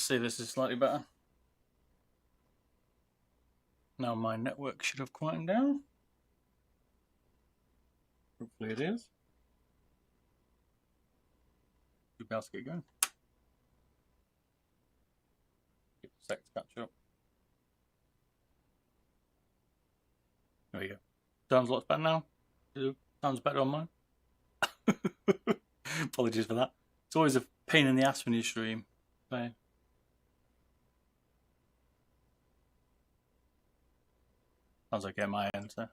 see this is slightly better. Now my network should have quietened down. Hopefully it is. Should be able to get going. Give a sec to catch up. There we go. Sounds lots better now. Sounds better on mine. Apologies for that. It's always a pain in the ass when you stream. Sounds okay at my end, so.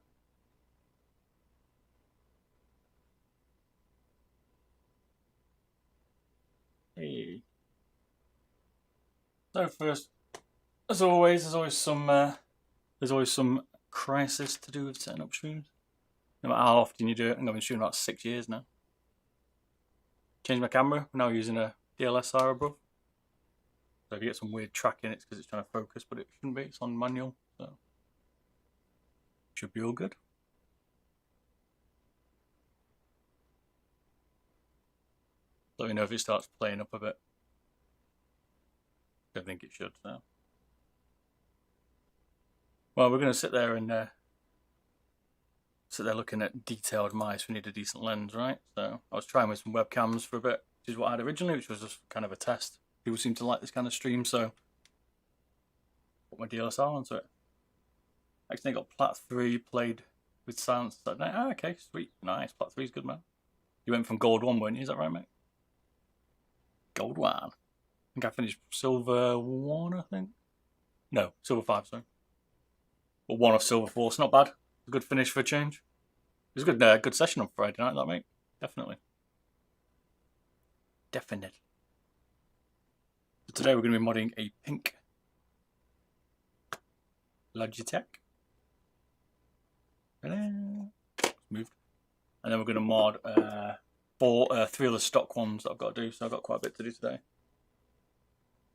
Hey. So first, as always, there's always some crisis to do with setting up streams. No matter how often you do it, I've been streaming about 6 years now. Changed my camera. We're now using a DLSR above. So if you get some weird tracking, it's because it's trying to focus, but it shouldn't be. It's on manual, so should be all good. Let me know if it starts playing up a bit. I think it should. So, well, we're going to sit there and looking at detailed mice. We need a decent lens, right? So I was trying with some webcams for a bit, which is what I had originally, which was just kind of a test. People seem to like this kind of stream, so put my DLSR onto it. Actually, I got Plat 3 played with silence that night. Ah, okay, sweet, nice. Plat 3's good, man. You went from Gold 1, weren't you? Is that right, mate? Gold 1. I think I finished Silver 1, I think. No, Silver 5, sorry. But 1 of Silver 4, it's not bad. A good finish for a change. It was a good session on Friday night, that, mate. Definitely. Definitely. So today we're going to be modding a pink Logitech. Moved. And then we're going to mod 3 other stock ones that I've got to do. So I've got quite a bit to do today.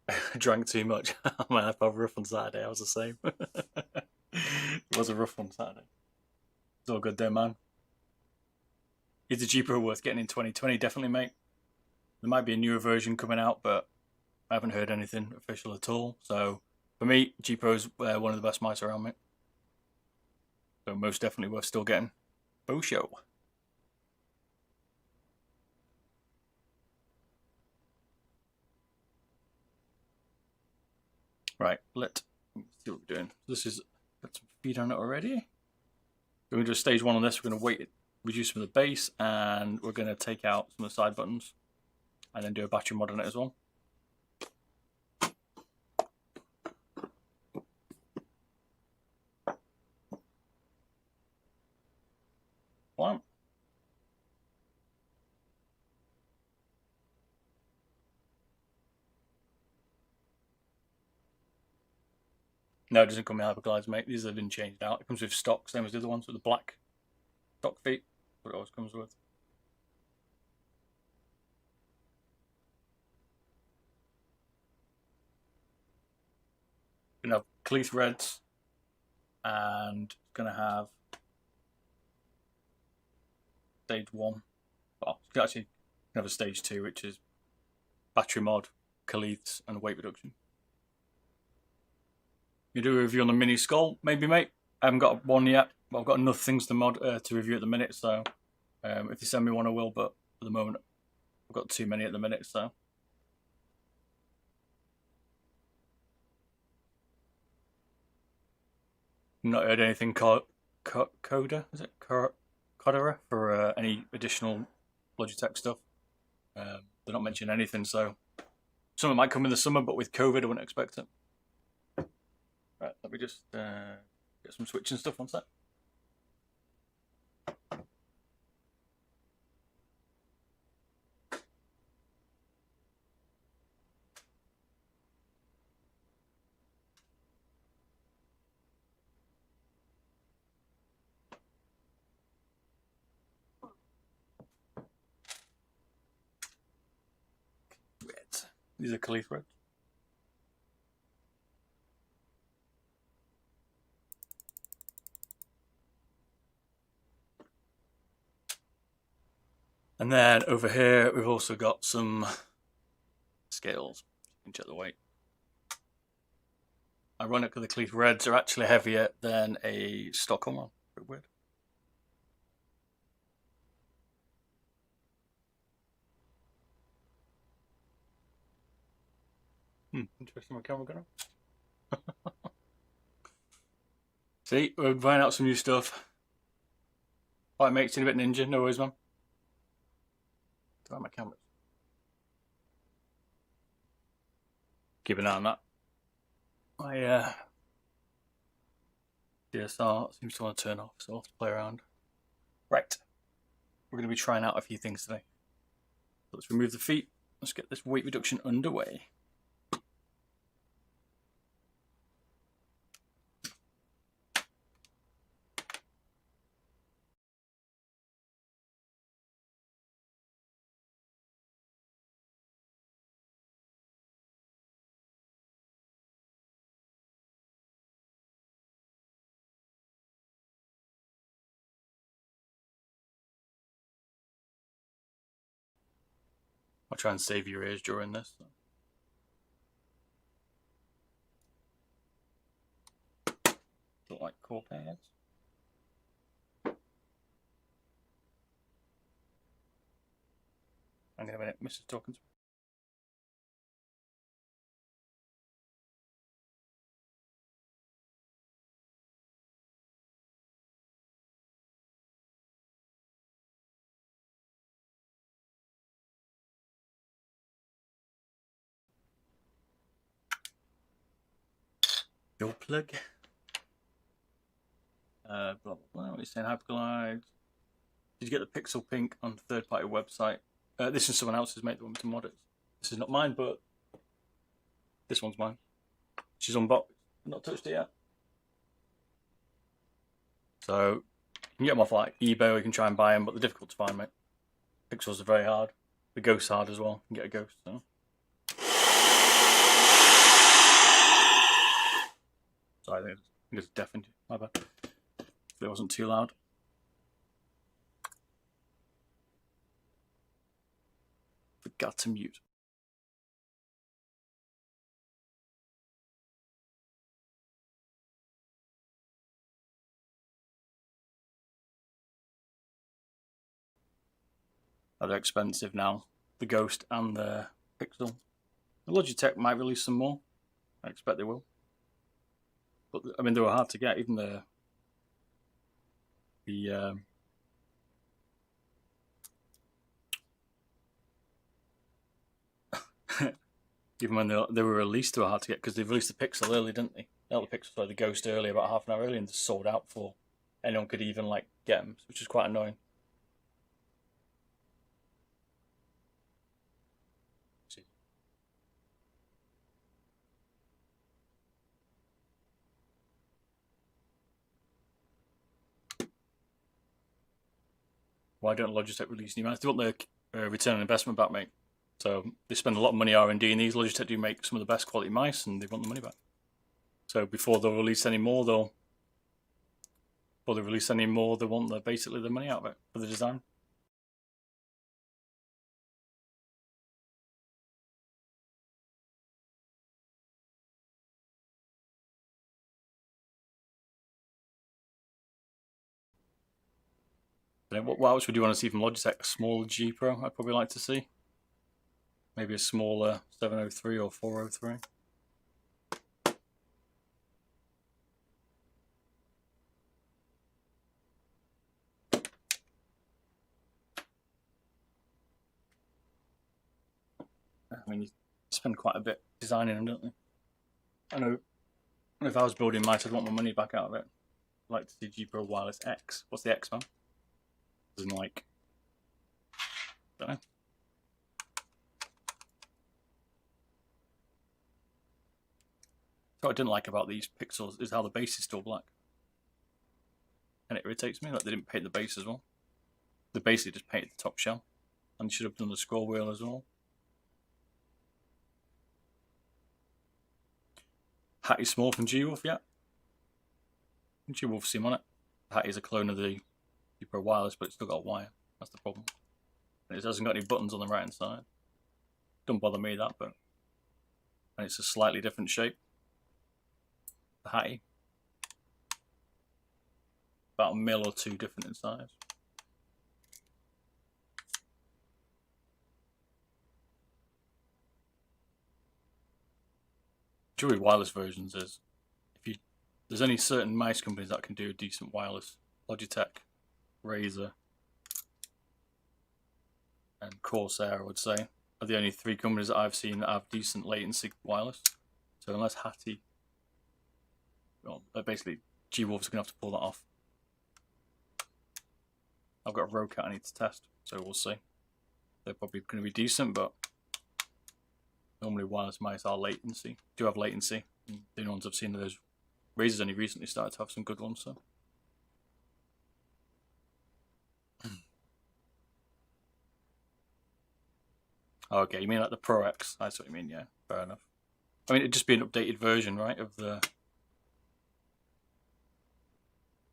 I drank too much. I might have a rough on Saturday. I was the same. It was a rough one Saturday. It's all good there, man. Is the GPro worth getting in 2020? Definitely, mate. There might be a newer version coming out, but I haven't heard anything official at all. So for me, GPro's one of the best mice around, mate. So most definitely worth still getting. Bo show. Right, let's see what we're doing. This is, got some feed on it already. We're going to do stage 1 on this. We're going to wait, reduce some of the base, and we're going to take out some of the side buttons, and then do a battery mod on it as well. Wow. No, it doesn't come with hyperglides, mate. These have been changed out. It comes with stock, same as the other ones with the black stock feet. What it always comes with. Gonna have Kaith reds, and gonna have stage 1. Well, it's actually gonna have a stage 2, which is battery mod, Kaiths, and weight reduction. You do a review on the mini skull, maybe, mate. I haven't got one yet, but I've got enough things to mod to review at the minute. So if you send me one, I will. But at the moment, I've got too many at the minute. So not heard anything. Coda, is it Codera for any additional Logitech stuff? They're not mentioning anything. So something might come in the summer, but with COVID, I wouldn't expect it. Right, let me just get some switching stuff on set. Reds. These are Kaith reds. And then over here, we've also got some scales. You can check the weight. Ironically, the Kaith Reds are actually heavier than a Stockholm one. Bit weird. Interesting my camera going on. See, we're trying out some new stuff. Alright mate, seen a bit ninja, no worries man. Try my camera. Keep an eye on that. My DSR seems to want to turn off, so I'll have to play around. Right, we're going to be trying out a few things today. Let's remove the feet. Let's get this weight reduction underway. I'll try and save your ears during this. Look like cool pads. Hang on a minute, Mr. Talkins. Your plug. Blah blah blah. What are you saying? Hyperglide. Did you get the Pixel Pink on the third-party website? This is someone else's, mate. They want me to mod it. This is not mine, but this one's mine. She's unboxed, not touched it yet. So you can get them off like eBay, or you can try and buy them, but they're difficult to find, mate. Pixels are very hard. The Ghost's hard as well. You can get a Ghost. So. Sorry, I think it's deafened. My bad. If it wasn't too loud. Forgot to mute. They're expensive now. The Ghost and the Pixel. The Logitech might release some more. I expect they will. But I mean, they were hard to get. Even even when they were released, they were hard to get because they released the Pixel early, didn't they? Not the Pixel, sorry, the Ghost early, about half an hour early, and they sold out before anyone could even like get them, which is quite annoying. Why don't Logitech release new mice? They want their return on investment back, mate. So they spend a lot of money R&D in these. Logitech do make some of the best quality mice, and they want the money back. So before they'll release any more, they want basically the money out of it for the design. What else would you want to see from Logitech? A smaller G Pro, I'd probably like to see. Maybe a smaller 703 or 403. I mean, you spend quite a bit designing them, don't you? I know if I was building mice, I'd want my money back out of it. I'd like to see G Pro Wireless X. What's the X, man? As in, like, don't know. What I didn't like about these Pixels is how the base is still black. And it irritates me, like they didn't paint the base as well. They basically just painted the top shell. And they should have done the scroll wheel as well. Hat is small from G-Wolf, yeah. G-Wolf SIM on it. The hat is a clone of the G Pro Wireless, but it's still got a wire. That's the problem. And it hasn't got any buttons on the right hand side. Don't bother me that, but... And it's a slightly different shape. the Hattie. About a mil or two different in size. The trouble with wireless versions is, there's only certain mice companies that can do a decent wireless. Logitech, Razer, and Corsair, I would say, are the only 3 companies that I've seen that have decent latency wireless. So unless Hattie, well, basically G-Wolf's going to have to pull that off. I've got a Rocat I need to test, so we'll see. They're probably going to be decent, but normally wireless mice are latency. Do have latency. The only ones I've seen are those. Razer's only recently started to have some good ones, so. Okay, you mean like the Pro X? That's what you mean, yeah. Fair enough. I mean, it'd just be an updated version, right, of the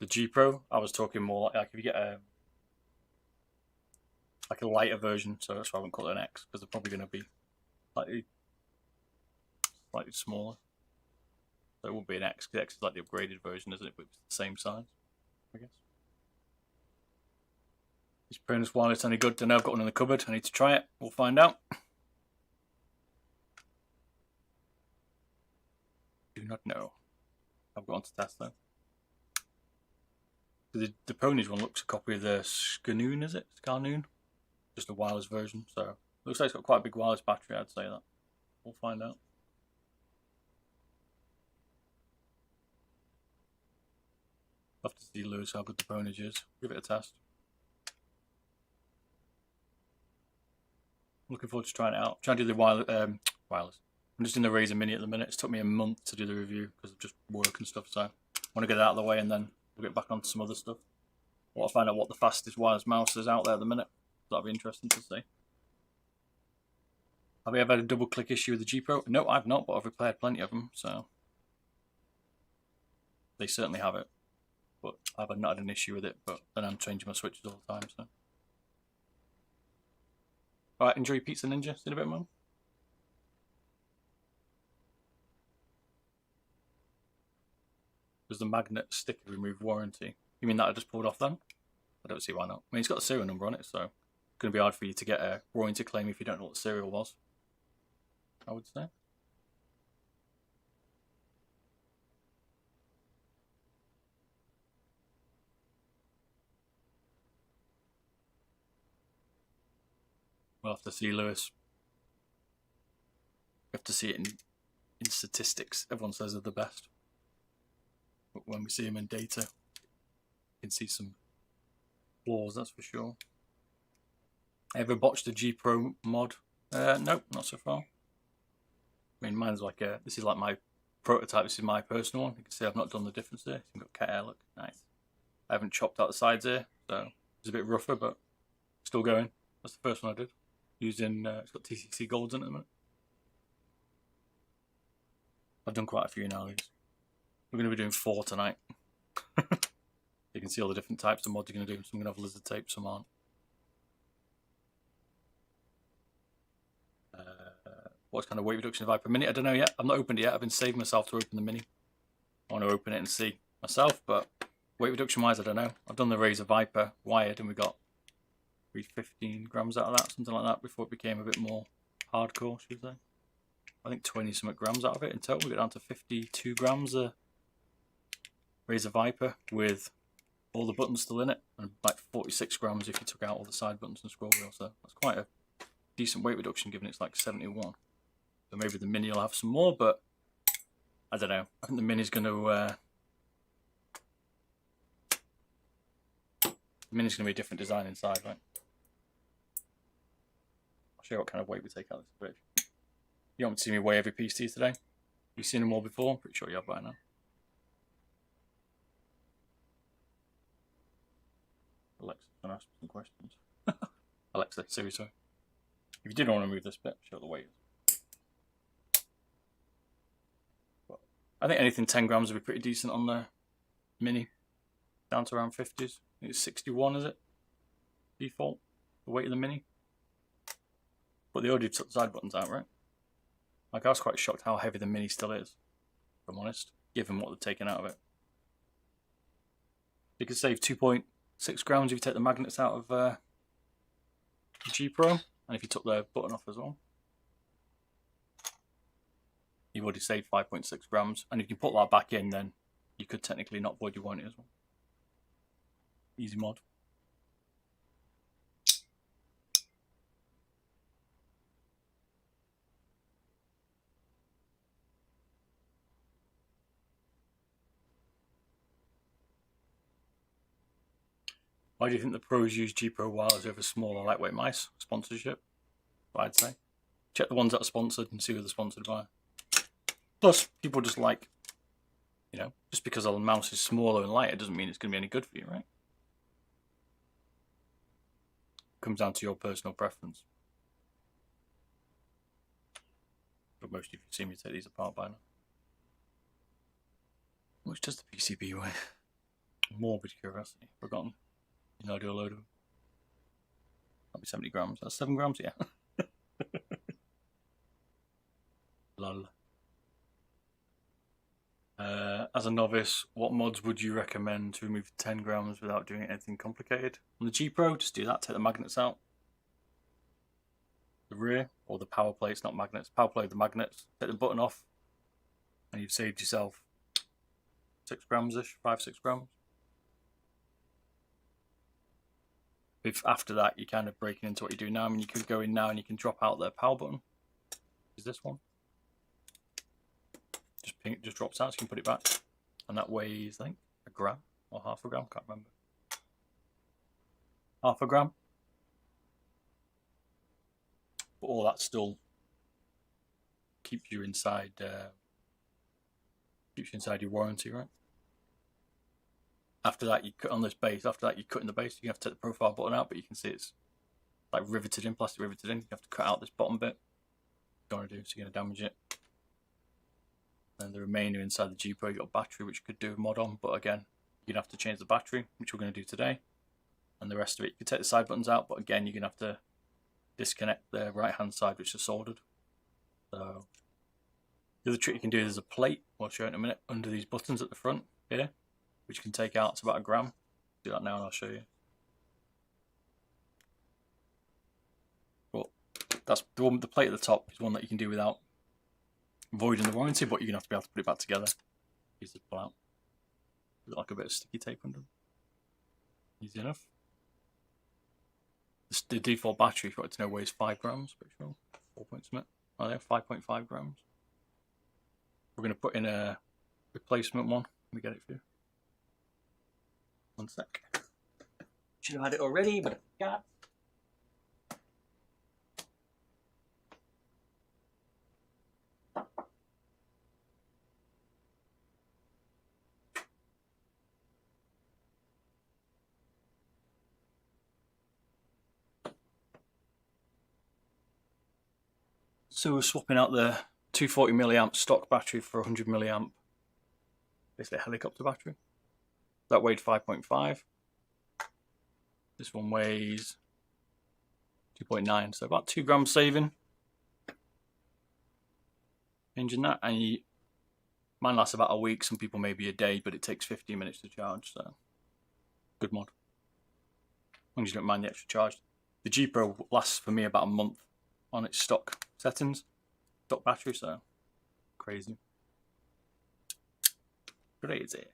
G Pro. I was talking more like if you get a lighter version, so that's why I wouldn't call it an X, because they're probably going to be slightly smaller. So it won't be an X, because X is like the upgraded version, isn't it? But it's the same size, I guess. Is Pernus wireless any good? Don't know. I've got one in the cupboard. I need to try it. We'll find out. Do not know. I've got on to test though. The Ponies one looks a copy of the Skanoon, is it? Skanoon? Just a wireless version. So looks like it's got quite a big wireless battery, I'd say that. We'll find out. I'll have to see, Lewis, how good the Ponies is. Give it a test. Looking forward to trying it out. I'm trying to do the wireless. I'm just in the Razer Mini at the minute. It's took me a month to do the review because of just work and stuff. So I want to get it out of the way and then we'll get back onto some other stuff. I want to find out what the fastest wireless mouse is out there at the minute. That'll be interesting to see. Have you ever had a double click issue with the G Pro? No, I've not, but I've repaired plenty of them. So they certainly have it. But I've not had an issue with it. But then I'm changing my switches all the time. So. Alright, enjoy Pizza Ninja. See you in a bit, Mum. Does the magnet sticker remove warranty? You mean that I just pulled off then? I don't see why not. I mean, it's got a serial number on it, so it's going to be hard for you to get a warranty claim if you don't know what the serial was, I would say. We'll have to see, Lewis. We have to see it in statistics. Everyone says they're the best. But when we see them in data, you can see some flaws, that's for sure. Ever botched a G Pro mod? Nope, not so far. I mean, mine's like this is like my prototype. This is my personal one. You can see I've not done the difference there. You've got cat hair, look, nice. I haven't chopped out the sides here, so it's a bit rougher, but still going. That's the first one I did. Using, it's got TCC golds in it at the minute. I've done quite a few now, these. We're going to be doing 4 tonight. You can see all the different types of mods you're going to do. Some are going to have lizard tape, some aren't. What kind of weight reduction have I per minute? I don't know yet. I've not opened it yet. I've been saving myself to open the Mini. I want to open it and see myself, but weight reduction wise, I don't know. I've done the Razer Viper wired and we got 15 grams out of that, something like that, before it became a bit more hardcore, should I say. I think 20 something grams out of it in total. We got down to 52 grams of Razer Viper with all the buttons still in it, and like 46 grams if you took out all the side buttons and scroll wheel. So that's quite a decent weight reduction given it's like 71. So maybe the Mini will have some more, but I don't know. I think the Mini's going to be a different design inside, right? I'll show you what kind of weight we take out of this bridge. You don't want to see me weigh every piece to you today. You've seen them all before. I'm pretty sure you have by now. Alexa's going to ask me some questions. Alexa, Siri, sorry. If you did want to move this bit, show the weight is. But I think anything 10 grams would be pretty decent on the Mini. Down to around 50s. I think it's 61, is it? Default, the weight of the Mini. But they already took the side buttons out, right? Like, I was quite shocked how heavy the Mini still is, if I'm honest. given what they've taken out of it. You can save 2.6 grams if you take the magnets out of the G Pro, and if you took the button off as well. You've already saved 5.6 grams, and if you put that back in, then you could technically not void your warranty as well. Easy mod. Why do you think the pros use G Pro wireless over smaller lightweight mice? Sponsorship, I'd say. Check the ones that are sponsored and see who they're sponsored by. Plus, people just like, you know, just because a mouse is smaller and lighter doesn't mean it's going to be any good for you, right? Comes down to your personal preference. But most of you have seen me take these apart by now. How much does the PCB weigh? Morbid curiosity. Forgotten. You know, I do a load of them. That'll be 70 grams. That's 7 grams, yeah. Lol. As a novice, what mods would you recommend to remove 10 grams without doing anything complicated? On the G Pro, just do that. Take the magnets out. The rear, or the power plates, not magnets. Power plate, the magnets. Take the button off, and you've saved yourself 6 grams-ish, 5-6 grams. If after that you're kind of breaking into what you do now, I mean, you could go in now and you can drop out the power button. Is this one? Just drops out, so you can put it back, and that weighs, I think, a gram or half a gram. Can't remember. Half a gram. But all that still keeps you inside. Keeps you inside your warranty, right? After that, you cut on this base. After that, you're cutting the base. You have to take the profile button out, but you can see it's like riveted in, plastic riveted in. You have to cut out this bottom bit. You don't want to do, so you're going to damage it. And the remainder inside the G Pro, you've got a battery, which you could do a mod on, but again, you're going to have to change the battery, which we're going to do today. And the rest of it, you can take the side buttons out, but again, you're going to have to disconnect the right-hand side, which is soldered. So the other trick you can do is a plate, I'll show you in a minute, under these buttons at the front here, which you can take out. It's about a gram. Do that now and I'll show you. But that's the one, the plate at the top is one that you can do without voiding the warranty, but you're going to have to be able to put it back together. Easy to pull out. Put like a bit of sticky tape under them. Easy enough. The default battery, if you want to know, weighs 5 grams, pretty sure. 4 points a minute. Oh, there, 5.5 grams. We're going to put in a replacement one. Let me get it for you. One sec. Should have had it already, but I forgot. So we're swapping out the 240 milliamp stock battery for 100 milliamp, basically a helicopter battery. That weighed 5.5. This one weighs 2.9, so about 2 grams saving. Changing that, and mine lasts about a week. Some people maybe a day, but it takes 15 minutes to charge. So good mod. As long as you don't mind the extra charge. The G Pro lasts for me about a month on its stock settings, stock battery. So crazy. Crazy.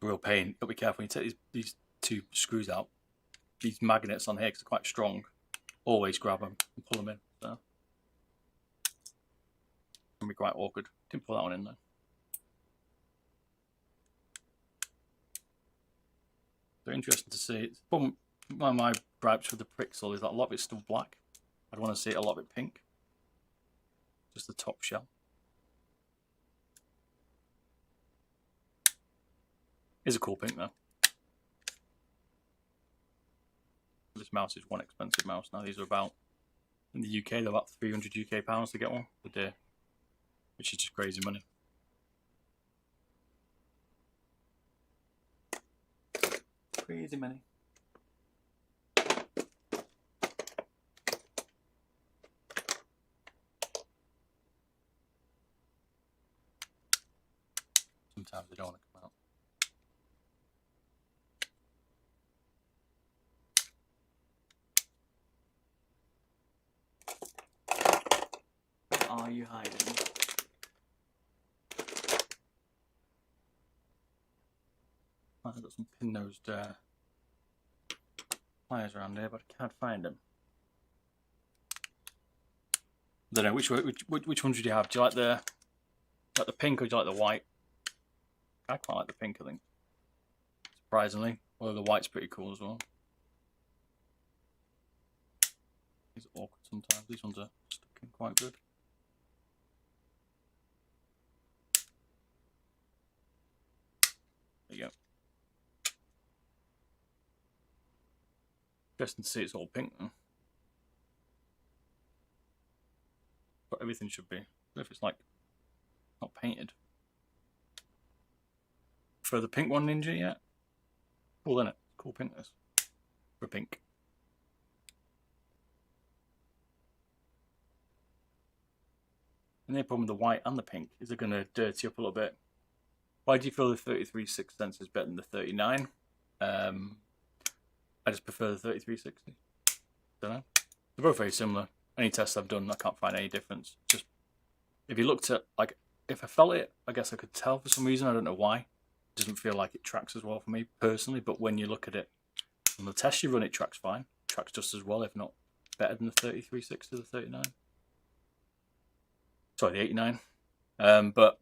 Real pain. But be careful when you take these 2 screws out. These magnets on here, because they're quite strong, always grab them and pull them in. So it can be quite awkward. Didn't pull that one in though. They're interesting to see. One of my gripes with the Pixel is that a lot of it's still black. I'd want to see it a lot of it pink. Just the top shell. It's a cool pink though. This mouse is one expensive mouse now. These are about, in the UK, they're about 300 UK pounds to get one a day, which is just crazy money. Crazy money. sometimes they don't want to come out. Where are you hiding? I've got some pin-nosed pliers around here, but I can't find them. I don't know which ones would you have? Do you like the pink or do you like the white? I quite like the pink, I think. Surprisingly, although the white's pretty cool as well. These are awkward sometimes. These ones are stuck in quite good. There you go. Interesting to see it's all pink though. But everything should be. If it's like not painted. For the pink one, Ninja, yet? Cool, isn't it? Cool pink this. For pink. And the problem with the white and the pink is they're going to dirty up a little bit. Why do you feel the 33/6 sense is better than the 39? I just prefer the 33/60. Don't know. They're both very similar. Any tests I've done, I can't find any difference. Just if you looked at, like, if I felt it, I guess I could tell for some reason. I don't know why. It doesn't feel like it tracks as well for me personally. But when you look at it on the test you run, it tracks fine. It tracks just as well, if not better than the 33/6 to the 39. Sorry, the 89. But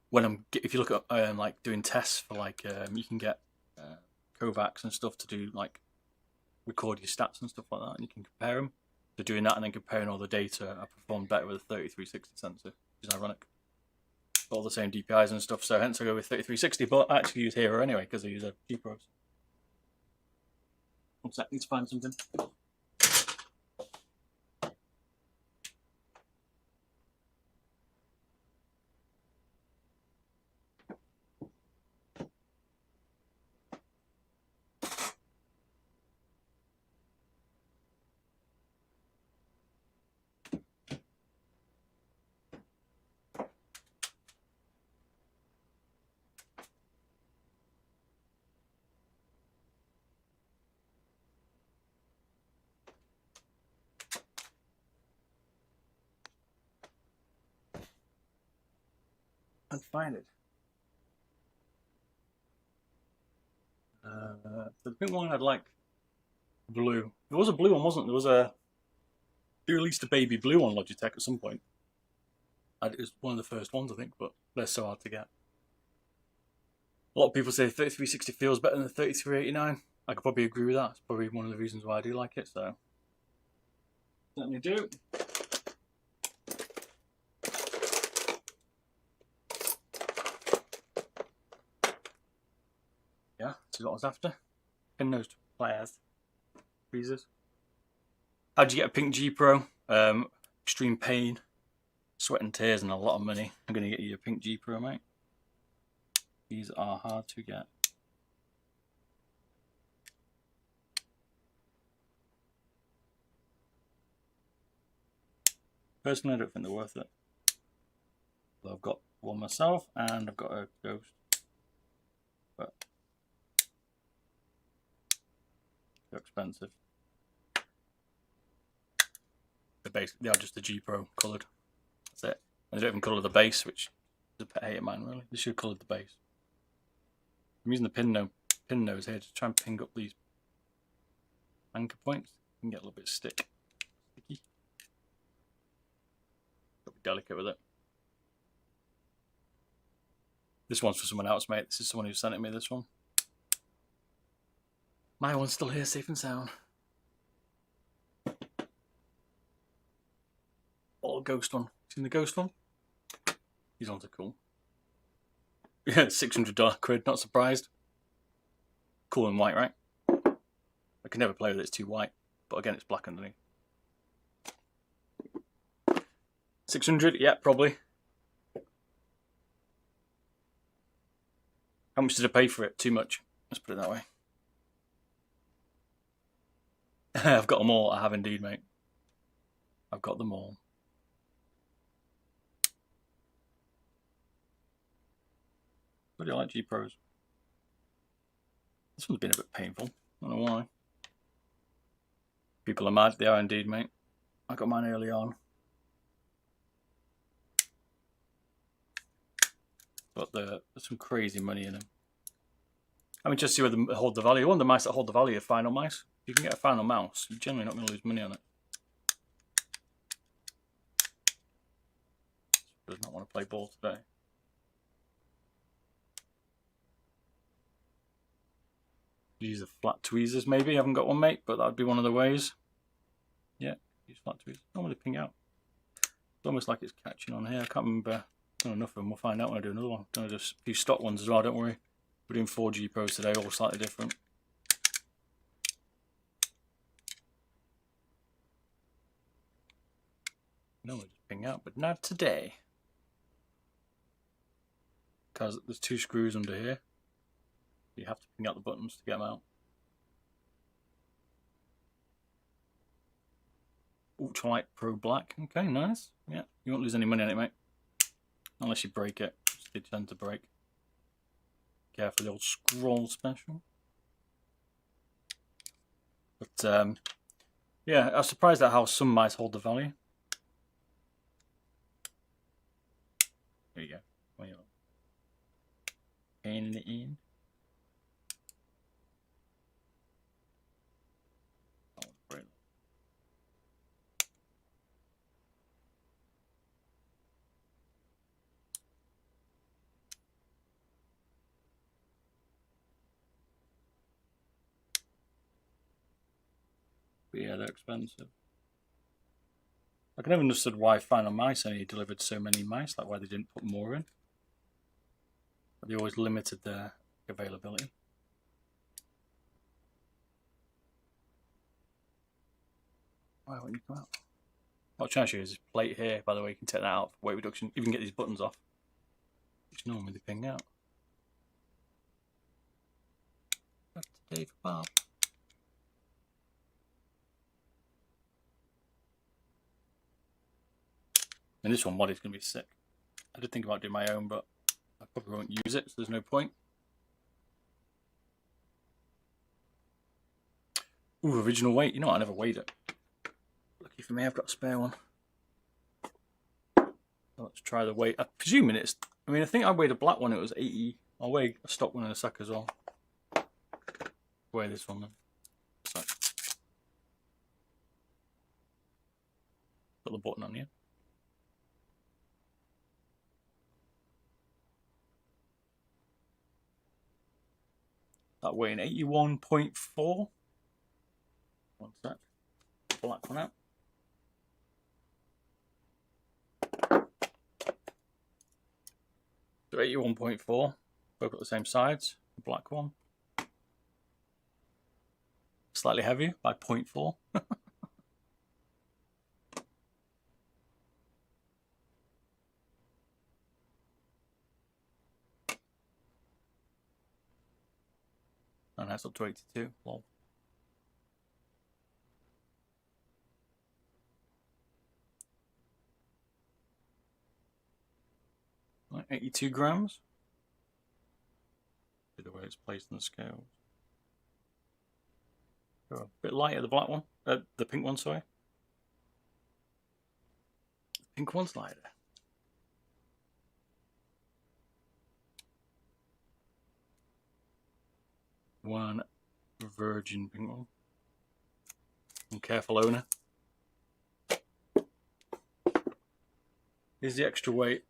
when if you look at like doing tests for like you can get Kovacs and stuff to do like record your stats and stuff like that, and you can compare them. So doing that and then comparing all the data, I performed better with a 33/60 sensor, which is ironic. All the same DPIs and stuff, so hence I go with 33/60. But I actually use Hero anyway because I use a G Pros. One sec, need to find something. I'll find it. The pink one I'd like blue. There was a blue one, wasn't there? They released a baby blue on Logitech at some point. It was one of the first ones, I think, but they're so hard to get. A lot of people say 33/60 feels better than the 33/89. I could probably agree with that. It's probably one of the reasons why I do like it, so certainly do. Yeah, this is what I was after. Pin-nosed pliers. Freezers. How'd you get a pink G Pro? Extreme pain, sweat and tears, and a lot of money. I'm going to get you a pink G Pro, mate. These are hard to get. Personally, I don't think they're worth it. So I've got one myself, and I've got a Ghost. But they're expensive. They are just the G Pro coloured. That's it. And they don't even colour the base, which is a pet hate of mine, really. They should have coloured the base. I'm using the pin nose here to try and ping up these anchor points. You can get a little bit sticky. Got to be delicate with it. This one's for someone else, mate. This is someone who sent it me, this one. My one's still here, safe and sound. Oh, Ghost one. Seen the Ghost one? These ones are cool. Yeah, $600 not surprised. Cool and white, right? I can never play with it, it's too white. But again, it's black underneath. 600, yeah, probably. How much did I pay for it? Too much. Let's put it that way. I've got them all. I have indeed, mate. I've got them all. But I like G Pros. This one's been a bit painful. I don't know why. People are mad. They are indeed, mate. I got mine early on. But there's some crazy money in them. I mean, just see where they hold the value. One of the mice that hold the value are final mice. If you can get a final mouse, you're generally not going to lose money on it. Does not want to play ball today. Use the flat tweezers maybe. I haven't got one, mate, but that would be one of the ways. Yeah, use flat tweezers. Normally ping out. It's almost like it's catching on here. I can't remember. I don't know enough of them. We'll find out when I do another one. I'm going to do a few stock ones as well, don't worry. We're doing 4 G Pros today, all slightly different. Normally just ping out, but not today. Because there's 2 screws under here. You have to ping out the buttons to get them out. Ultralight Pro Black. Okay, nice. Yeah, you won't lose any money on it, mate. Unless you break it. They tend to break. Careful, the old scroll special. But yeah, I was surprised at how some mice hold the value. There you go. Pain it in. Oh, great. But yeah, they're expensive. I can never understood why Final Mice only delivered so many mice, like why they didn't put more in. But they always limited their availability. Why won't you come out? What I'm trying to show you is this plate here, by the way. You can take that out for weight reduction. You can get these buttons off, which normally they ping out. Back to Dave Bob. And this one mod is going to be sick. I did think about doing my own, but I probably won't use it, so there's no point. Ooh, original weight. You know what? I never weighed it. Lucky for me, I've got a spare one. So let's try the weight. I'm presuming it's... I mean, I think I weighed a black one. It was 80. I'll weigh a stock one in a sec as well. Weigh this one then. So, put the button on here. That weighing 81.4. One sec. Black one out. So 81.4. Both got the same sides. The black one. Slightly heavier by 0.4. And that's up to 82. Lol. Right, 82 grams. See the way it's placed on the scale. Oh, a bit lighter, the black one. The pink one, sorry. The pink one's lighter. One virgin pink one. And careful, owner. Here's the extra weight.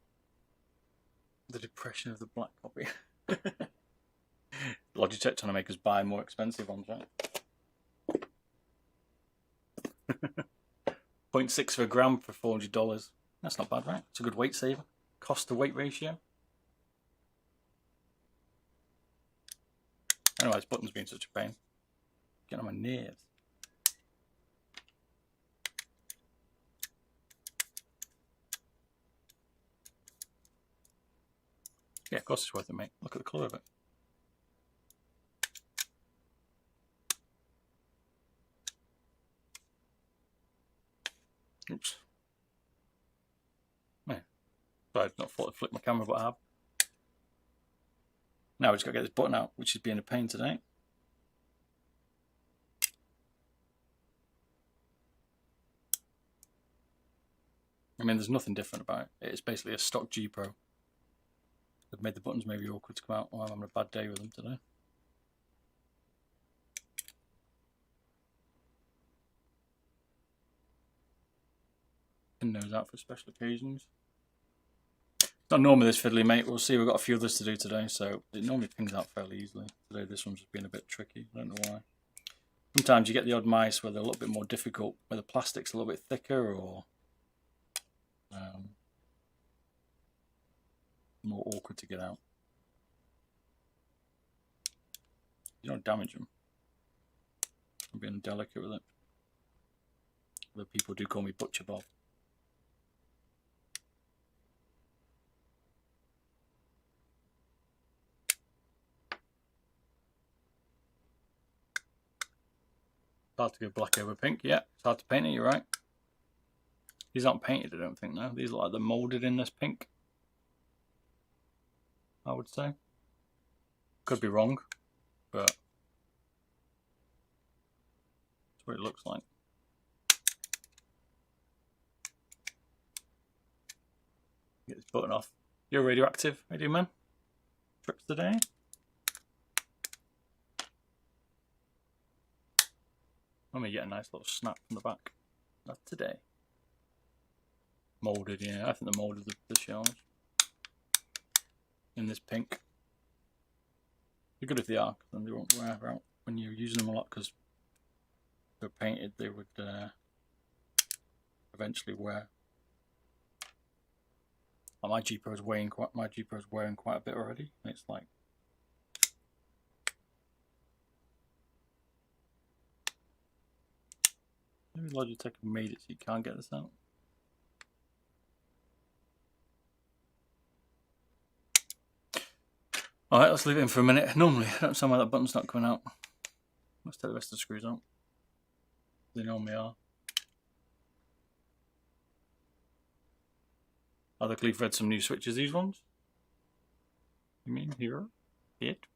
The depression of the black copy. Logitech trying to make us buy more expensive ones, right? 0.6 for a gram for $400. That's not bad, right? It's a good weight saver. Cost to weight ratio. Anyway, this button's been such a pain. Get on my nerves. Yeah, of course it's worth it, mate. Look at the colour of it. Oops. Man, sorry, I've not thought to flip my camera, but I have. Now we just got to get this button out, which is being a pain today. I mean, there's nothing different about it. It's basically a stock G Pro. They've made the buttons maybe awkward to come out. Well, I'm having a bad day with them today. Pin those out for special occasions. It's not normally this fiddly, mate. We'll see. We've got a few others to do today, so it normally pings out fairly easily. Today this one's just been a bit tricky. I don't know why. Sometimes you get the odd mice where they're a little bit more difficult, where the plastic's a little bit thicker or more awkward to get out. You don't damage them. I'm being delicate with it. Although people do call me Butcher Bob. Hard to go black over pink. Yeah, it's hard to paint it, you're right. These aren't painted, I don't think, no. These look like they're moulded in this pink, I would say. Could be wrong, but that's what it looks like. Get this button off. You're radioactive, how you doing, man? Trips today? Let me get a nice little snap from the back. Not today. Moulded, yeah. I think they moulded the shells in this pink. They're good if they are, because then they won't wear out when you're using them a lot. Because if they're painted, they would eventually wear. Like my G Pro's wearing quite a bit already. And it's like. Maybe Logitech made it so you can't get this out. Alright, let's leave it in for a minute. Normally, I don't understand why that button's not coming out. Let's take the rest of the screws out. They normally are. Are the Kaith read some new switches, these ones? You mean here? It?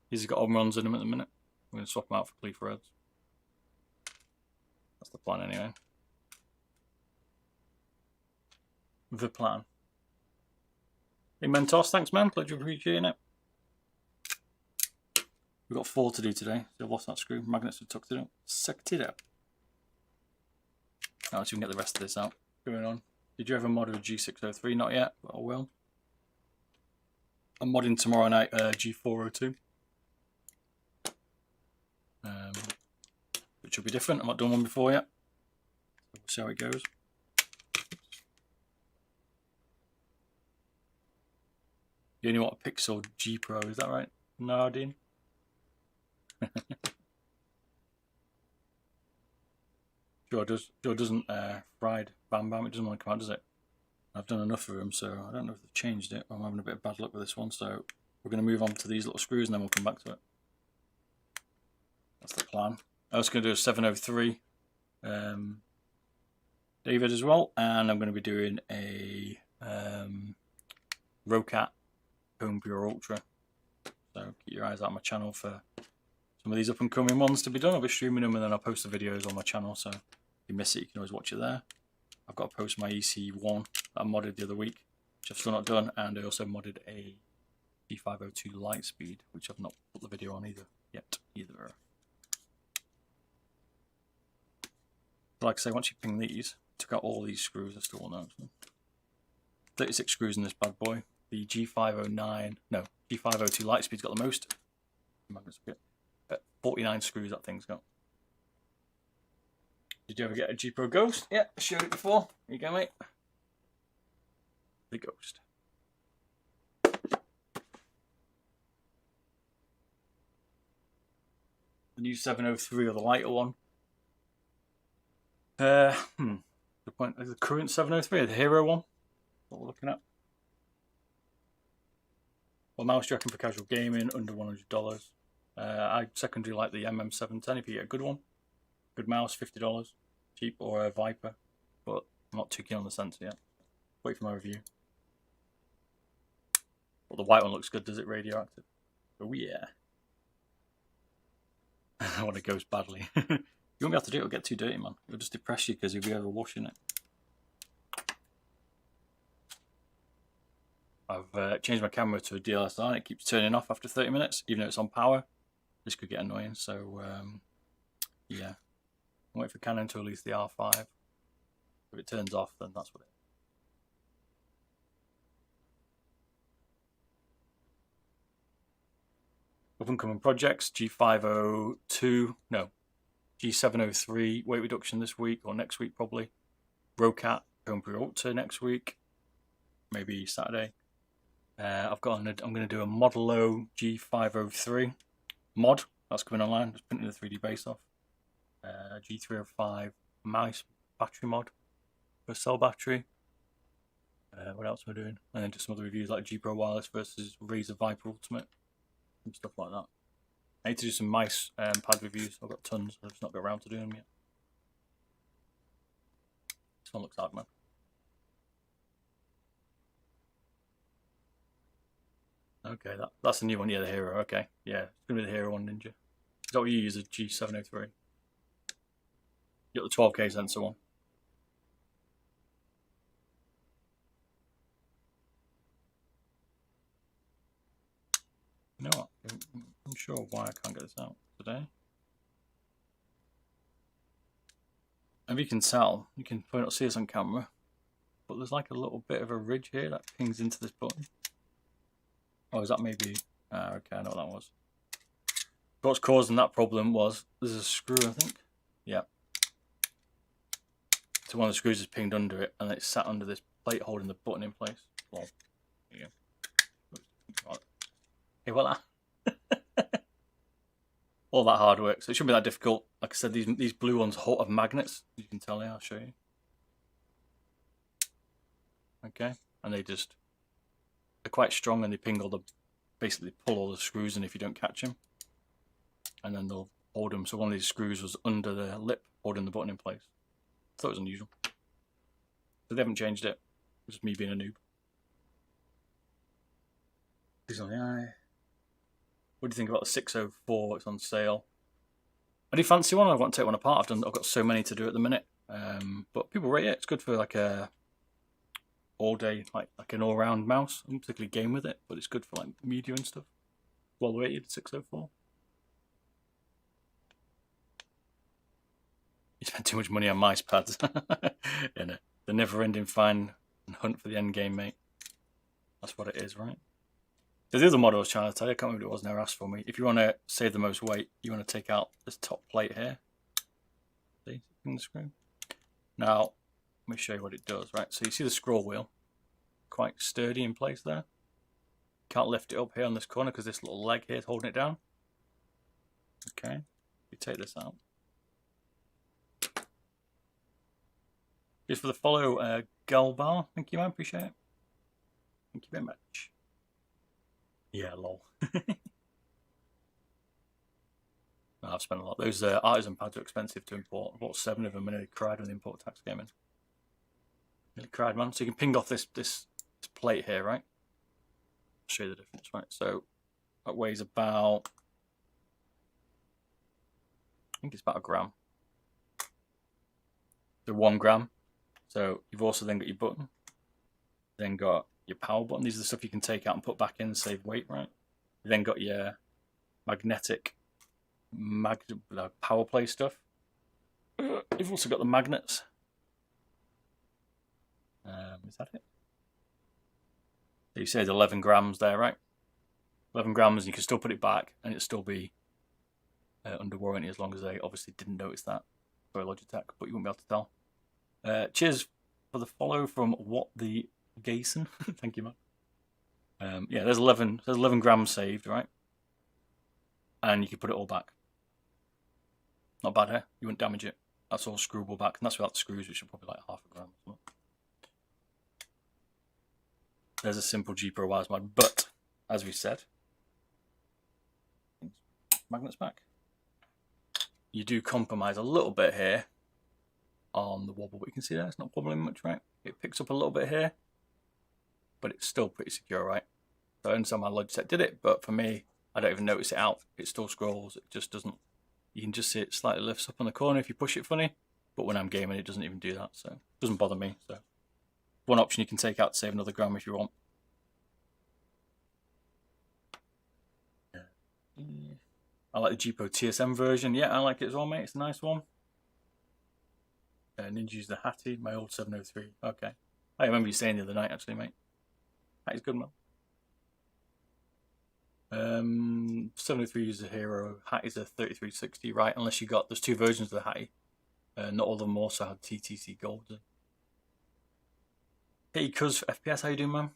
These have got on runs in them at the minute. We're going to swap them out for Kaith Reds. That's the plan anyway. The plan. Hey Mentos, thanks man, glad you're appreciating it. We've got 4 to do today. Still lost that screw. Magnets have tucked it up. Sucked it up. Now so we can get the rest of this out. Going on. Did you ever mod a G603? Not yet, but I will. I'm modding tomorrow night G402. Which will be different. I've not done one before yet. So we'll see how it goes. You only want a Pixel G Pro, is that right? Nardine? Joe doesn't fried Bam Bam, it doesn't want to come out, does it? I've done enough of them, so I don't know if they've changed it. I'm having a bit of bad luck with this one, so we're going to move on to these little screws and then we'll come back to it. That's the plan. I was going to do a 703 David as well, and I'm going to be doing a Rocat Home Pure Ultra. So keep your eyes out on my channel for some of these up and coming ones to be done. I'll be streaming them and then I'll post the videos on my channel, so if you miss it you can always watch it there. I've got to post my EC1 that I modded the other week, which I've still not done, and I also modded a G502 Lightspeed, which I've not put the video on either. But like I say, once you ping these, took out all these screws, I still want those. 36 screws in this bad boy. The G502 Lightspeed's got the most. 49 screws that thing's got. Did you ever get a G Pro Ghost? Yeah, I showed it before. Here you go, mate. The Ghost. The new 703 or the lighter one. The point is the current 703 or the Hero one. What we're looking at. Well, mouse do you reckon for casual gaming under $100? I secondary like the MM710 if you get a good one. Good mouse, $50. Cheap, or a Viper. But I'm not too keen on the sensor yet. Wait for my review. But the white one looks good, does it? Radioactive. Oh yeah. I want it goes badly. You won't be able to do it, it'll get too dirty, man. It'll just depress you because you'll be over washing it. I've changed my camera to a DSLR and it keeps turning off after 30 minutes, even though it's on power. This could get annoying, so yeah. I'm waiting for Canon to release the R5. If it turns off, then that's what it is. Up and coming projects, G502, no, G703 weight reduction this week or next week probably. Rocat going pre-alter next week, maybe Saturday. I'm going to do a Modelo G503 mod that's coming online. Just printing the 3D base off. G305 mouse battery mod for cell battery. What else am I doing? And then just some other reviews like G Pro Wireless versus Razer Viper Ultimate and stuff like that. I need to do some mice pad reviews. I've got tons. I've just not got around to doing them yet. This one looks hard, man. Okay, that's a new one. Yeah, the Hero. Okay, yeah, it's gonna be the Hero one, Ninja. Is that what you use? A G703. You got the 12K sensor one. You know what? I'm unsure why I can't get this out today. If you can tell, you can probably not see this on camera, but there's like a little bit of a ridge here that pings into this button. Oh, is that maybe? Okay, I know what that was. What's causing that problem was there's a screw, I think. Yeah. So one of the screws is pinged under it, and it's sat under this plate holding the button in place. Well, there you go. Hey, voila. All that hard work, so it shouldn't be that difficult. Like I said, these blue ones have magnets. You can tell here, I'll show you. Okay, and they're quite strong, and they ping basically pull all the screws in if you don't catch them. And then they'll hold them. So one of these screws was under the lip, holding the button in place. I thought it was unusual. So they haven't changed it. It's just me being a noob. These on the eye. What do you think about the 604? It's on sale. I do fancy one. I want to take one apart. I've got so many to do at the minute. But people rate it. It's good for like a all day, like an all round mouse. I don't particularly game with it, but it's good for like media and stuff. Well rated 604. You spend too much money on mice pads. In the never-ending find and hunt for the end game, mate. That's what it is, right? The other model I was trying to tell you, I can't remember what it was, never asked for me. If you want to save the most weight, you want to take out this top plate here. See, in the screen. Now, let me show you what it does, right? So you see the scroll wheel, quite sturdy in place there. Can't lift it up here on this corner because this little leg here is holding it down. Okay, you take this out. Just for the follow, Galbar. Thank you, man. Appreciate it. Thank you very much. Yeah, lol. I've spent a lot. Those artisan pads are expensive to import. I bought 7 of them and I cried when the import tax came in. Really cried, man. So you can ping off this plate here, right? I'll show you the difference, right? So that weighs about, I think it's about a gram. So 1 gram. So you've also then got your button, then got your power button. These are the stuff you can take out and put back in and save weight, right? You then got your magnetic power play stuff. You've also got the magnets. Is that it? So you say it's 11 grams there, right? 11 grams, and you can still put it back and it'll still be under warranty as long as they obviously didn't notice that for Logitech, but you won't be able to tell. Cheers for the follow from What the Gayson. Thank you, man. Yeah, there's 11 grams saved, right? And you can put it all back. Not bad, eh? You wouldn't damage it. That's all screwable back, and that's without the screws, which are probably like half a gram. There's a simple G Pro Wireless mod, but as we said, magnets back. You do compromise a little bit here on the wobble, but you can see that it's not wobbling much, right? It picks up a little bit here, but it's still pretty secure, right? So I understand why Logitech did it, but for me, I don't even notice it out. It still scrolls. It just doesn't. You can just see it slightly lifts up on the corner if you push it funny. But when I'm gaming, it doesn't even do that. So it doesn't bother me. So one option you can take out to save another gram if you want. I like the G-Pro TSM version. Yeah, I like it as well, mate. It's a nice one. Ninja's the Hattie, my old 703. Okay. I remember you saying the other night, actually, mate. That is good, man. 703 is a Hero. Hattie's a 3360, right? Unless you got, there's two versions of the Hattie. Not all of them also have TTC Gold. Hey, cuz FPS, how you doing, man?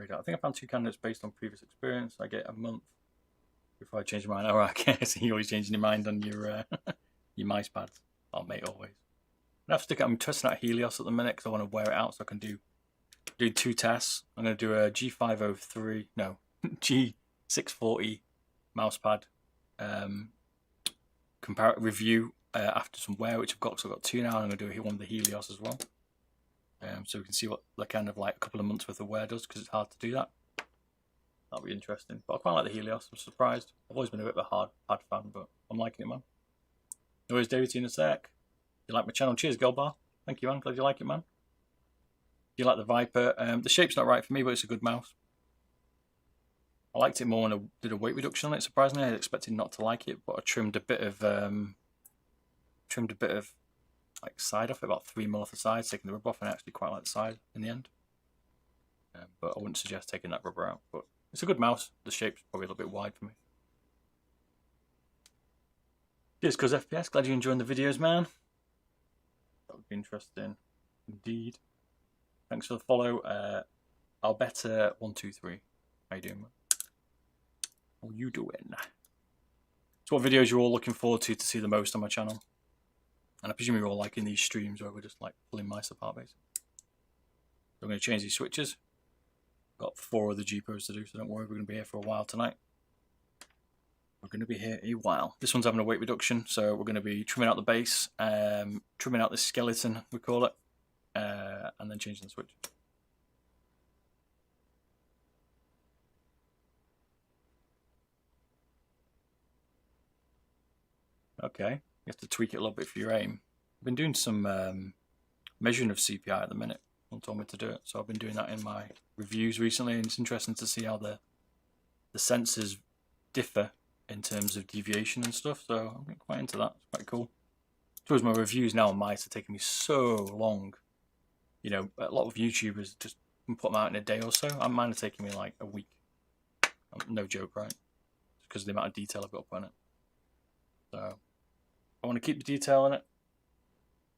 I think I found 2 candidates based on previous experience. I get a month before I change my mind. All right, okay. So you're always changing your mind on your your mice pads. Oh, mate, always. I'm testing out Helios at the minute because I want to wear it out so I can do 2 tests. I'm going to do a G503, no, G640 mouse pad comparative review after some wear, which I've got. So I've got 2 now. And I'm going to do one with the Helios as well. So we can see what the kind of like a couple of months worth of wear does, because it's hard to do that. That'll be interesting. But I quite like the Helios. I'm surprised. I've always been a bit of a hard pad fan, but I'm liking it, man. Anyways, David, in a sec. You like my channel? Cheers, Girlbar. Thank you, man. Glad you like it, man. You like the Viper? The shape's not right for me, but it's a good mouse. I liked it more when I did a weight reduction on it. Surprisingly, I expected not to like it, but I trimmed a bit of like side off it, about 3 mil off the side, taking the rubber off, and I actually quite like the side in the end. But I wouldn't suggest taking that rubber out. But it's a good mouse. The shape's probably a little bit wide for me. Cheers, cuz FPS. Glad you're enjoying the videos, man. That would be interesting indeed. Thanks for the follow. Alberta123. How you doing, man? How you doing? So what videos you're all looking forward to see the most on my channel? And I presume you're all liking these streams where we're just like pulling mice apart, basically. So I'm going to change these switches. Got 4 other G-Pros to do, so don't worry, we're going to be here for a while tonight. We're going to be here a while. This one's having a weight reduction, so we're going to be trimming out the base, trimming out the skeleton, we call it, and then changing the switch. Okay. You have to tweak it a little bit for your aim. I've been doing some measuring of CPI at the minute. Someone told me to do it, so I've been doing that in my reviews recently, and it's interesting to see how the sensors differ in terms of deviation and stuff. So I'm getting quite into that. It's quite cool. I suppose my reviews now on mice are taking me so long. You know, a lot of YouTubers just put them out in a day or so. Mine are taking me like a week. No joke, right? Because of the amount of detail I've got up on it. So I want to keep the detail in it.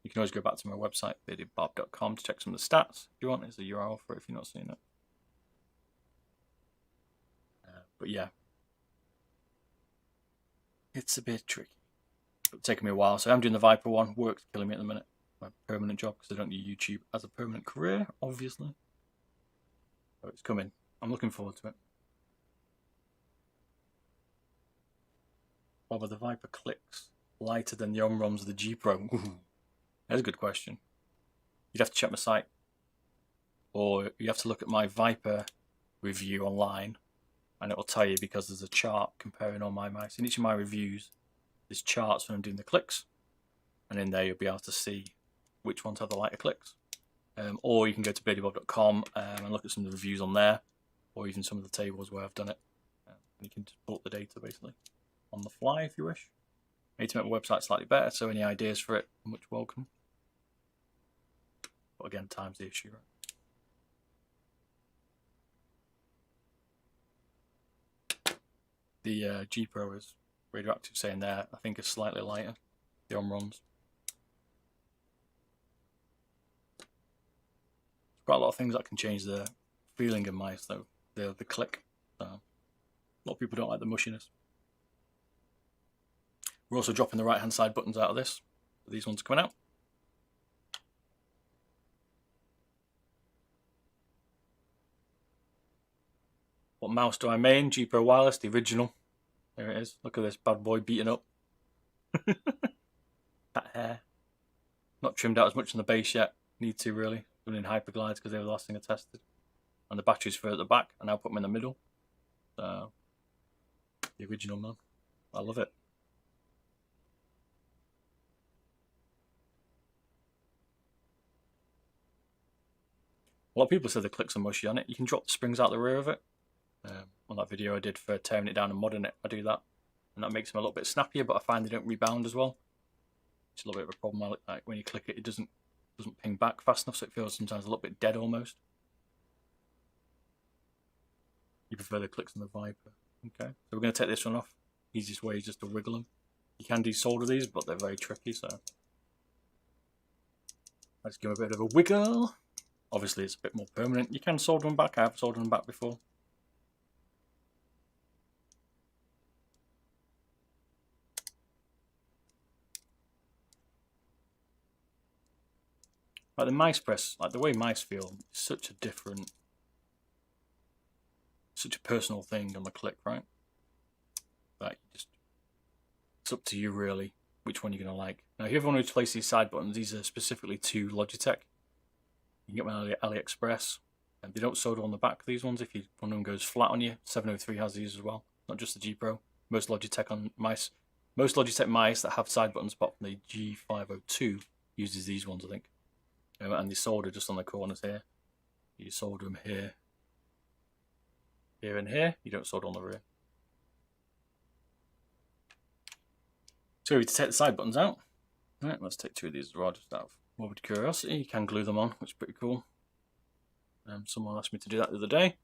You can always go back to my website, beardedbob.com, to check some of the stats if you want. There's a URL for it if you're not seeing it. But yeah, it's a bit tricky. It's taken me a while. So I'm doing the Viper one. Work's killing me at the minute. My permanent job, because I don't do YouTube as a permanent career, obviously. So it's coming. I'm looking forward to it. Whether the Viper clicks lighter than the on-ROMs of the G-Pro? That's a good question. You'd have to check my site. Or you have to look at my Viper review online, and it will tell you, because there's a chart comparing all my mice. In each of my reviews, there's charts when I'm doing the clicks, and in there you'll be able to see which ones have the lighter clicks. Or you can go to beardedbob.com and look at some of the reviews on there, or even some of the tables where I've done it. And you can just pull up the data basically on the fly if you wish. I need to make my website slightly better, so any ideas for it are much welcome. But again, time's the issue, right? The G-Pro is radioactive, saying there, I think is slightly lighter, the on-ROMs. Quite a lot of things that can change the feeling of mice, though. The click. So, a lot of people don't like the mushiness. We're also dropping the right-hand side buttons out of this. These ones are coming out. What mouse do I main? G-Pro Wireless, the original. There it is. Look at this bad boy beaten up. That hair. Not trimmed out as much on the base yet. Need to, really. running hyperglides because they were the last thing I tested. And the batteries for at the back, and now put them in the middle. So, the original, man. I love it. A lot of people said the clicks are mushy on it. You can drop the springs out the rear of it. On that video I did for tearing it down and modding it, I do that. And that makes them a little bit snappier, but I find they don't rebound as well. It's a little bit of a problem. Like when you click it, it doesn't ping back fast enough, so it feels sometimes a little bit dead almost. You prefer the clicks on the Viper. Okay, so we're going to take this one off. Easiest way is just to wiggle them. You can desolder these, but they're very tricky, so let's give them a bit of a wiggle. Obviously, it's a bit more permanent. You can solder them back. I have soldered them back before. Like the mice press, like the way mice feel, is such a personal thing on the click, right? That it's up to you really which one you're gonna like. Now, if you ever want to replace these side buttons, these are specifically to Logitech. You can get them on AliExpress, and they don't solder on the back of these ones. If one of them goes flat on you, 703 has these as well. Not just the G Pro. Most Logitech mice that have side buttons, apart from the G502, uses these ones, I think. And they solder just on the corners here. You solder them here, here and here. You don't solder on the rear. So we take the side buttons out. Right, let's take 2 of these as well, just out of morbid curiosity. You can glue them on, which is pretty cool. Someone asked me to do that the other day.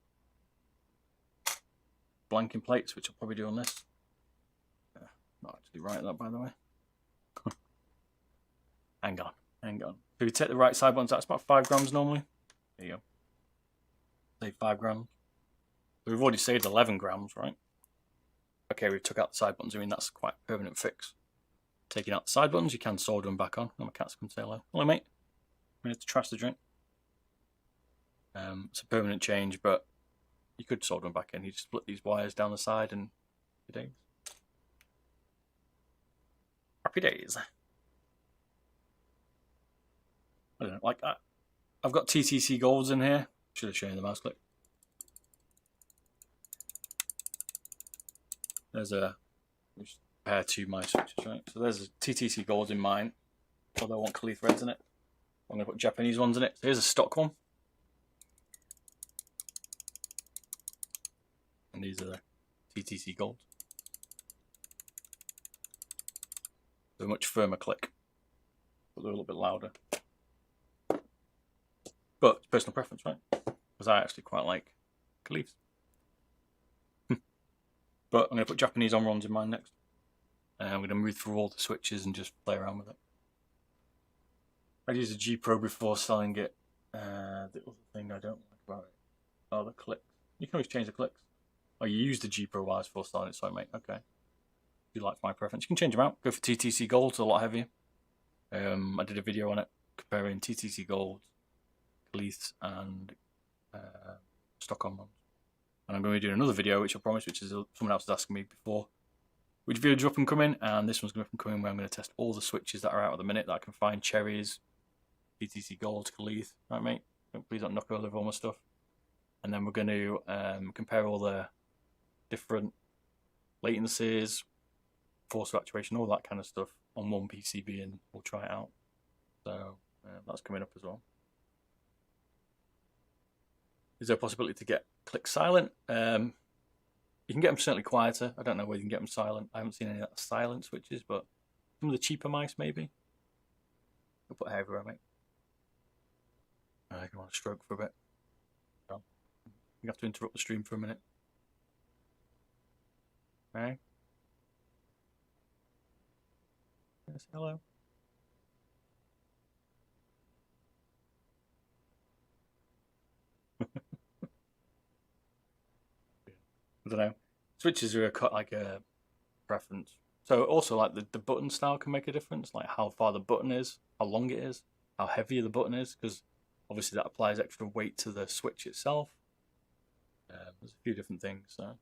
Blanking plates, which I'll probably do on this. Not actually write that, by the way. Hang on. So you take the right side buttons out, it's about 5 grams normally. There you go. Save 5 grams. So we've already saved 11 grams, right? Okay, we took out the side buttons. I mean, that's quite a permanent fix. Taking out the side buttons, you can solder them back on. Oh, my cat's come to say hello. Hello, mate. I'm here to trash the drink. It's a permanent change, but you could solder them back in. You just split these wires down the side and happy days. Happy days. I don't know, like I've got TTC golds in here. Should have shown you the mouse click. There's a pair 2 mice switches, right? So there's a TTC golds in mine. Although I want Kaith reds in it. I'm going to put Japanese ones in it. So here's a stock one. And these are the TTC golds. They're a much firmer click, but they're a little bit louder. But it's personal preference, right? Because I actually quite like Kaith's. But I'm going to put Japanese on-runs in mine next. And I'm going to move through all the switches and just play around with it. I used a G Pro before selling it. The other thing I don't like about it are the clicks. You can always change the clicks. Oh, you used the G Pro wires before selling it, sorry mate. Okay. If you like my preference, you can change them out. Go for TTC Gold, it's a lot heavier. I did a video on it comparing TTC Gold, Kaith's, and Stockholm ones. And I'm going to be doing another video, which I promise, which is someone else was asking me before, which video up and coming, and this one's going to be up and coming where I'm going to test all the switches that are out at the minute that I can find. Cherries, TTC Gold, Kaith, right mate? Please don't knock over all my stuff. And then we're going to compare all the different latencies, force of actuation, all that kind of stuff on one PCB, and we'll try it out. So that's coming up as well. Is there a possibility to get clicks silent? You can get them certainly quieter. I don't know whether you can get them silent. I haven't seen any of that silent switches, but some of the cheaper mice maybe. I'll put hair everywhere, mate. You want to stroke for a bit. You have to interrupt the stream for a minute. Right? Yes, hello. I don't know. Switches are like a preference. So also like the button style can make a difference, like how far the button is, how long it is, how heavy the button is, because obviously that applies extra weight to the switch itself. There's a few different things. So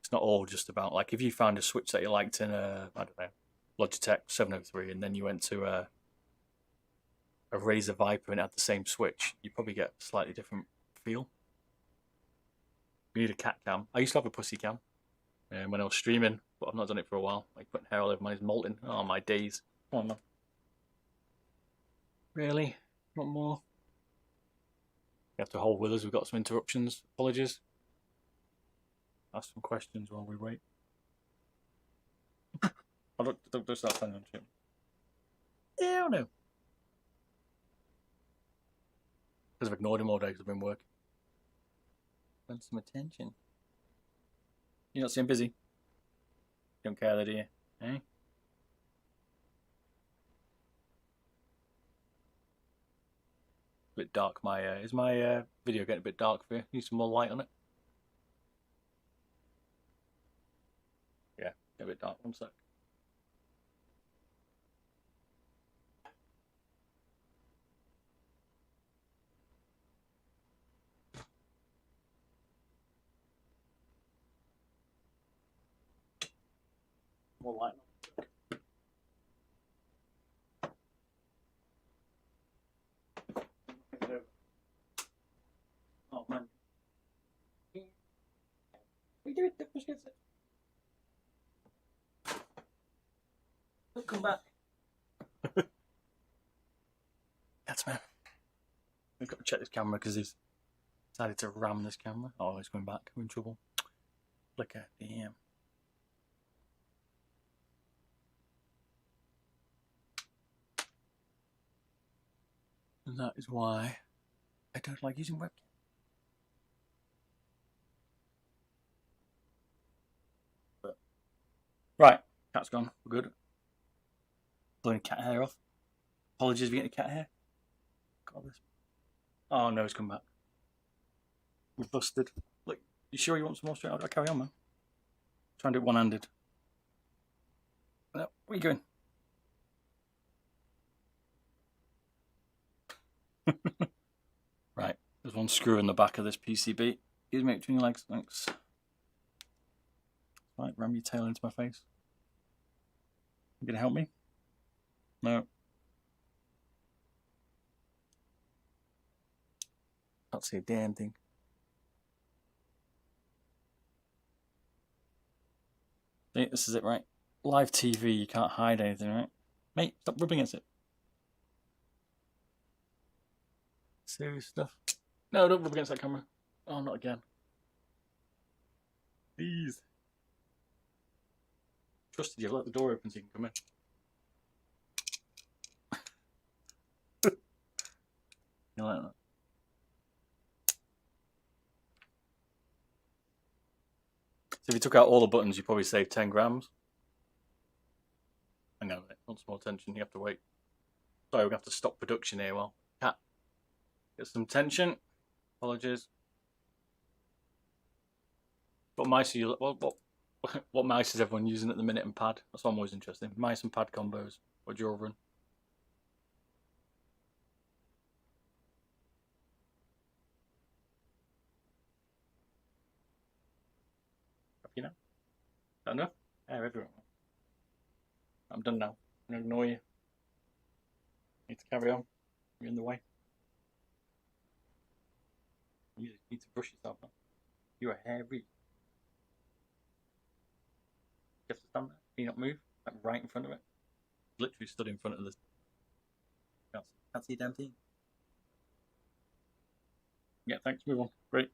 it's not all just about, like, if you found a switch that you liked in a, I don't know, Logitech 703, and then you went to a a Razer Viper and it had the same switch, you probably get a slightly different feel. You need a cat cam. I used to have a pussy cam when I was streaming, but I've not done it for a while. Like putting hair all over my molten. Oh, my days. Come on, man. Really? Not more? You have to hold with us. We've got some interruptions. Apologies. Ask some questions while we wait. Don't start planning on shit. Hell no. Because I've ignored him all day because I've been working. Want some attention. You're not seem busy. Don't care that, do you? Eh? A bit dark. Is my video getting a bit dark for you? Need some more light on it? Yeah, get a bit dark. 1 sec. More light. Oh man. We do it. Push gets it. Don't come back. That's man. We've got to check this camera because he's decided to ram this camera. Oh, he's going back. We're in trouble. Flicker. Damn. And that is why I don't like using webcam. But, right, cat's gone. We're good. Blowing cat hair off. Apologies for getting cat hair. Got this. Oh no, he's come back. We're busted. Look, you sure you want some more straight? I'll carry on, man. Try and do it one-handed. No, where are you going? Right, there's one screw in the back of this PCB. Excuse me, between your legs, thanks. Right, ram your tail into my face. You gonna help me? No. Can't see a damn thing. See, this is it, right? Live TV, you can't hide anything, right? Mate, stop rubbing against it. Serious stuff. No, don't rub against that camera. Oh, not again. Please. Trusted you. Let the door open so you can come in. You like that? So if you took out all the buttons, you probably save 10 grams. Hang on a minute. Want some more tension? You have to wait. Sorry, we're going to have to stop production here. Well, cat. Get some tension. Apologies. What mice are you? What mice is everyone using at the minute and pad? That's what I'm always interested in. Mice and pad combos. What'd you all run? You know? Not enough? Yeah, everyone. I'm done now. I'm gonna ignore you. Need to carry on. You're in the way. You need to brush yourself up. You're a hairy. Just stand there. Can you not move? Like right in front of it. Literally stood in front of this. Can't see a damn thing. Yeah, thanks. Move on. Great.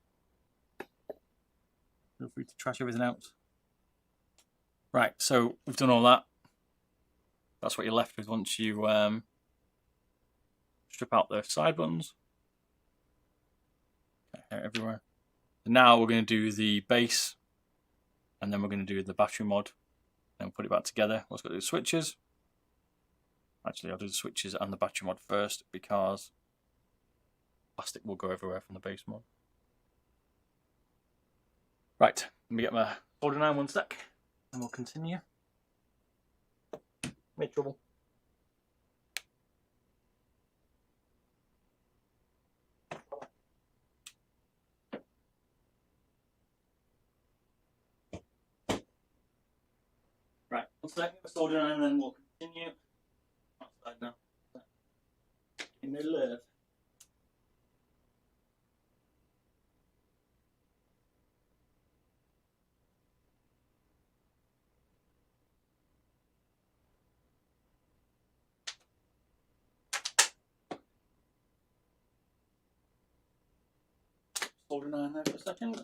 Feel free to trash everything else. Right, so we've done all that. That's what you're left with once you strip out the side buttons. Hair everywhere. And now we're going to do the base, and then we're going to do the battery mod, and put it back together. Let's go do the switches. Actually, I'll do the switches and the battery mod first because plastic will go everywhere from the base mod. Right, let me get my soldering iron 1 sec, and we'll continue. Made trouble. Right, 1 sec, get my soldering iron, and then we'll continue. Outside now. In soldering iron there for a second.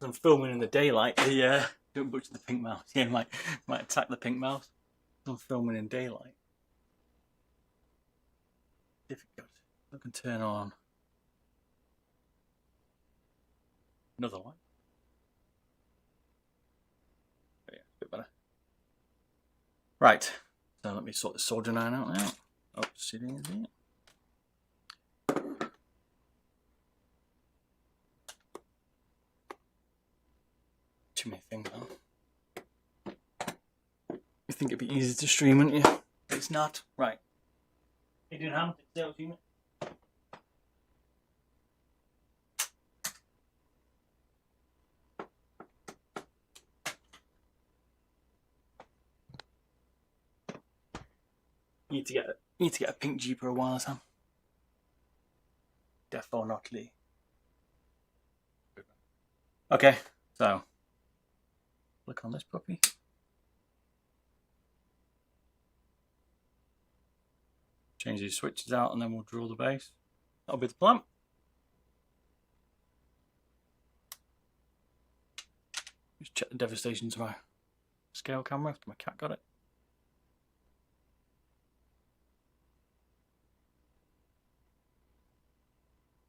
I'm filming in the daylight. Don't butcher the pink mouse. Yeah, might attack the pink mouse. I'm filming in daylight. Difficult. I can turn on another light. Oh, yeah, a bit better. Right. So let me sort the soldering iron out now. Oh, sitting in there. Too many things now. You think it'd be easy to stream, wouldn't you? But it's not. Right. Hey, doing ham? Need to get a pink Jeep or a wireless ham. Definitely. Okay, so click on this puppy. Change these switches out and then we'll draw the base. That'll be the plan. Just check the devastation to my scale camera after my cat got it.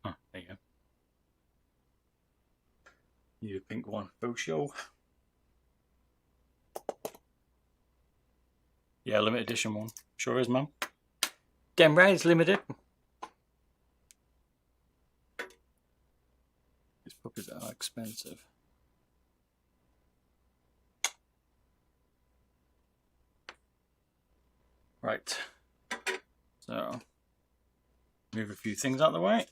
Oh, there you go. Need a pink one for show. Yeah, limited edition one. Sure is, man. Damn right, it's limited. These puppies are expensive. Right. So, move a few things out of the way.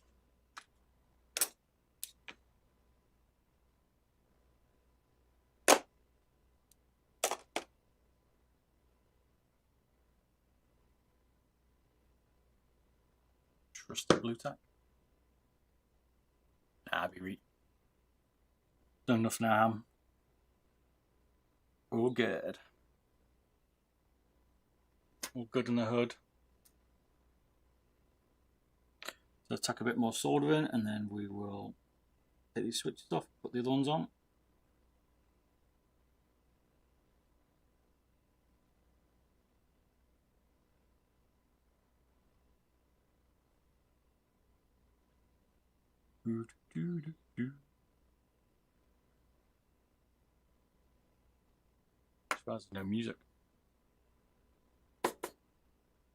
Trust the blue tack. Nah, be read. Done enough now. All good. All good in the hood. So tack a bit more soldering and then we will take these switches off, put the other ones on. There's no music.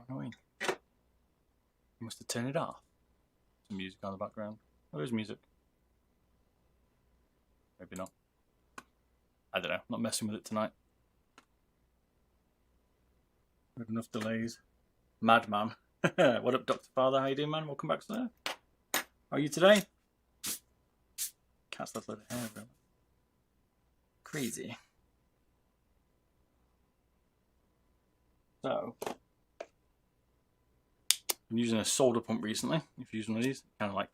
Annoying. You must have turned it off. Some music on the background. Oh, there's music. Maybe not. I don't know. Not messing with it tonight. We have enough delays. Madman. What up, Dr. Father? How you doing, man? Welcome back, sir. How are you today? Cat's that load of hair, bro. Crazy. So, I'm using a solder pump recently. If you're using one of these, kind of like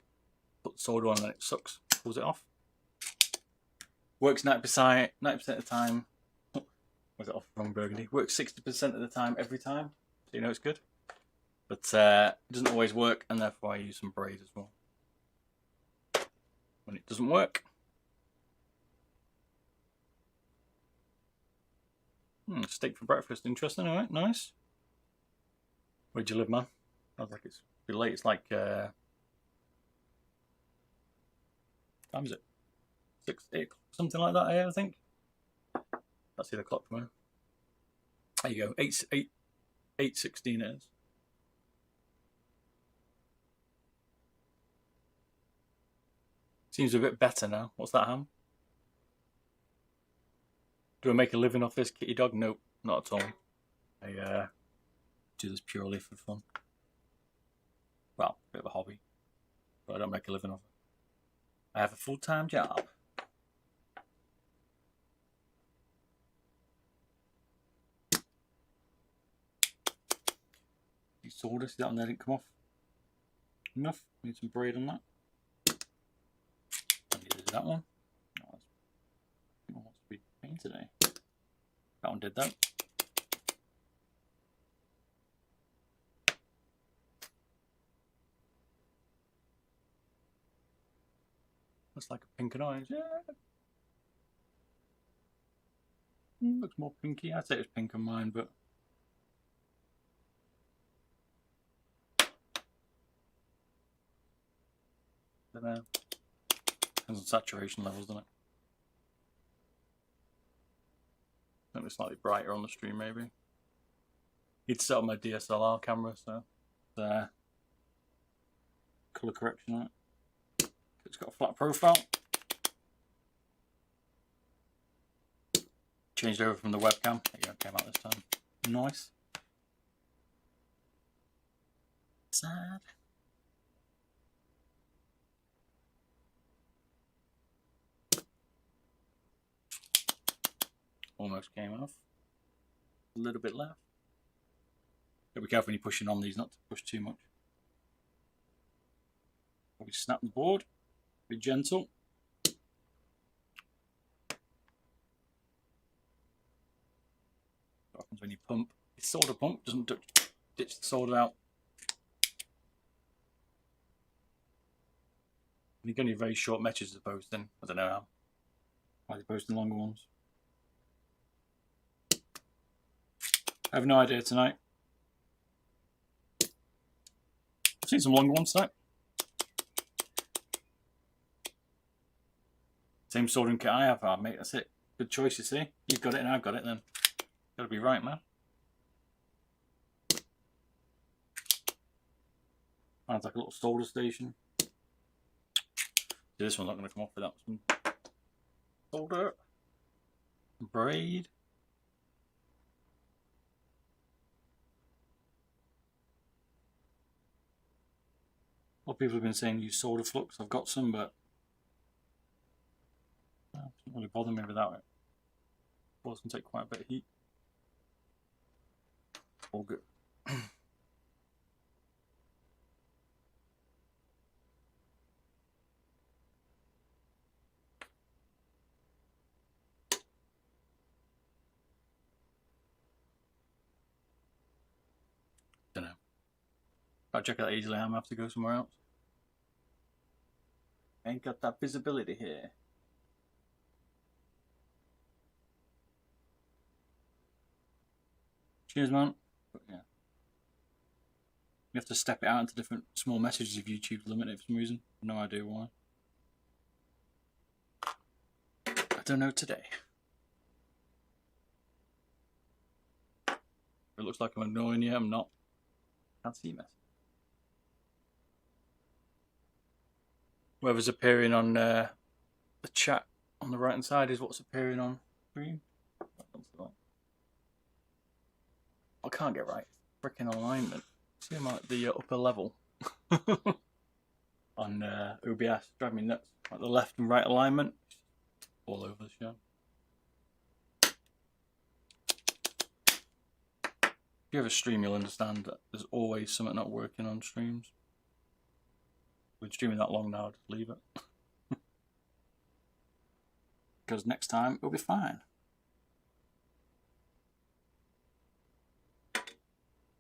put the solder on and then it sucks, pulls it off. Works 90% of the time. Was it off wrong burgundy? Works 60% of the time every time, so you know it's good. But it doesn't always work, and therefore I use some braid as well. When it doesn't work. Steak for breakfast, interesting, alright, nice. Where'd you live, man? Sounds like it's pretty late, it's like, what time is it? 6, 8, something like that, I think. That's the clock for me. There you go, 8:16 it is. Seems a bit better now. What's that, Ham? Do I make a living off this kitty dog? Nope, not at all. I do this purely for fun. Well, a bit of a hobby, but I don't make a living off it. I have a full-time job. You saw this, that one there didn't come off. Enough. Need some braid on that. I needed that one. Oh, it wants to be pain today. That one did that. Looks like a pink and orange. Yeah. Looks more pinky. I'd say it was pink on mine, but I don't know. Depends on saturation levels, doesn't it? I think it's slightly brighter on the stream, maybe. Need to set up my DSLR camera, so there. Color correction on it. It's got a flat profile. Changed over from the webcam. There you go, came out this time. Nice. Sad. Almost came off. A little bit left. Gotta be careful when you're pushing on these, not to push too much. Probably snap the board. Be gentle. What happens when you pump? It's solder pump, doesn't ditch the solder out. And you're getting very short matches as opposed to, I don't know how. Why they're posting longer ones. I have no idea tonight. I've seen some longer ones tonight. Same soldering kit I have, mate. That's it. Good choice, you see. You've got it and I've got it then. Gotta be right, man. Sounds like a little solder station. This one's not going to come off without some solder. Braid. A lot of people have been saying use solder flux. I've got some, but it doesn't really bother me without it. It's going to take quite a bit of heat. All good. Don't know. I'll check it out easily. I'm going to have to go somewhere else. Ain't got that visibility here. Cheers, man. But yeah. You have to step it out into different small messages if YouTube's limited for some reason. No idea why. I don't know today. It looks like I'm annoying you. I'm not. Can't see message. Whoever's appearing on the chat on the right hand side is what's appearing on screen. I can't get right. Freaking alignment. See, I'm at the upper level on OBS. Driving me nuts. Like the left and right alignment, all over the show. If you have a stream, you'll understand that there's always something not working on streams. We're streaming that long now, just leave it. Because next time it'll be fine.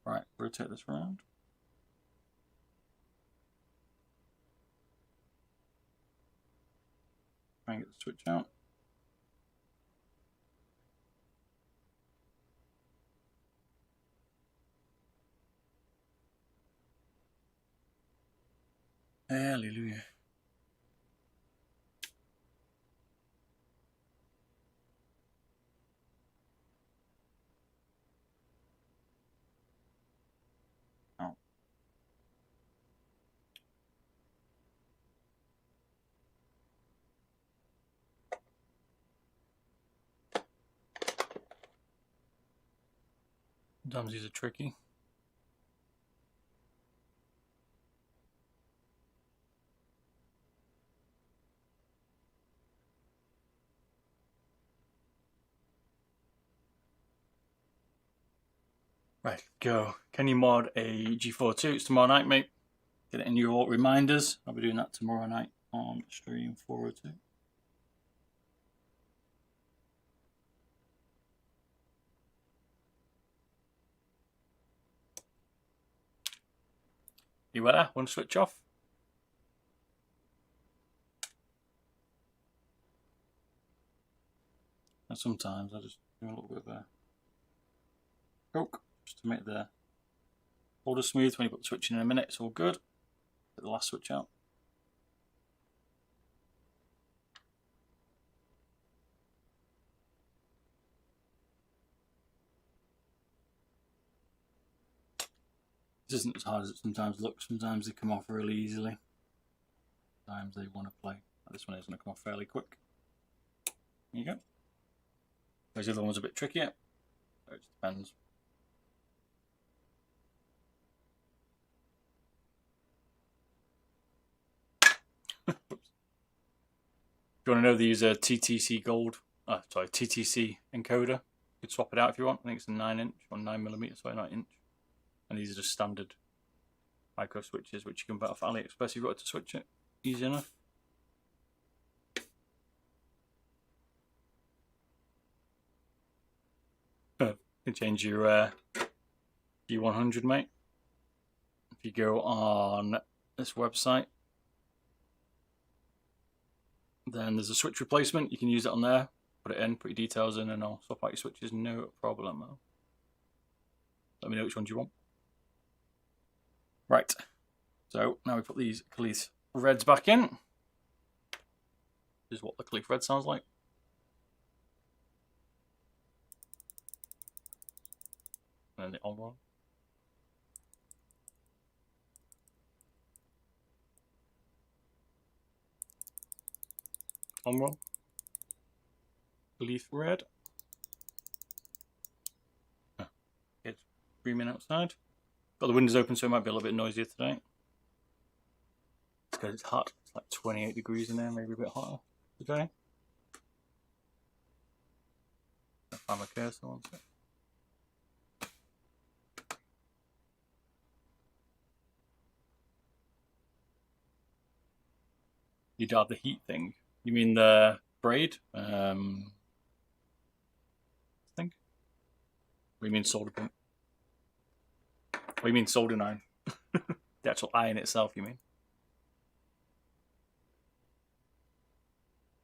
Right, rotate this around. Try and get the switch out. Hallelujah. Oh. Sometimes these are tricky. Right, go. Can you mod a G42? It's tomorrow night, mate. Get it in your reminders. I'll be doing that tomorrow night on stream 402. You better want to switch off? And sometimes I just do a little bit of a poke just to make the holder smooth. When you put the switch in a minute, it's all good. Get the last switch out. This isn't as hard as it sometimes looks. Sometimes they come off really easily. Sometimes they want to play. This one is going to come off fairly quick. There you go. Whereas the other one's a bit trickier. So it just depends. If you want to know, they use a TTC Gold, TTC encoder. You could swap it out if you want. I think it's a 9-inch or 9mm, sorry, not inch. And these are just standard micro switches, which you can buy off AliExpress if you've got to switch it. Easy enough. You can change your G100, mate. If you go on this website, then there's a switch replacement. You can use it on there, put it in, put your details in, and I'll swap out your switches, no problem. Let me know which ones you want. Right, so now we put these Kaith Reds back in. This is what the Kaith Red sounds like. And then the on one. On one. Kaith Red. It's screaming outside. Got the windows open, so it might be a little bit noisier today. It's because it's hot. It's like 28 degrees in there, maybe a bit hotter today. I'll find my cursor one sec. You'd have the heat thing. You mean the braid? I think. What do you mean solder pump? What do you mean soldering iron? The actual iron itself, you mean?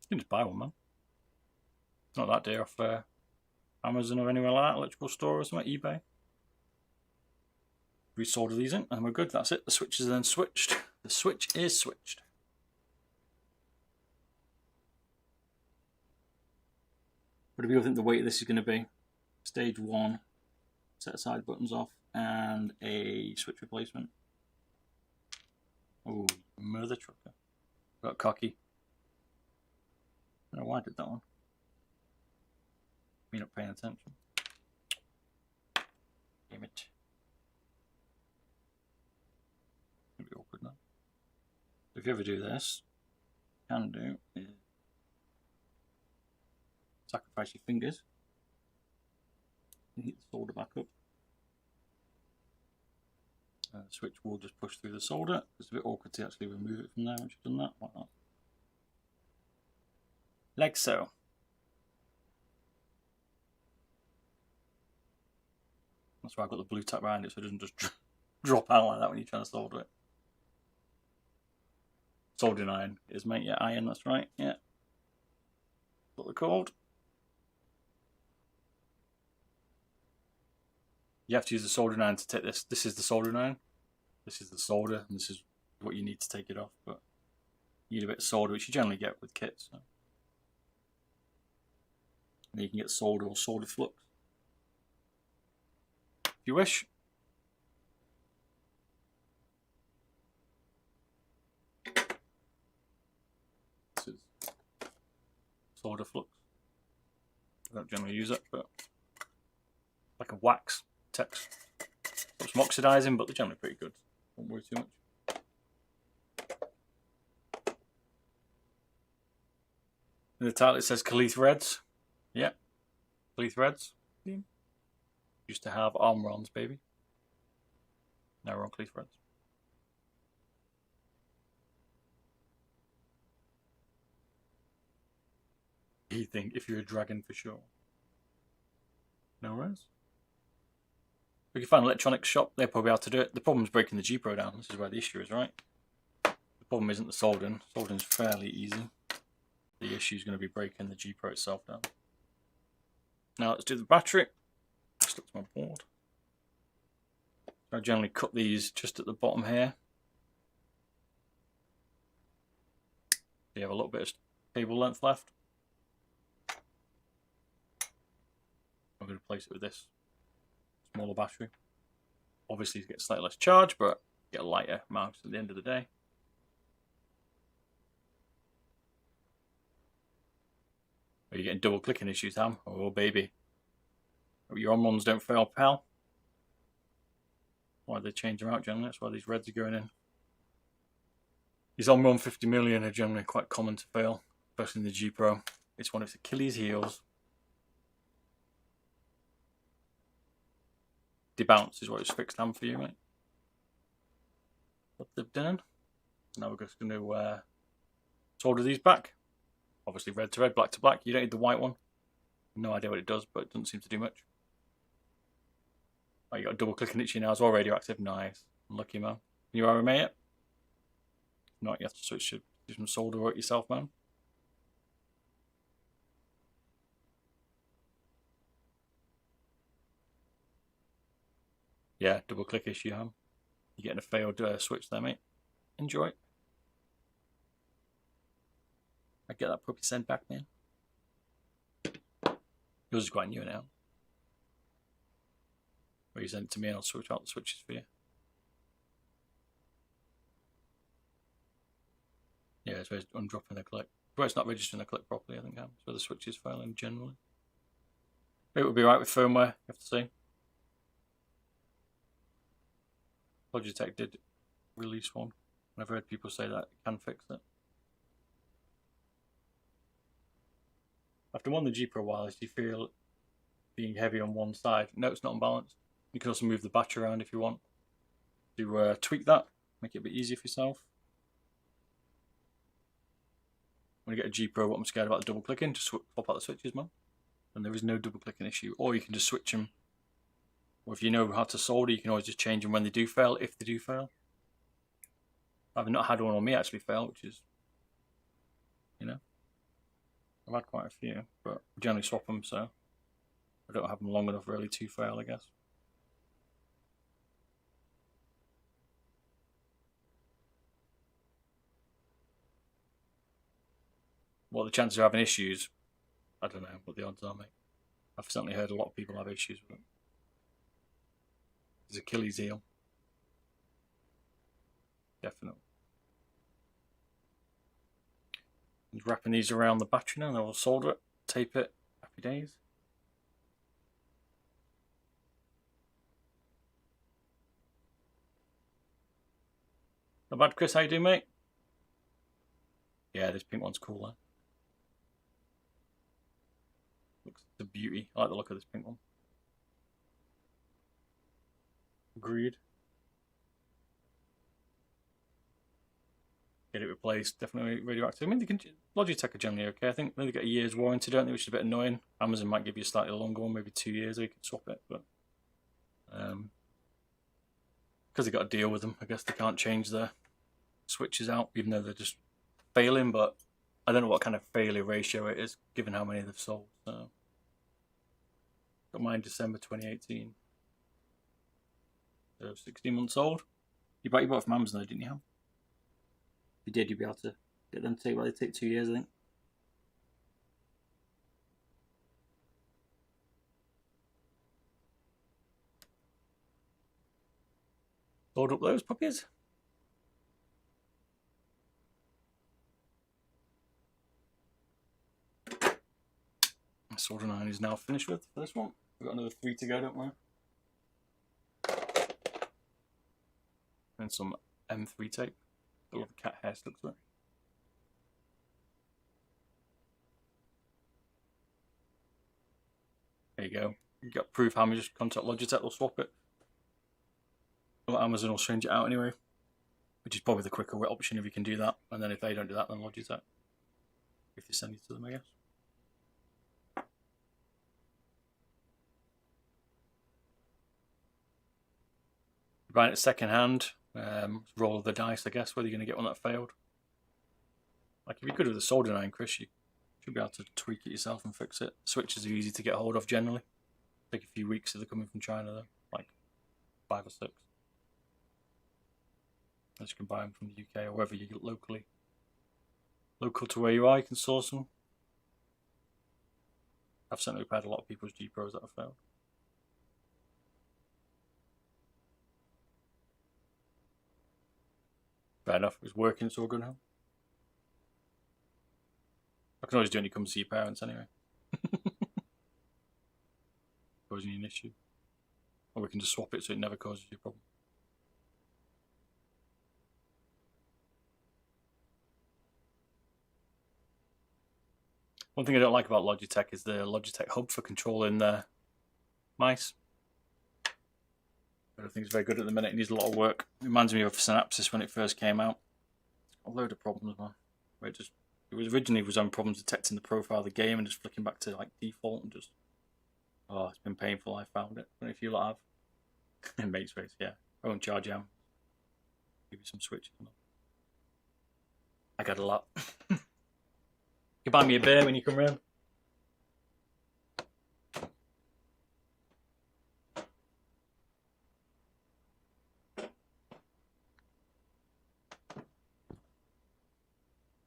You can just buy one, man. It's not that dear off Amazon or anywhere like that, electrical store or something, eBay. We solder these in and we're good. That's it. The switch is then switched. The switch is switched. What do people think the weight of this is going to be? Stage 1, set side buttons off, and a switch replacement. Oh, mother trucker. Got cocky. I don't know why I did that one. Me not paying attention. Damn it. It'll be awkward now. If you ever do this, what you can do is sacrifice your fingers and heat the solder back up. The switch will just push through the solder. It's a bit awkward to actually remove it from there once you've done that. Why not? Like so. That's why I've got the blue tack behind it, so it doesn't just drop out like that when you're trying to solder it. Soldering iron is, mate. Yeah, iron, that's right. Yeah. What they're called. You have to use the soldering iron to take this. This is the soldering iron. This is the solder, and this is what you need to take it off. But you need a bit of solder, which you generally get with kits. So. And you can get solder or solder flux if you wish. This is solder flux. I don't generally use it, but like a wax text. Got some oxidizing, but they're generally pretty good. Don't worry too much. In the title it says Kaith Reds. Yeah, Kaith Reds. Used used to have arm-ons, baby. Now we're on Kaith threads. You think if you're a dragon for sure. No worries. We can find an electronics shop, they're probably able to do it. The problem is breaking the G-Pro down. This is where the issue is, right? The problem isn't the soldering. Soldering's fairly easy. The issue is going to be breaking the G-Pro itself down. Now let's do the battery. Just look to my board. I generally cut these just at the bottom here. You have a little bit of cable length left. I'm going to replace it with this smaller battery. Obviously, you get slightly less charge, but get a lighter amount at the end of the day. Are you getting double clicking issues, Ham? Oh, baby. Your on-runs don't fail, pal. Why they change them out generally? That's why these reds are going in. These on-run 50 million are generally quite common to fail, especially in the G Pro. It's one of its Achilles heels. Debounce is what it's fixed on for you, mate. What they've done. Now we're just going to solder these back. Obviously red to red, black to black. You don't need the white one. No idea what it does, but it doesn't seem to do much. Oh, you got a double clicking itchy now as well, radioactive. Nice. Lucky, man. Can you RMA it? Not, you have to switch to do some solder work yourself, man. Yeah, double click issue, Ham. You're getting a failed switch there, mate. Enjoy. I get that puppy sent back, man. Yours is quite new now. Or you send it to me and I'll switch out the switches for you. Yeah, it's where it's undropping the click. Where it's not registering the click properly, I think, Ham. So the switch is failing generally. It would be right with firmware, you have to see. Logitech did release one. I've heard people say that it can fix it. After one the G Pro wireless, do you feel being heavy on one side? No, it's not unbalanced. You can also move the battery around if you want to tweak that, make it a bit easier for yourself. When you get a G Pro, what I'm scared about the double clicking, just swap out the switches, man. And there is no double clicking issue. Or you can just switch them. Or if you know how to solder, you can always just change them when they do fail, if they do fail. I've not had one on me actually fail, which is, you know, I've had quite a few, but I generally swap them, so I don't have them long enough really to fail, I guess. What the chances of having issues, I don't know what the odds are, mate. I've certainly heard a lot of people have issues with it. It's Achilles heel. Definitely. Just wrapping these around the battery now, and then we'll solder it, tape it. Happy days. Not bad, Chris. How you doing, mate? Yeah, this pink one's cooler. Looks a beauty. I like the look of this pink one. Agreed. Get it replaced. Definitely radioactive. I mean, Logitech are generally okay. I think they get a year's warranty, don't they? Which is a bit annoying. Amazon might give you a slightly longer one, maybe 2 years, or you can swap it. But because they got to deal with them, I guess they can't change their switches out, even though they're just failing. But I don't know what kind of failure ratio it is, given how many they've sold. So, got mine December 2018. So 16 months old. You bought from Amazon though, didn't you, Ham? If you did, you'd be able to get them to take, well, they take 2 years, I think. Load up those puppies. Solder 9 is now finished with for this one. We've got another 3 to go, don't we? And some M3 tape. A lot of cat hair stuck to it. There you go. You got proof hammer, just contact Logitech, they'll swap it. Or Amazon will change it out anyway, which is probably the quicker option if you can do that. And then if they don't do that, then Logitech, if you send it to them, I guess. You're buying it second hand, roll of the dice, I guess, whether you're going to get one that failed. Like if you're good with the soldering iron, Chris, you should be able to tweak it yourself and fix it. Switches are easy to get hold of generally. Take a few weeks if they're coming from China though, like 5 or 6. Unless you can buy them from the UK or wherever you get locally. Local to where you are, you can source them. I've certainly repaired a lot of people's G Pros that have failed. Fair enough, it was working, it's all good now. I can always do it when you come to see your parents anyway. Causing you an issue. Or we can just swap it so it never causes you a problem. One thing I don't like about Logitech is the Logitech hub for controlling the mice. I don't think it's very good at the minute. It needs a lot of work. It reminds me of Synapsis when it first came out. It's got a load of problems, man. Where it was originally having problems detecting the profile of the game and just flicking back to like default and just, oh, it's been painful. I found it. I don't know if you lot have. In Mate's face, yeah. I won't charge you. Give you some switches. I got a lot. You buy me a beer when you come round.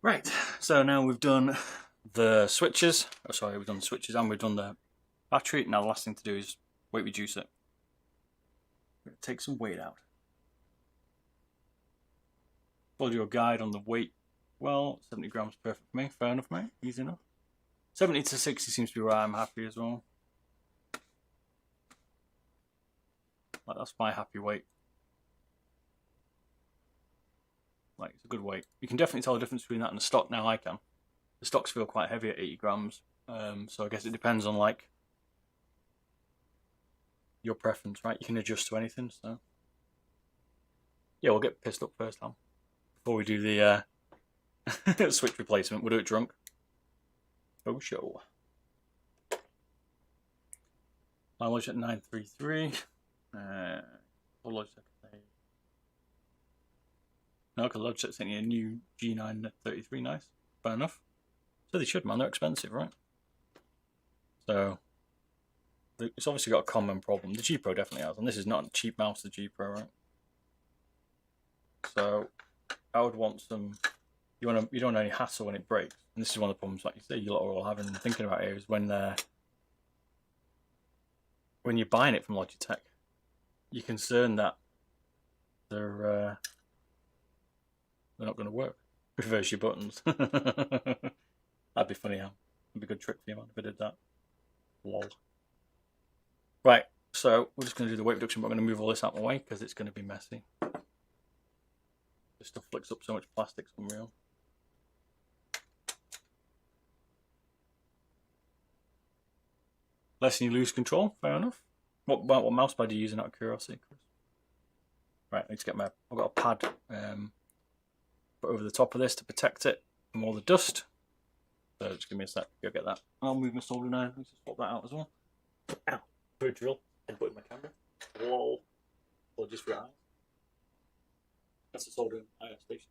Right, so now we've done the switches. Oh, sorry, we've done the switches and we've done the battery. Now the last thing to do is weight reduce it. We're going to take some weight out. Followed your guide on the weight. Well, 70 grams perfect for me. Fair enough, mate. Easy enough. 70 to 60 seems to be where I'm happy as well. Like, that's my happy weight. Like, it's a good weight. You can definitely tell the difference between that and the stock. Now I can. The stocks feel quite heavy at 80 grams. So I guess it depends on, like, your preference, right? You can adjust to anything, so. Yeah, we'll get pissed up first, Ham. Before we do the switch replacement, we'll do it drunk. Oh, show. My Logitech 933. Logitech. No, because Logitech sent you a new G933. Nice. Fair enough. So they should, man. They're expensive, right? So it's obviously got a common problem. The G Pro definitely has, and this is not a cheap mouse, the G Pro, right? So I would want some. You don't want any hassle when it breaks, and this is one of the problems, like you say, you lot are all having and thinking about here, is when you're buying it from Logitech, you're concerned that they're not going to work. Reverse your buttons. That'd be funny, huh? That'd be a good trick for you, man, if I did that. Lol. Right, so we're just going to do the weight reduction, but I'm going to move all this out of my way because it's going to be messy. This stuff flicks up so much plastic, it's unreal. Lessing you lose control, fair enough. What mouse pad are you using out of curiosity, Chris? Right, I need to get I've got a pad put over the top of this to protect it from all the dust. So just give me a sec, go get that. I'll move my soldering iron, let's just swap that out as well. Ow, for a drill, and put in my camera. Lol. Or just for eyes. That's the soldering iron station.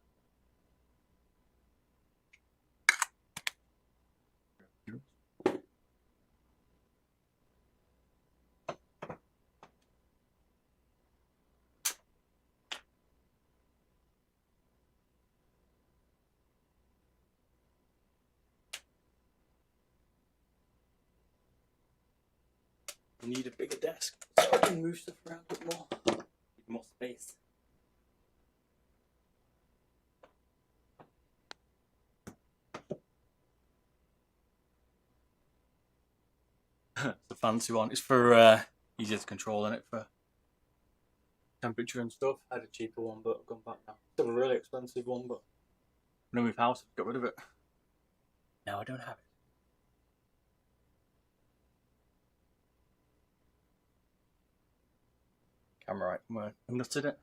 I need a bigger desk so I can move stuff around a bit more. Need more space. It's a fancy one. It's for easier to control in it for temperature and stuff. I had a cheaper one, but I've gone back now. Still a really expensive one, but when I moved house, I got rid of it. Now I don't have it. camera right where I nutted it.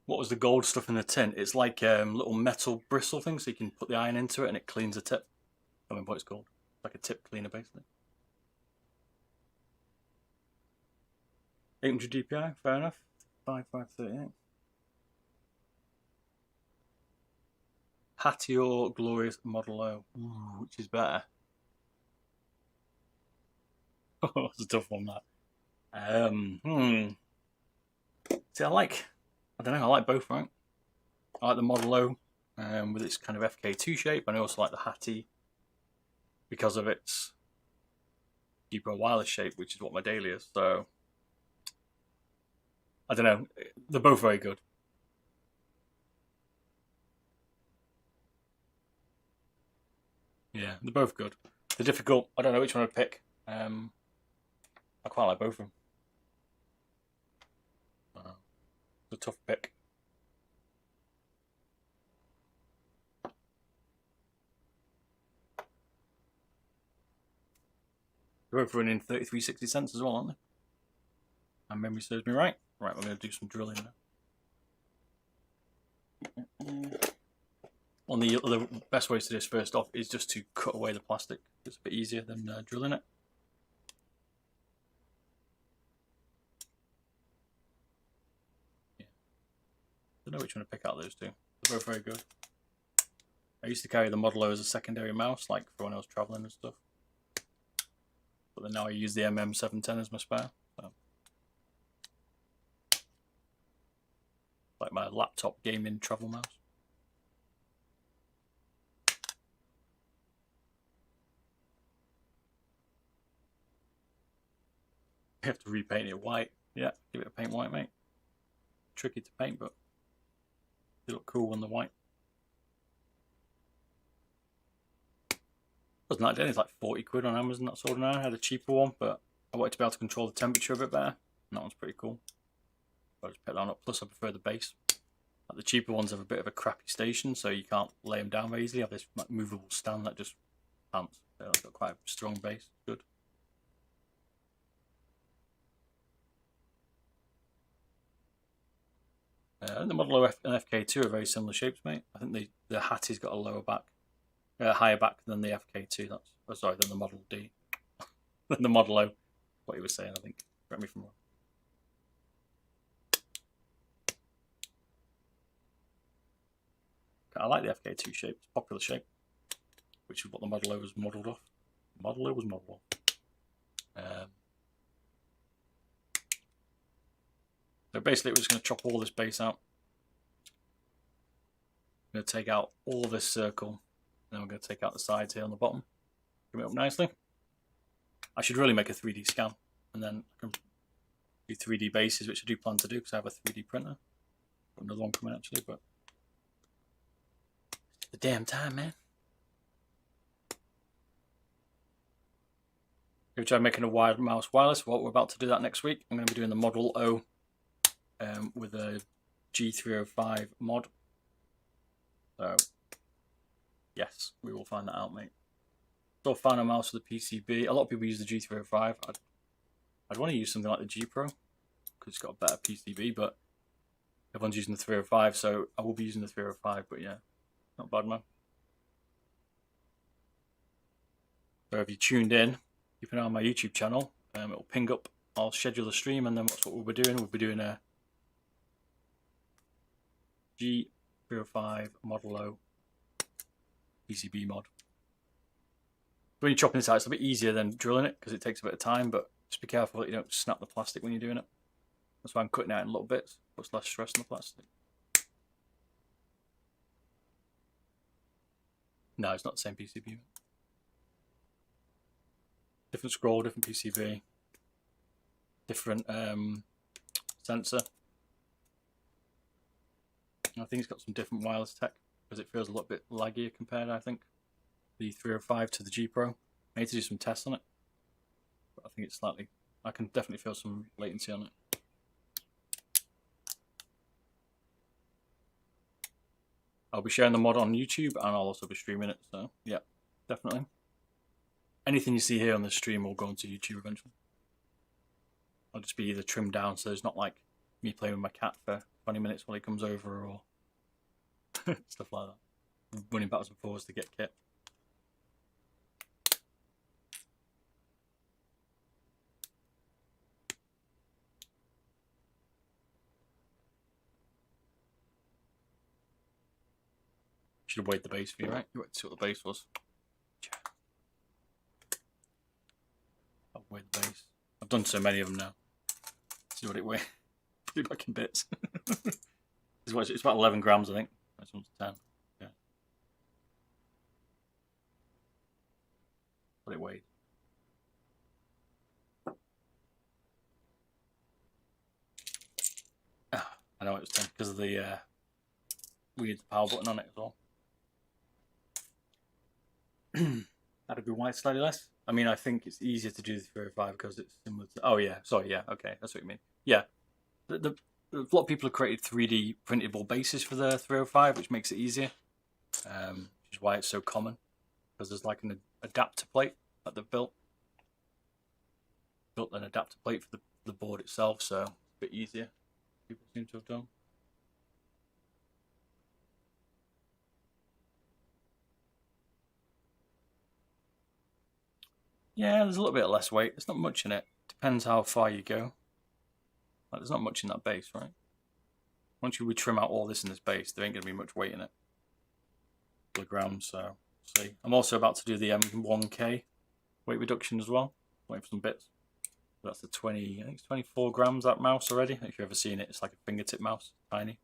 What was the gold stuff in the tin? It's like little metal bristle thing, so you can put the iron into it and it cleans the tip. I don't know what it's called. It's like a tip cleaner, basically. 800 DPI, fair enough. 5538. Hattior Glorious Model O. Ooh, which is better? Oh, it's a tough one, that. See, I don't know, I like both, right? I like the Model O with its kind of FK2 shape, and I also like the Hattie because of its G-Pro wireless shape, which is what my daily is. So, I don't know, they're both very good. Yeah, they're both good. They're difficult. I don't know which one I'd pick. I quite like both of them. It's a tough pick. They're both running 3360 cents as well, aren't they? My memory serves me right. Right, we're going to do some drilling now. One of the best ways to do this first off is just to cut away the plastic. It's a bit easier than drilling it. Yeah. Don't know which one to pick out of those two. They're both very good. I used to carry the Model O as a secondary mouse, like for when I was traveling and stuff. But then now I use the MM710 as my spare. So. Like my laptop gaming travel mouse. You have to repaint it white. Yeah, give it a paint white, mate. Tricky to paint, but they look cool on the white. Wasn't that dead? It's like 40 quid on Amazon, that sort of now. I had a cheaper one, but I wanted to be able to control the temperature a bit better. And that one's pretty cool. So I just picked that one up. Plus, I prefer the base. Like the cheaper ones have a bit of a crappy station, so you can't lay them down very easily. I have this like, movable stand that just pants. They've got quite a strong base. Good. The Model O and FK2 are very similar shapes, mate. I think the Hattie's got a lower back, higher back than the FK2. Sorry, than the Model D. Than the Model O. What he was saying, I think. Correct me if I'm wrong. I like the FK2 shape. It's a popular shape, which is what the Model O was modelled off. The Model O was modelled off. So basically, we're just going to chop all this base out. I'm going to take out all this circle, and then we're going to take out the sides here on the bottom. Bring it up nicely. I should really make a 3D scan, and then I can do 3D bases, which I do plan to do because I have a 3D printer. Got another one coming actually, but it's the damn time, man. If we try making a wired mouse wireless, well, we're about to do that next week. I'm going to be doing the Model O with a G305 mod. So, yes, we will find that out, mate. So I found a mouse with a PCB. A lot of people use the G305. I'd want to use something like the G Pro because it's got a better PCB, but everyone's using the 305, so I will be using the 305. But yeah, not bad, man. So if you tuned in, keep an eye on my YouTube channel. It'll ping up. I'll schedule the stream, and then that's what we'll be doing. We'll be doing a G305 Model O PCB mod. When you're chopping this out, it's a bit easier than drilling it because it takes a bit of time, but just be careful that you don't snap the plastic when you're doing it. That's why I'm cutting out in little bits, puts less stress on the plastic. No, it's not the same PCB. Different scroll, different PCB, different sensor. I think it's got some different wireless tech because it feels a little bit laggier compared, I think, the 305 to the G Pro. I need to do some tests on it, but I think it's slightly, I can definitely feel some latency on it. I'll be sharing the mod on YouTube and I'll also be streaming it, so yeah, definitely. anything you see here on the stream will go onto YouTube eventually. I'll just be either trimmed down so there's not like me playing with my cat for 20 minutes while he comes over or stuff like that. Running backwards and forwards to get kit. Should have weighed the base for you, right? You went to see what the base was. I've weighed the base. I've done so many of them now. See what it weighs. Do back in bits. It's about 11 grams, I think. This one's 10. Yeah. What it weighed. Ah, I know it was 10 because of the we need the power button on it as well. That'd be why it's slightly less. I mean, I think it's easier to do the 305 because it's similar to. Oh yeah, sorry, yeah, okay, that's what you mean. Yeah, a lot of people have created 3D printable bases for the 305, which makes it easier. Which is why it's so common because there's like an adapter plate that they've built an adapter plate for the board itself, so it's a bit easier. People seem to have done. Yeah, there's a little bit less weight. There's not much in it. Depends how far you go. Like, there's not much in that base, right? Once we trim out all this in this base, there ain't going to be much weight in it. A couple of grams, so see. I'm also about to do the M1K weight reduction as well. Waiting for some bits. That's the 20, I think it's 24 grams, that mouse already. If you've ever seen it, it's like a fingertip mouse, tiny.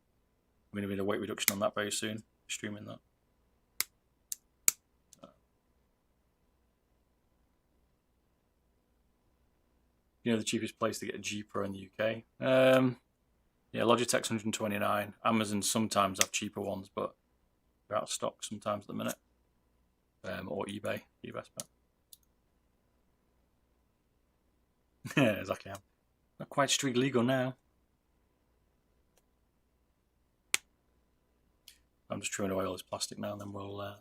I'm going to do a weight reduction on that very soon. Streaming that. You know the cheapest place to get a G Pro in the UK? Yeah, Logitech's 129. Amazon sometimes have cheaper ones, but they're out of stock sometimes at the minute. Or eBay, your best bet. Yeah, exactly. Not quite street legal now. I'm just throwing away all this plastic now, and then we'll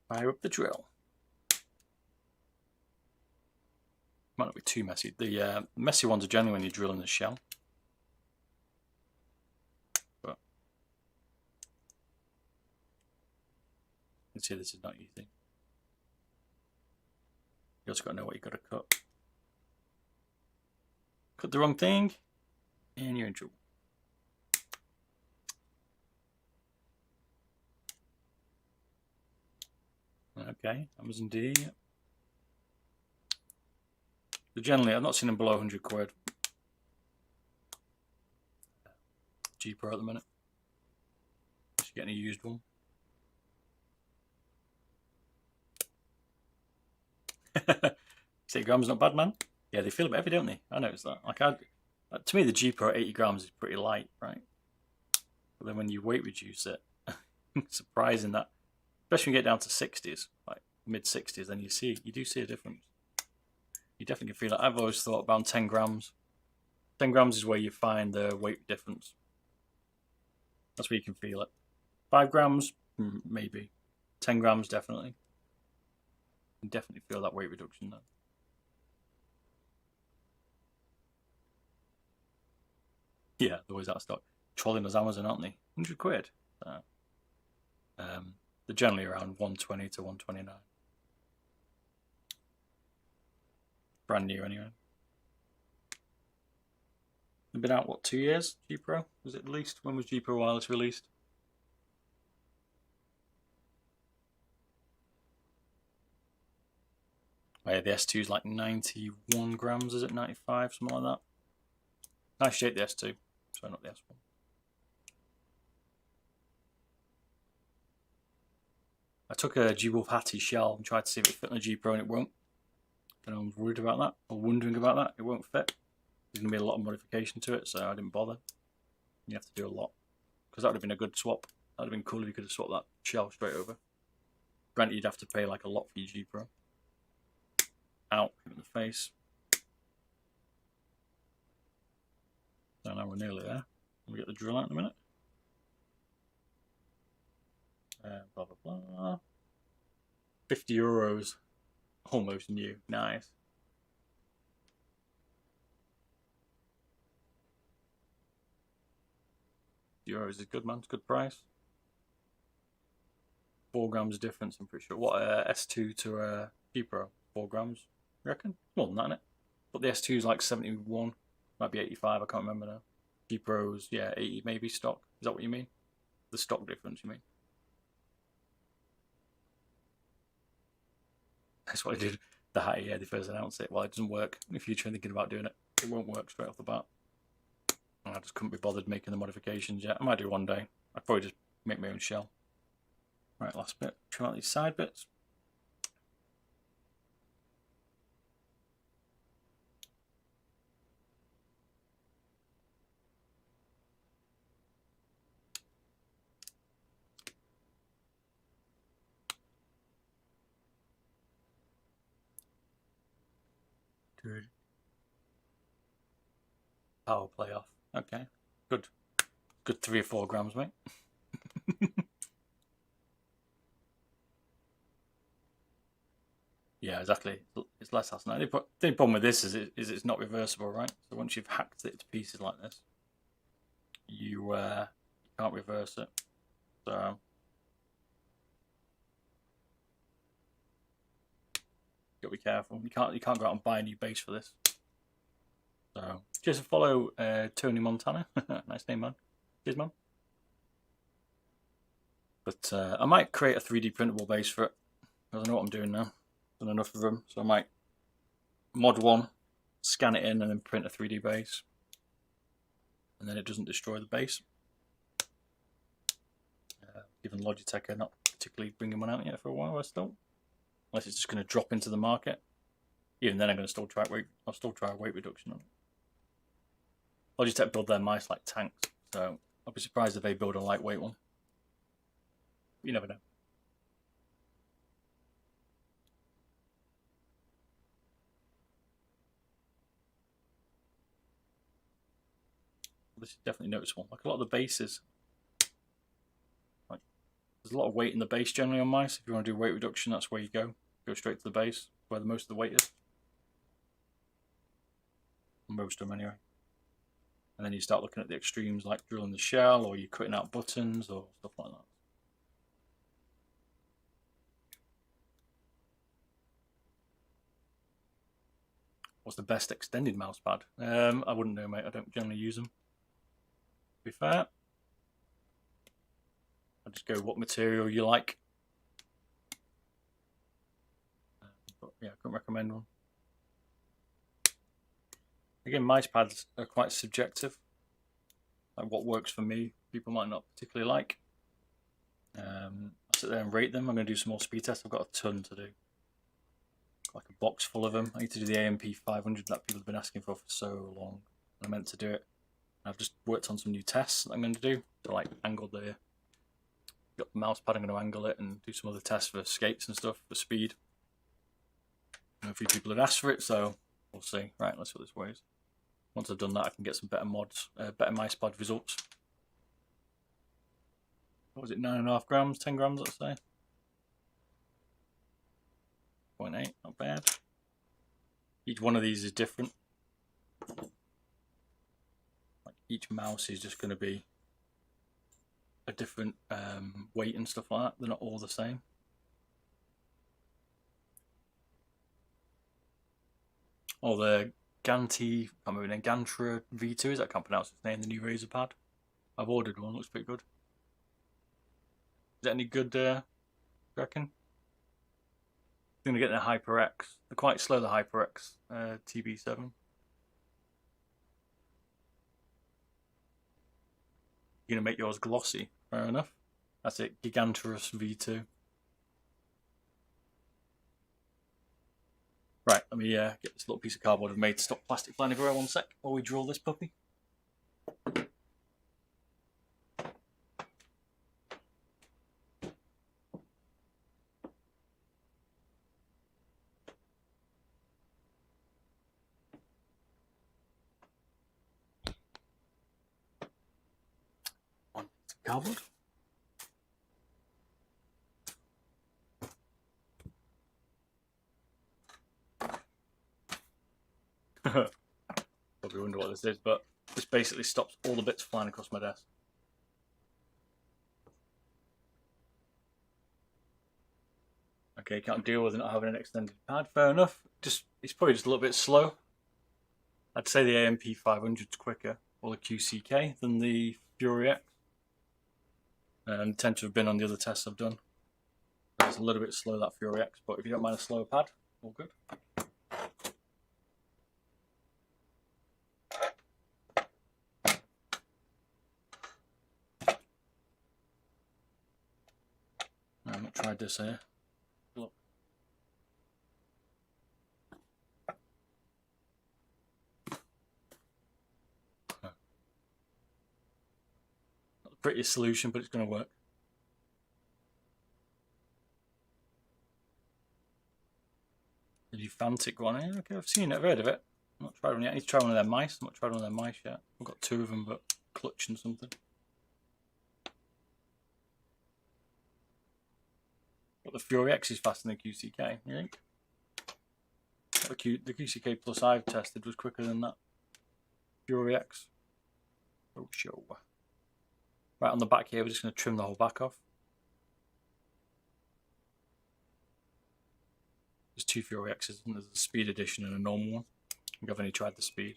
fire up the drill. Might not be too messy. The messy ones are generally when you're drilling the shell. But you can see this is not easy. You also got to know what you've got to cut. Cut the wrong thing, and you're in trouble. Okay, Amazon D. So generally, I've not seen them below 100 quid. G Pro at the minute. Just getting a used one. 6 grams not bad, man. Yeah, they feel a bit heavy, don't they? I noticed that. Like, to me, the G Pro 80 grams is pretty light, right? But then when you weight reduce it, surprising that, especially when you get down to 60s, like mid 60s, then you do see a difference. You definitely can feel it. I've always thought around 10 grams. 10 grams is where you find the weight difference. That's where you can feel it. 5 grams, maybe. 10 grams, definitely. You can definitely feel that weight reduction then. Yeah, they're always out of stock. Trolling those Amazon, aren't they? 100 quid. They're generally around 120 to 129. Brand new anyway. They've been out, what, 2 years? G Pro? Was it released? When was G Pro Wireless released? Oh yeah, the S2 is like 91 grams, is it? 95, something like that. Nice shape, the S2. Sorry, not the S1. I took a G-Wolf Hattie shell and tried to see if it fit on a G Pro and it won't. If anyone's worried about that or wondering about that, it won't fit. There's going to be a lot of modification to it, so I didn't bother. You have to do a lot. Because that would have been a good swap. That would have been cool if you could have swapped that shell straight over. Granted, you'd have to pay like a lot for your G Pro. Out, in the face. So now we're nearly there. We'll get the drill out in a minute. Blah blah blah. €50, almost new. Nice. €50 is good, man. It's a good price. 4 grams difference, I'm pretty sure. What, S2 to G Pro? 4 grams, you reckon? More than that, innit? But the S2 is like 71, might be 85, I can't remember now. G Pro's, yeah, 80 maybe stock. Is that what you mean? The stock difference, you mean? That's what I did. The hat, yeah, they first announced it. Well, it doesn't work. In the future, I'm thinking about doing it. It won't work straight off the bat. And I just couldn't be bothered making the modifications yet. I might do one day. I'd probably just make my own shell. Right, last bit. Trim out these side bits. Good. Power play off. Okay, good. Good 3 or 4 grams, mate. Yeah, exactly. It's less hassle. Now, the problem with this is it's not reversible, right? So once you've hacked it to pieces like this, you can't reverse it. So you got to be careful. You can't go out and buy a new base for this. So just follow Tony Montana. Nice name, man. Cheers, man. But I might create a 3D printable base for it. I know what I'm doing now. Done enough of them, so I might mod one, scan it in, and then print a 3D base, and then it doesn't destroy the base. Given Logitech are not particularly bringing one out yet for a while, I still, unless it's just going to drop into the market. Even then, I'm going to still try weight. I'll still try a weight reduction on it. Logitech build their mice like tanks, so I'll be surprised if they build a lightweight one. You never know. This is definitely noticeable. Like a lot of the bases, like there's a lot of weight in the base generally on mice. If you want to do weight reduction, that's where you go. Go straight to the base, where the most of the weight is. Most of them anyway. And then you start looking at the extremes, like drilling the shell, or you're cutting out buttons, or stuff like that. What's the best extended mouse pad? I wouldn't know, mate. I don't generally use them. To be fair, I'll just go what material you like. But yeah, I couldn't recommend one. Again, mice pads are quite subjective. Like what works for me, people might not particularly like. I'll sit there and rate them. I'm going to do some more speed tests. I've got a ton to do. Like a box full of them. I need to do the AMP 500 that people have been asking for so long. I meant to do it. I've just worked on some new tests that I'm going to do. So like angle the got the mouse pad, I'm going to angle it and do some other tests for skates and stuff for speed. And a few people had asked for it, so we'll see. Right, let's see what this weighs. Once I've done that, I can get some better mods, better mice pad results. What was it, 9.5 grams, 10 grams, let's say? 0.8, not bad. Each one of these is different. Like each mouse is just going to be a different weight and stuff like that. They're not all the same. Oh, the Ganti, I can't remember, Gantra V2, is that I can't pronounce its name, the new Razer pad. I've ordered one, looks pretty good. Is that any good, do you reckon? I'm going to get the HyperX. They're quite slow, the HyperX TB7. You're going to make yours glossy, fair enough. That's it, Gigantorus V2. Right, let me get this little piece of cardboard I've made to stop plastic flying everywhere. One sec while we drill this puppy. One piece of cardboard. Probably wonder what this is, but this basically stops all the bits flying across my desk. Okay, can't deal with not having an extended pad. Fair enough. It's probably just a little bit slow. I'd say the AMP 500's quicker, or the QCK, than the Fury X. And tend to have been on the other tests I've done. It's a little bit slow, that Fury X, but if you don't mind a slower pad, all good. I've not tried this here. Look. Not the prettiest solution, but it's going to work. The Fantic one, okay, I've seen it, I've heard of it. I've not tried one yet. I need to try one of their mice. I've not tried one of their mice yet. I've got 2 of them, but clutch and something. But the Fury X is faster than the QCK, you think? The QCK Plus I've tested was quicker than that Fury X. Oh, show. Right on the back here, we're just going to trim the whole back off. There's 2 Fury X's, and there's a speed edition and a normal one. I think I've only tried the speed.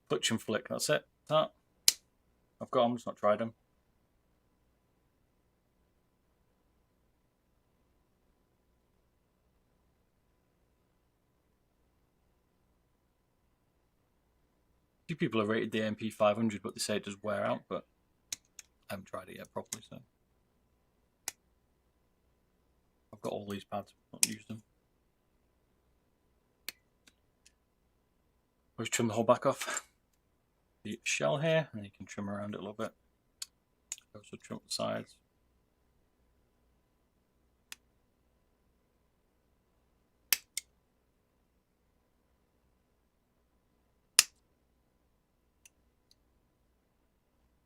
Clutch and flick, that's it. That. I've got them, just not tried them. A few people have rated the AMP 500, but they say it does wear out, but I haven't tried it yet properly, so. I've got all these pads, not used them. Always trim the whole back off. The shell here, and you can trim around it a little bit. Also trim the sides.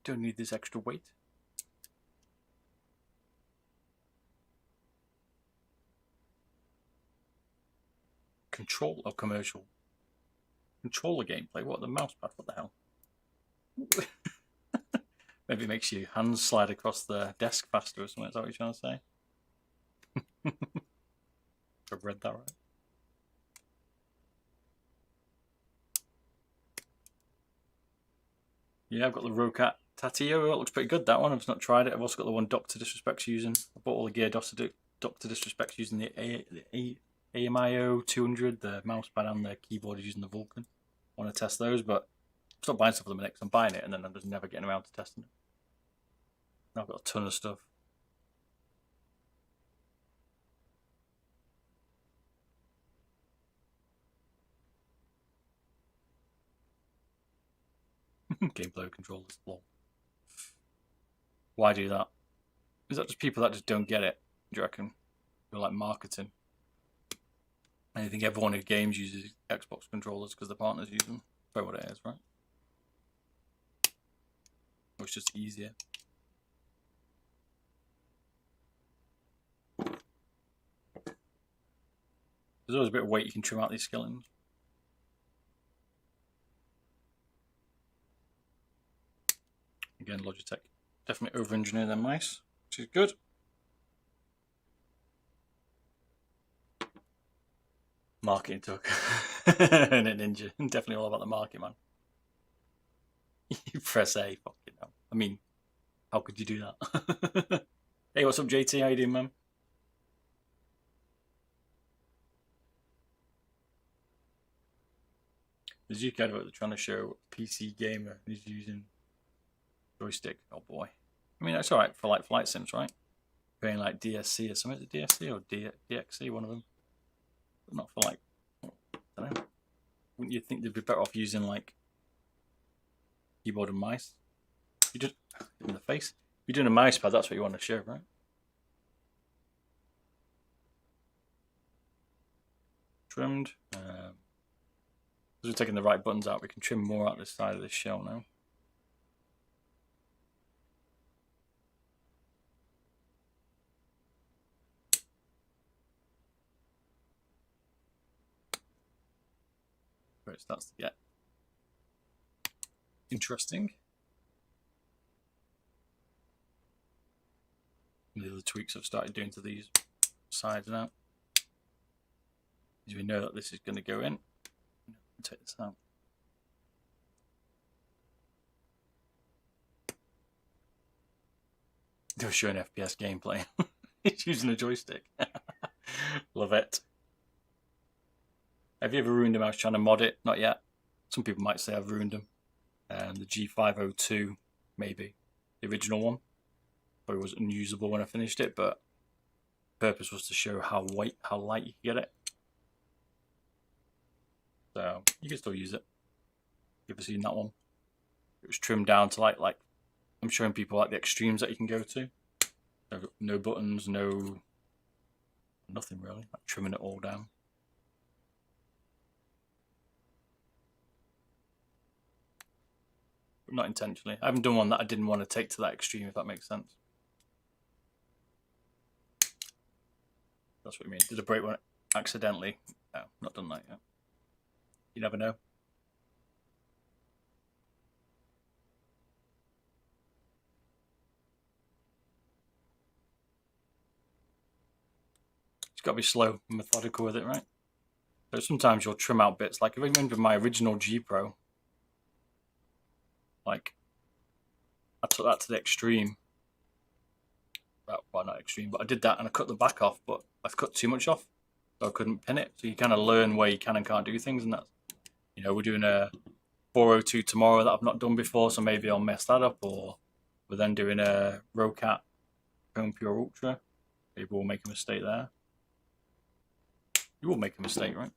Don't need this extra weight. Control or commercial? Controller gameplay? What, the mouse pad? What the hell? Maybe it makes your hands slide across the desk faster or something. Is that what you're trying to say? I've read that right. Yeah, I've got the Rocat Tatio. It looks pretty good, that one. I've just not tried it. I've also got the one Dr. Disrespect's using. I bought all the gear Dr. Disrespect's using the AMIO 200, the mousepad and the keyboard is using the Vulcan. I want to test those, but I'm still buying stuff for the minute because I'm buying it and then I'm just never getting around to testing it. Now I've got a ton of stuff. Gameplay controllers, lol. Why do that? Is that just people that just don't get it, do you reckon? They're like marketing. And you think everyone who games uses Xbox controllers because the partners use them? Probably what it is, right? Or it's just easier. There's always a bit of weight you can trim out these skeletons. Again, Logitech. Definitely over-engineer their mice, which is good. Marketing took. And a ninja. Definitely all about the market, man. You press A, fucking hell. I mean, how could you do that? Hey, what's up, JT? How you doing, man? There's a UK advert they're trying to show PC gamer who's using joystick. Oh boy. I mean, that's alright for like flight sims, right? Playing like DSC or something. Is it DSC or DXC? One of them. But not for like, I don't know. Wouldn't you think they'd be better off using like keyboard and mice? You just in the face. If you're doing a mouse pad, that's what you want to show, right? Trimmed. As we're taking the right buttons out, we can trim more out this side of this shell now. it starts to get interesting. The other tweaks I've started doing to these sides now, as we know that this is going to go in. Take this out. They were showing FPS gameplay. It's using a joystick. Love it. Have you ever ruined a mouse trying to mod it? Not yet. Some people might say I've ruined them. The G502, maybe. The original one. Probably was unusable when I finished it, but the purpose was to show how light you can get it. So you can still use it. You ever seen that one? It was trimmed down to like I'm showing people like the extremes that you can go to. No buttons, nothing really. Like trimming it all down. But not intentionally. I haven't done one that I didn't want to take to that extreme, if that makes sense. That's what I mean. Did I break one accidentally? No, not done that yet. You never know. It's got to be slow and methodical with it, right? So sometimes you'll trim out bits. Like if I remember my original G Pro, like I took that to the extreme. Well, not extreme, but I did that and I cut the back off, but I've cut too much off, so I couldn't pin it. So you kind of learn where you can and can't do things, and that's, you know, we're doing a 402 tomorrow that I've not done before, so maybe I'll mess that up, or we're then doing a Rocat Chrome Pure Ultra. Maybe we'll make a mistake there. You will make a mistake, right?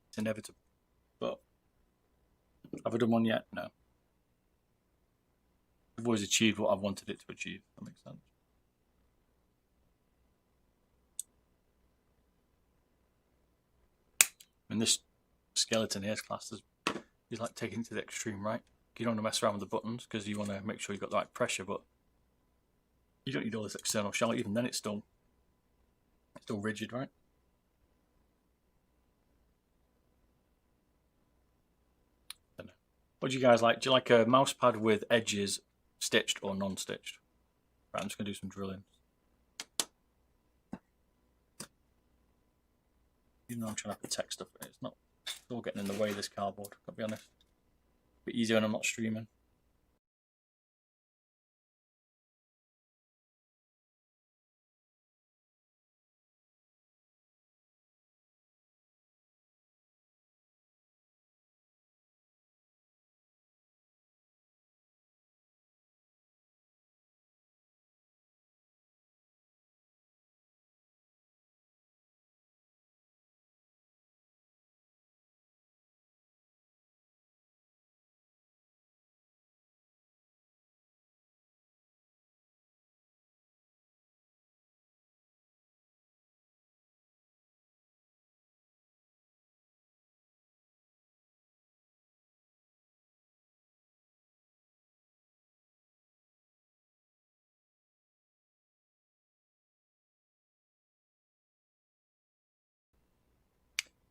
It's inevitable. But have I done one yet? No. I've always achieved what I've wanted it to achieve. That makes sense. And this skeleton here is classed as, he's like taking it to the extreme, right? You don't want to mess around with the buttons because you want to make sure you've got the right pressure, but you don't need all this external shell. Even then, it's still rigid, right? What do you guys like? Do you like a mouse pad with edges stitched or non-stitched? Right, I'm just going to do some drilling. Even though I'm trying to protect stuff, it's all getting in the way of this cardboard, I'll be honest. A bit easier when I'm not streaming.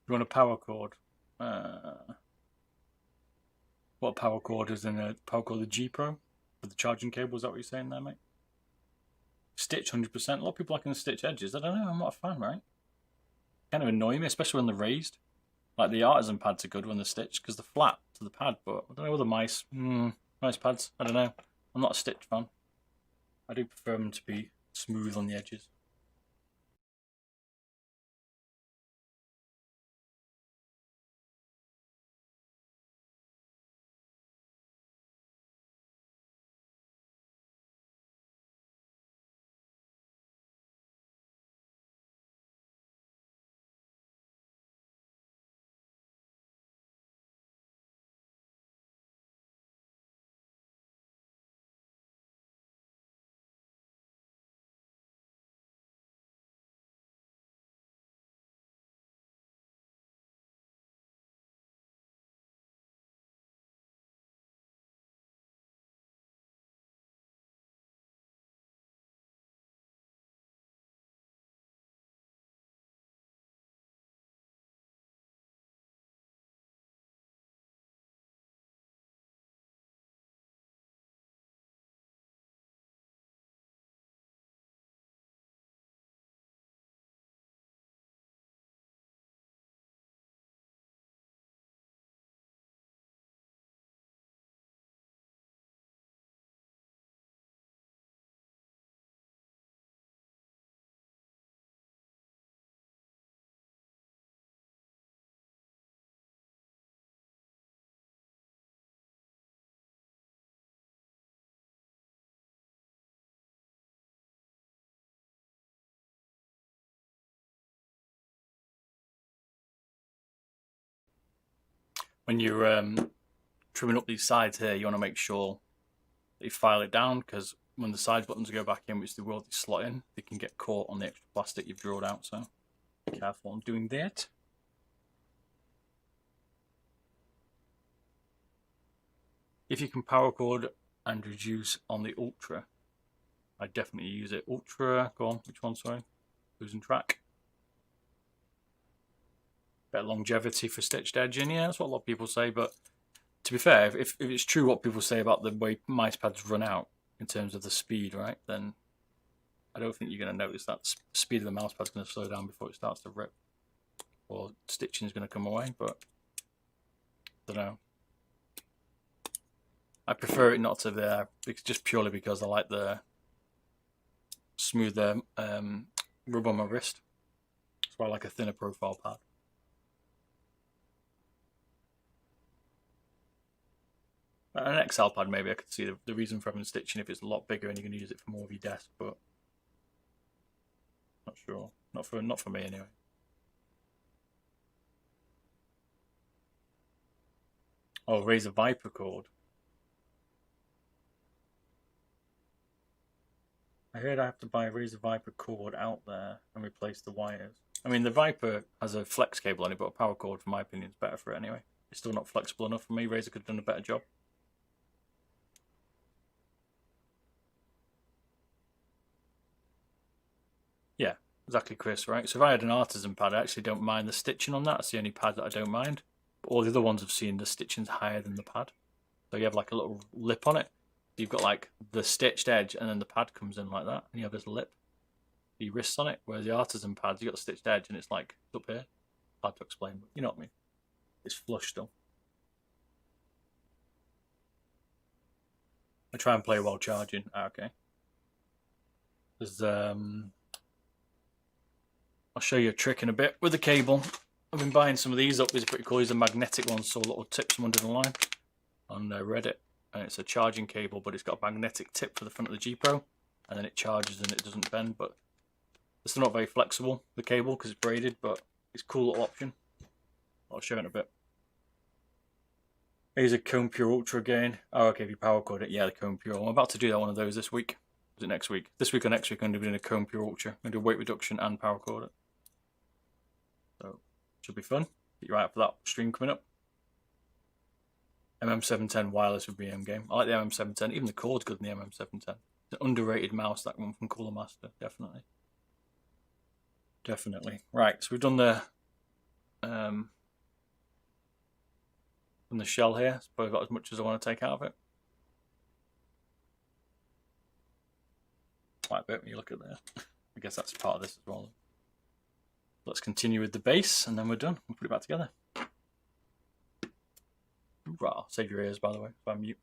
You want a power cord? What power cord is in a power cord? The G Pro with the charging cable? Is that what you're saying there, mate? Stitch 100%. A lot of people like the stitch edges. I don't know. I'm not a fan, right? Kind of annoy me, especially when they're raised. Like the artisan pads are good when they're stitched because they're flat to the pad. But I don't know with the mice pads. I don't know. I'm not a stitch fan. I do prefer them to be smooth on the edges. when you're trimming up these sides here, you want to make sure that you file it down, because when the side buttons go back in, which they will slot in, they can get caught on the extra plastic you've drilled out. So be careful on doing that. If you can power chord and reduce on the Ultra, I definitely use it. Ultra, go on, which one, sorry? Losing track. Better longevity for stitched edging, yeah, that's what a lot of people say, but to be fair, if it's true what people say about the way mice pads run out in terms of the speed, right, then I don't think you're going to notice that the speed of the mouse pad's going to slow down before it starts to rip, or stitching is going to come away, but I don't know. I prefer it not to there, just purely because I like the smoother rub on my wrist. That's why I like a thinner profile pad. An XL pad, maybe I could see the reason for having stitching if it's a lot bigger and you're going to use it for more of your desk, but not sure. Not for me anyway. Oh, Razor Viper cord. I heard I have to buy a Razor Viper cord out there and replace the wires. I mean, the Viper has a flex cable on it, but a power cord, for my opinion, is better for it anyway. It's still not flexible enough for me. Razor could have done a better job. Yeah, exactly, Chris, right? So if I had an artisan pad, I actually don't mind the stitching on that. It's the only pad that I don't mind. But all the other ones I've seen, the stitching's higher than the pad. So you have like a little lip on it. You've got like the stitched edge and then the pad comes in like that. And you have this lip. Your wrists on it. Whereas the artisan pads, you've got a stitched edge and it's like up here. Hard to explain, but you know what I mean. It's flush still. I try and play while charging. Okay. There's I'll show you a trick in a bit with the cable. I've been buying some of these up. These are pretty cool. These are magnetic ones, so a little tips from under the line on Reddit. And it's a charging cable, but it's got a magnetic tip for the front of the G Pro, and then it charges and it doesn't bend. But it's still not very flexible, the cable, because it's braided, but it's a cool little option. I'll show it in a bit. Here's a Cone Pure Ultra again. Oh, okay, if you power cord it, yeah, the Cone Pure. I'm about to do that one of those this week. Is it next week? This week or next week, I'm going to be doing a Cone Pure Ultra. I'm going to do weight reduction and power cord it. So, should be fun. Get you right up for that stream coming up. MM710 wireless with BM game. I like the MM710. Even the cord's good in the MM710. It's an underrated mouse, that one from Cooler Master, definitely. Definitely. Right, so we've done the from the shell here. It's probably got as much as I want to take out of it. Quite a bit when you look at there. I guess that's part of this as well. Let's continue with the base and then we're done. We'll put it back together. Right, save your ears, by the way, if I mute.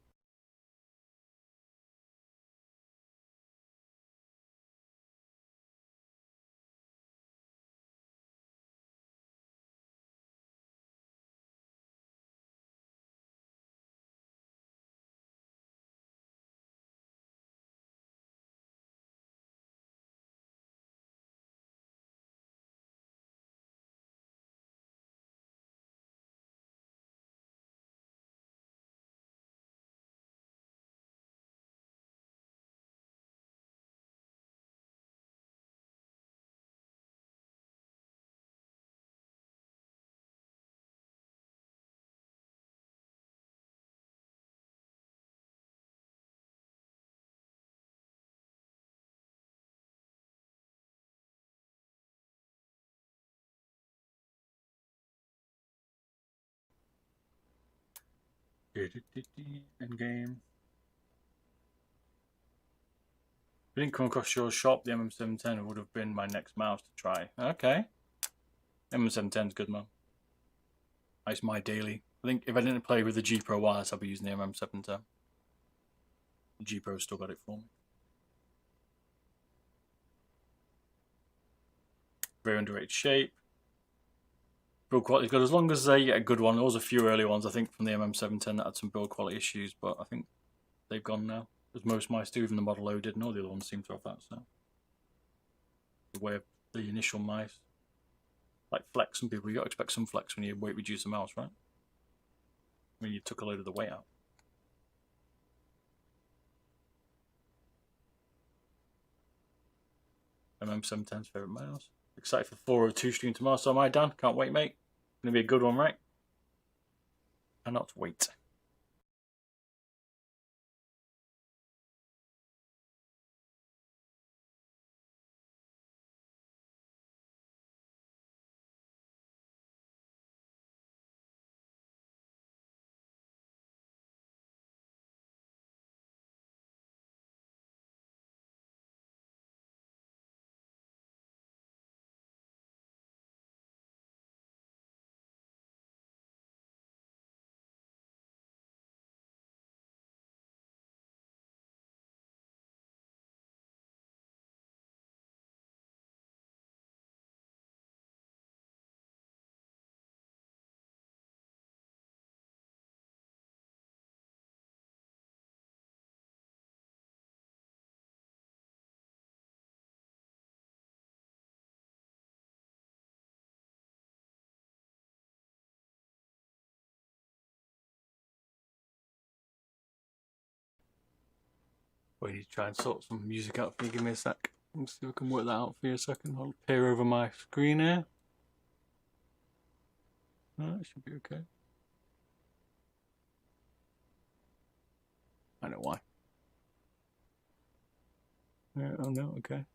End game. If I didn't come across your shop, the MM710 would have been my next mouse to try. Okay. MM710 is good, man. It's my daily. I think if I didn't play with the G Pro wireless, I'd be using the MM710. The G Pro still got it for me. Very underrated shape. Build quality is good as long as they get a good one. There was a few early ones, I think, from the MM710 that had some build quality issues, but I think they've gone now. As most mice do, even the Model O did, and all the other ones seem to have that. So the way of the initial mice, like flex, some people, you got to expect some flex when you weight reduce a mouse, right? I mean, you took a load of the weight out. MM710's favourite miles. Excited for 402 stream tomorrow, so am I, Dan. Can't wait, mate. Gonna be a good one, right? Cannot wait. Wait, need to try and sort some music out for you. Give me a sec. Let's see if I can work that out for you a second. I'll peer over my screen here. That should be okay. I know why. Yeah, oh no, okay.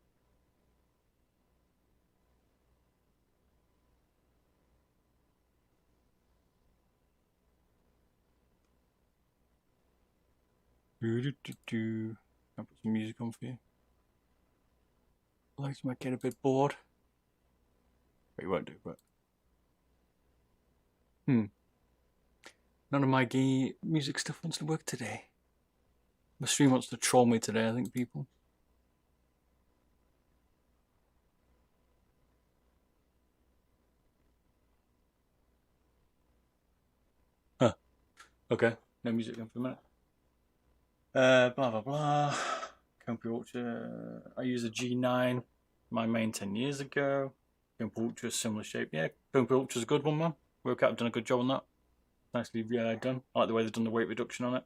I'll put some music on for you. Lights might get a bit bored. But you won't do, but. None of my music stuff wants to work today. My stream wants to troll me today, I think, people. Huh. Okay, no music then for a minute. Blah blah blah. Compu Ultra. I use a G9. My main 10 years ago. Compu Ultra, similar shape. Yeah, Compu Ultra's a good one, man. Workout have done a good job on that. Nicely done. I like the way they've done the weight reduction on it.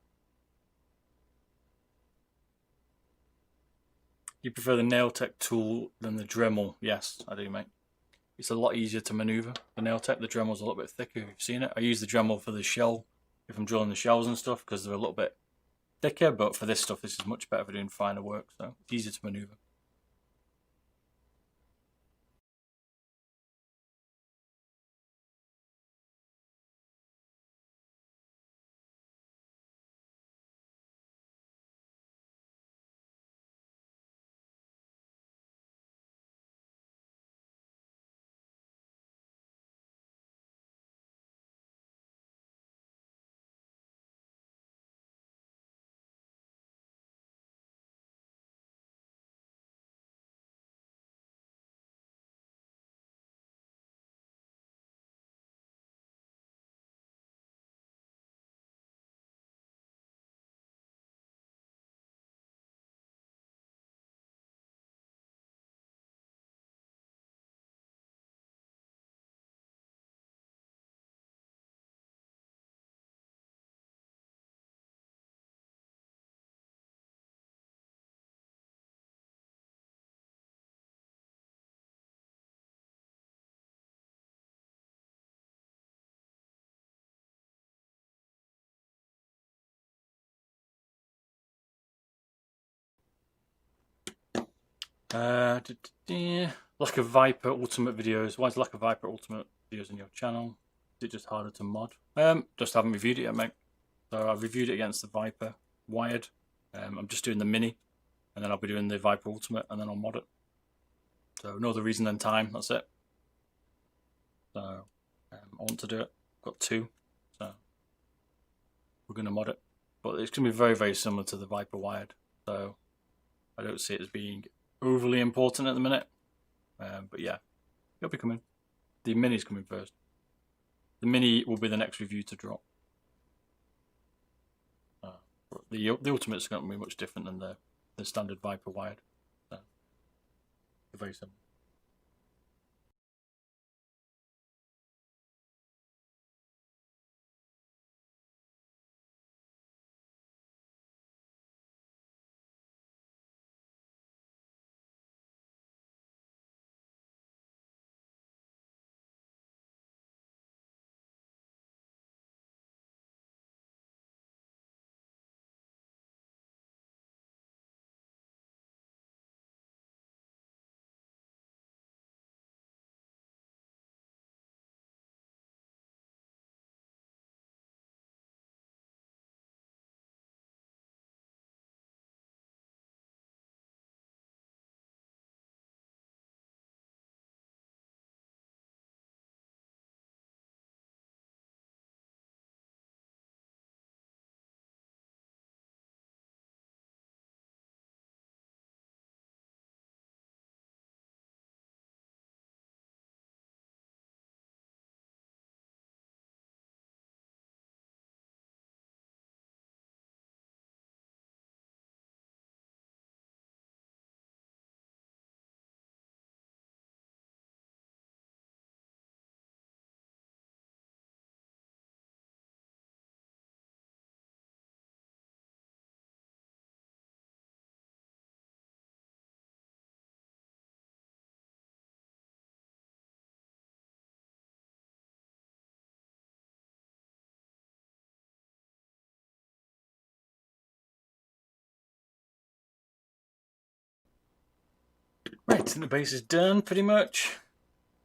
You prefer the Nailtech tool than the Dremel? Yes, I do, mate. It's a lot easier to maneuver. The Nailtech, the Dremel's a little bit thicker. If you've seen it, I use the Dremel for the shell if I'm drilling the shells and stuff because they're a little bit thicker. But for this stuff, this is much better for doing finer work, so it's easier to maneuver. Lack of Viper Ultimate videos. Why is lack of Viper Ultimate videos on your channel? Is it just harder to mod? Just haven't reviewed it yet, mate. So I've reviewed it against the Viper wired. I'm just doing the mini, and then I'll be doing the Viper Ultimate, and then I'll mod it. So no other reason than time. That's it. So I want to do it. Got two, so we're gonna mod it. But it's gonna be very, very similar to the Viper wired. So I don't see it as being overly important at the minute. But yeah, it'll be coming. The mini's coming first. The mini will be the next review to drop. The Ultimate's going to be much different than the standard Viper wired. So, very similar. Right, so the base is done pretty much.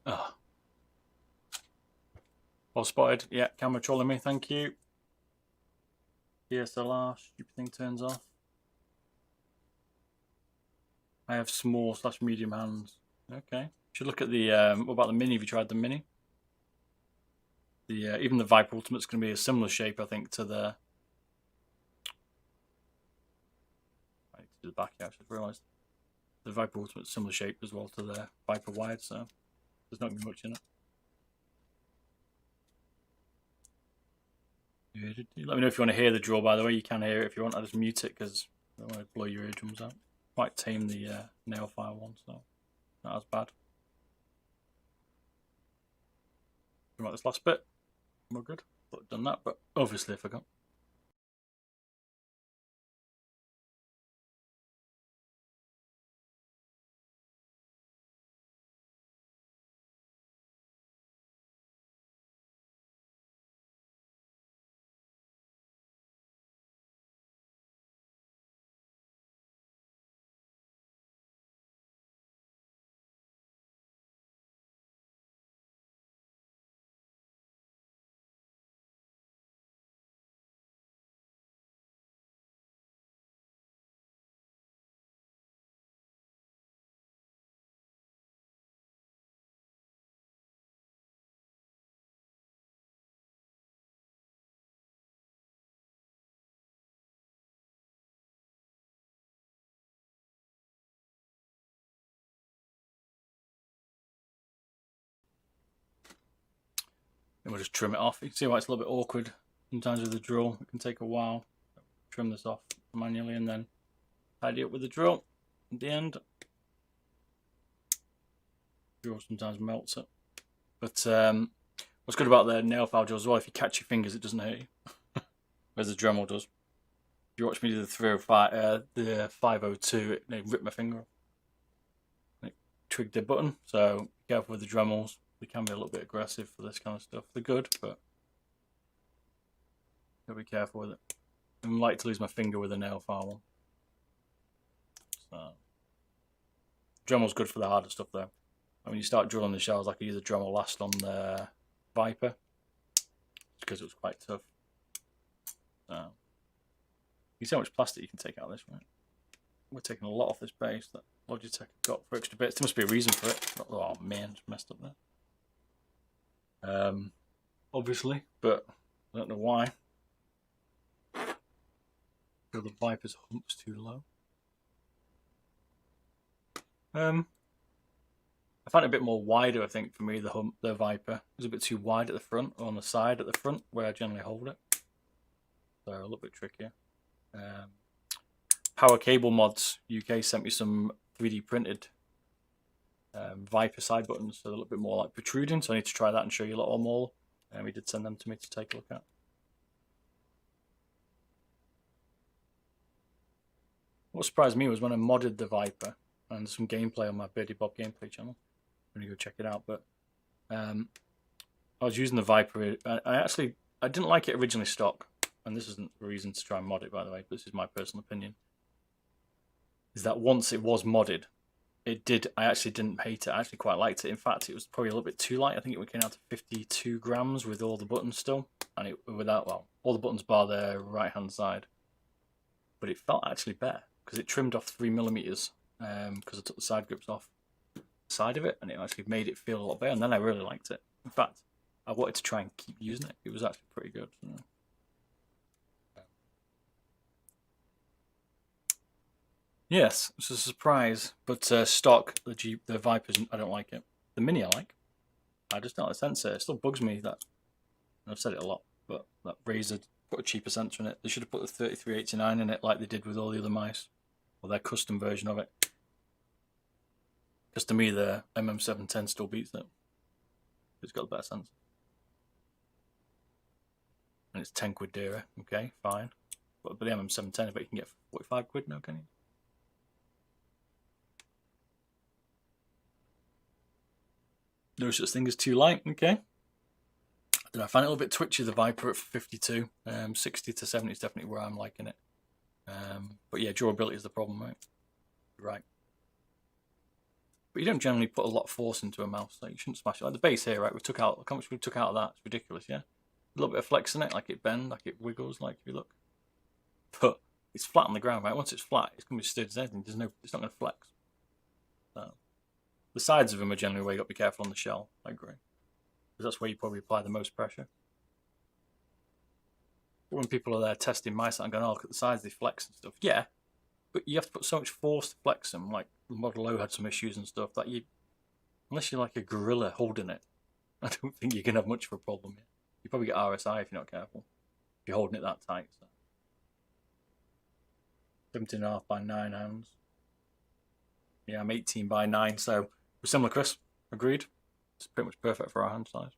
Oh. Well spotted. Yeah, camera trolling me, thank you. DSLR, stupid thing turns off. I have small / medium hands. Okay. Should look at the, what about the Mini? Have you tried the Mini? The even the Viper Ultimate's going to be a similar shape, I think, to the... I need to do the back here, I just realised. The Viper Ultimate's similar shape as well to the Viper Wide, so there's not going to be much in it. Let me know if you want to hear the drill, by the way. You can hear it if you want. I just mute it because I don't want to blow your eardrums out. Quite tame the nail file one, so not as bad. About this last bit, we're good. Thought I'd done that, but obviously I forgot. Then we'll just trim it off. You can see why it's a little bit awkward sometimes with the drill. It can take a while. Trim this off manually and then tidy up with the drill at the end. Drill sometimes melts it. But what's good about the nail file drill as well, if you catch your fingers, it doesn't hurt you. Whereas the Dremel does. If you watch me do the 305, the 502, it ripped my finger off. It twigged the button, so be careful with the Dremels. They can be a little bit aggressive for this kind of stuff. They're good, but gotta be careful with it. I'm like to lose my finger with a nail file one. So Dremel's good for the harder stuff though. And when you start drilling the shells, like I used the Dremel last on the Viper, because it was quite tough. So you see how much plastic you can take out of this, right? We're taking a lot off this base that Logitech got for extra bits. There must be a reason for it. Oh man, it's messed up there. Obviously, but I don't know why. I feel the Viper's hump's too low. I find it a bit more wider, I think, for me, the Viper. It was a bit too wide at the front, or on the side at the front, where I generally hold it. So a little bit trickier. Power Cable Mods UK sent me some 3D printed Viper side buttons, so they're a little bit more like protruding, so I need to try that and show you a lot more. And he did send them to me to take a look at. What surprised me was when I modded the Viper, and some gameplay on my Birdie Bob gameplay channel. I'm gonna go check it out, but I was using the Viper. I didn't like it originally stock, and this isn't a reason to try and mod it, by the way, but this is my personal opinion. Is that once it was modded, I actually didn't hate it. I actually quite liked it. In fact, it was probably a little bit too light. I think it came out to 52 grams with all the buttons still, and all the buttons bar the right hand side. But it felt actually better because it trimmed off 3mm because I took the side grips off the side of it, and it actually made it feel a lot better. And then I really liked it. In fact, I wanted to try and keep using it. It was actually pretty good. Yes, it's a surprise, but stock, the Vipers, I don't like it. The Mini I like. I just don't like the sensor. It still bugs me that, and I've said it a lot, but that Razer put a cheaper sensor in it. They should have put the 3389 in it like they did with all the other mice, or their custom version of it. Because to me, the MM710 still beats it. It's got the better sensor. And it's 10 quid dearer, okay, fine. But the MM710, I bet you can get 45 quid now, can you? No such thing as too light, okay. I find it a little bit twitchy, the Viper at 52. 60 to 70 is definitely where I'm liking it. But yeah, durability is the problem, right? Right. But you don't generally put a lot of force into a mouse, so you shouldn't smash it. Like the base here, right? We took out, how much we took out of that? It's ridiculous, yeah? A little bit of flex in it, like it bends, like it wiggles, like if you look. But it's flat on the ground, right? Once it's flat, it's going to be stood as anything. It's not going to flex. So the sides of them are generally where you got to be careful on the shell, I agree. Because that's where you probably apply the most pressure. But when people are there testing mice and going, oh, look at the sides, they flex and stuff. Yeah, but you have to put so much force to flex them. Like Model O had some issues and stuff that unless you're like a gorilla holding it, I don't think you can have much of a problem here. You probably get RSI if you're not careful. If you're holding it that tight. So. 17.5 by 9 hands. Yeah, I'm 18 by 9, so we're similar, Chris. Agreed. It's pretty much perfect for our hand size.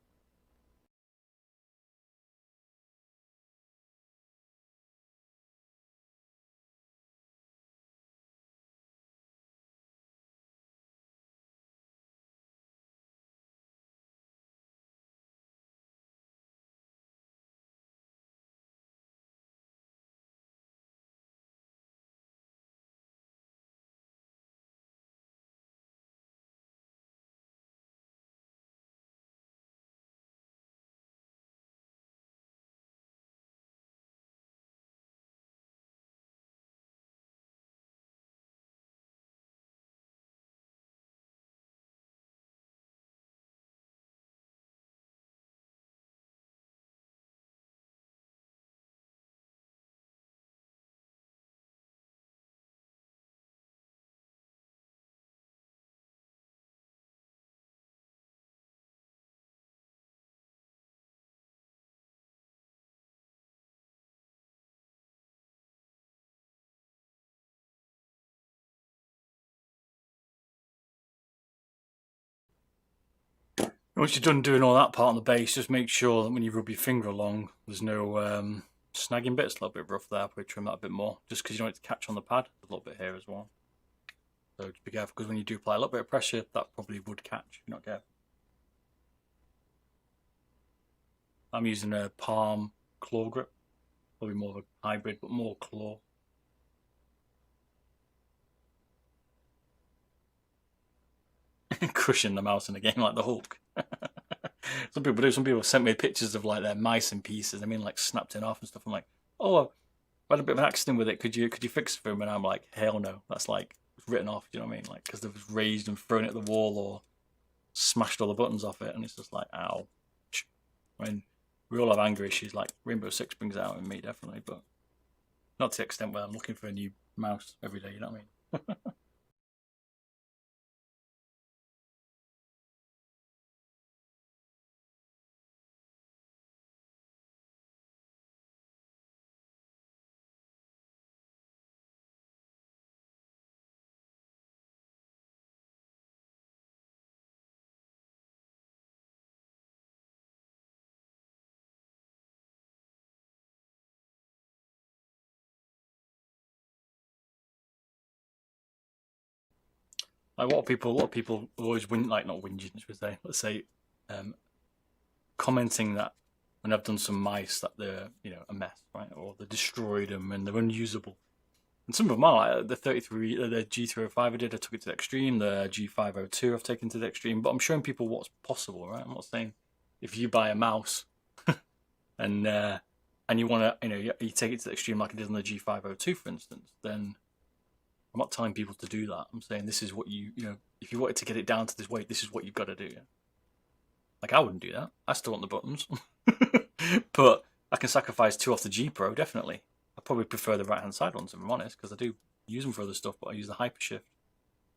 Once you're done doing all that part on the base, just make sure that when you rub your finger along, there's no snagging bits. A little bit rough there, probably trim that a bit more, just because you don't want it to catch on the pad. A little bit here as well. So just be careful, because when you do apply a little bit of pressure, that probably would catch if you're not careful. I'm using a palm claw grip, probably more of a hybrid, but more claw. Crushing the mouse in a game like the Hulk. Some people do. Some people sent me pictures of like their mice in pieces. I mean, like snapped in half and stuff. I'm like, oh, I had a bit of an accident with it. Could you fix it for him? And I'm like, hell no. That's like written off. Do you know what I mean? Like because they've raised and thrown it at the wall or smashed all the buttons off it, and it's just like, ow. I mean, we all have anger issues. Like Rainbow Six brings it out in me definitely, but not to the extent where I'm looking for a new mouse every day. You know what I mean? Like a lot of people always not whinging, should say, let's say, commenting that when I've done some mice that they're a mess, right, or they destroyed them and they're unusable. And some of them are like the 33, the G305 I did. I took it to the extreme. The G502 I've taken to the extreme. But I'm showing people what's possible, right? I'm not saying if you buy a mouse and you want to, you take it to the extreme like I did on the G502, for instance, then I'm not telling people to do that. I'm saying this is what if you wanted to get it down to this weight, this is what you've got to do. Yeah? Like I wouldn't do that. I still want the buttons, but I can sacrifice 2 off the G Pro definitely. I probably prefer the right hand side ones if I'm honest, because I do use them for other stuff. But I use the hyper shift.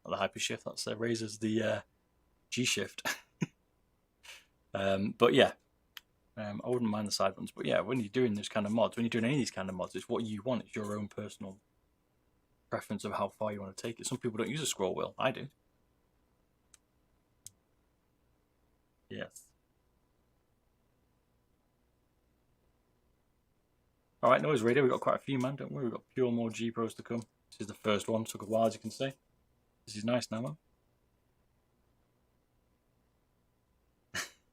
Not the hyper shift. That's raises the G shift. But yeah, I wouldn't mind the side ones. But yeah, when you're doing those kind of mods, when you're doing any of these kind of mods, it's what you want. It's your own personal preference of how far you want to take it. Some people don't use a scroll wheel. I do. Yes. All right, noise radio. We've got quite a few, man. Don't worry. We've got pure more G Pros to come. This is the first one. Took a while, as you can see. This is nice now, man.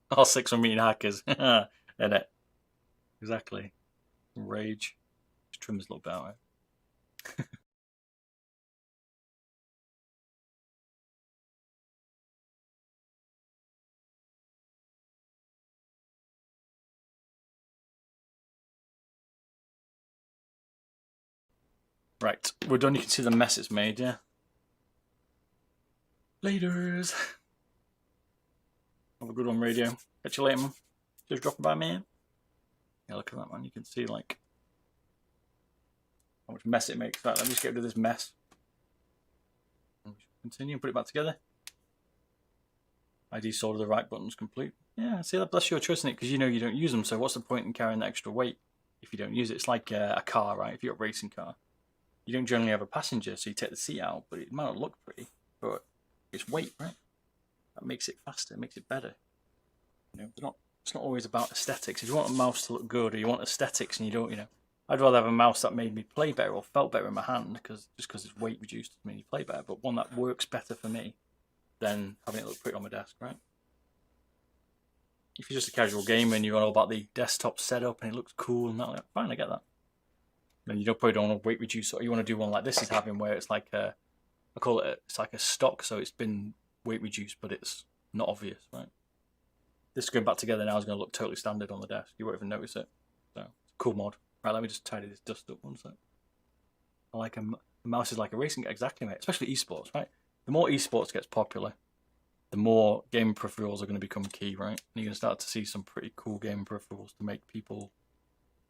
All 6 1 meeting hackers. In it. Exactly. Rage. Just trim this a little bit out. Right, we're done. You can see the mess it's made, yeah? Laters. Have a good one, radio. Catch you later, man. Just dropping by, man. Yeah, look at that, man. You can see, like, how much mess it makes. Right, let me just get rid of this mess. Continue and put it back together. ID solder the right buttons complete. Yeah, see, that's your choice in it, because you know you don't use them, so what's the point in carrying that extra weight if you don't use it? It's like a car, right? If you've got a racing car, you don't generally have a passenger, so you take the seat out, but it might not look pretty, but it's weight, right? That makes it faster, makes it better. You know, it's not always about aesthetics. If you want a mouse to look good, or you want aesthetics and you don't, you know, I'd rather have a mouse that made me play better or felt better in my hand, just because it's weight reduced to make me play better, but one that works better for me than having it look pretty on my desk, right? If you're just a casual gamer and you're all about the desktop setup and it looks cool and that, like, fine, I get that. And you probably don't want to weight reduce, or you want to do one like this is having, where it's like I call it, it's like a stock, so it's been weight reduced, but it's not obvious, right? This going back together now is going to look totally standard on the desk. You won't even notice it. So, it's a cool mod. Right, let me just tidy this dust up one sec. I like a mouse is like a racing, exactly, mate. Especially esports, right? The more esports gets popular, the more gaming peripherals are going to become key, right? And you're going to start to see some pretty cool gaming peripherals to make people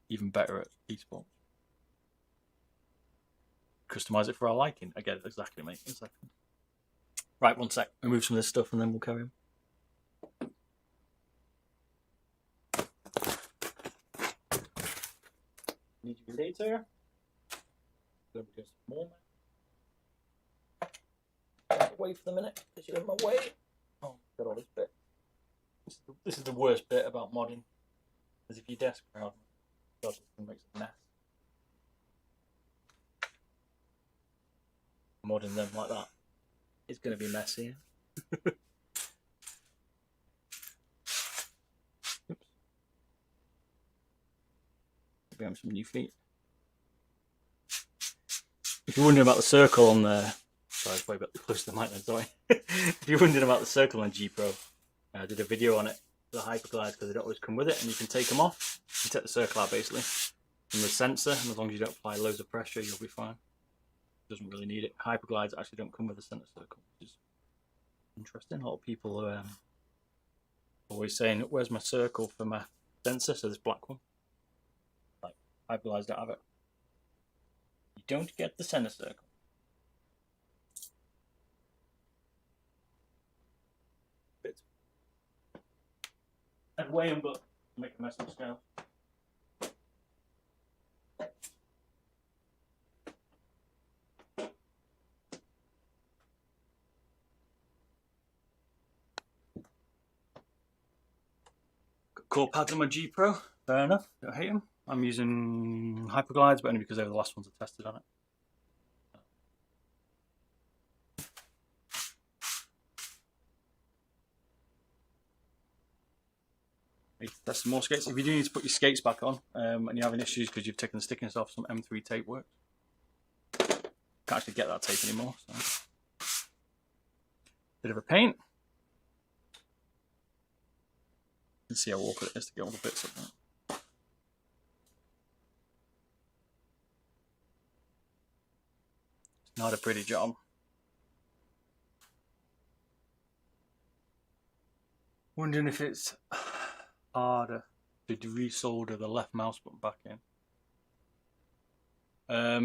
even better at esports. Customize it for our liking. I get it, exactly, mate. Exactly. Right, one sec. We'll move some of this stuff and then we'll carry on. Need you later. More. Away for the minute, because you're in my way. Oh, got all this bit. This is the worst bit about modding. Is if your desk crowd, God, it makes a mess. Modding them like that, it's going to be messy. Oops. Maybe I'm some new feet. If you're wondering about the circle on the, sorry, it's way a bit close to the mic then, sorry. If you're wondering about the circle on G Pro, I did a video on it, the hyperglides, because they don't always come with it, and you can take them off. You take the circle out basically from the sensor, and as long as you don't apply loads of pressure, you'll be fine. It doesn't really need it. Hyperglides actually don't come with a center circle, which is interesting. A lot of people are always saying, "Where's my circle for my sensor?" So this black one, like hyperglides don't have it. You don't get the center circle. Bits. I'd weigh them, but make a mess of the scale. Got core pads on my G Pro. Fair enough. Don't hate them. I'm using hyperglides, but only because they were the last ones I tested on it. Test some more skates. If you do need to put your skates back on and you're having issues because you've taken the stickiness off, some M3 tape works. Can't actually get that tape anymore. So. Bit of a pain. Let's see how awkward it is to get all the bits up there. Not a pretty job. Wondering if it's harder to resolder the left mouse button back in.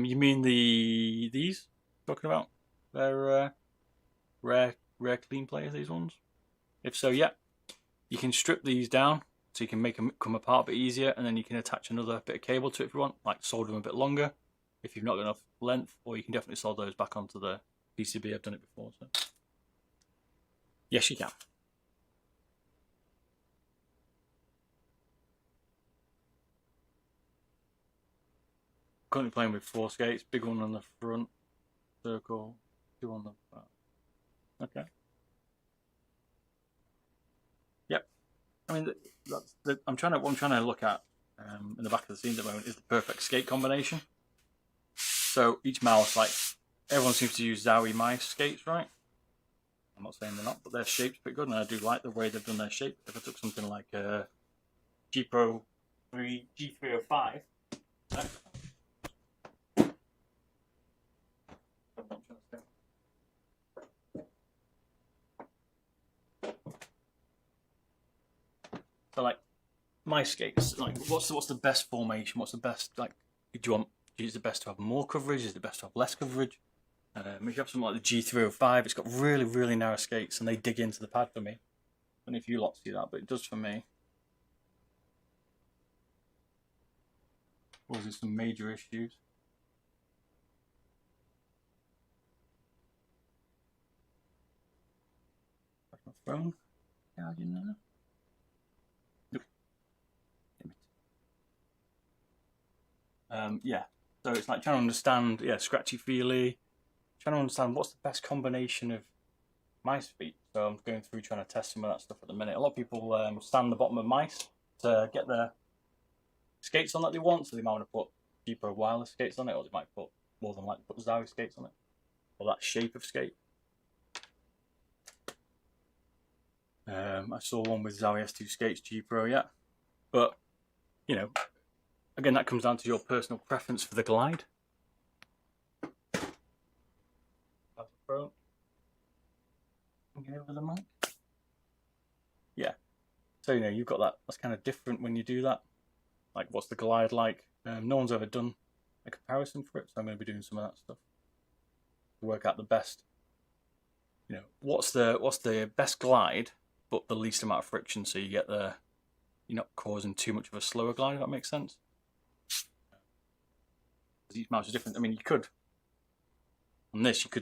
You mean these talking about? They're rare clean players, these ones? If so, yeah. You can strip these down so you can make them come apart a bit easier, and then you can attach another bit of cable to it if you want, like solder them a bit longer if you've not got enough length, or you can definitely solder those back onto the PCB. I've done it before, so yes, you can. Currently playing with 4 skates, big one on the front circle, 2 on the back. Okay. Yep. I mean, what I'm trying to look at in the back of the scenes at the moment is the perfect skate combination. So each mouse, like everyone seems to use Zowie mice skates, right? I'm not saying they're not, but their shape's pretty good, and I do like the way they've done their shape. If I took something like G Pro G305, So like my skates, like what's the best formation? What's the best, like, is it best to have more coverage? Is it best to have less coverage? If you have something like the G305, it's got really, really narrow skates and they dig into the pad for me. I don't know if you lot see that, but it does for me. Causing some major issues. That's my phone. Charging now. Yeah, so it's like trying to understand, yeah, scratchy feely, trying to understand what's the best combination of mice feet. So I'm going through trying to test some of that stuff at the minute. A lot of people stand the bottom of mice to get their skates on that they want, so they might want to put cheaper wireless skates on it, or they might put more than likely put Zowie skates on it, or that shape of skate. I saw one with Zowie S2 skates, G Pro, yeah, but you know, again, that comes down to your personal preference for the glide. Get over the mic. Yeah, so you know you've got that. That's kind of different when you do that. Like, what's the glide like? No one's ever done a comparison for it, so I'm going to be doing some of that stuff to work out the best. You know, what's the best glide, but the least amount of friction, so you're not causing too much of a slower glide. If that makes sense. Each mouse is different. I mean, you could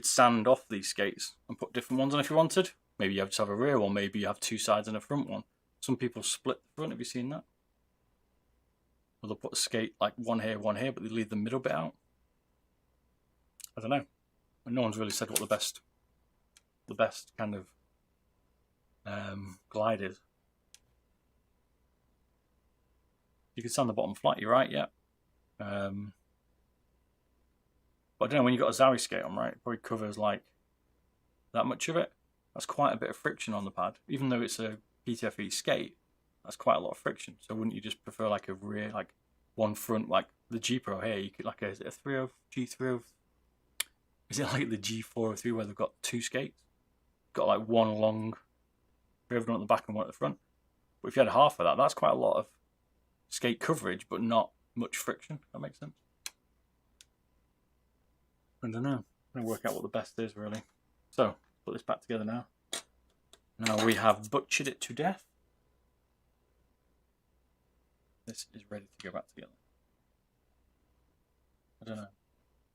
sand off these skates and put different ones on if you wanted. Maybe you have to have a rear one, maybe you have two sides and a front one. Some people split the front, have you seen that? Or they'll put a skate like one here, but they leave the middle bit out. I don't know. No one's really said what the best kind of glide is. You can sand the bottom flat, you're right, yeah. But I don't know, when you've got a Zowie skate on, right, it probably covers like that much of it. That's quite a bit of friction on the pad. Even though it's a PTFE skate, that's quite a lot of friction. So wouldn't you just prefer like a rear, like one front, like the G Pro here? You could like is it a G3? Is it like the G403 where they've got two skates? Got like one long rear one at the back and one at the front. But if you had half of that, that's quite a lot of skate coverage, but not much friction. That makes sense. I don't know. I'm going to work out what the best is, really. So, put this back together now. Now we have butchered it to death. This is ready to go back together. I don't know.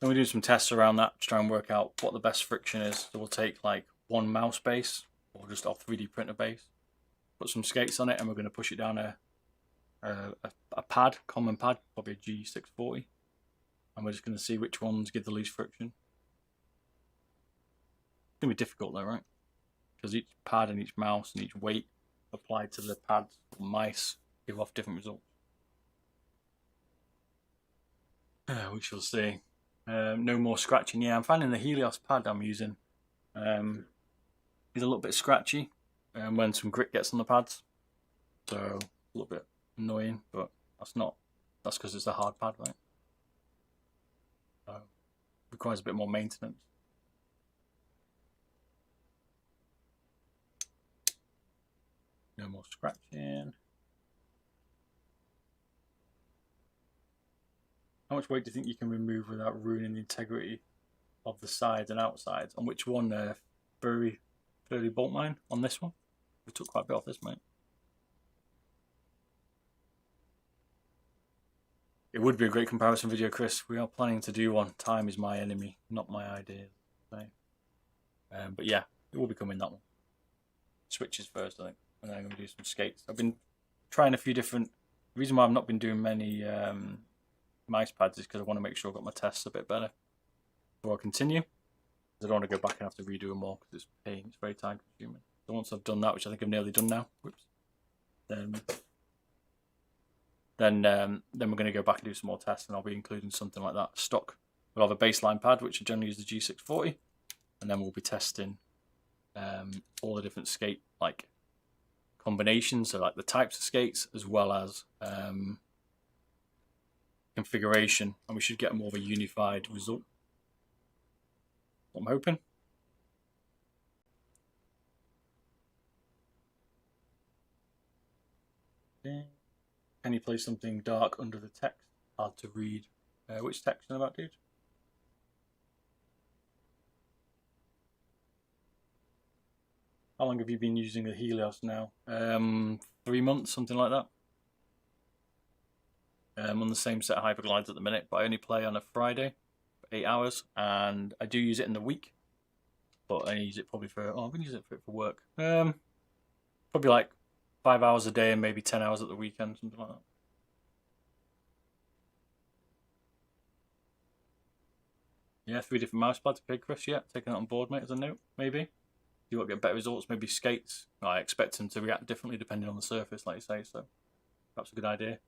Then we do some tests around that to try and work out what the best friction is. So we'll take like one mouse base, or just our 3D printer base, put some skates on it, and we're going to push it down a pad, common pad, probably a G640. And we're just going to see which ones give the least friction. It's going to be difficult though, right? Because each pad and each mouse and each weight applied to the pads or mice give off different results. We shall see. No more scratching. Yeah, I'm finding the Helios pad I'm using is a little bit scratchy when some grit gets on the pads. So a little bit annoying, but that's because it's a hard pad, right? Requires a bit more maintenance. No more scratching. How much weight do you think you can remove without ruining the integrity of the sides and outsides? On which one? 30 bolt mine on this one? We took quite a bit off this, mate. It would be a great comparison video, Chris. We are planning to do one. Time is my enemy, not my ideas. So, but yeah, it will be coming, that one. Switches first, I think, and then I'm going to do some skates. I've been trying a few different. The reason why I've not been doing many mice pads is because I want to make sure I've got my tests a bit better before I continue. I don't want to go back and have to redo them all because it's pain. It's very time consuming. So once I've done that, which I think I've nearly done now, whoops, then we're going to go back and do some more tests, and I'll be including something like that stock. We'll have a baseline pad, which I generally use the G640, and then we'll be testing all the different skate like combinations, so like the types of skates as well as configuration, and we should get more of a unified result. I'm hoping. Can you play something dark under the text? Hard to read. Which text is about, dude? How long have you been using the Helios now? 3 months, something like that. I'm on the same set of Hyperglides at the minute, but I only play on a Friday for 8 hours, and I do use it in the week, but I use it probably for, I'm going to use it for work. Probably like 5 hours a day and maybe 10 hours at the weekend, something like that. Yeah, 3 different mouse pads. Okay, Chris, yeah, taking that on board, mate, as a note, maybe. You want to get better results, maybe skates. I expect them to react differently depending on the surface, like you say, so that's a good idea.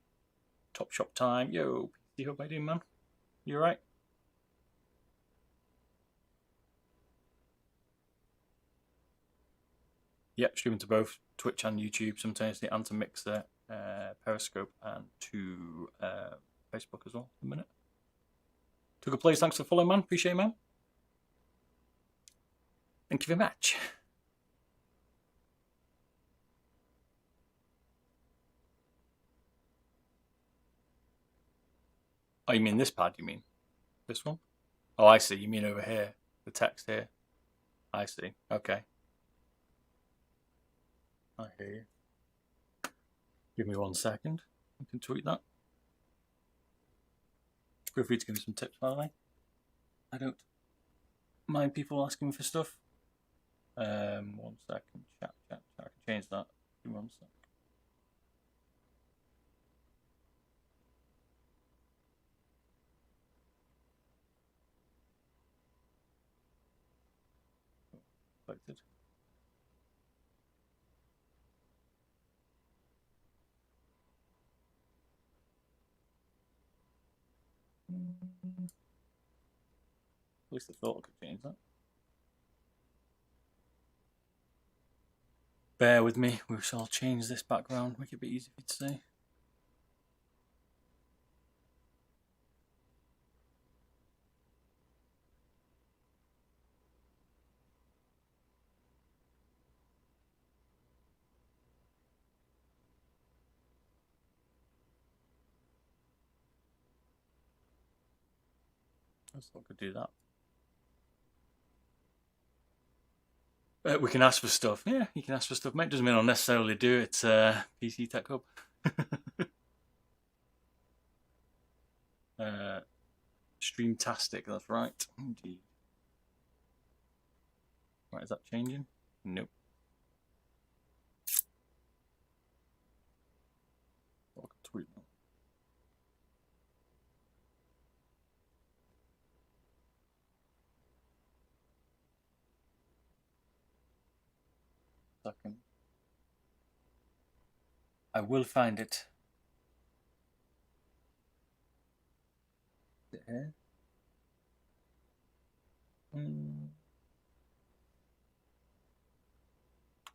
Top shop time. Yo, PC Hub, how you doing, man? You alright? Yep, streaming to both Twitch and YouTube simultaneously, and to Mixer, Periscope, and to Facebook as well. A minute. Took a place. Thanks for following, man. Appreciate it, man. Thank you very much. Oh, you mean this pad? You mean this one? Oh, I see. You mean over here, the text here. I see. Okay. I hear you. Give me 1 second. I can tweet that. Feel free to give me some tips, by the way. I don't mind people asking for stuff. 1 second. Chat. I can change that. Give me 1 sec. Selected. At least I thought I could change that. Bear with me, we shall change this background, make it a bit easier for you to see. I thought I could do that. We can ask for stuff. Yeah, you can ask for stuff, mate. Doesn't mean I'll necessarily do it. PC Tech Hub. Streamtastic, that's right. Indeed. Right, is that changing? Nope. I can tweet now. Second. I will find it. Is it here?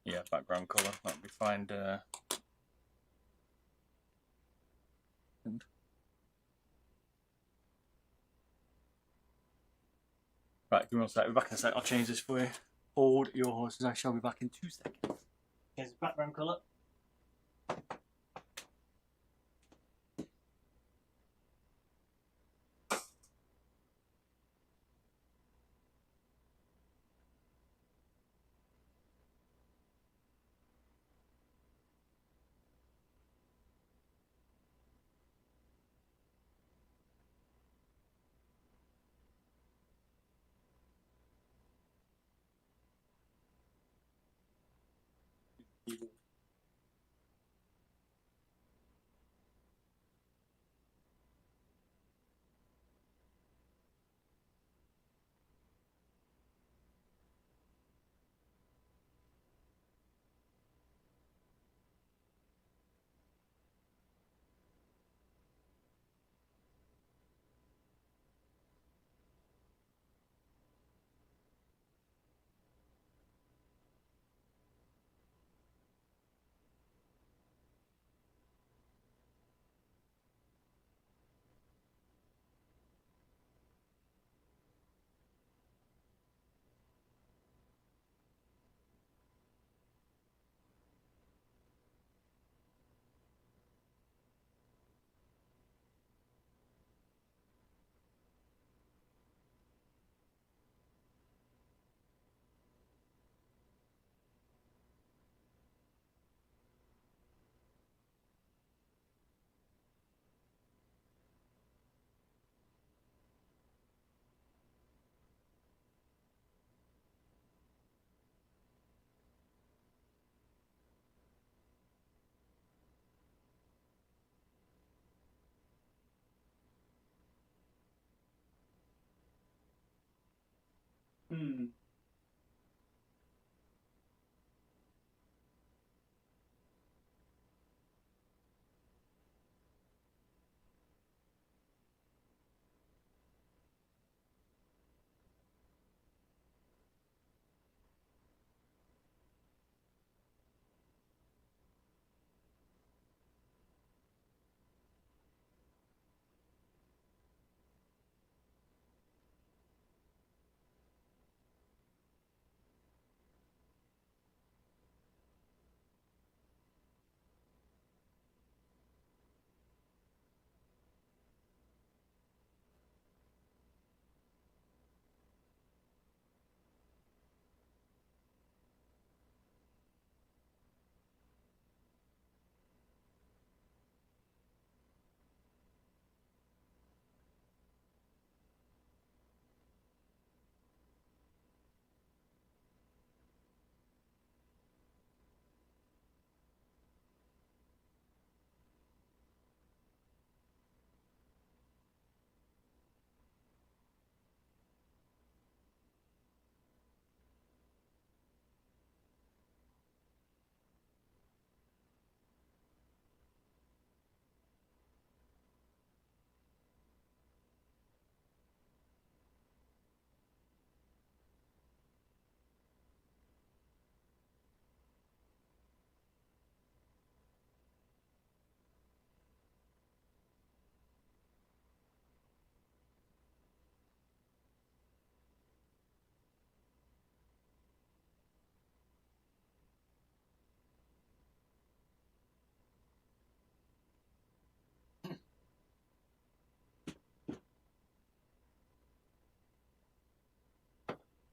Yeah, background color. That'll be fine. Right, give me 1 sec. We'll be back in a sec. I'll change this for you. Hold your horses. I shall be back in 2 seconds. Here's the background color.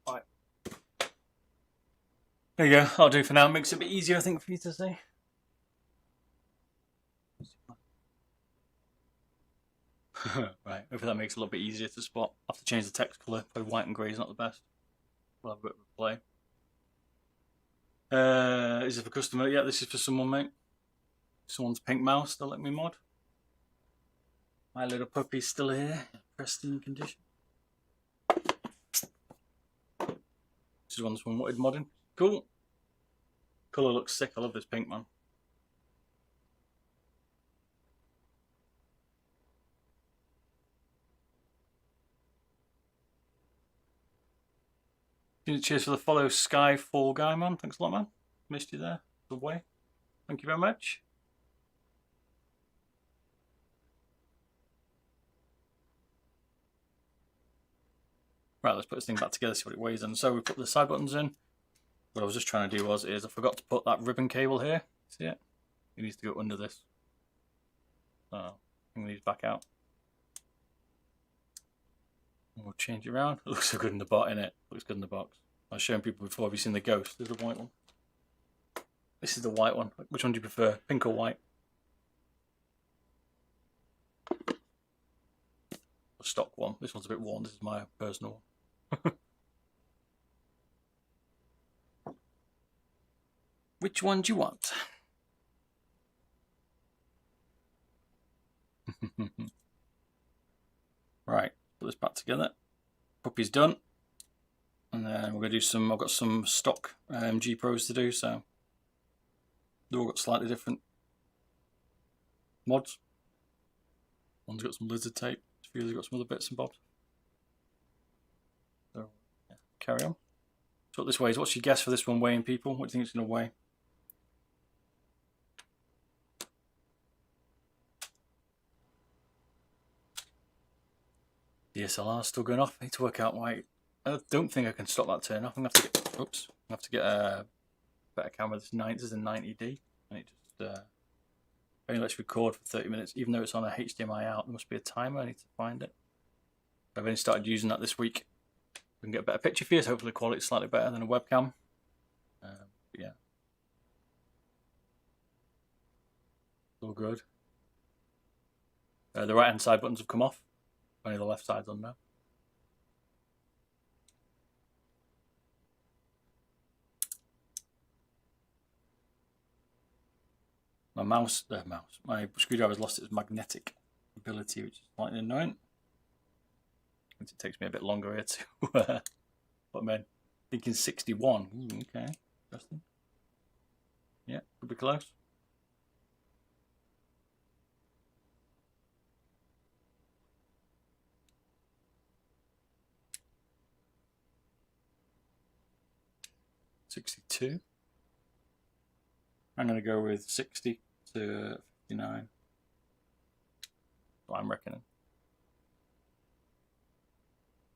Right. There you go. I'll do for now. Makes it a bit easier, I think, for you to see. Right. Hopefully that makes it a little bit easier to spot. I have to change the text colour. Probably white and grey is not the best. We'll have a bit of a play. Is it for customer? Yeah, this is for someone, mate. Someone's pink mouse. They'll let me mod. My little puppy's still here, pristine condition. This is one that's wanted modding. Cool. Colour looks sick. I love this pink, man. Cheers for the follow, Skyfall guy, man. Thanks a lot, man. Missed you there. Good way. Thank you very much. Right, let's put this thing back together, see what it weighs in. So we put the side buttons in. What I was just trying to do is I forgot to put that ribbon cable here. See it? It needs to go under this. So bring these back out. And we'll change it around. It looks so good in the box, innit? Looks good in the box. I was showing people before. Have you seen the Ghost? There's the white one. This is the white one. Which one do you prefer? Pink or white? A stock one. This one's a bit worn. This is my personal one. Which one do you want? Right, put this back together. Puppy's done. And then we're going to do some, I've got some stock G Pros to do, so they've all got slightly different mods. One's got some lizard tape, a few have got some other bits and bobs. So, yeah, carry on. So what this weighs, what's your guess for this one weighing, people? What do you think it's going to weigh? DSLR still going off. I need to work out why. I don't think I can stop that turn off. I'm going to have to get, oops, I have to get a better camera. This is a 90D, and it just only lets record for 30 minutes, even though it's on a HDMI out. There must be a timer. I need to find it. I've only started using that this week. We can get a better picture for you, so hopefully the quality is slightly better than a webcam. Yeah, all good. The right hand side buttons have come off. Only the left side's on now. My my screwdriver's lost its magnetic ability, which is slightly annoying. It takes me a bit longer here to Put them in. Thinking 61. Ooh, okay, interesting. Yeah, could be close. $62. I'm going to go with 60 to 59. What I'm reckoning.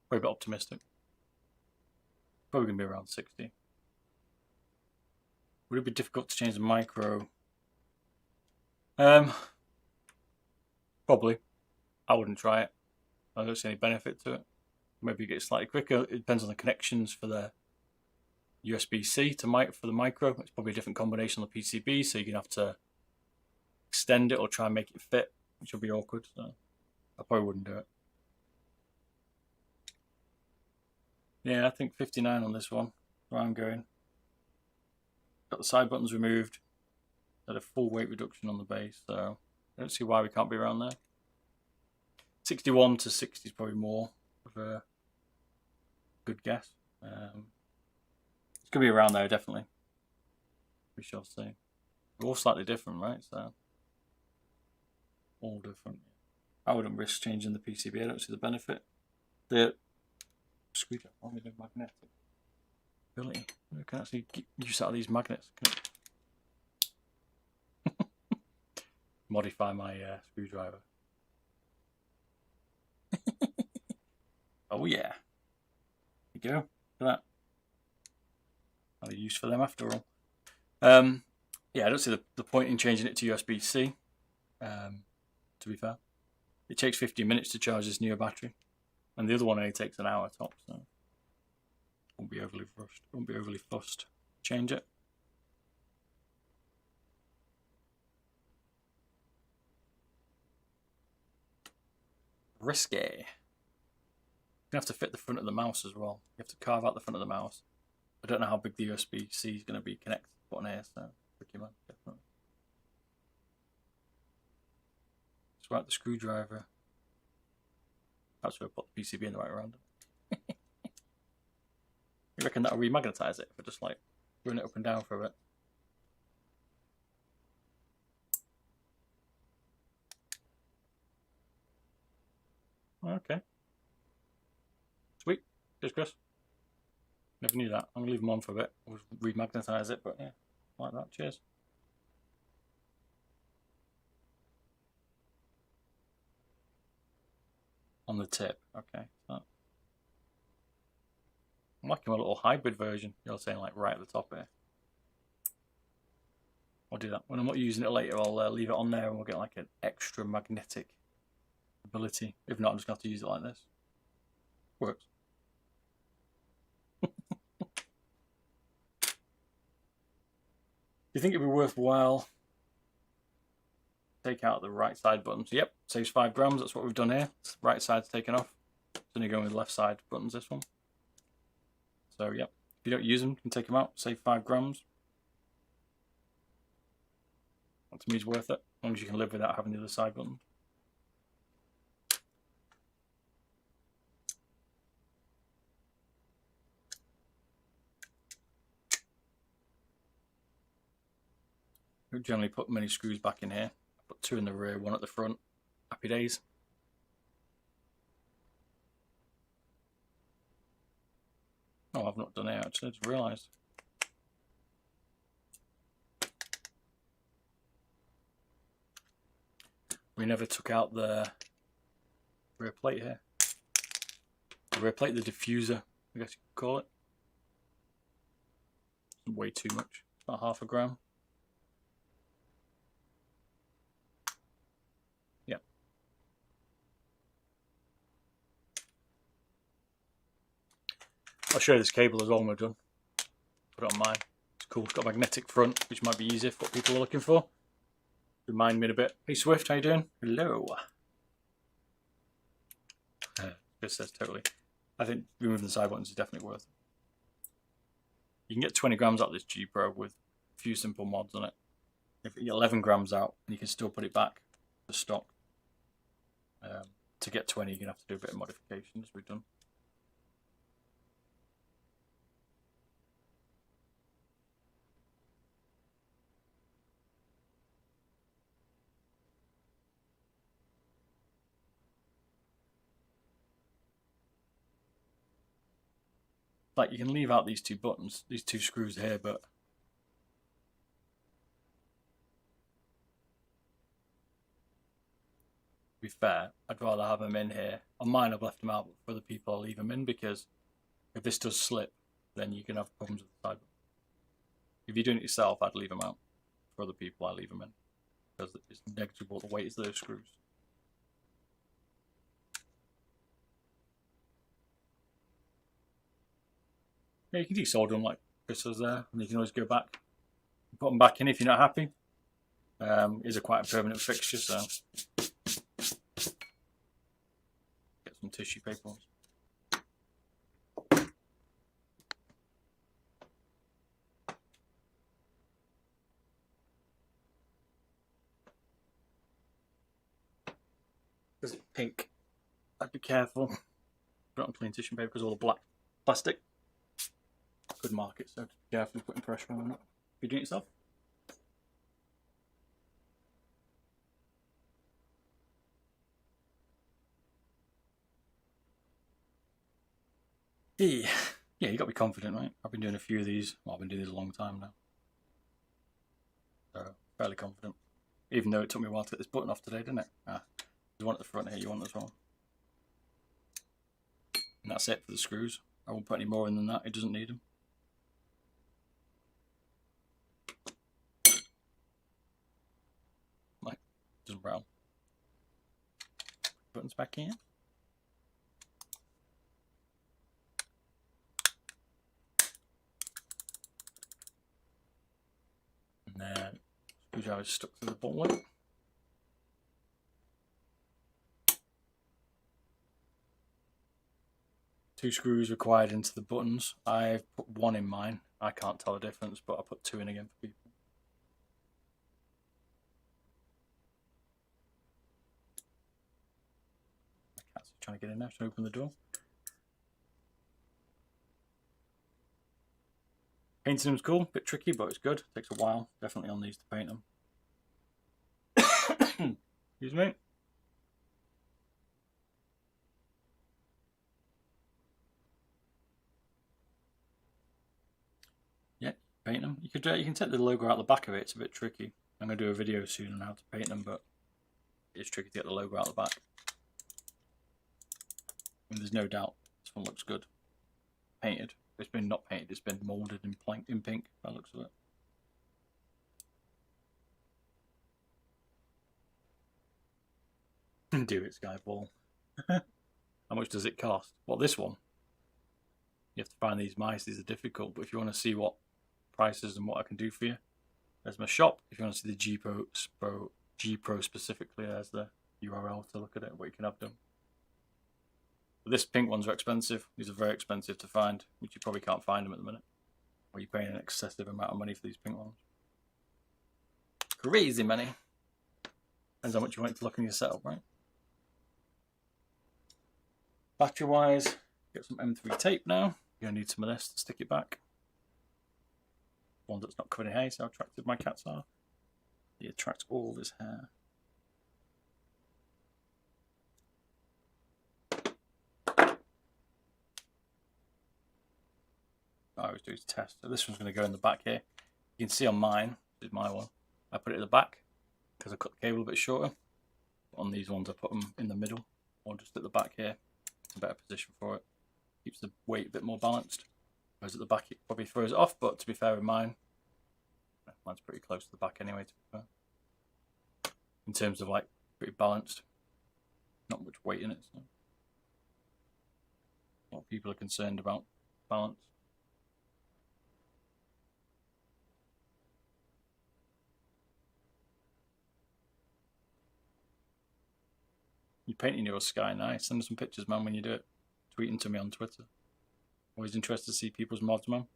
Probably a bit optimistic. Probably going to be around 60. Would it be difficult to change the micro? Probably. I wouldn't try it. I don't see any benefit to it. Maybe you get slightly quicker. It depends on the connections for the USB-C to for the micro. It's probably a different combination on the PCB, so you're gonna have to extend it or try and make it fit, which will be awkward. So I probably wouldn't do it. Yeah, I think 59 on this one. Where I'm going. Got the side buttons removed. Had a full weight reduction on the base, so I don't see why we can't be around there. 61 to 60 is probably more of a good guess. It's going to be around there, definitely. We shall see. They're all slightly different, right? So, all different. I wouldn't risk changing the PCB. I don't see the benefit. The screwdriver, only the magnetic ability. I can actually get use out of these magnets. Modify my screwdriver. Oh yeah. There you go. Look at that. Not a use for them after all. Yeah, I don't see the point in changing it to USB-C. To be fair, it takes 15 minutes to charge this newer battery, and the other one only takes an hour tops. So won't be overly rushed. Won't be overly fussed. Change it. Risky. You have to fit the front of the mouse as well. You have to carve out the front of the mouse. I don't know how big the USB-C is going to be connected to the button here, so tricky man, definitely. Just write the screwdriver. Perhaps we'll put the PCB in the right around it. You reckon that'll remagnetize it if I just like run it up and down for a bit? Okay. Sweet. Cheers, Chris. Never knew that. I'm going to leave them on for a bit. We'll remagnetize it, but yeah, like that. Cheers. On the tip. Okay. So I'm liking my little hybrid version. You're saying like right at the top here. I'll do that. When I'm not using it later, I'll leave it on there and we'll get like an extra magnetic ability. If not, I'm just going to have to use it like this. Works. Do you think it'd be worthwhile take out the right side buttons? Yep, saves 5 grams. That's what we've done here. Right side's taken off. It's only going with left side buttons, this one. So yep, if you don't use them, you can take them out, save 5 grams. That to me is worth it, as long as you can live without having the other side button. I don't generally put many screws back in here. I put 2 in the rear, 1 at the front. Happy days. Oh, I've not done it actually, I just realised. We never took out the rear plate here. The rear plate, the diffuser, I guess you could call it. Way too much, about 0.5 gram. Yeah. I'll show you this cable as well when we're done. Put it on mine. It's cool. It's got a magnetic front, which might be easier for what people are looking for. Remind me a bit. Hey Swift, how you doing? Hello. Chris says totally. I think removing the side buttons is definitely worth it. You can get 20 grams out of this G Pro with a few simple mods on it. If you get 11 grams out, you can still put it back to stock. To get 20, you're going to have to do a bit of modification, as we've done. like you can leave out these two buttons, these two screws here, but to be fair, I'd rather have them in here. On mine I've left them out, but for other people I'll leave them in, because if this does slip, then you can have problems with the side button. If you're doing it yourself, I'd leave them out. For other people, I leave them in, because it's negligible the weight of those screws. Yeah, you can desolder them like Chris was there, and you can always go back and put them back in if you're not happy. Is a quite a permanent fixture, so get some tissue paper ones. Because it's pink, I'd be careful. Put it on clean tissue paper because all the black plastic could mark it, so be careful putting pressure on it. If you're doing it yourself. Yeah, you got to be confident, right? I've been doing a few of these. Well, I've been doing these a long time now, so fairly confident. Even though it took me a while to get this button off today, didn't it? There's one at the front here. You want as well. And that's it for the screws. I won't put any more in than that. It doesn't need them. Like, doesn't brown. Buttons back in. And then screwdriver is stuck to the bottom lip. Two screws required into the buttons. I've put one in mine. I can't tell the difference, but I put two in again for people. My cat's trying to get in there to open the door. Painting them's cool, a bit tricky, but it's good. Takes a while. Definitely on these to paint them. Excuse me. Yeah, paint them. You can take the logo out the back of it. It's a bit tricky. I'm going to do a video soon on how to paint them, but it's tricky to get the logo out the back. And there's no doubt this one looks good. Painted. It's been not painted, it's been moulded in pink by the looks of it. Do it, Skyball. How much does it cost? Well, this one, you have to find these mice. These are difficult, but if you want to see what prices and what I can do for you, there's my shop. If you want to see the G Pro specifically, there's the URL to look at it, what you can have done. But this pink ones are expensive. These are very expensive to find, which you probably can't find them at the minute. Or you're paying an excessive amount of money for these pink ones. Crazy money. Depends how much you want it to look in your setup, right? Battery wise, get some M3 tape now. You're gonna need some of this to stick it back. One that's not covered in hair, so how attractive my cats are. They attract all this hair. I always do is test. So this one's going to go in the back here. You can see on mine, this is my one, I put it at the back because I cut the cable a bit shorter. On these ones I put them in the middle or just at the back here. It's a better position for it. Keeps the weight a bit more balanced. Whereas at the back it probably throws it off, but to be fair with mine, mine's pretty close to the back anyway, to be fair. In terms of like pretty balanced. Not much weight in it. So. A lot of people are concerned about balance. You're painting your sky nice. Send me some pictures, man, when you do it. Tweet them to me on Twitter. Always interested to see people's mods, man.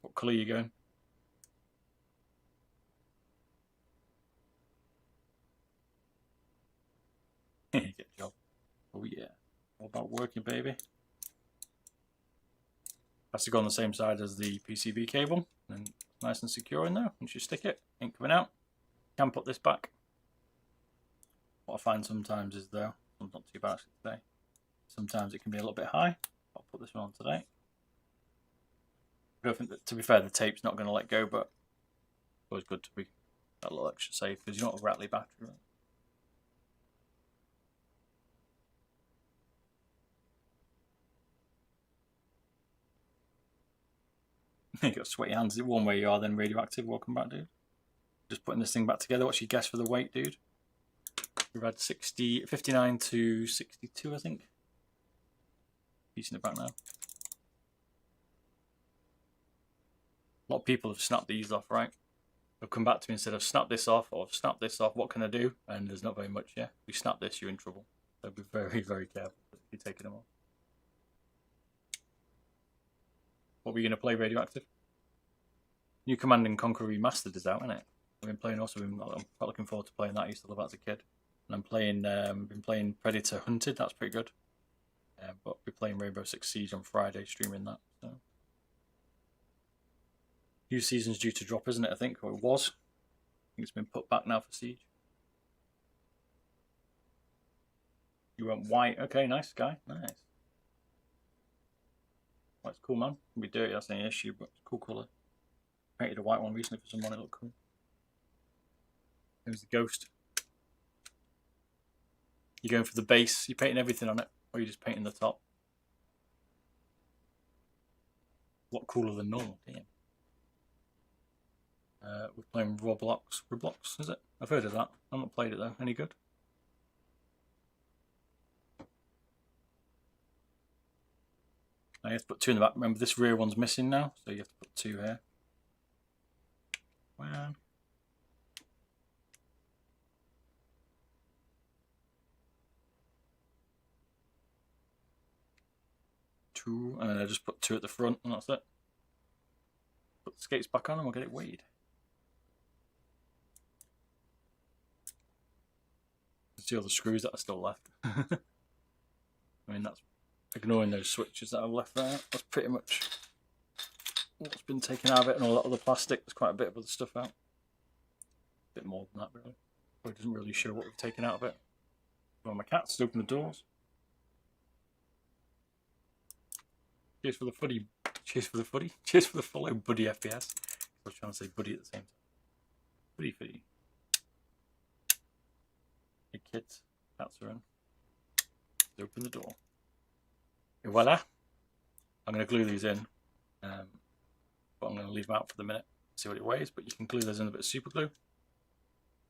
What colour are you going? Get a job. Oh yeah. All about working, baby. Has to go on the same side as the PCB cable. And nice and secure in there. Once you stick it, ain't coming out. Can put this back. What I find sometimes is though, I'm not too bad today, sometimes it can be a little bit high. put this one on today. I don't think that, to be fair, the tape's not going to let go, but it's always good to be a little extra safe because you're not a rattly battery. Right? You got sweaty hands. Is it one way you are then radioactive? Welcome back, dude. Just putting this thing back together. What's your guess for the weight, dude? We've had 59 to 62, I think. Piecing it back now. A lot of people have snapped these off, right? They'll come back to me and said, I've snapped this off or I've snapped this off. What can I do? And there's not very much, yeah. If you snap this, you're in trouble. So be very, very careful if you're taking them off. What were you going to play, Radioactive? New Command and Conquer Remastered is out, isn't it? I've been playing also. I'm quite looking forward to playing that. I used to love that as a kid. And I'm playing, been playing Predator Hunted. That's pretty good. But I'll be playing Rainbow Six Siege on Friday, streaming that. So. New season's due to drop, isn't it? I think, or it was. I think it's been put back now for Siege. You went white. Okay, nice guy. Nice. That's cool, man. It'll be dirty, that's any issue, but it's a cool colour. Painted a white one recently for someone, it looked cool. There's the Ghost. You're going for the base, you're painting everything on it, or you're just painting the top. A lot cooler than normal, damn. We're playing Roblox. Roblox, is it? I've heard of that. I've not played it though. Any good? Now you have to put 2 in the back. Remember, this rear one's missing now, so you have to put 2 here. Wow. Two, and then I just put 2 at the front, and that's it. Put the skates back on, and we'll get it weighed. See all the screws that are still left. I mean, that's ignoring those switches that I've left there. That's pretty much what's been taken out of it, and all that other plastic. There's quite a bit of other stuff out. A bit more than that, really. But it doesn't really show what we've taken out of it. Well, my cats open the doors. Cheers for the footy. Cheers for the footy. Cheers for the follow, Buddy FPS. I was trying to say Buddy at the same time. Buddy footy. Hey kids, cats are in. Open the door. And voila. I'm going to glue these in, but I'm going to leave them out for the minute, see what it weighs. But you can glue those in a bit of super glue. If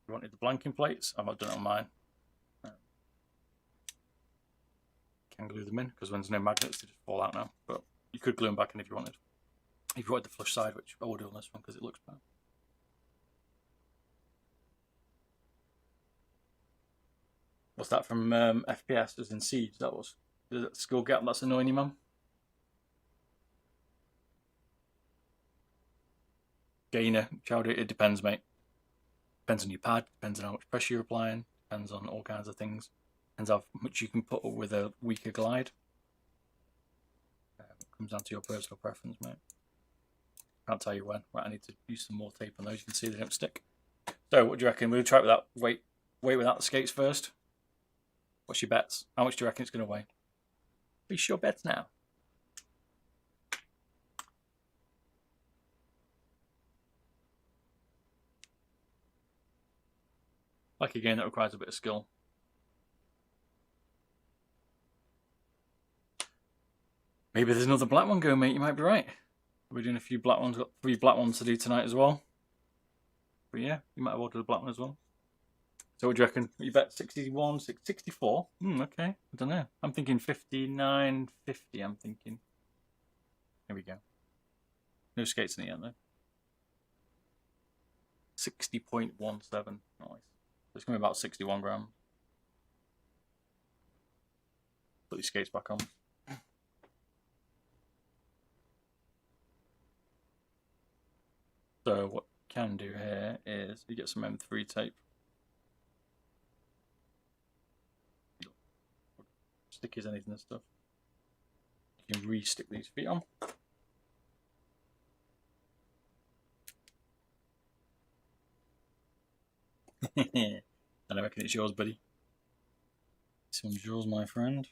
you wanted the blanking plates, I've not done it on mine. Can glue them in because when there's no magnets, they just fall out now. But you could glue them back in if you wanted. If you wanted the flush side, which I will do on this one because it looks bad. What's that from FPS? As in Siege? That was. Is it skill gap that's annoying you, Mum? Gainer, chowder, it depends, mate. Depends on your pad, depends on how much pressure you're applying, depends on all kinds of things. Depends how much you can put up with a weaker glide. It comes down to your personal preference, mate. Can't tell you when. Right, I need to use some more tape on those. You can see they don't stick. So, what do you reckon? We'll try it without weight without the skates first. What's your bets? How much do you reckon it's going to weigh? Place your bets now. Like a game that requires a bit of skill. Maybe there's another black one going, mate. You might be right. We're doing a few black ones. Got 3 black ones to do tonight as well. But yeah, you might have ordered a black one as well. So what do you reckon? You bet 61, 64? Okay. I don't know. I'm thinking 59, 50, I'm thinking. Here we go. No skates in the end though. 60.17. Nice. It's going to be about 61 grams. Put these skates back on. So what you can do here is you get some M3 tape. Stickies, anything and stuff. You can re-stick these feet on. And I reckon it's yours, buddy. This one's yours, my friend.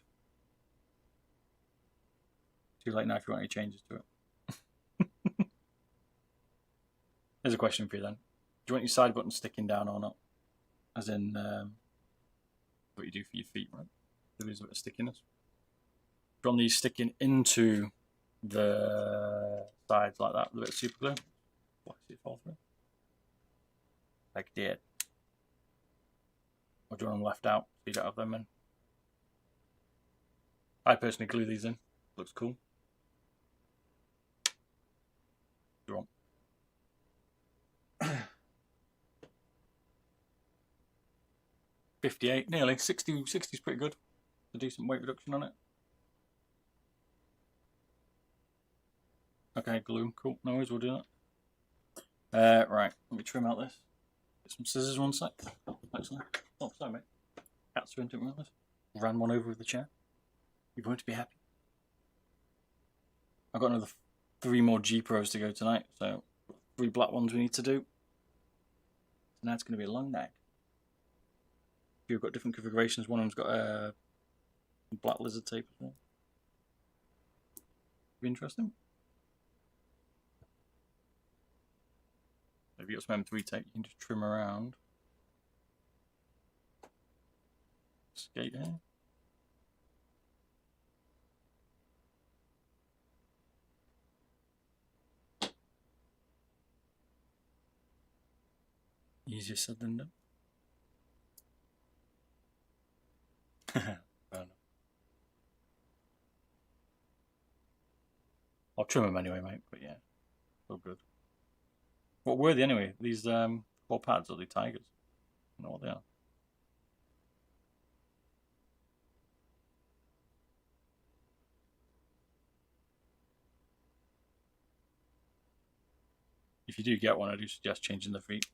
too late now if you want any changes to it. Here's a question for you then. Do you want your side button sticking down or not? As in what you do for your feet, right? There is a bit of stickiness. Do you want these sticking into the sides like that with a bit of super glue? Watch it fall through. Like that. Or do you want them left out so you don't have them in? I personally glue these in. Looks cool. Do you want? 58, nearly 60. 60 is pretty good. A decent weight reduction on it. Okay, glue, cool. No worries, we'll do that. Right, let me trim out this. Get some scissors one sec. Oh, actually, oh sorry mate. Cats are into it. Ran one over with the chair. You're going to be happy. I've got another 3 more G Pros to go tonight, so 3 black ones we need to do. So now it's going to be a long night. You've got different configurations. One of them's got a black lizard tape as well. Be interesting. If you've got some M3 tape, you can just trim around. Skate here. Easier said than done. I'll trim them anyway, mate, but yeah, all good. What were they anyway? These 4 pads, or the tigers? I don't know what they are. If you do get one, I do suggest changing the feet.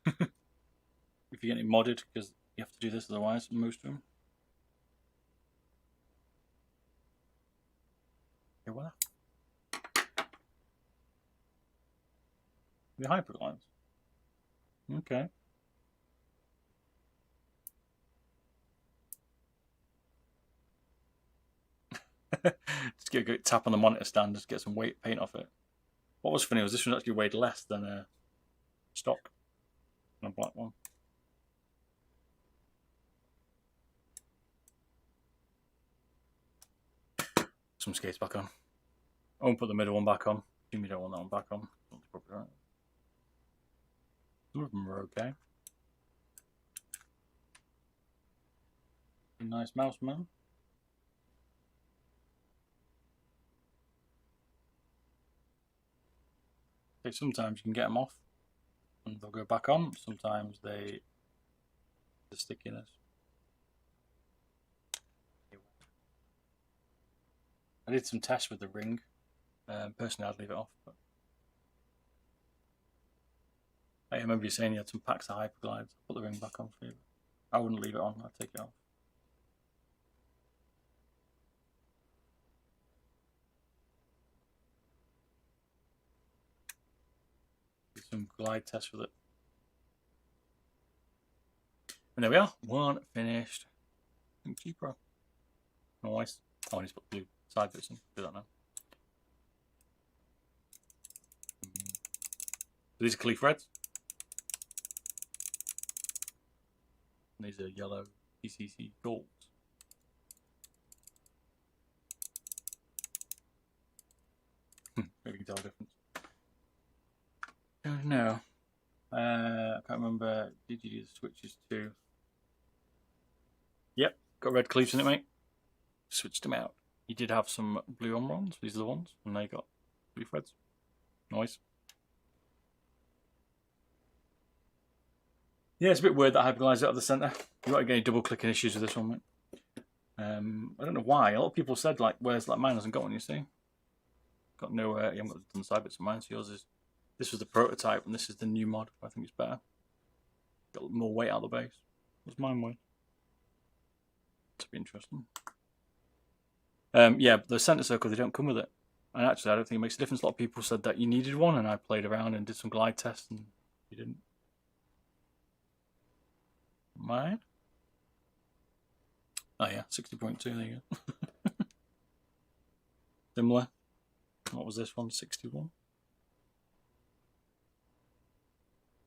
If you're getting modded, because you have to do this otherwise, most of them. Okay, voila. The hyperlines. Okay. Just get a good tap on the monitor stand, just get some weight paint off it. What was funny was this one actually weighed less than a stock and a black one. Some skates back on. I won't put the middle one back on. You don't want that one back on. Right. Some of them are okay. A nice mouse man. Okay, sometimes you can get them off and they'll go back on. Sometimes the stickiness. I did some tests with the ring. Personally, I'd leave it off. But I remember you saying you had some packs of Hyperglides. Put the ring back on for you. I wouldn't leave it on. I'd take it off. Do some glide tests with it. And there we are. One finished. Cheaper. Nice. Oh, I need to put blue side bits in. Do that now. These are Kaith reds. And these are yellow PCC golds. Maybe you can tell the difference. Don't know. I can't remember. Did you do the switches too? Yep, got red Kaiths in it, mate. Switched them out. You did have some blue on-rons. These are the ones. And they got blue threads. Nice. Yeah, it's a bit weird that Hyperglide's out of the centre. You won't get any double clicking issues with this one, mate. I don't know why. A lot of people said, like, where's like mine hasn't got one, you see? Got no, you haven't got the side bits of mine, so yours is. This was the prototype, and this is the new mod. I think it's better. Got more weight out of the base. What's mine weigh? That'd be interesting. Yeah, the centre circle, they don't come with it. And actually, I don't think it makes a difference. A lot of people said that you needed one, and I played around and did some glide tests, and you didn't. Mine? Oh yeah, 60.2, there you go. Similar. What was this one? 61.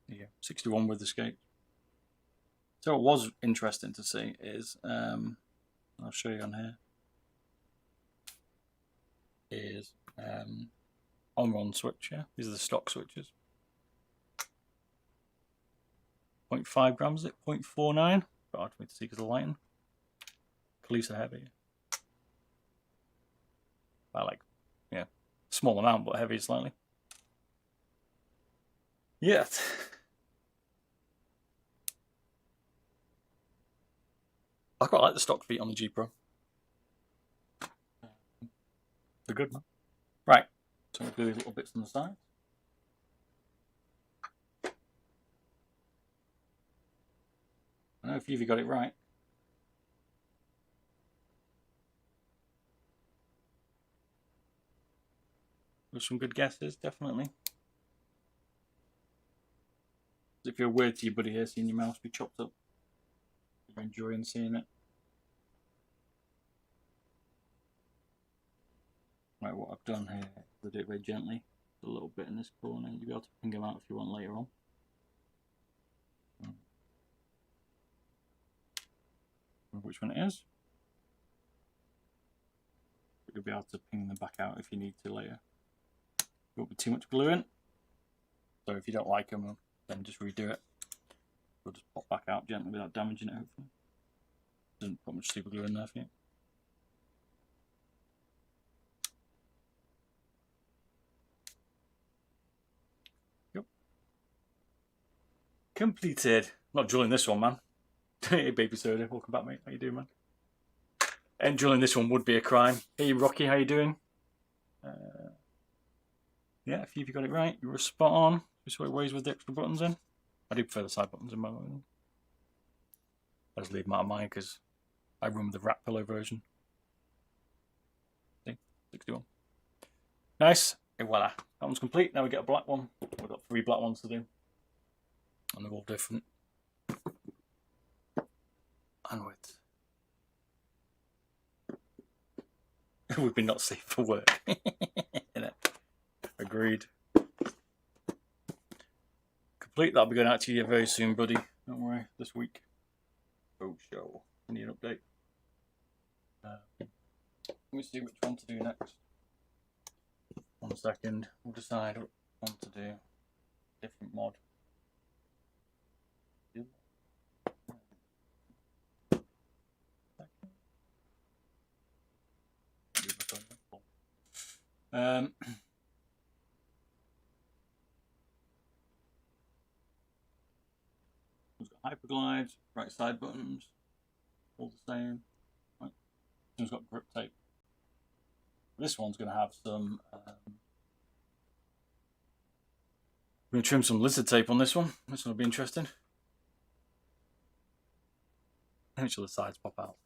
Yeah, 61 with the skate. So what was interesting to see is, I'll show you on here, is on switch, yeah? These are the stock switches. 0.5 grams, is it? 0.49? But hard for me to see because of the lighting. Kaith are heavy. I like, yeah, small amount, but heavy slightly. Yeah. I quite like the stock feet on the G Pro. They're good, man. Right, so we'll do these little bits on the side. I don't know if you've got it right. There's some good guesses, definitely. If you're weird to your buddy here, seeing your mouse be chopped up, you're enjoying seeing it. Right, what I've done here, I'll do it very gently. A little bit in this corner. You'll be able to ping them out if you want later on. Which one it is. You'll be able to ping them back out if you need to later. Won't be too much glue in. So if you don't like them, then just redo it. We'll just pop back out gently without damaging it, hopefully. Doesn't put much super glue in there for you. Yep. Completed. Not drilling this one, man. Hey, baby soda, welcome back, mate. How you doing, man? And drilling this one would be a crime. Hey, Rocky, how you doing? Yeah, if you've got it right, you were spot on. Just what ways with the extra buttons in. I do prefer the side buttons in my mind. I just leave them out of mine because I run with the wrap pillow version. See, 61. Nice. And voila, that one's complete. Now we get a black one. We've got 3 black ones to do, and they're all different. And with we've been not safe for work. Agreed. Complete. That'll be going out to you very soon, buddy. Don't worry. This week. Oh, show. I need an update. Let me see which one to do next. 1 second. We'll decide what one to do. Different mod. It's got hyperglide, right side buttons, all the same. Right. This one's got grip tape. This one's going to have some. I'm going to trim some lizard tape on this one. This one will be interesting. Make sure the sides pop out.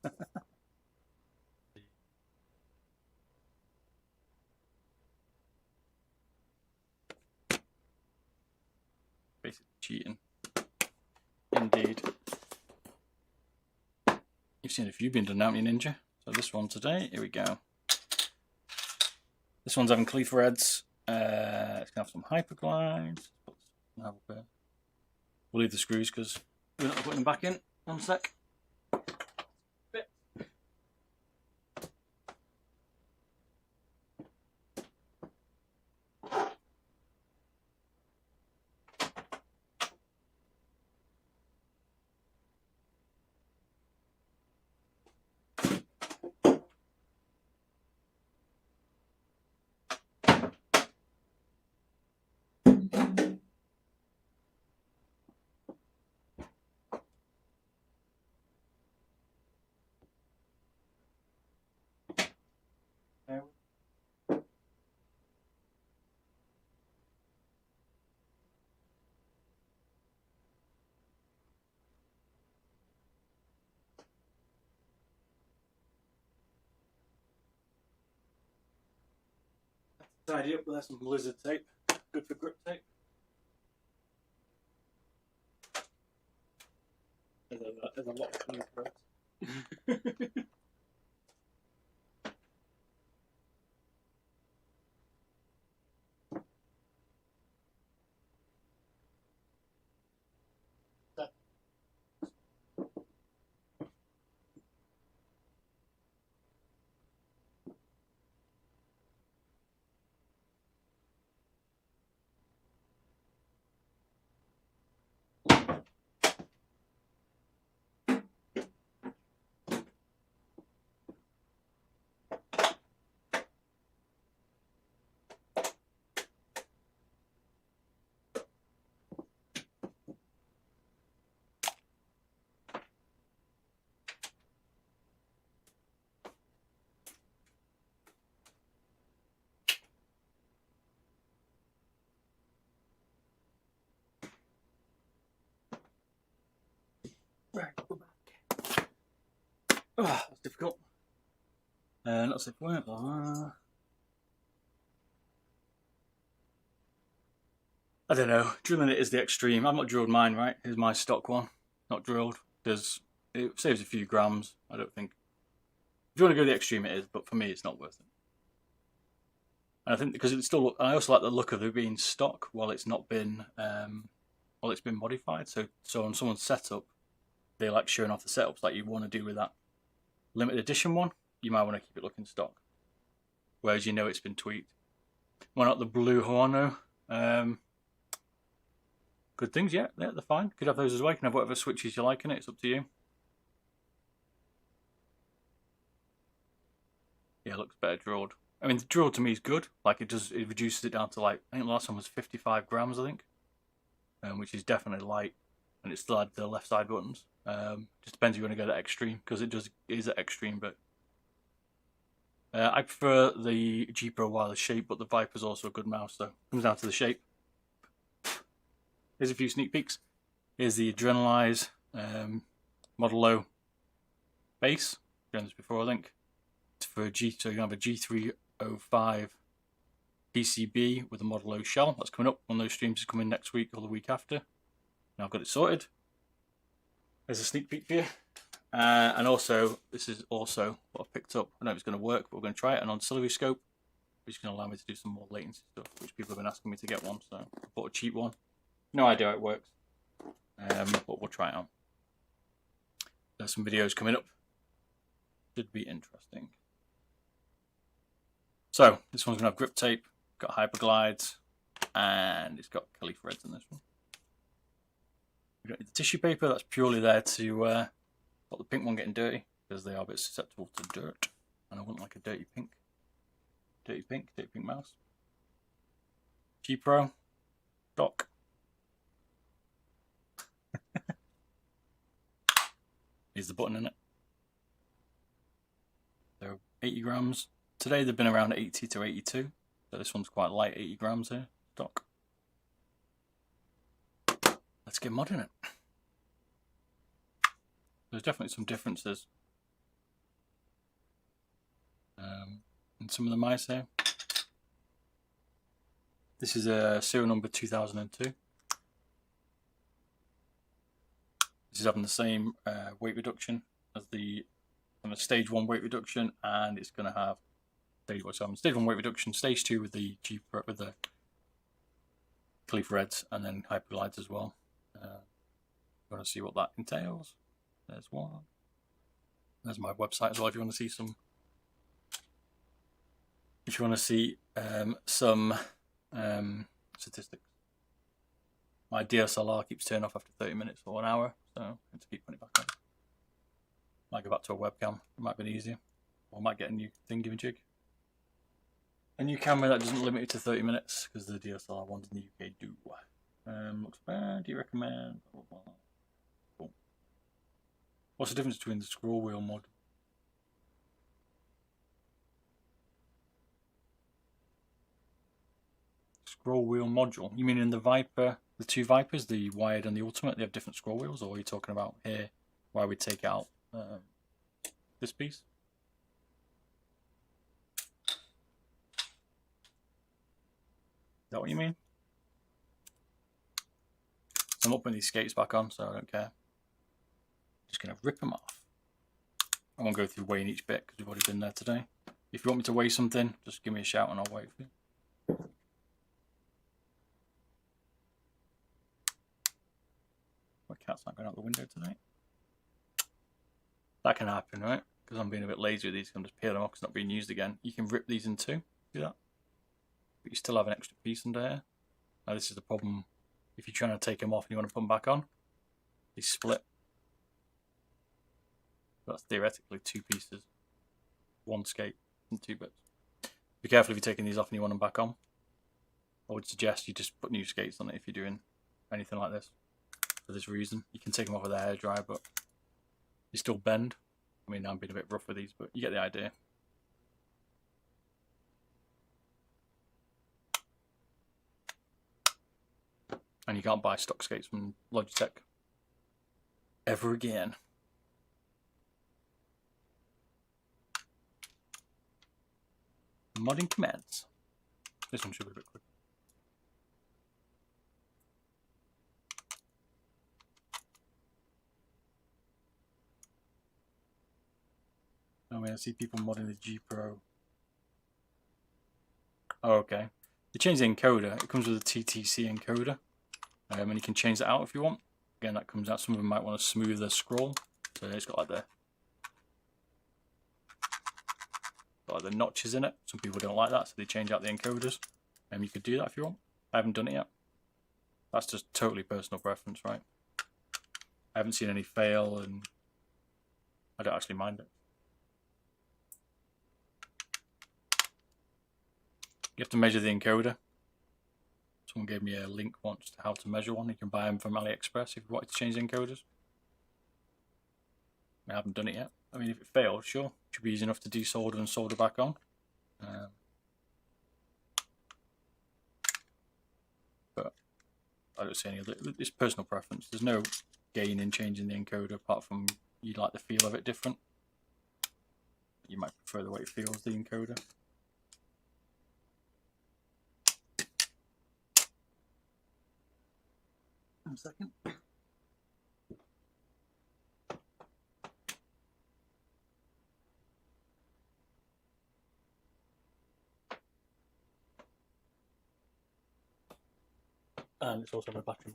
Basically cheating. Indeed. You've seen a few being done, haven't you, Ninja? So this one today, here we go. This one's having Kaith threads. It's going to have some hyperglides. We'll leave the screws because we're not putting them back in. 1 sec. Tidy up with some lizard tape. Good for grip tape. There's a lot of clean threads. Oh, that's difficult. Not safe work. I don't know. Drilling it is the extreme. I've not drilled mine, right? Here's my stock one. Not drilled because it saves a few grams. I don't think. If you want to go the extreme, it is, but for me, it's not worth it. And I think because it's still. I also like the look of it being stock while it's not been. While it's been modified. So on someone's setup, they like showing off the setups like you want to do with that limited edition one. You might want to keep it looking stock, whereas you know it's been tweaked. Why not the blue Horno? Good things, yeah, they're fine. Could have those as well. You can have whatever switches you like in it. It's up to you. Yeah, it looks better drilled. I mean, the drill to me is good. Like it does, it reduces it down to like I think the last one was 55 grams, I think, which is definitely light, and it still had the left side buttons. Just depends if you want to go that extreme because it is at extreme, but I prefer the G Pro wireless shape, but the Viper's also a good mouse, so it comes down to the shape. Here's a few sneak peeks. Here's the Adrenalize Model O base. I've done this before, I think. It's for so you can have a G305 PCB with a Model O shell. That's coming up. One of those streams is coming next week or the week after. Now I've got it sorted. There's a sneak peek for you. And also, this is also what I've picked up. I don't know if it's going to work, but we're going to try it. An oscilloscope, which is going to allow me to do some more latency stuff, which people have been asking me to get one. So I bought a cheap one. No idea how it works, but we'll try it out. There's some videos coming up. Should be interesting. So this one's going to have grip tape, got hyperglides, and it's got Kaith threads in this one. We don't need the tissue paper. That's purely there to stop the pink one getting dirty because they are a bit susceptible to dirt, and I wouldn't like a dirty pink mouse. G Pro, stock. Here's the button in it. They're 80 grams. Today they've been around 80 to 82. So this one's quite light, 80 grams here, stock. Let's get mod in it. There's definitely some differences in some of the mice here. This is a serial number 2002. This is having the same weight reduction as the stage 1 weight reduction, and it's going to have stage 1 weight reduction, stage 2 with the Kaith threads, and then hyperglides as well. You want to see what that entails? There's one. There's my website as well if you want to see some. If you want to see some statistics. My DSLR keeps turning off after 30 minutes or an hour, so I have to keep putting it back on. Might go back to a webcam, it might be easier. Or I might get a new thingy-majig. A new camera that doesn't limit it to 30 minutes, because the DSLR ones in the UK do. Looks bad, do you recommend? Cool. What's the difference between the scroll wheel mod? Scroll wheel module? You mean in the Viper, the two Vipers, the wired and the Ultimate, they have different scroll wheels? Or are you talking about here, why we take out this piece? Is that what you mean? I'm not putting these skates back on, so I don't care. Just going to rip them off. I won't go through weighing each bit because we've already been there today. If you want me to weigh something, just give me a shout and I'll weigh it for you. My cat's not going out the window tonight. That can happen, right? Because I'm being a bit lazy with these. I'm just peeling them off because it's not being used again. You can rip these in two. See that? But you still have an extra piece under here. Now this is the problem if you're trying to take them off and you want to put them back on. They split. That's theoretically two pieces. One skate and two bits. Be careful if you're taking these off and you want them back on. I would suggest you just put new skates on it if you're doing anything like this. For this reason. You can take them off with a hairdryer, but they still bend. I mean, I'm being a bit rough with these, but you get the idea. And you can't buy stock skates from Logitech ever again. modding commands. This one should be a bit quick. I see people modding the G Pro. Oh, okay. You change the encoder. It comes with a TTC encoder, and you can change that out if you want. Again, that comes out. Some of them might want to smooth the scroll, so it's got like the notches in it. Some people don't like that, so they change out the encoders. And you could do that if you want. I haven't done it yet. That's just totally personal preference, right? I haven't seen any fail, and I don't actually mind it. You have to measure the encoder. Someone gave me a link once to how to measure one. You can buy them from AliExpress if you wanted to change the encoders. I haven't done it yet. I mean, if it fails, sure, it should be easy enough to desolder and solder back on. But I don't see any other. It's personal preference. There's no gain in changing the encoder apart from you like the feel of it different. You might prefer the way it feels, the encoder. One second. And it's also my battery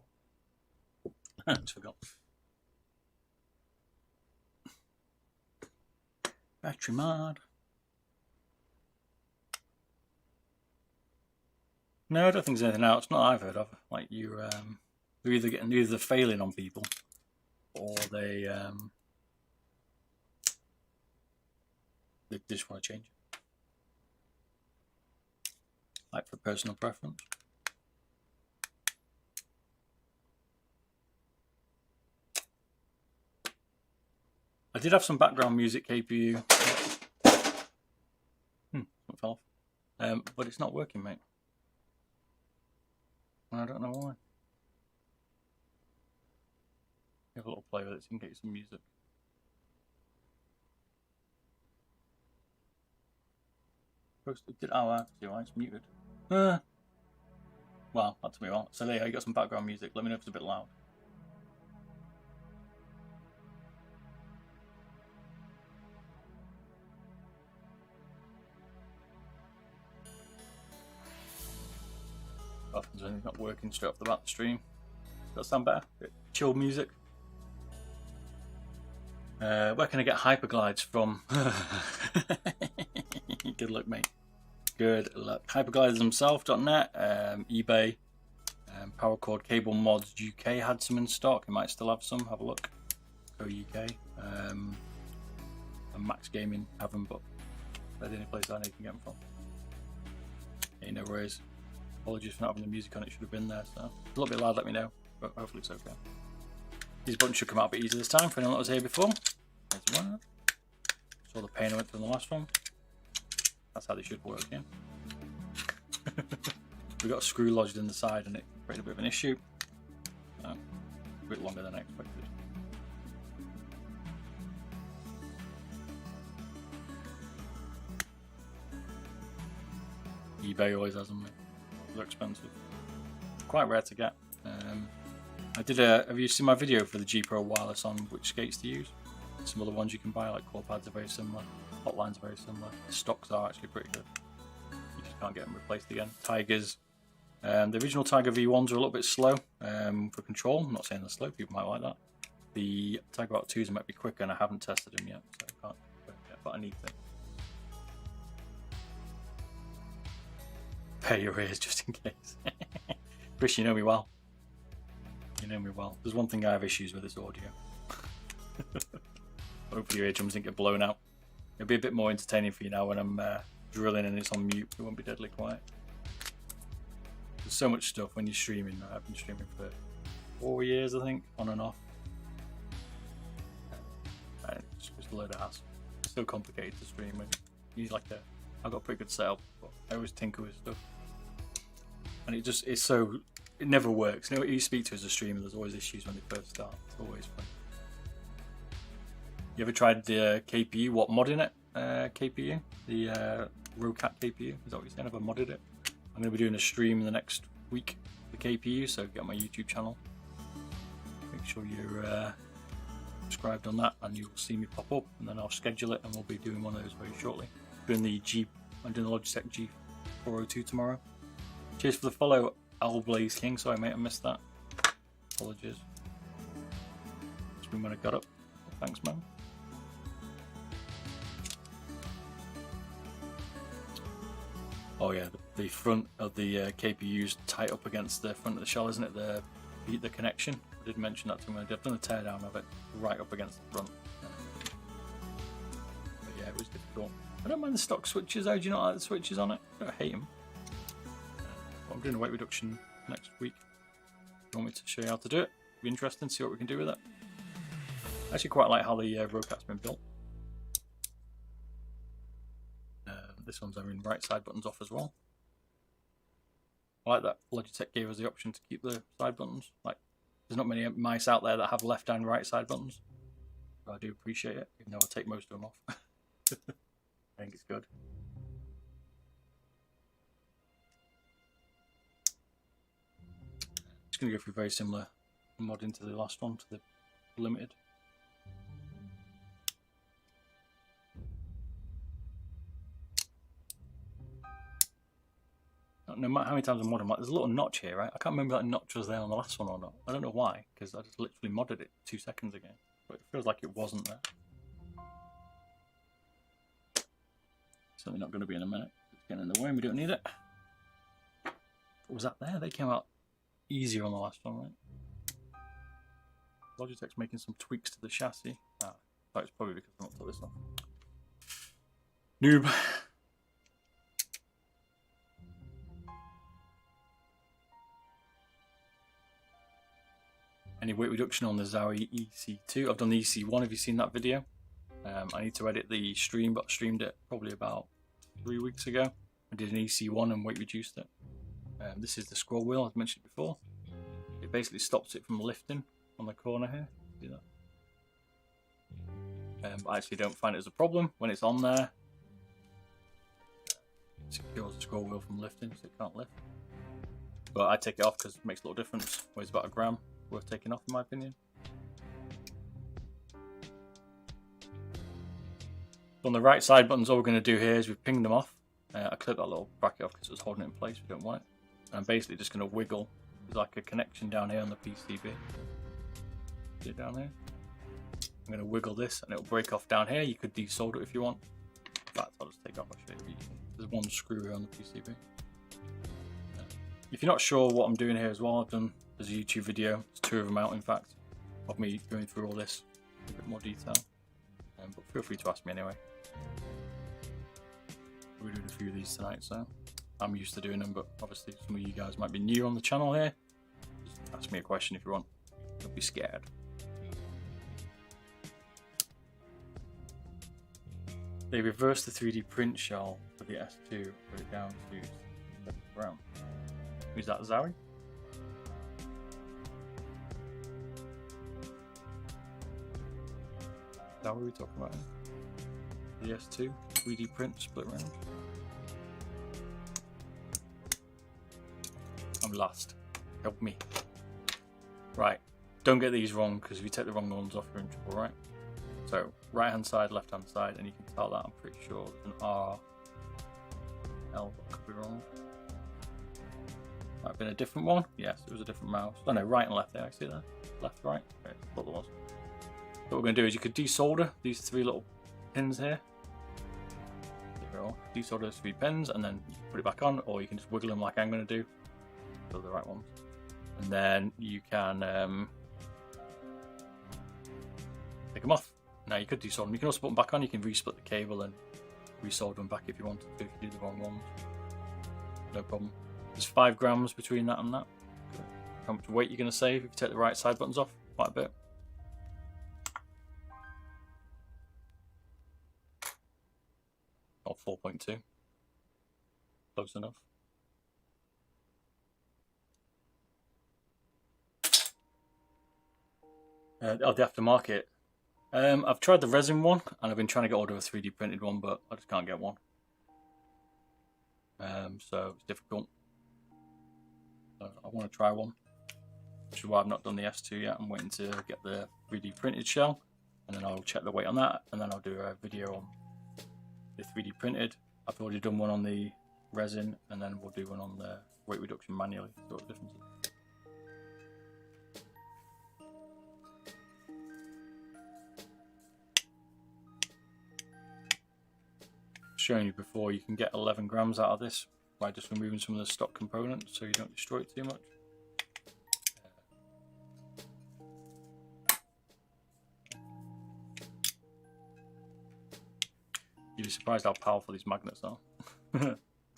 mod. I just forgot. Battery mod. No, I don't think there's anything else. Not that I've heard of. Like they're either failing on people, or they just want to change it. Like for personal preference. I did have some background music KPU. It fell off. But it's not working, mate. I don't know why. Have a little play with it so you can get some music. Oh, actually, why it's muted. Well, that took me a while. So there you got some background music. Let me know if it's a bit loud. Often when it's not working straight off the bat the stream. Does that sound better? Bit chill music. Where can I get hyperglides from? Good luck, mate. Good luck. Hyperglidesthemselves.net, eBay, Powercord Cable Mods UK had some in stock. It might still have some. Have a look. Go UK. And Max Gaming have them, but they're the only place I know you can get them from. Ain't no worries. Apologies for not having the music on. It should have been there. So a little bit loud. Let me know. But hopefully it's okay. These buttons should come out a bit easier this time for anyone that was here before. There's one. Saw the pain I went through in the last one. That's how they should work, yeah. We got a screw lodged in the side and it created a bit of an issue. A bit longer than I expected. eBay always has them. They're expensive. Quite rare to get. Have you seen my video for the G Pro wireless on which skates to use? Some other ones you can buy, like core pads are very similar, hotlines are very similar. The stocks are actually pretty good. You just can't get them replaced again. Tigers, the original Tiger V1s are a little bit slow for control. I'm not saying they're slow, people might like that. The Tiger Rock 2s might be quicker and I haven't tested them yet, so I can't yet, but I need to. Pay your ears just in case. Chris, you know me well. You know me well. There's one thing I have issues with, is audio. Hopefully your eardrums didn't get blown out. It'll be a bit more entertaining for you now when I'm drilling and it's on mute. It won't be deadly quiet. There's so much stuff when you're streaming. I've been streaming for 4 years, I think, on and off. And it's just a load of hassle. It's so complicated to stream. I've got a pretty good setup, but I always tinker with stuff. And it never works. You know, you speak to as a streamer, there's always issues when they first start. It's always fun. You ever tried the KPU, modding it? KPU? The Rocat KPU. Is that what you're saying? Have I modded it? I'm going to be doing a stream in the next week for KPU, so get on my YouTube channel. Make sure you're subscribed on that, and you'll see me pop up, and then I'll schedule it, and we'll be doing one of those very shortly. I'm doing the Logitech G402 tomorrow. Cheers for the follow, Blaze King. Sorry, mate, I missed that. Apologies. It's been when I got up. Thanks, man. Oh yeah, the front of the KPU is tight up against the front of the shell, isn't it? The connection. I did mention that to me. I've done a teardown of it right up against the front. But yeah, it was difficult. I don't mind the stock switches though. Do you not like the switches on it? I don't hate them. But I'm doing a weight reduction next week. If you want me to show you how to do it? It'll be interesting to see what we can do with it. I actually quite like how the Rocat's been built. This one's having right side buttons off as well. I like that Logitech gave us the option to keep the side buttons. Like, there's not many mice out there that have left and right side buttons. So I do appreciate it, even though I take most of them off. I think it's good. Just going to go through very similar modding to the last one, to the limited. No matter how many times I mod them, like, there's a little notch here, right? I can't remember if that notch was there on the last one or not. I don't know why, because I just literally modded it 2 seconds ago. But it feels like it wasn't there. Certainly not going to be in a minute. It's getting in the way and we don't need it. What was that there? They came out easier on the last one, right? Logitech's making some tweaks to the chassis. Ah, so it's probably because I'm not put this on. Noob. Any weight reduction on the Zowie EC2? I've done the EC1. Have you seen that video? I need to edit the stream, but I streamed it probably about 3 weeks ago. I did an EC1 and weight reduced it. This is the scroll wheel I've mentioned before. It basically stops it from lifting on the corner here. See that? But I actually don't find it as a problem when it's on there. It secures the scroll wheel from lifting, so it can't lift. But I take it off because it makes a little difference. Weighs about 1 gram. Worth taking off in my opinion. On the right side buttons, all we're going to do here is we've pinged them off. I clipped that little bracket off because it was holding it in place. We don't want it. And I'm basically just going to wiggle. There's like a connection down here on the PCB. See it down here? I'm going to wiggle this and it'll break off down here. You could desolder it if you want. In fact, I'll just take off my shape. There's one screw here on the PCB. If you're not sure what I'm doing here as well, I've done there's a YouTube video, there's 2 of them out in fact, of me going through all this in a bit more detail. But feel free to ask me anyway. We're doing a few of these tonight, so I'm used to doing them, but obviously some of you guys might be new on the channel here. Just ask me a question if you want. Don't be scared. They reversed the 3D print shell for the S2, put it down to brown. Who's that, Zowie? Is that what we're talking about? The S2 3D print split round. I'm lost. Help me. Right. Don't get these wrong, because if you take the wrong ones off, you're in trouble, right? So, right hand side, left hand side, and you can tell that I'm pretty sure there's an R, L, but I could be wrong. Might have been a different one. Yes, it was a different mouse. Oh no, right and left there. I see that. Left, right. Okay, I thought there was. What we're going to do is you could desolder these 3 little pins here. There we are. Desolder those 3 pins and then put it back on, or you can just wiggle them like I'm going to do. Those are the right ones. And then you can take them off. Now you could desolder them. You can also put them back on. You can resplit the cable and resolder them back if you want to, if you do the wrong ones. No problem. There's 5 grams between that and that. How much weight you're going to save if you take the right side buttons off? Quite a bit. Or 4.2. Close enough. Oh, the aftermarket. I've tried the resin one, and I've been trying to get hold of a 3D printed one, but I just can't get one. so it's difficult. So I want to try one, which is why I've not done the S2 yet. I'm waiting to get the 3D printed shell, and then I'll check the weight on that, and then I'll do a video on the 3D printed. I've already done one on the resin, and then we'll do one on the weight reduction manually. See what the difference is. Showing you before, you can get 11 grams out of this by just removing some of the stock components so you don't destroy it too much. You'd be surprised how powerful these magnets are.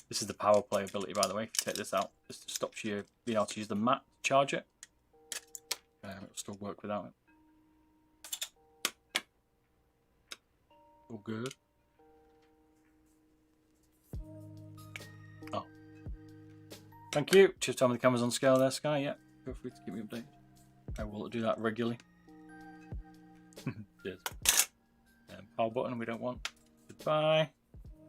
This is the power play ability, by the way. If you take this out, this stops you being able to use the mat to charge it. It'll still work without it. All good. Oh. Thank you. Just tell me the camera's on scale there, Sky. Yeah, feel free to keep me updated. I will do that regularly. Cheers. Power button we don't want. Goodbye.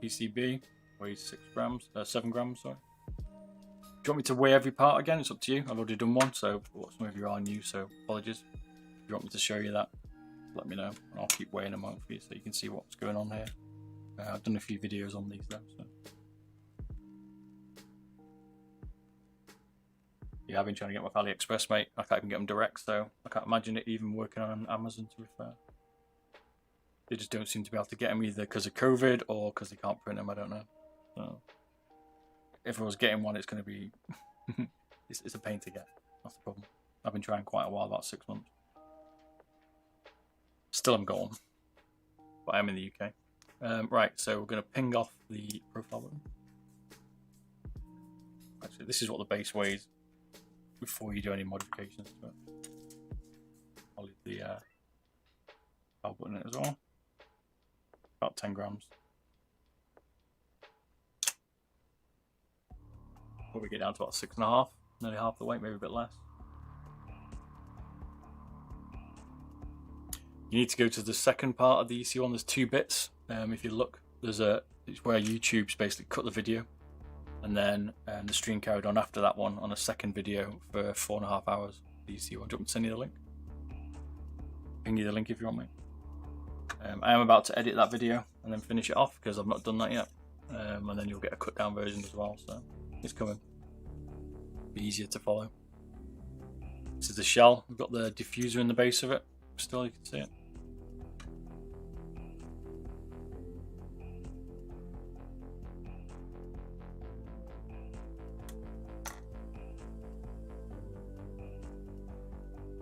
PCB weighs 6 grams, 7 grams, sorry. Do you want me to weigh every part again? It's up to you. I've already done one, so some of you are new, so apologies. If you want me to show you that, let me know, and I'll keep weighing them out for you so you can see what's going on here. I've done a few videos on these though, so. Yeah, I've been trying to get them off AliExpress, mate. I can't even get them direct, so I can't imagine it even working on Amazon, to be fair. They just don't seem to be able to get them either because of COVID or because they can't print them, I don't know. So, if I was getting one, it's going to be... it's a pain to get. That's the problem. I've been trying quite a while, about 6 months. Still haven't got one. But I'm in the UK. Right, so we're going to ping off the profile button. Actually, this is what the base weighs before you do any modifications to it. I'll leave the power button in it as well. About 10 grams. Probably get down to about 6.5, nearly half the weight, maybe a bit less. You need to go to the second part of the EC1. There's 2 bits. If you look, it's where YouTube's basically cut the video, and then the stream carried on after that one on a second video for 4.5 hours. The EC1. Do you want me to send you the link? Ping you the link if you want me. I am about to edit that video and then finish it off because I've not done that yet. And then you'll get a cut down version as well, so it's coming. Be easier to follow. This is the shell. We've got the diffuser in the base of it. Still, you can see it.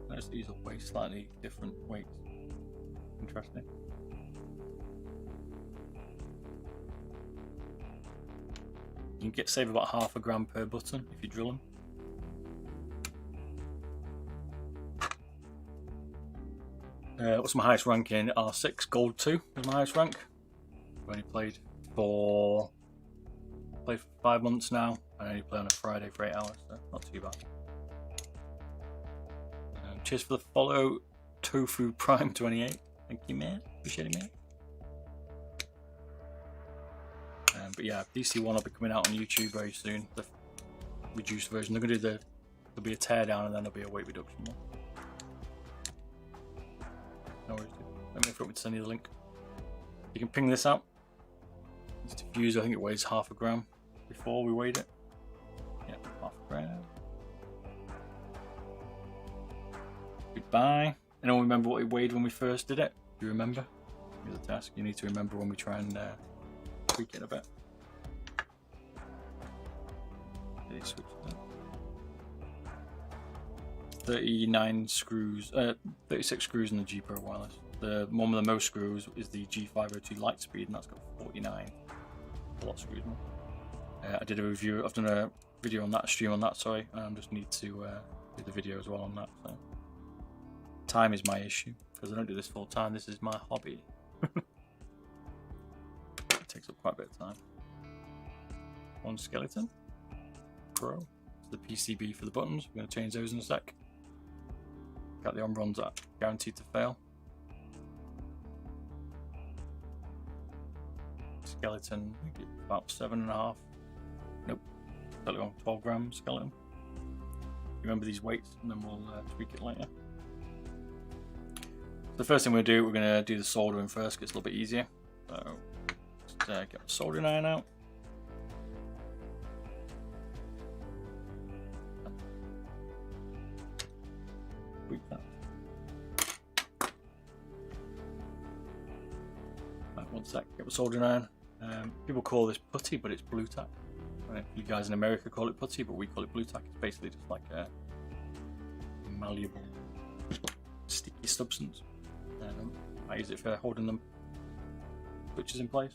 Notice these will weigh slightly different weights. Interesting. You can save about 0.5 gram per button if you drill them. What's my highest rank in? R6 Gold 2 is my highest rank. I've only played for 5 months now. I only play on a Friday for 8 hours, so not too bad. Cheers for the follow, Tofu Prime 28. Thank you, man. Appreciate it, man. But yeah, DC1 will be coming out on YouTube very soon. The reduced version. They're gonna do there'll be a teardown and then there'll be a weight reduction one. No worries. Let me know if you want me to send you the link. You can ping this out. This diffuser, I think it weighs 0.5 gram. Before we weighed it. Yeah, 0.5 gram. Goodbye. Anyone remember what it weighed when we first did it? Do you remember? Here's a task. You need to remember when we try and tweak it a bit. 39 screws, 36 screws in the G Pro wireless. The one with the most screws is the G502 Lightspeed, and that's got 49. A lot of screws more. I did a review. I've done a video on that, stream on that. Sorry, I just need to do the video as well on that. So. Time is my issue because I don't do this full time. This is my hobby. It takes up quite a bit of time. One skeleton. Pro. The PCB for the buttons. We're going to change those in a sec. Got the on-runs that guaranteed to fail. Skeleton, about 7.5. totally wrong, 12 gram skeleton. Remember these weights, and then we'll tweak it later. The first thing we're going to do the soldering first, gets a little bit easier. So just get the soldering iron out. Tweak that. Right, one sec, get the soldering iron. People call this putty, but it's blue tack. Right, you guys in America call it putty, but we call it blue tack. It's basically just like a malleable, sticky substance. I use it for holding them switches in place.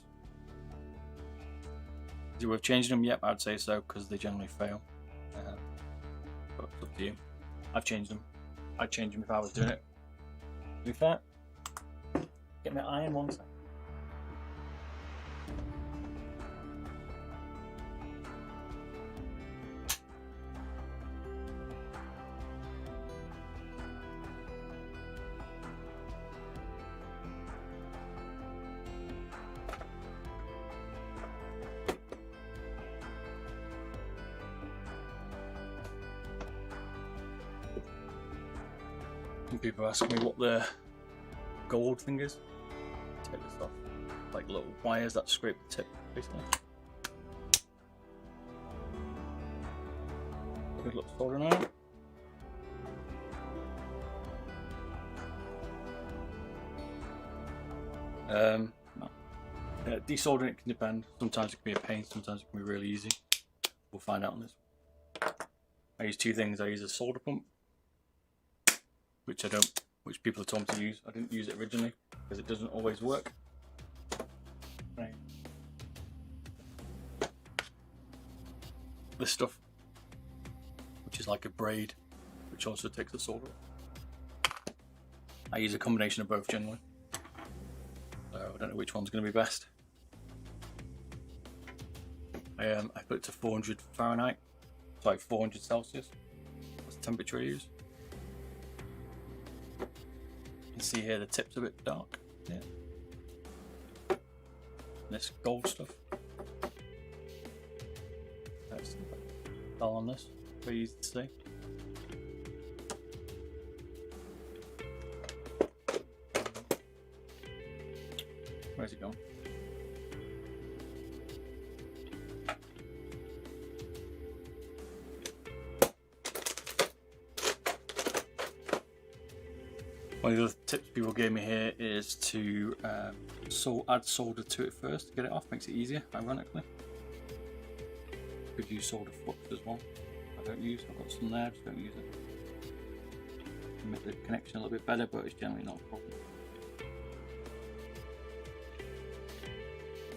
Is it worth changing them? Yep, I'd say so, because they generally fail. But it's up to you. I've changed them. I'd change them if I was doing it. To be fair, get my iron one sec. Some people ask me what the gold thing is. Take this off. Like little wires that scrape the tip, basically. Good little soldering iron. Desoldering it can depend. Sometimes it can be a pain, sometimes it can be really easy. We'll find out on this. I use two things. I use a solder pump, which people have told me to use. I didn't use it originally because it doesn't always work. Right. This stuff, which is like a braid, which also takes the solder off. I use a combination of both generally. So I don't know which one's going to be best. I put it to 400 Fahrenheit, sorry, 400 Celsius. That's the temperature I use. You can see here the tip's a bit dark. Yeah. This gold stuff. That's dull on this. Very easy to see. Where's it gone? One of the other tips people gave me here is to add solder to it first to get it off. Makes it easier, ironically. Could use solder flux as well. I don't use. I've got some there. Just don't use it. Can make the connection a little bit better, but it's generally not a problem.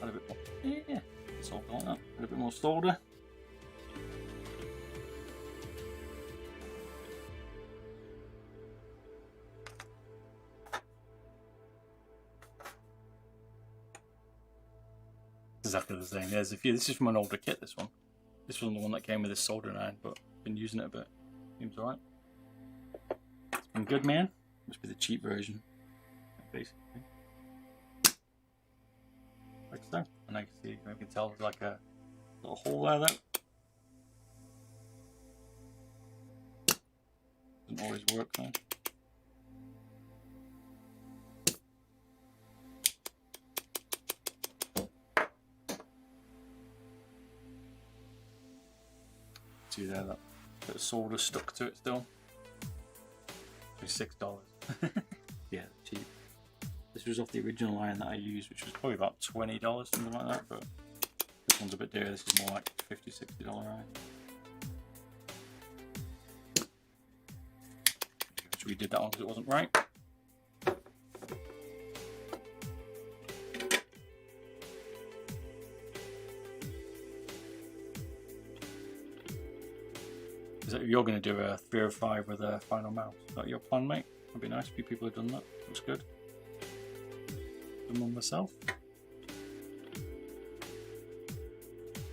Add a bit more. Yeah, solder like that. Add a bit more solder. Exactly the same. This is from an older kit. This wasn't the one that came with this soldering iron, but I've been using it a bit. Seems alright. It's been good, man. Must be the cheap version, basically. Like so. And I can see, you can tell there's like a little hole there. Doesn't always work though. See there, that bit of solder stuck to it still. It's $6. Yeah, cheap. This was off the original iron that I used, which was probably about $20, something like that, but this one's a bit dearer. This is more like $50, $60 iron. Which we did that one because it wasn't right. If you're going to do a 305 with a final mount, is that your plan, mate? That'd be nice. A few people have done that. Looks good. Done one myself.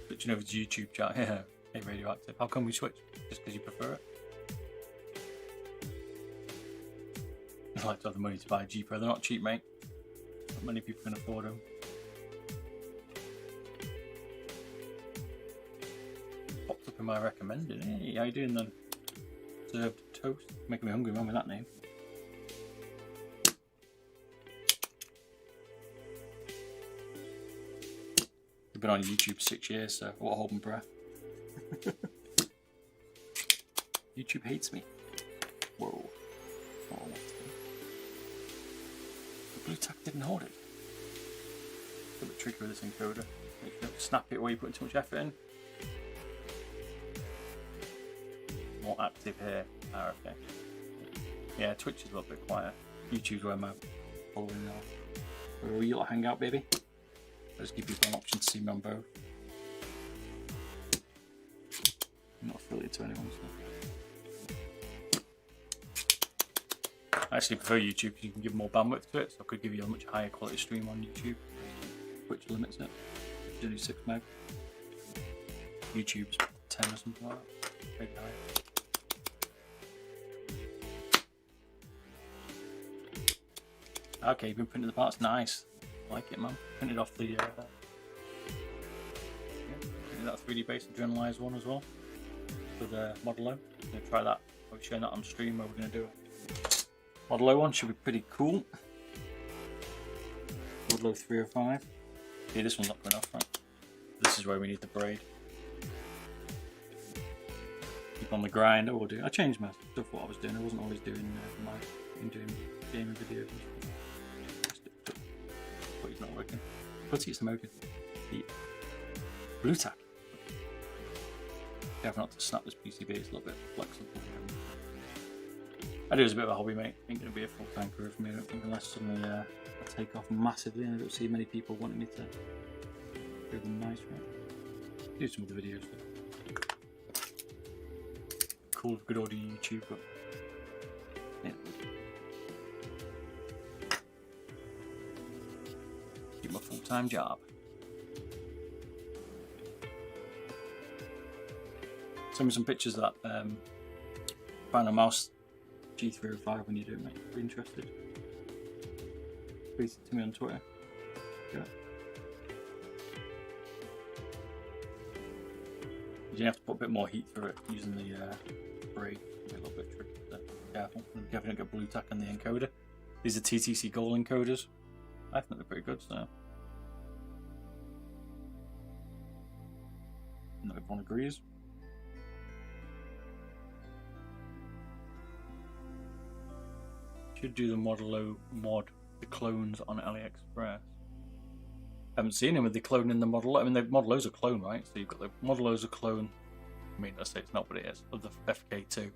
Switching over to YouTube chat here. Hey, Radioactive. How come we switch? Just because you prefer it? I like to have the money to buy a G Pro. They're not cheap, mate. Not many people can afford them. Popped up am I recommending? Hey, how you doing then? Served toast. Making me hungry, man, with that name. I've been on YouTube 6 years, so what a hold my breath. YouTube hates me. Whoa. Oh, the blue tack didn't hold it. A bit tricky with this encoder. Make sure to snap it while you're putting too much effort in. More active here. Ah, okay. Yeah, Twitch is a little bit quieter. YouTube's where my following now. Where we little hangout, baby. I'll just give people an option to see me on both. I'm not affiliated to anyone, so. I actually prefer YouTube because you can give more bandwidth to it, so I could give you a much higher quality stream on YouTube. Twitch limits it. It's only 6 meg. YouTube's 10 or something like that. Big high. Okay, you've been printing the parts. Nice. I like it, man. Printed off the yeah, printed that 3D based adrenalized one as well for the Model O. I'm gonna try that. I'll be showing that on stream where we're gonna do it. Model O one should be pretty cool. Model O 305. Yeah, this one's not going off, right? This is where we need the braid. Keep on the grind. I will do. I changed my stuff. What I was doing. I wasn't always doing doing gaming videos. But it's not working. Putty, it's smoking. The blue tack. Careful not to snap this PCB. It's a little bit flexible. I do as a bit of a hobby, mate. Ain't going to be a full-time career for me, I don't think, unless suddenly I take off massively and I don't see many people wanting me to do them nice, right? Do some of the videos. Cool, good audio YouTube, but yeah. Keep my full-time job. Send me some pictures of that final mouse G305 when you do it, mate. If you're interested, tweet it to me on Twitter. Yeah. You have to put a bit more heat through it using the braid. Be a little bit tricky, so careful. Be careful don't get blue tack on the encoder. These are TTC Gold encoders. I think they're pretty good, so. Not everyone agrees. Should do the Model O mod, the clones on AliExpress. I haven't seen him with the clone in the Model O. I mean, the Model O's a clone, right? So you've got the Model O's a clone. I mean, let's say it's not what it is, of the FK2.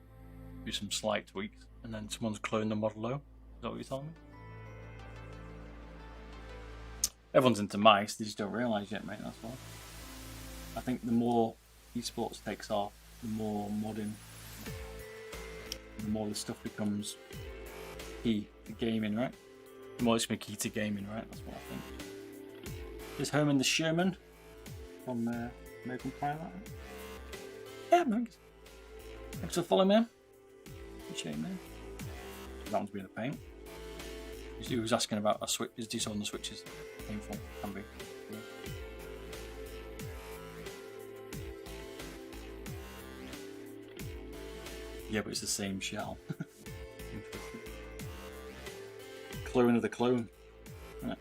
Do some slight tweaks, and then someone's cloned the Model O. Is that what you're telling me? Everyone's into mice, they just don't realise yet, mate, that's all. I think the more esports takes off, the more modding, the more the stuff becomes key to gaming, right? The more it's going to be key to gaming, right? That's what I think. Is Herman the Sherman from American Pie, that right? Yeah, thanks. Thanks for following, man. Appreciate it, man. That one's been a pain. He was asking about a switch. Is this on the switches? Painful, can be. Yeah. Yeah, but it's the same shell. Clone of the clone. Right.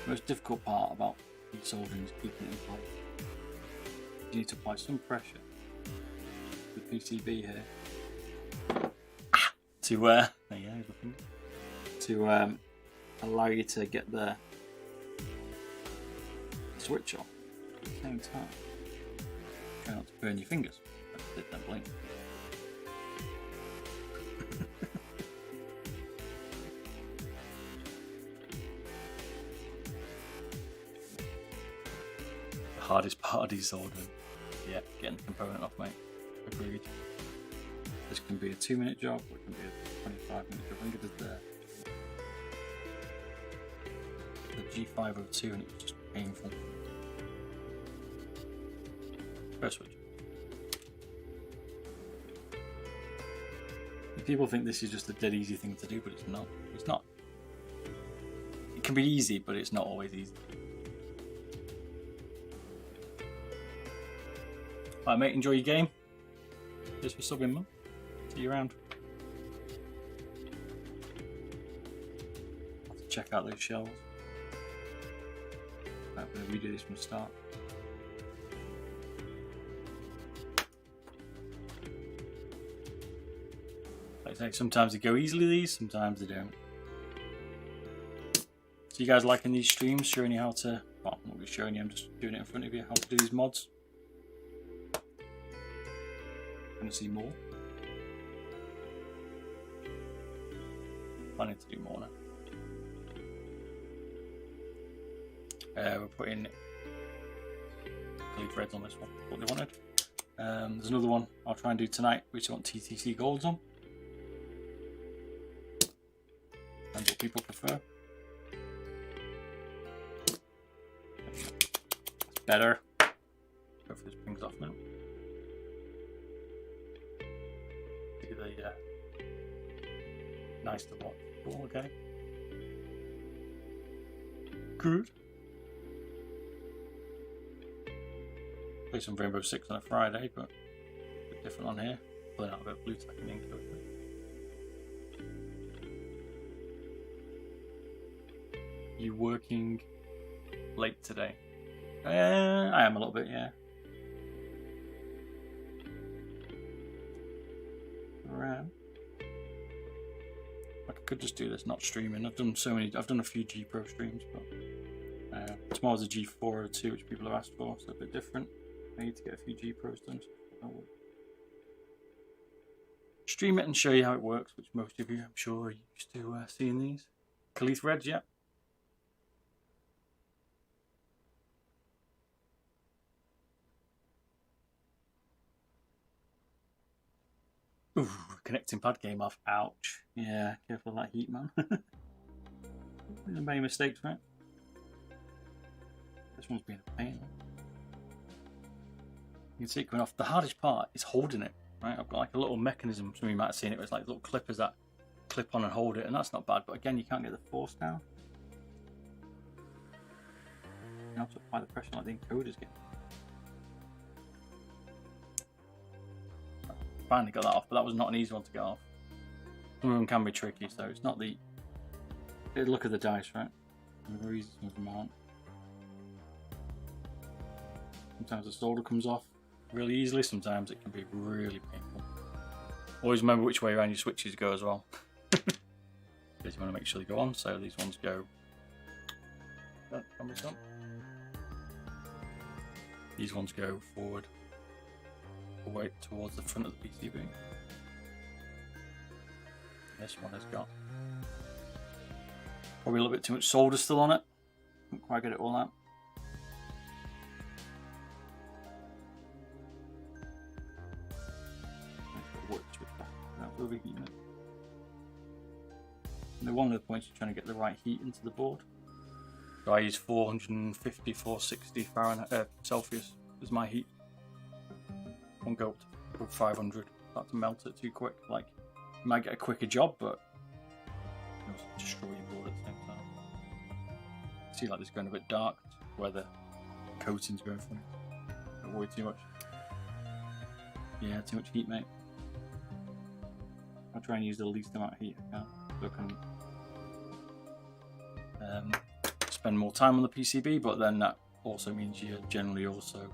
The most difficult part about desoldering is keeping it in place. You need to apply some pressure to the PCB here to allow you to get the switch off at the same time. Try not to burn your fingers. Don't blink. The hardest part of desoldering. Yeah, getting the component off, mate. Agreed. This can be a 2-minute job, or it can be a 25-minute job. I think it is the G502, and it's just painful. First switch. People think this is just a dead easy thing to do, but it's not. It's not. can be easy, but it's not always easy. Alright mate, enjoy your game. Cheers for subbing, man. See you around. Have to check out those shells. I'm going to redo this from the start. Like I say, sometimes they go easily, these, sometimes they don't. So you guys liking these streams, showing you how to, well, I'm not really showing you, I'm just doing it in front of you, how to do these mods. Want to see more? Planning to do more now. We're putting Kaith reds on this one, what they wanted. There's another one I'll try and do tonight, which I want TTC golds on. That's what people prefer. It's better. Hopefully this brings off now. See the nice to watch. Cool, okay. Good. Play some Rainbow Six on a Friday, but a bit different on here. Pulling out a bit of blue tack and ink. You working late today? I am a little bit, yeah. Around. I could just do this, not streaming. I've done a few G Pro streams, but tomorrow's a G4 2, which people have asked for, so a bit different. I need to get a few G Pros done. So I'll stream it and show you how it works, which most of you, I'm sure, are used to seeing these. Kaith reds, yeah. Ooh, connecting pad game off. Ouch. Yeah, careful of that heat, man. There's many mistakes, right? This one's been a pain. You can see it coming off. The hardest part is holding it, right? I've got like a little mechanism, some of you might have seen it, where it's like little clippers that clip on and hold it, and that's not bad, but again, you can't get the force down. You have to apply the pressure like the encoder's getting. Finally got that off, but that was not an easy one to get off. Some of them can be tricky, so it's not the look at the dice, right? Very easy, some of them aren't. Sometimes the solder comes off really easily, sometimes it can be really painful. Always remember which way around your switches go as well. Because you want to make sure they go on, so these ones go. These ones go forward. Away towards the front of the PCB. This one has got probably a little bit too much solder still on it. Couldn't quite get it all out. And one of the points is trying to get the right heat into the board. So I use 450, 460 Fahrenheit, Celsius as my heat. Won't go up to 500. Start to melt it too quick. Like, you might get a quicker job, but you also destroy your board at the same time. See, like this going a bit dark, where the coating's going funny. Don't worry too much. Yeah, too much heat, mate. I'll try and use the least amount of heat I can, so I can spend more time on the PCB, but then that also means you generally also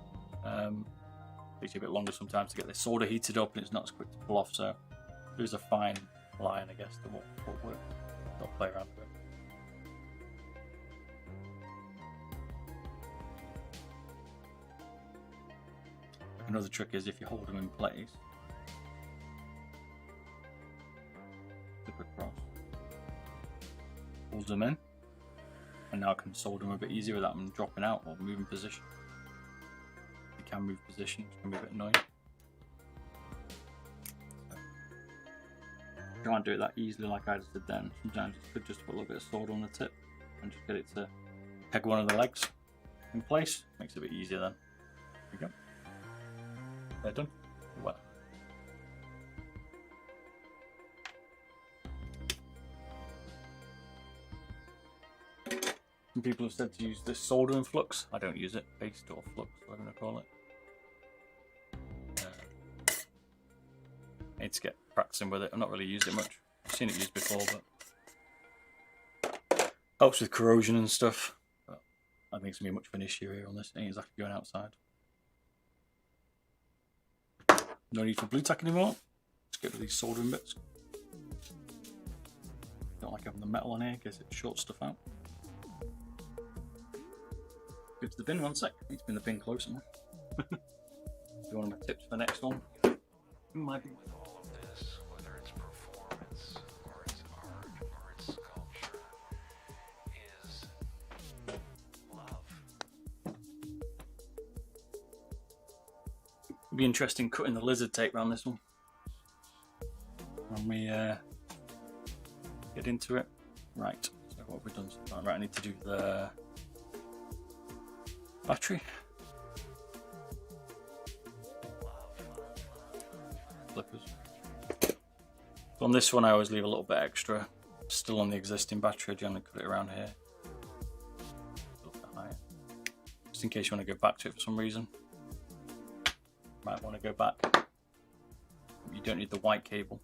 takes you a bit longer sometimes to get the solder heated up, and it's not as quick to pull off, so there's a fine line, I guess, to what works. Got to play around with it. Another trick is if you hold them in place, flip across, hold them in, and now I can solder them a bit easier without them dropping out or moving position. You can move position, it can be a bit annoying. You can't do it that easily like I just did then. Sometimes it's good just to put a little bit of solder on the tip and just get it to peg one of the legs in place. Makes it a bit easier then. There we go. They're done. Well. Some people have said to use this soldering flux. I don't use it. Paste or flux, whatever you call it. I need to get practicing with it. I've not really used it much. I've seen it used before, but helps with corrosion and stuff. But I think it's gonna be much of an issue here on this. It ain't exactly going outside. No need for blue tack anymore. Let's get rid of these soldering bits. Don't like having the metal on here because it shorts stuff out. Go to the bin 1 sec. Need to be in the bin closer. Do one of my tips for the next one. Might be. It'll be interesting cutting the lizard tape around this one when we get into it. Right, so what have we done so far? Right, I need to do the battery. Flippers. So on this one I always leave a little bit extra. Still on the existing battery, I generally cut it around here. A little bit higher. Just in case you want to go back to it for some reason. Might want to go back. You don't need the white cable.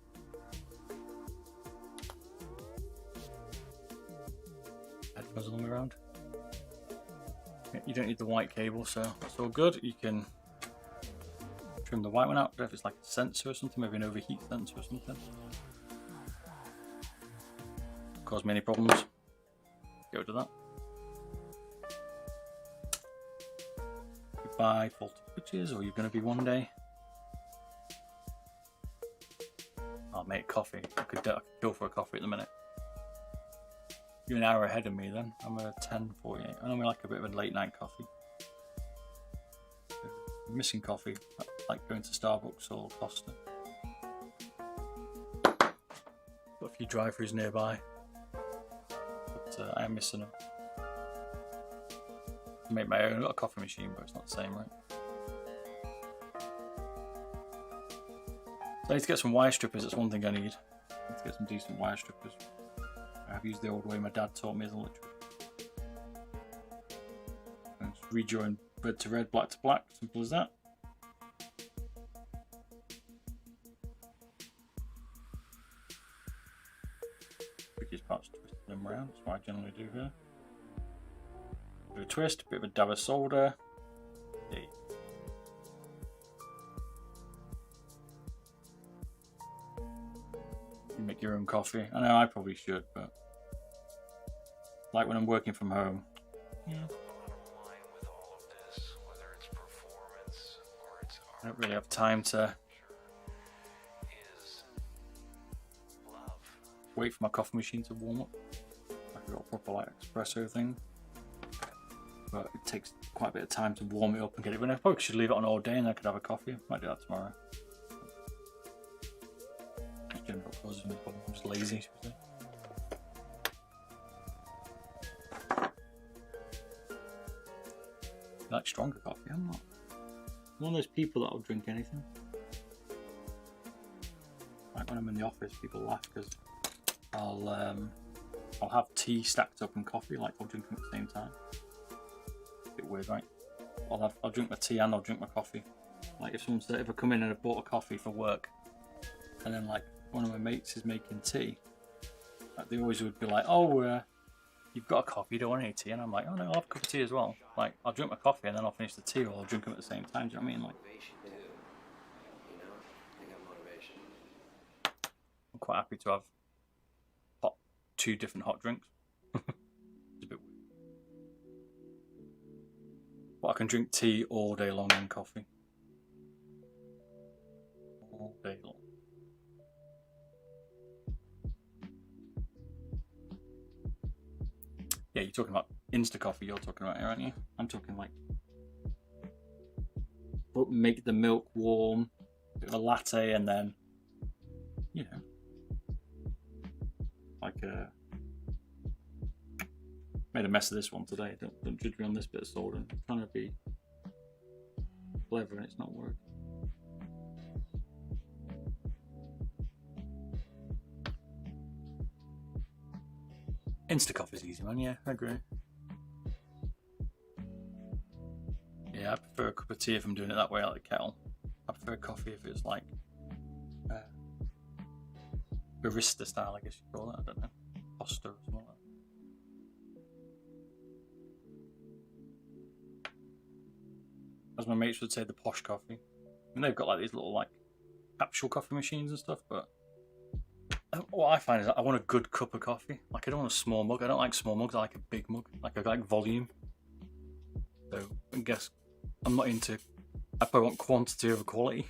Headphones all the way around. You don't need the white cable, so that's all good. You can trim the white one out, if it's like a sensor or something, maybe an overheat sensor or something. Cause me any problems. Go to that. Buy faulty switches, or you're going to be one day. I'll make coffee. I could go for a coffee at the minute. You're an hour ahead of me then. I'm at 10:48. I normally like a bit of a late night coffee. I'm missing coffee. I like going to Starbucks or Costa. Got a few drive-thrus nearby, but I am missing them. I make my own. I've got a coffee machine, but it's not the same, right? So I need to get some wire strippers. That's one thing I need. I need to get some decent wire strippers. I've used the old way my dad taught me as an electrician. And just rejoin red to red, black to black. Simple as that. Biggest part's twisting them around. That's what I generally do here. Bit of a twist, a bit of a dab of solder. Yeah. You make your own coffee. I know I probably should, but like when I'm working from home. Yeah. I don't really have time to wait for my coffee machine to warm up. I've got a proper like espresso thing. But it takes quite a bit of time to warm it up and get it running. I probably should leave it on all day and I could have a coffee. Might do that tomorrow. General causes me problem. I'm just lazy, should we say. I like stronger coffee. I'm not one of those people that'll drink anything. Like when I'm in the office, people laugh because I'll have tea stacked up and coffee, like I'll drink them at the same time. Bit weird, right? I'll drink my tea and I'll drink my coffee. Like if I come in and I bought a coffee for work, and then like one of my mates is making tea, like they always would be like, "Oh, you've got a coffee, you don't want any tea?" And I'm like, "Oh no, I'll have a cup of tea as well." Like I'll drink my coffee and then I'll finish the tea, or I'll drink them at the same time. Do you know what I mean? Like, I'm quite happy to have two different hot drinks. It's a bit weird. But I can drink tea all day long and coffee. All day long. Yeah, you're talking about Insta coffee you're talking about here, aren't you? I'm talking like make the milk warm, bit of a latte, and then, you know, like made a mess of this one today. Don't judge me on this bit of soldering. I'm trying to be clever and it's not working. Insta coffee's easy, man. Yeah, I agree. Yeah, I prefer a cup of tea if I'm doing it that way out of the kettle. I prefer coffee if it's like barista style, I guess you call it. I don't know, Foster or something like that. As my mates would say, the posh coffee. I mean, they've got like these little like capsule coffee machines and stuff, but what I find is that I want a good cup of coffee. Like, I don't want a small mug. I don't like small mugs. I like a big mug. Like, I like volume. So I guess I'm not into. I probably want quantity over quality.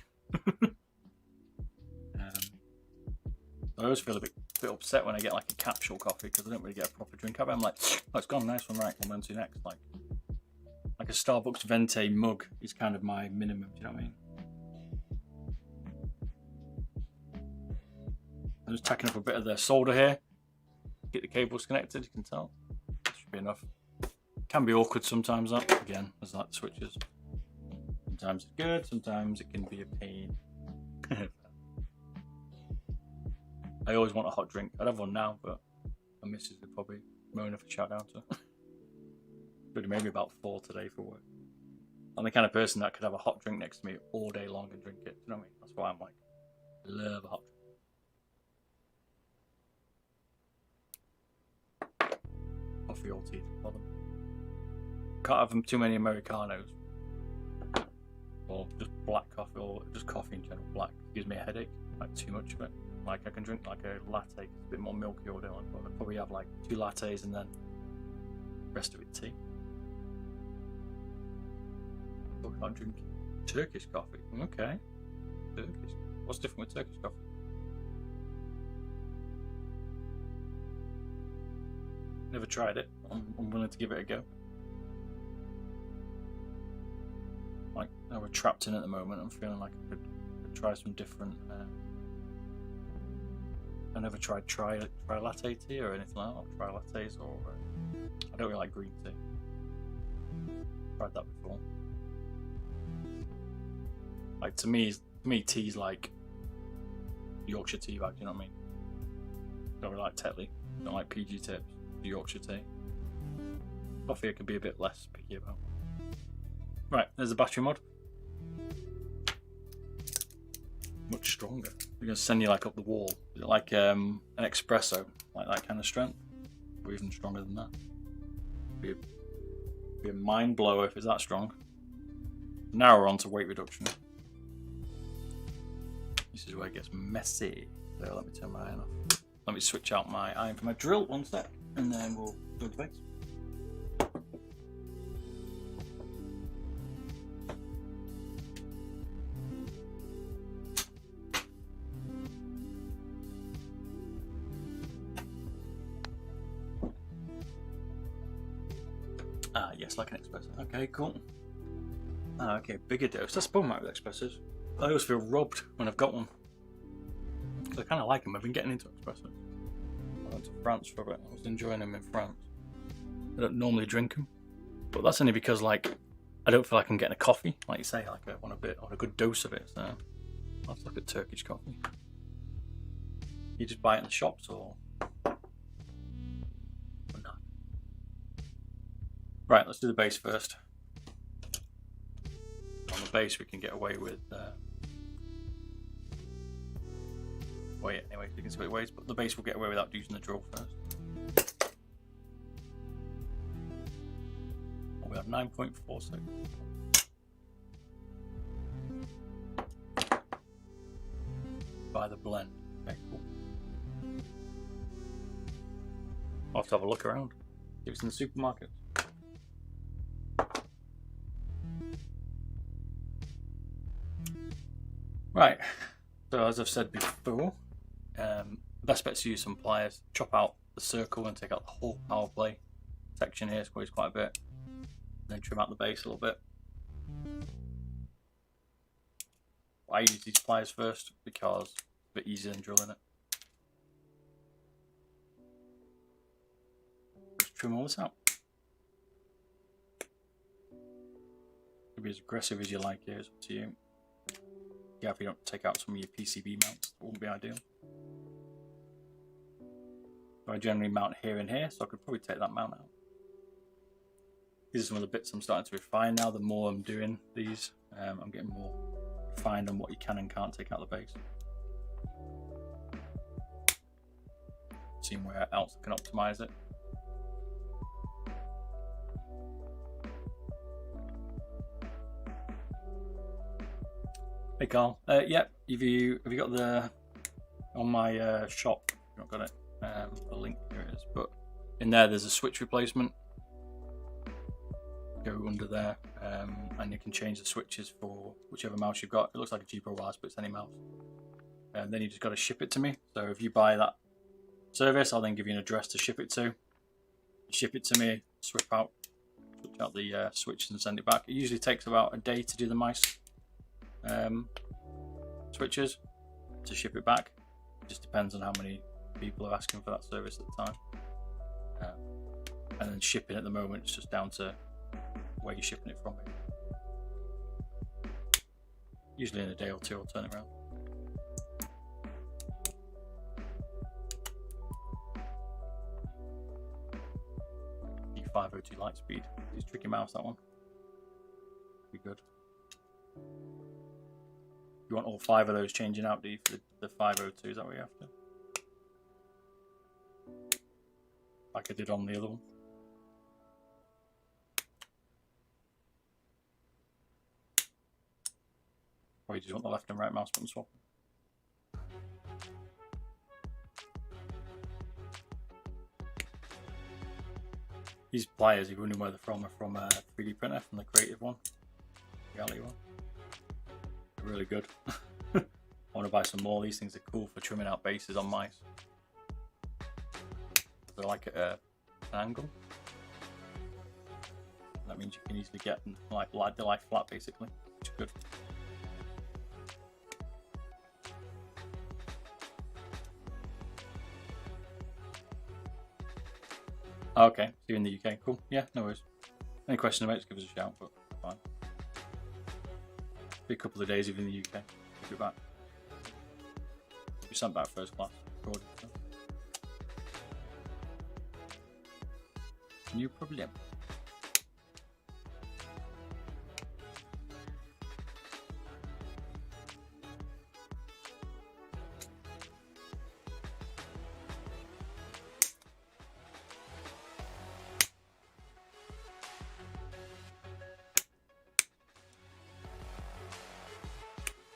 I always feel a bit upset when I get like a capsule coffee because I don't really get a proper drink of it. I'm like, oh, it's gone, nice one, right? What am I to next? Like a Starbucks Venti mug is kind of my minimum. Do you know what I mean? I'm just tacking up a bit of the solder here. Get the cables connected. You can tell. That should be enough. Can be awkward sometimes. That again, there's like the switches. Sometimes it's good. Sometimes it can be a pain. I always want a hot drink. I'd have one now, but my missus would probably moan if I shout down to her. But maybe about 4 today for work. I'm the kind of person that could have a hot drink next to me all day long and drink it. You know what I mean? That's why I'm like, I love a hot drink. Coffee or tea, bother. Can't have too many Americanos. Or just black coffee, or just coffee in general. Black gives me a headache, like too much of it. Like I can drink like a latte, it's a bit more milky all day long, but I'd probably have like 2 lattes and then the rest of it tea. I can't drink Turkish coffee. Okay. Turkish. What's different with Turkish coffee? Never tried it. I'm willing to give it a go. Like, now we're trapped in at the moment. I'm feeling like I could try some different. I never tried try latte tea or anything like that. Or try lattes, or I don't really like green tea. Tried that before. Like to me, tea's like Yorkshire tea bag. You know what I mean? Don't really like Tetley. Don't like PG Tips. Yorkshire tea. Coffee I could be a bit less picky about. Right, there's a battery mod. Much stronger. We're gonna send you like up the wall. Is it like an espresso, like that kind of strength, or even stronger than that? Be a mind blower if it's that strong. Now we're on to weight reduction. This is where it gets messy. So let me turn my iron off. Let me switch out my iron for my drill. 1 sec, and then we'll do the base. Ah, yes, like an espresso. Okay, cool. Ah, okay, bigger dose. That's the problem with espressos. I always feel robbed when I've got one. Because I kind of like them. I've been getting into espressos. I went to France for a bit. I was enjoying them in France. I don't normally drink them. But that's only because, like, I don't feel like I'm getting a coffee. Like you say, like I want a good dose of it. So let's look at Turkish coffee. You just buy it in the shops or not? Right, let's do the base first. On the base, we can get away with. Well, yeah, anyway, we can see what ways, but the base will get away without using the drill first. Oh, we have 9.46. By the blend. Okay, cool. I'll have to have a look around. If it's in the supermarket. Right, so as I've said before, best bet to use some pliers. Chop out the circle and take out the whole power play section here, squeeze quite a bit. Then trim out the base a little bit. I use these pliers first because it's a bit easier than drilling it. Just trim all this out. You can be as aggressive as you like here, it's up to you. Yeah, if you don't take out some of your PCB mounts, it wouldn't be ideal. I generally mount here and here, so I could probably take that mount out. These are some of the bits I'm starting to refine now. The more I'm doing these, I'm getting more refined on what you can and can't take out of the base. Seeing where else I can optimize it. Hey Carl, yep. Have you got the on my shop? I've not got it. The link here it is, but in there's a switch replacement. Go under there, and you can change the switches for whichever mouse you've got. It looks like a G Pro Wireless, but it's any mouse. And then you just got to ship it to me. So if you buy that service, I'll then give you an address to ship it to. You ship it to me, switch out the switches and send it back. It usually takes about a day to do the mice switches to ship it back. It just depends on how many people are asking for that service at the time. And then shipping at the moment, it's just down to where you're shipping it from. Usually in a day or two, I'll turn it around. D502 light speed. It's a tricky mouse, that one. Be good. You want all 5 of those changing out, do you, for the 502? Is that what you have to? Like I did on the other one. Or you just want the left and right mouse button swap. These pliers, you're wondering where they're from, are from a 3D printer, from the creative one, reality one. They're really good. I want to buy some more. These things are cool for trimming out bases on mice. They're like at an angle. That means you can easily get them like they lie flat basically, which is good. Okay, so you're in the UK, cool. Yeah, no worries. Any questions about it, just give us a shout, but fine. Be a couple of days if you're in the UK, if you're back. Be sent back first class. No problem.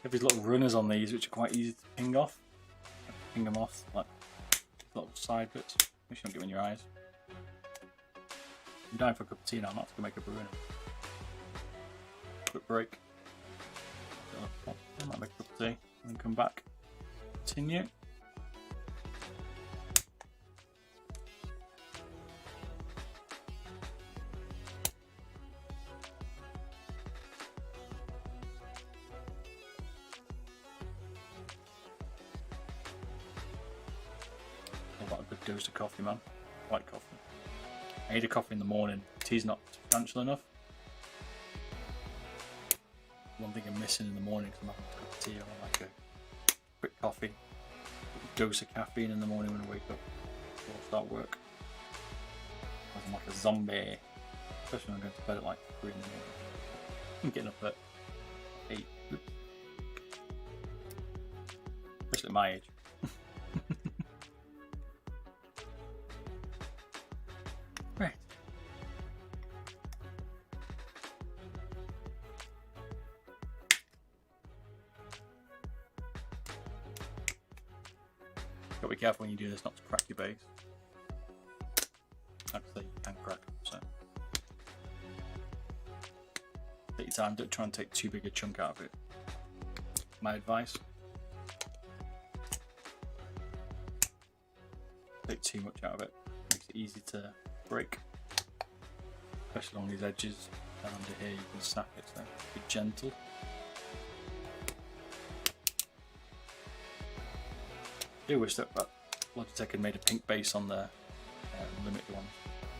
Have these little runners on these, which are quite easy to ping off. Ping them off like little side bits. Make sure you don't get them in your eyes. I'm dying for a cup of tea now. I'm not going to make a brew in it. Quick break. I might make a cup of tea and come back. Continue. About a good dose of coffee, man. White coffee. I need a coffee in the morning. Tea's not substantial enough. One thing I'm missing in the morning because I'm having a cup of tea, I want like a quick coffee. A dose of caffeine in the morning when I wake up before I start work. I'm like a zombie. Especially when I'm going to bed at like 3 in the morning. I'm getting up at 8. Especially at my age. Right. Got to be careful when you do this not to crack your base. Actually, you can crack them, so take your time, don't try and take too big a chunk out of it. My advice. Take too much out of it. Makes it easy to break. Especially along these edges. Down under here you can snap it, so be gentle. I do wish that Logitech had made a pink base on the limited one,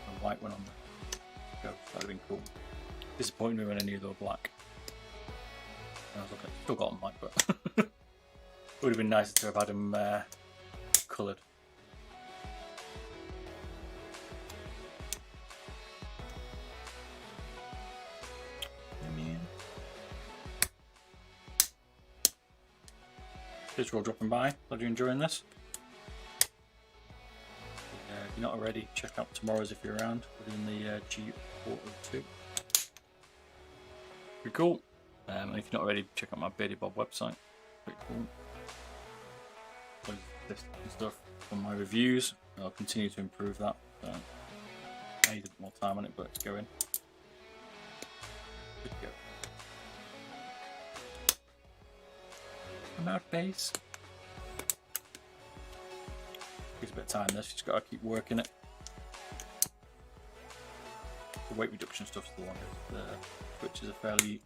a white one on the Go. That would have been cool. Disappointed me when I knew they were black. I was looking, still got them white, but it would have been nicer to have had them coloured. Cheers for all dropping by. Glad you're enjoying this. If you're not already, check out tomorrow's if you're around. We're doing the G402. Pretty cool. And if you're not already, check out my Beardy Bob website. Pretty cool. This stuff on my reviews. I'll continue to improve that. So I need a bit more time on it, but it's going. Good to go. I'm out of base. Takes a bit of time. This just got to keep working it. The weight reduction stuff's the one. The switches are fairly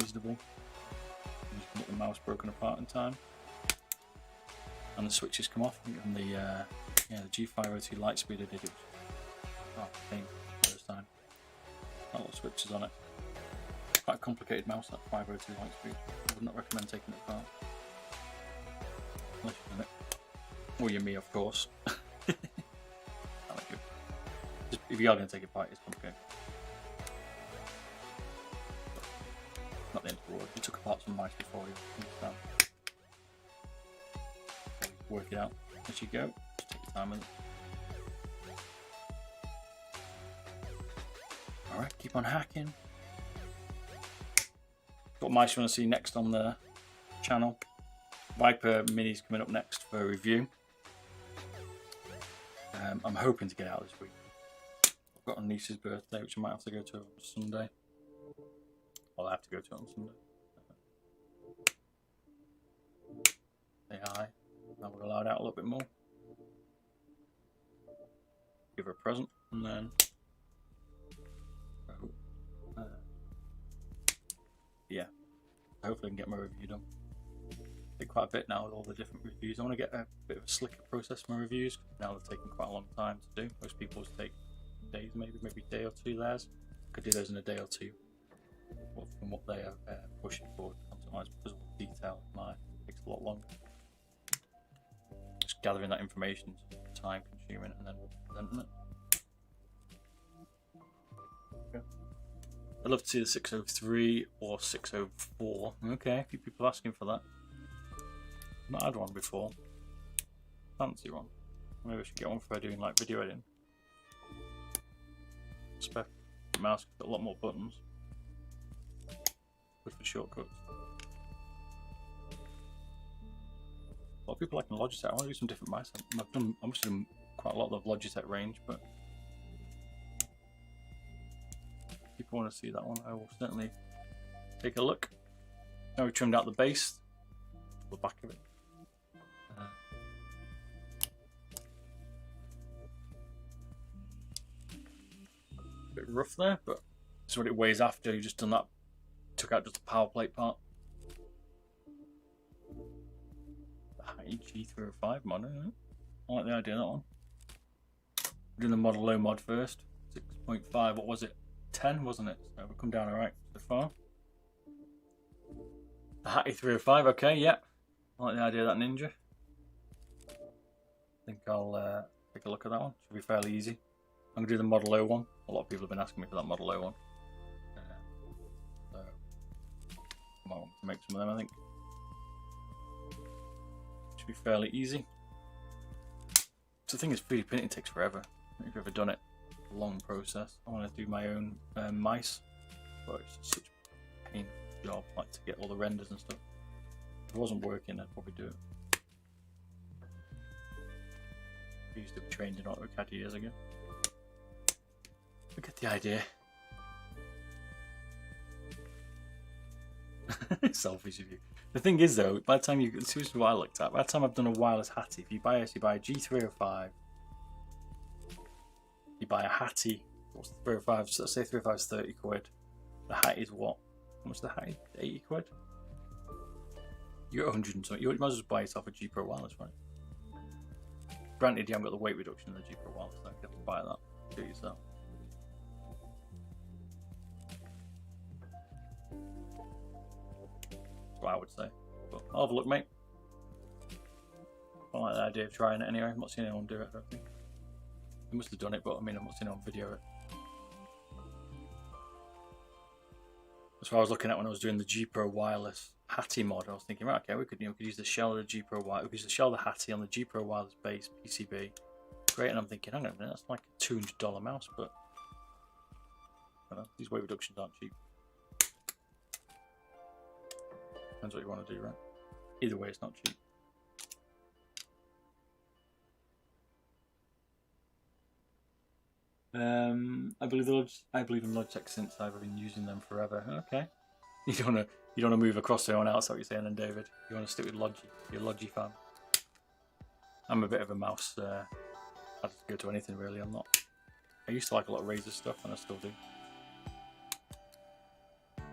reasonable. You just get the mouse broken apart in time, and the switches come off. And the G502 Lightspeed I did it. Oh, pain first time. Not a lot of switches on it. Quite a complicated mouse, that 502 Lightspeed. I would not recommend taking it apart. Unless you've done it. Or you're me, of course. Just, if you are going to take it apart, it's complicated. Not the end of the world. You took apart some mice before you understand. Work it out as you go. Just take your time with it. Alright, keep on hacking. What mice you want to see next on the channel? Viper Mini's coming up next for a review. I'm hoping to get out this week. I've got a niece's birthday, which I might have to go to on Sunday. Well, I have to go to it on Sunday. Say hi. Now we're allowed out a little bit more. Give her a present, and then yeah, hopefully I can get my review done. Take quite a bit now with all the different reviews. I want to get a bit of a slicker process for my reviews. Now they're taking quite a long time to do. Most people's take days, maybe a day or two. Theirs could do those in a day or two. From what they are pushing for content-wise, because of the detail, mine takes a lot longer. Just gathering that information is time consuming, and then presenting it. I'd love to see the 603 or 604. Okay, a few people asking for that. I've not had one before. Fancy one. Maybe I should get one for doing like video editing. Spec mouse got a lot more buttons. Good for shortcuts. A lot of people like Logitech. I want to do some different mice. I must have done quite a lot of the Logitech range, but if people want to see that one, I will certainly take a look. Now we trimmed out the base, the back of it. A bit rough there, but this is what it weighs after you've just done that. Took out just the power plate part. The G305 mod, isn't it? I like the idea of that one. We're doing the Model Low mod first. 6.5, what was it? 10, wasn't it? So we've come down alright so far. The Hattie 305, okay, yeah. I like the idea of that Ninja. I think I'll take a look at that one. Should be fairly easy. I'm going to do the Model Low one. A lot of people have been asking me for that Model Low one. So I might want to make some of them, I think. Should be fairly easy. So the thing is, 3D printing takes forever. If you've ever done it, it's a long process. I want to do my own mice, but it's such a pain job, like to get all the renders and stuff. If it wasn't working, I'd probably do it. I used to be trained in AutoCAD years ago. I get the idea. Selfish of you. The thing is though, by the time you, this is what I looked at, by the time I've done a wireless Hattie, if you buy a G305, you buy a Hattie, what's the 305, so let's say 305 is 30 quid, the Hattie is what? How much is the Hattie? 80 quid? You get 100 and something, you might as well just buy yourself a G Pro wireless, right? Granted, you haven't got the weight reduction in the G Pro wireless, so you have to buy that, do it yourself. I would say, but I'll have a look, mate. I like the idea of trying it anyway. I've not seen anyone do it, I don't think. They must have done it, but I mean, I've not seen it on video. That's what I was looking at when I was doing the G Pro wireless Hattie mod. I was thinking, right, okay, we could use the shell of the G Pro Wireless. We could use the shell of the Hattie on the G Pro Wireless base PCB. Great, and I'm thinking, hang on a minute, that's like a $200 mouse, but I don't know, these weight reductions aren't cheap. Depends what you want to do, right? Either way, it's not cheap. I believe in Logitech since I've been using them forever. Okay, you don't want to move across to anyone else. What you're saying, then, David? You want to stick with Logi? You're a Logi fan. I'm a bit of a mouse. I just go to anything really. I'm not. I used to like a lot of Razer stuff, and I still do.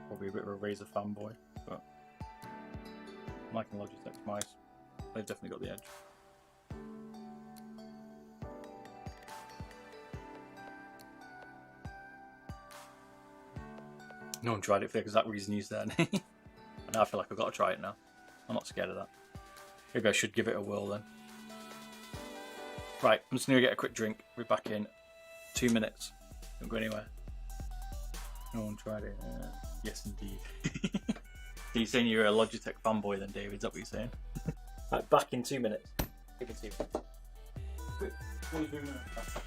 Probably a bit of a Razer fanboy, but I'm liking Logitech's mice. They've definitely got the edge. No one tried it for the exact reason you said. And now I feel like I've got to try it now. I'm not scared of that. Maybe I should give it a whirl then. Right, I'm just going to get a quick drink. We're back in 2 minutes. Don't go anywhere. No one tried it. Yes, indeed. So you're saying you're a Logitech fanboy then, David? Is that what you're saying? Right, back in 2 minutes. Give it 2 minutes. Wait, what are you doing now?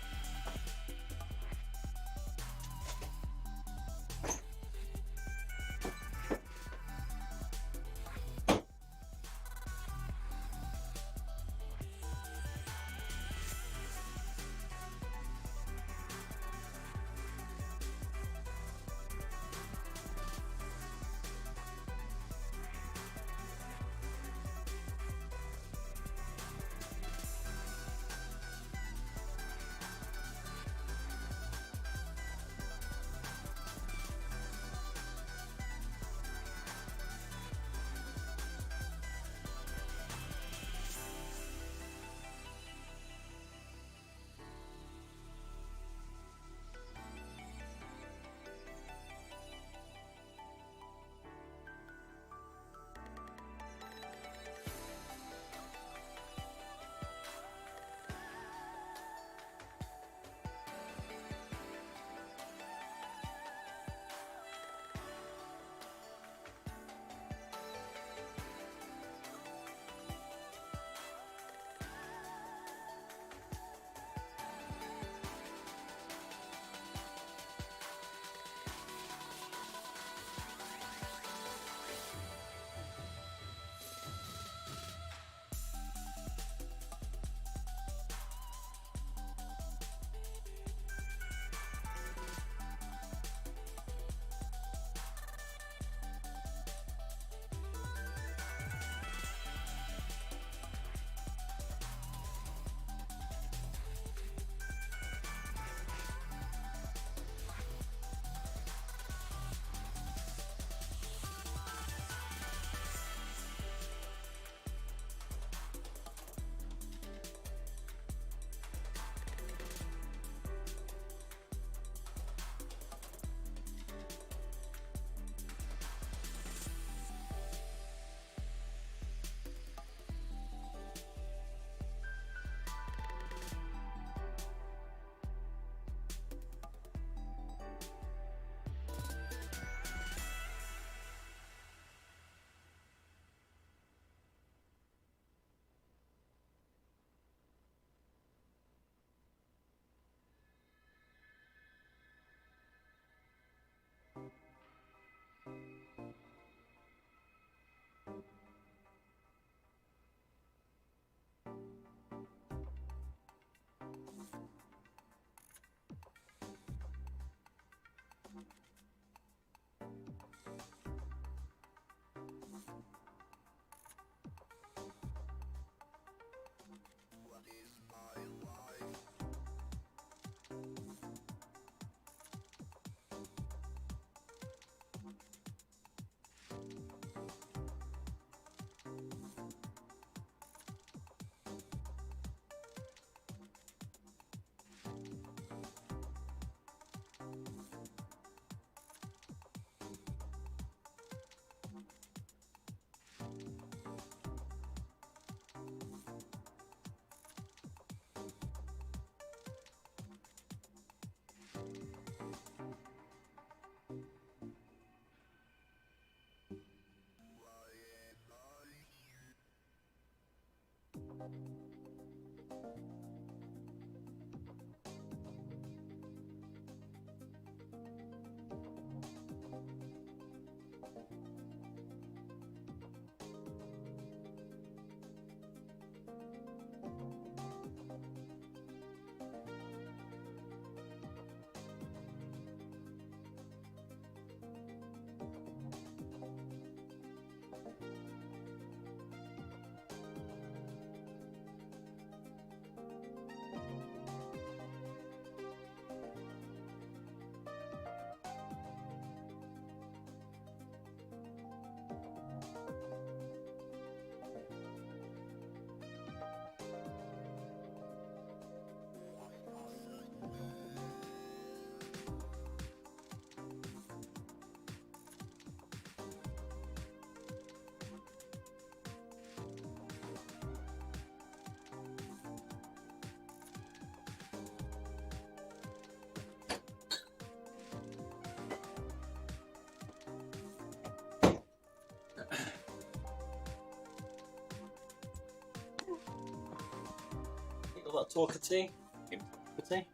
Got that talker tea. Give me the tea.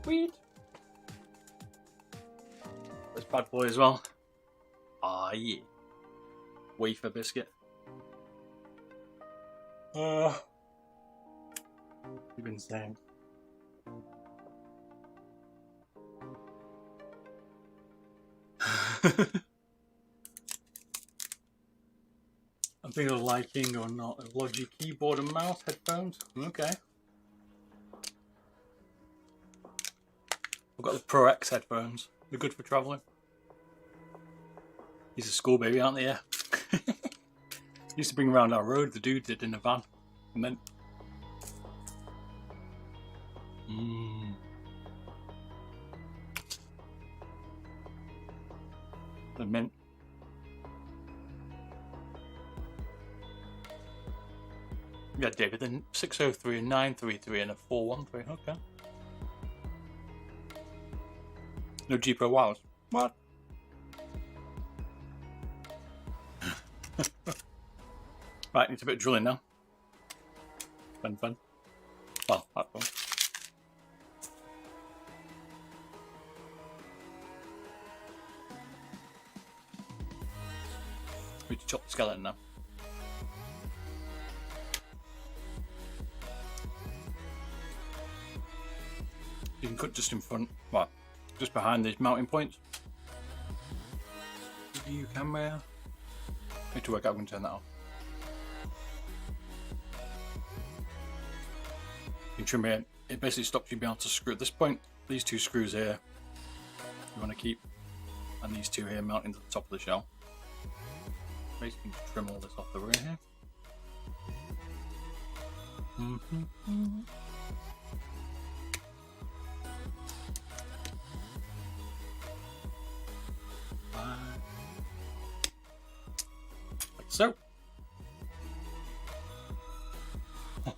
Weed. This bad boy as well. Ah, yeah. Wafer biscuit. You've been saying. I'm thinking of liking or not a Logitech keyboard and mouse headphones. Okay. I've got the Pro X headphones. They're good for travelling. These are school baby, aren't they? Yeah. Used to bring around our road. The dude did in a van. Mint. The mint. Yeah, David, then 603, 933 and a 413. Okay. No G Pro Wows. What? Right, needs a bit of drilling now. Fun. Well, that's fun. We need to chop the skeleton now. You can cut just in front, well, just behind these mounting points. You can wear. Need to work out how I'm going to turn that off. You can trim it. It basically stops you being able to screw at this point. These two screws here you want to keep, and these two here mounting to the top of the shell. Basically trim all this off the rear here. Like so. I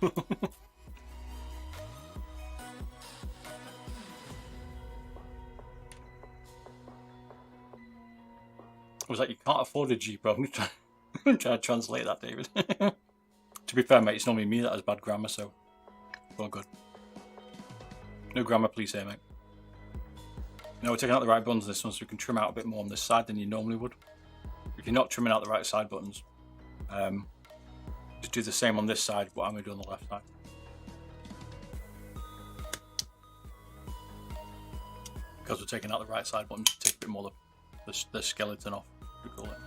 was like, you can't afford a G Pro. I'm trying to translate that, David. To be fair, mate, it's normally me that has bad grammar, so all good. No grammar, please, here, mate. No, we're taking out the right buttons this one, so we can trim out a bit more on this side than you normally would. If you're not trimming out the right side buttons, just do the same on this side, what I'm going to do on the left side. Because we're taking out the right side buttons, take a bit more of the skeleton off, we call it.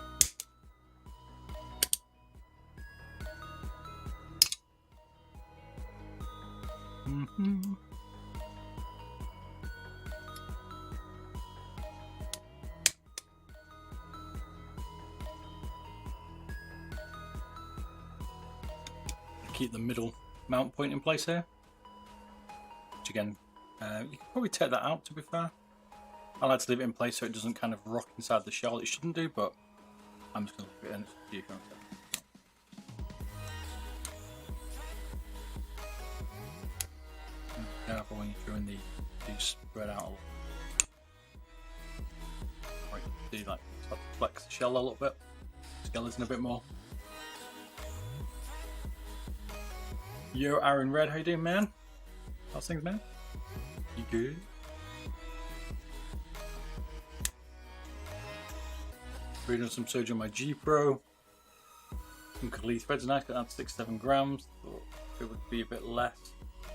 Keep the middle mount point in place here, which again, you can probably take that out, to be fair. I like to leave it in place so it doesn't kind of rock inside the shell. It shouldn't do, but I'm just going to leave it in. It's you can be careful when you're doing these spread out a little. Right, see, like, start to flex the shell a little bit, skeleton a bit more. Yo, Aaron Red, how you doing, man? How's things, man? You good? We're doing some surgery on my G Pro. Some Kaith threads, nice, got down to 6-7 grams. Thought it would be a bit less.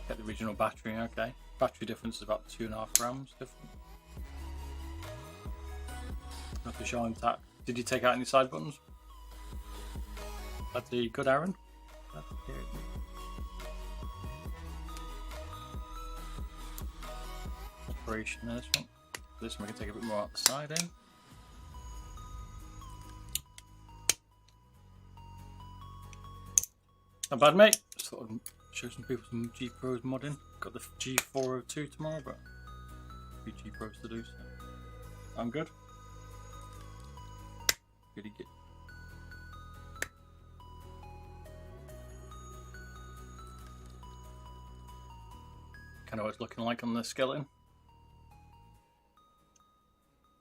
Get the original battery, okay. Battery difference is about 2.5 grams different. Got the shell intact. Did you take out any side buttons? That's good, Aaron. That's good. Operation there, this one we can take a bit more out the side in. Not bad, mate. Just thought I'd show some people some G Pros modding. Got the G402 tomorrow, but a few G Pros to do, so I'm good. Goody good. Kind of what it's looking like on the skeleton.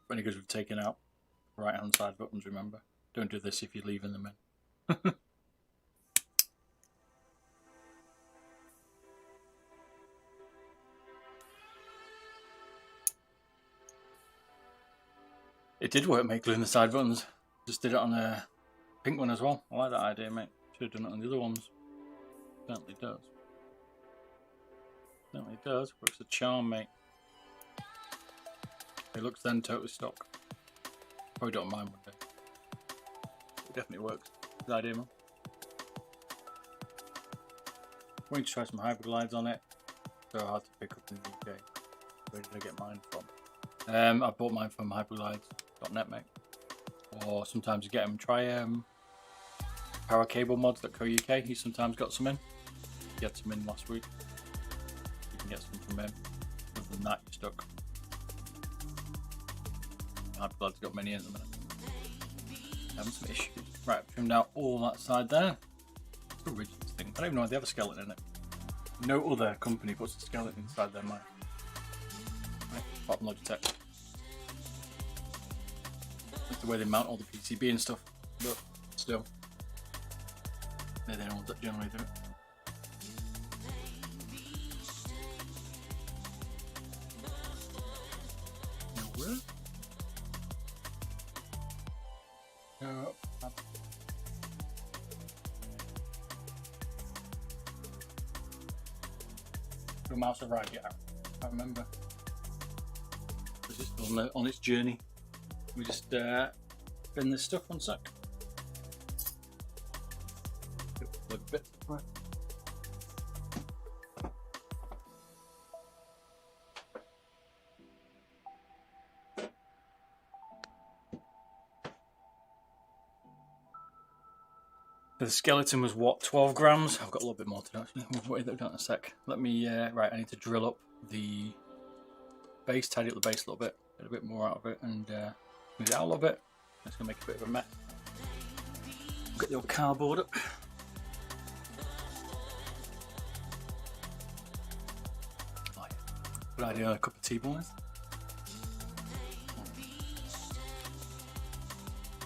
Only because we've taken out right hand side buttons, remember. Don't do this if you're leaving them in. It did work, mate, gluing the side buttons. Just did it on a pink one as well. I like that idea, mate. Should have done it on the other ones. Certainly does. Certainly does. Works a charm, mate. It looks then totally stock. Probably don't mind one day. It definitely works. Good idea, man. I'm going to try some hybrid glides on it. So hard to pick up in the UK. Where did I get mine from? I bought mine from hybridglides.net, mate. Or sometimes you get them. Try powercablemods.co.uk. He sometimes got some in. He had some in last week. You can get some from him. Other than that, you're stuck. Hybridglides got many in at the minute. Having some issues. Right, I've trimmed out all that side there. It's a rigid thing. I don't even know why they have a skeleton in it. No other company puts a skeleton inside their mic. Right, apart from Logitech. That's the way they mount all the PCB and stuff, but still. They're the ones that generally do it. The mouse arrived yet? I can't remember. It's just on its journey. We just bin this stuff one sec. A bit. Right. The skeleton was what, 12 grams? I've got a little bit more to do actually. We'll wait that down in a sec. Let me, right, I need to drill up the base, tidy up the base a little bit, get a bit more out of it, and move it out a little bit. It's going to make a bit of a mess. Get the old cardboard up. Oh, yeah. Good idea, a cup of tea, boys.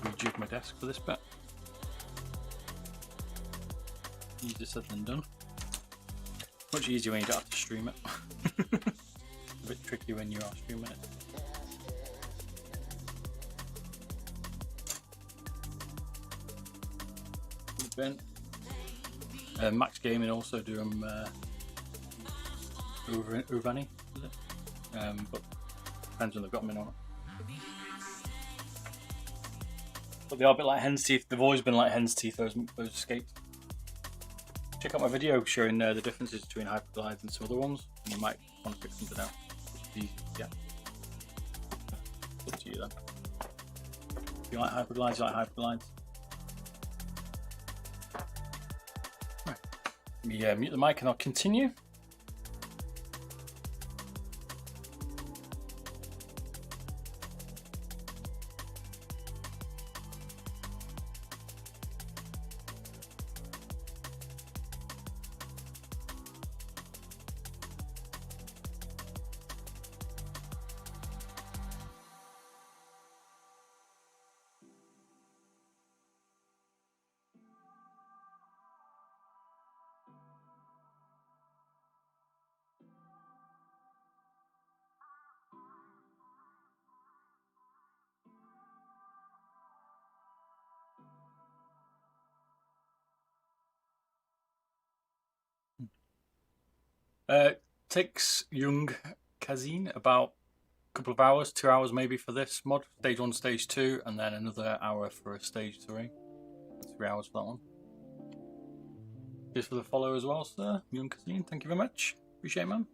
Rejig my desk for this bit. Easier said than done. Much easier when you don't have to stream it. A bit tricky when you are streaming it. Bin. Max Gaming also do them Uvani, is it? But depends when they've got them in or not. But they are a bit like hen's teeth. They've always been like hen's teeth, those escapes. Check out my video showing the differences between hybridglides and some other ones, and you might want to pick something out. Yeah. Up to you then. If you like hybridglides, you like hybridglides. Right. Let me mute the mic and I'll continue. Takes young Kazine about a couple of hours, 2 hours maybe for this mod. Stage 1, Stage 2, and then another hour for a Stage 3. 3 hours for that one. Just for the follow as well, sir. Young Kazine, thank you very much. Appreciate it, man.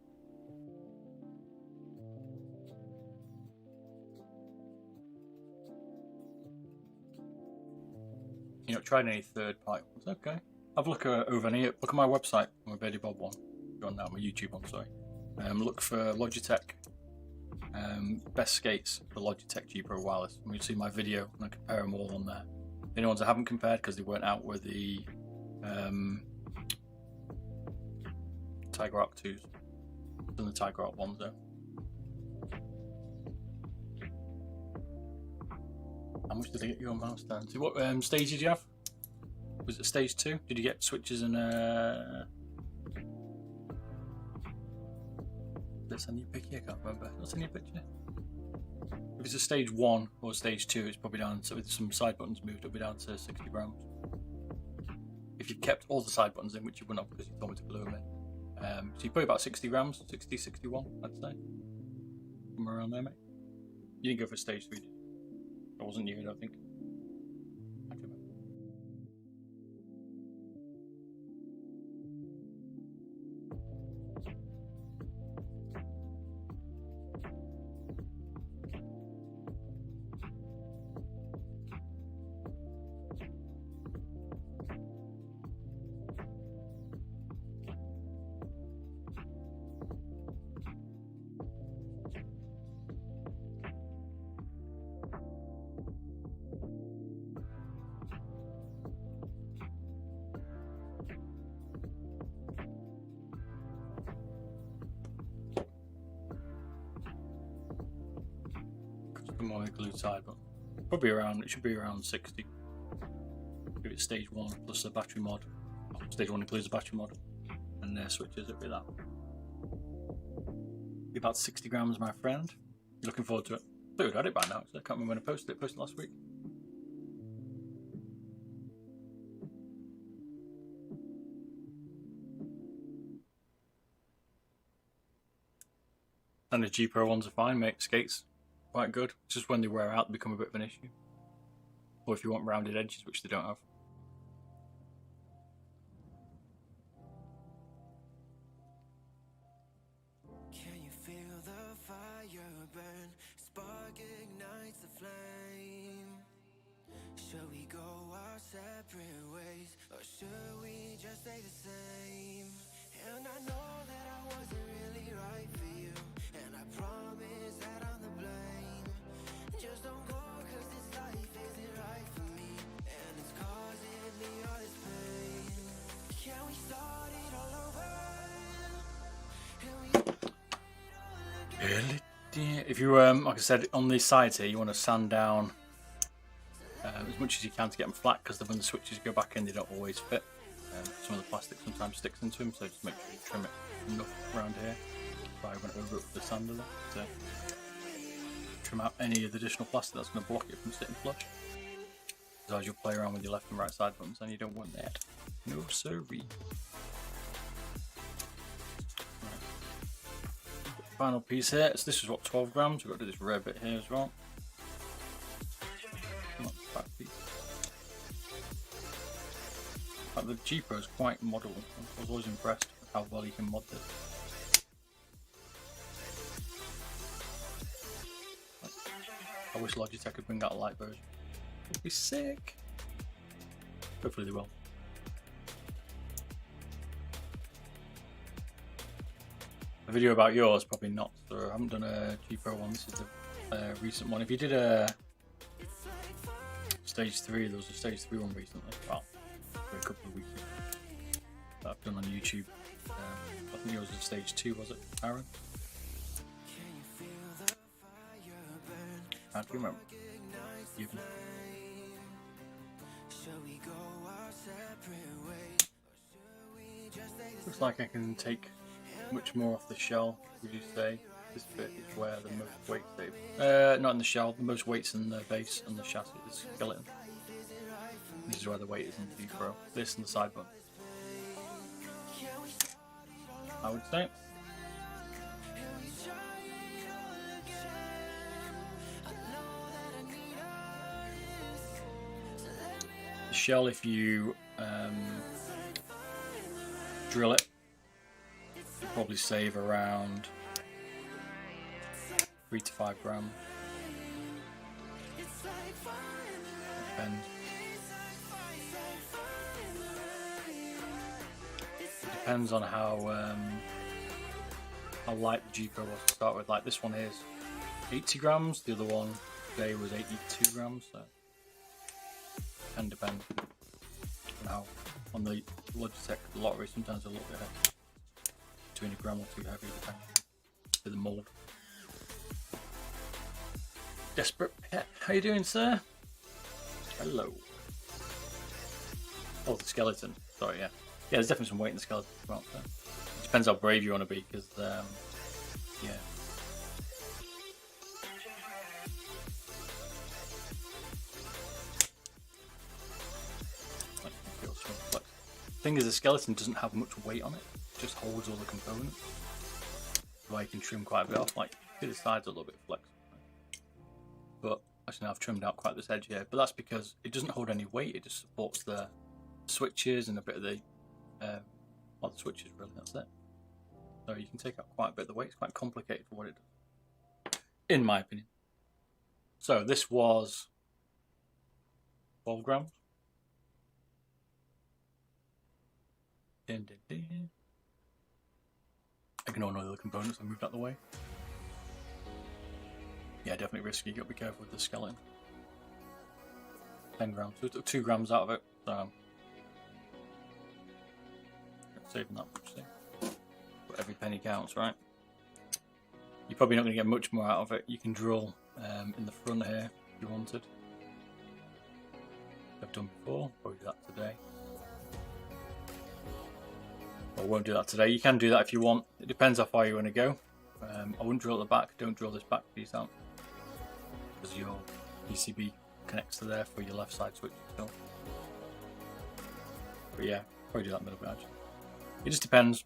You know, tried any third-party ones? Okay. Have a look over here. Look at my website, my Betty Bob one. On now, my YouTube one, sorry. Look for Logitech best skates for Logitech G Pro Wireless. And you'll see my video and I compare them all on there. The only ones I haven't compared because they weren't out were the Tiger Arc 2s and the Tiger Arc 1s though. How much did they get your mouse down to? What stage did you have? Was it stage 2? Did you get switches and Let's send you a picture, I can't remember. Let's send you a picture. If it's a stage 1 or stage 2, it's probably down. So with some side buttons moved, it'll be down to 60 grams. If you've kept all the side buttons in, which you wouldn't have because you told me to glue them in. So you probably about 60 grams, 60, 61, I'd say. Somewhere around there, mate. You didn't go for stage 3, did you? That wasn't you, I don't think. More glued side, but probably around, it should be around 60. If it's stage 1 plus the battery mod. Stage 1 includes the battery mod, and switches it with that. Be about 60 grams, my friend. You're looking forward to it. I thought we'd had it by now, so I can't remember when I posted it. Posted last week. And the G Pro ones are fine, mate. Skates quite good. It's just when they wear out, they become a bit of an issue. Or if you want rounded edges, which they don't have. Can you feel the fire burn? Spark ignites the flame. Should we go our separate ways, or should we just stay the same? And I know that I wasn't really right for you, and I promise that I'm the blame. Just don't go, cause this life isn't right for me, and it's causing me all this pain. Can we start it all over? If you like I said, on these sides here, you want to sand down as much as you can to get them flat, because when the switches go back in, they don't always fit. Some of the plastic sometimes sticks into them, so just make sure you trim it enough around here. I went over it with the sander to trim out any of the additional plastic that's going to block it from sitting flush. As you'll play around with your left and right side buttons, and you don't want that. No siree. Final piece here. So this is what, 12 grams. We've got to do this red bit here as well. Back piece. But the G Pro is quite moddable. I was always impressed with how well you can mod this. I wish Logitech could bring out a light version. It'd be sick. Hopefully they will. A video about yours, probably not. So I haven't done a G Pro one. This is the recent one. If you did a stage 3, there was a stage 3 one recently. Well, for a couple of weeks ago. That I've done on YouTube. I think yours was stage 2, was it, Aaron? I can't remember. Looks like I can take much more off the shell, would you say? This bit is where the most weight stays. Not in the shell, the most weight's in the base and the chassis, the skeleton. This is where the weight is in the G Pro. This and the side button, I would say. The shell, if you drill it, you'll probably save around 3 to 5 grams. Depends. It depends on how light the G Pro was to start with. Like this one here is 80 grams, the other one today was 82 grams, so can depend on how. On the Logitech lottery, sometimes a little bit heavy, between a gram or 2 heavy, depending on the mould. Desperate Pet, how you doing, sir? Hello. Oh, the skeleton. Sorry, yeah. Yeah, there's definitely some weight in the skeleton as well. So it depends how brave you want to be, because, yeah. thing is, the skeleton doesn't have much weight on it. It just holds all the components. So you can trim quite a bit off. Like, see the sides are a little bit flexible. But actually, now I've trimmed out quite this edge here. But that's because it doesn't hold any weight. It just supports the switches and a bit of the, well, the switches really. That's it. So you can take out quite a bit of the weight. It's quite complicated for what it does, in my opinion. So this was 12 grams. Ignore all the other components. I moved out the way. Yeah, definitely risky. You got to be careful with the skeleton. 10 grams. So we took 2 grams out of it. So saving that much. See? But every penny counts, right? You're probably not going to get much more out of it. You can drill in the front here if you wanted. I've done before. Probably do that today. I won't do that today. You can do that if you want. It depends how far you want to go. I wouldn't drill at the back. Don't drill this back piece out, because your PCB connects to there for your left side switch still. But yeah, probably do that middle bit actually. It just depends.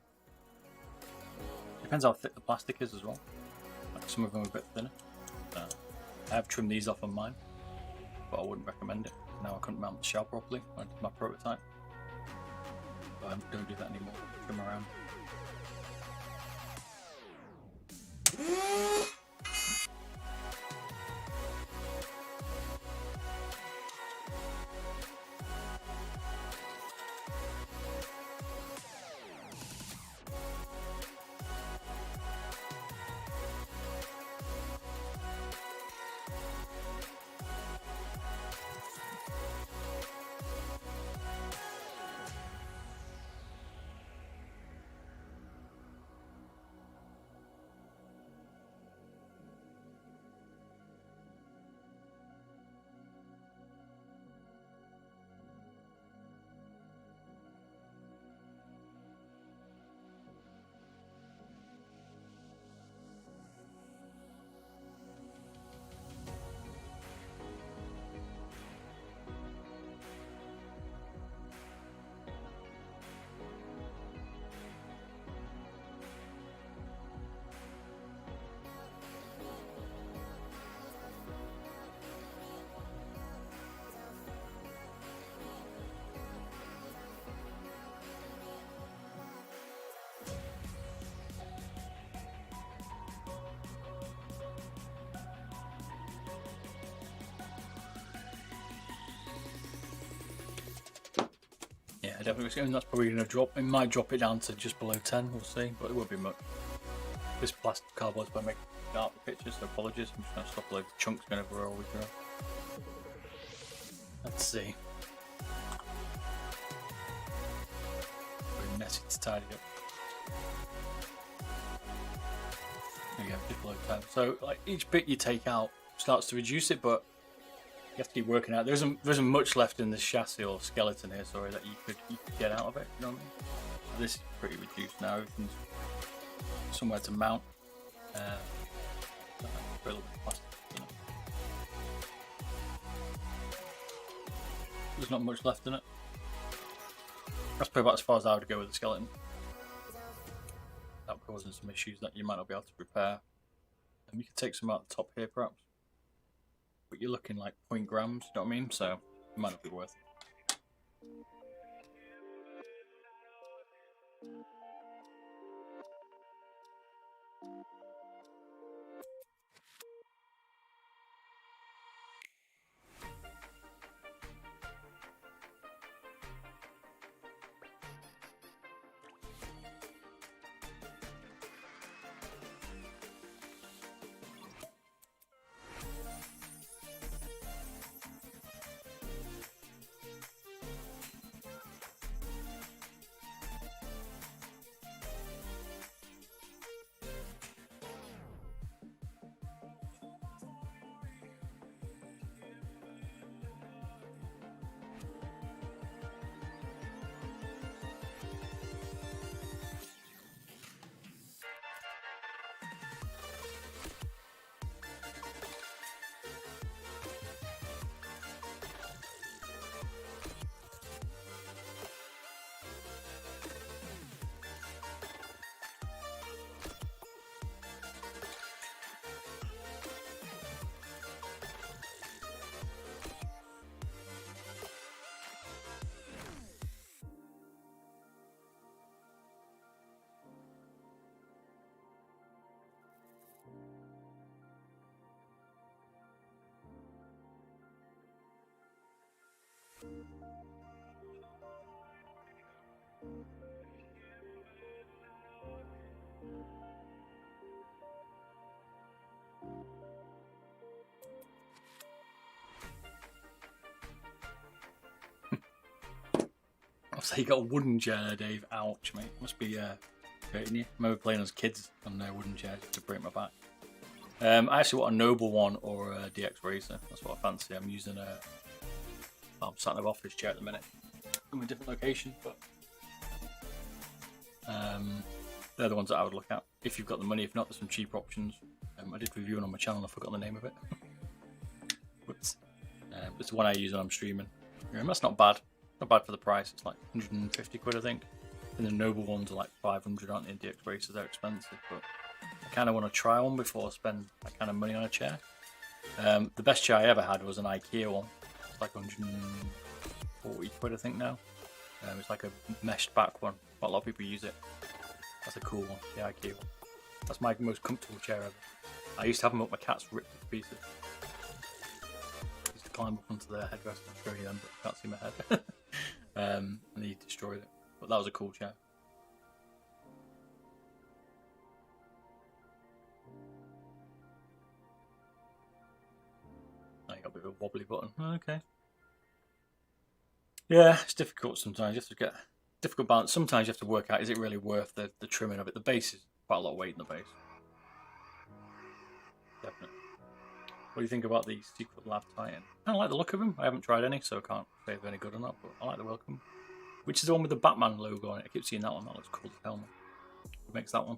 Depends how thick the plastic is as well. Like some of them are a bit thinner. I have trimmed these off on mine, but I wouldn't recommend it. Now I couldn't mount the shell properly. I did my prototype. But I don't do that anymore. Trim around. Yeah, definitely. And that's probably going to drop. It might drop it down to just below 10. We'll see, but it won't be much. This plastic cardboard's by making dark pictures, so apologies. I'm just going to stop a load of chunks going everywhere all we go. Let's see. Very messy to tidy up. There you go, just below 10. So, like, each bit you take out starts to reduce it, but you have to keep working out. There isn't much left in this chassis or skeleton here, sorry, that you could get out of it. You know what I mean? So this is pretty reduced now. Everything's somewhere to mount. A little bit of plastic, you know. There's not much left in it. That's probably about as far as I would go with the skeleton. That causing some issues that you might not be able to repair. And you could take some out the top here, perhaps. But you're looking like 0.0 grams, you know what I mean? So it might not be worth it. So you got a wooden chair there, Dave. Ouch, mate. Must be hurting you. I remember playing as kids on wooden chairs to break my back. I actually want a Noble one or a DX Racer. That's what I fancy. I'm using I'm sat in an office chair at the minute. I'm in a different location, but they're the ones that I would look at if you've got the money. If not, there's some cheaper options. I did review one on my channel. I forgot the name of it. Whoops. It's the one I use when I'm streaming. That's not bad. Not bad for the price. It's like 150 quid, I think. And the Noble ones are like 500, aren't they? DX Racers, they're expensive, but I kind of want to try one before I spend that kind of money on a chair. The best chair I ever had was an IKEA one. It's like 140 quid, I think now. It's like a meshed back one. Not a lot of people use it. That's a cool one, the IKEA one. That's my most comfortable chair ever. I used to have them up, my cats ripped to pieces. I used to climb up onto their headrest and show you them, but I can't see my head. And he destroyed it. But that was a cool chair. Oh, you got a bit of a wobbly button. Okay. Yeah, it's difficult sometimes. You have to get difficult balance. Sometimes you have to work out, is it really worth the trimming of it? The base is quite a lot of weight in the base. Definitely. What do you think about the Secret Lab Titan? I don't like the look of them. I haven't tried any, so I can't say if they're any good or not, but I like the welcome. Which is the one with the Batman logo on it. I keep seeing that one. That looks cool as hell, man. Who makes that one?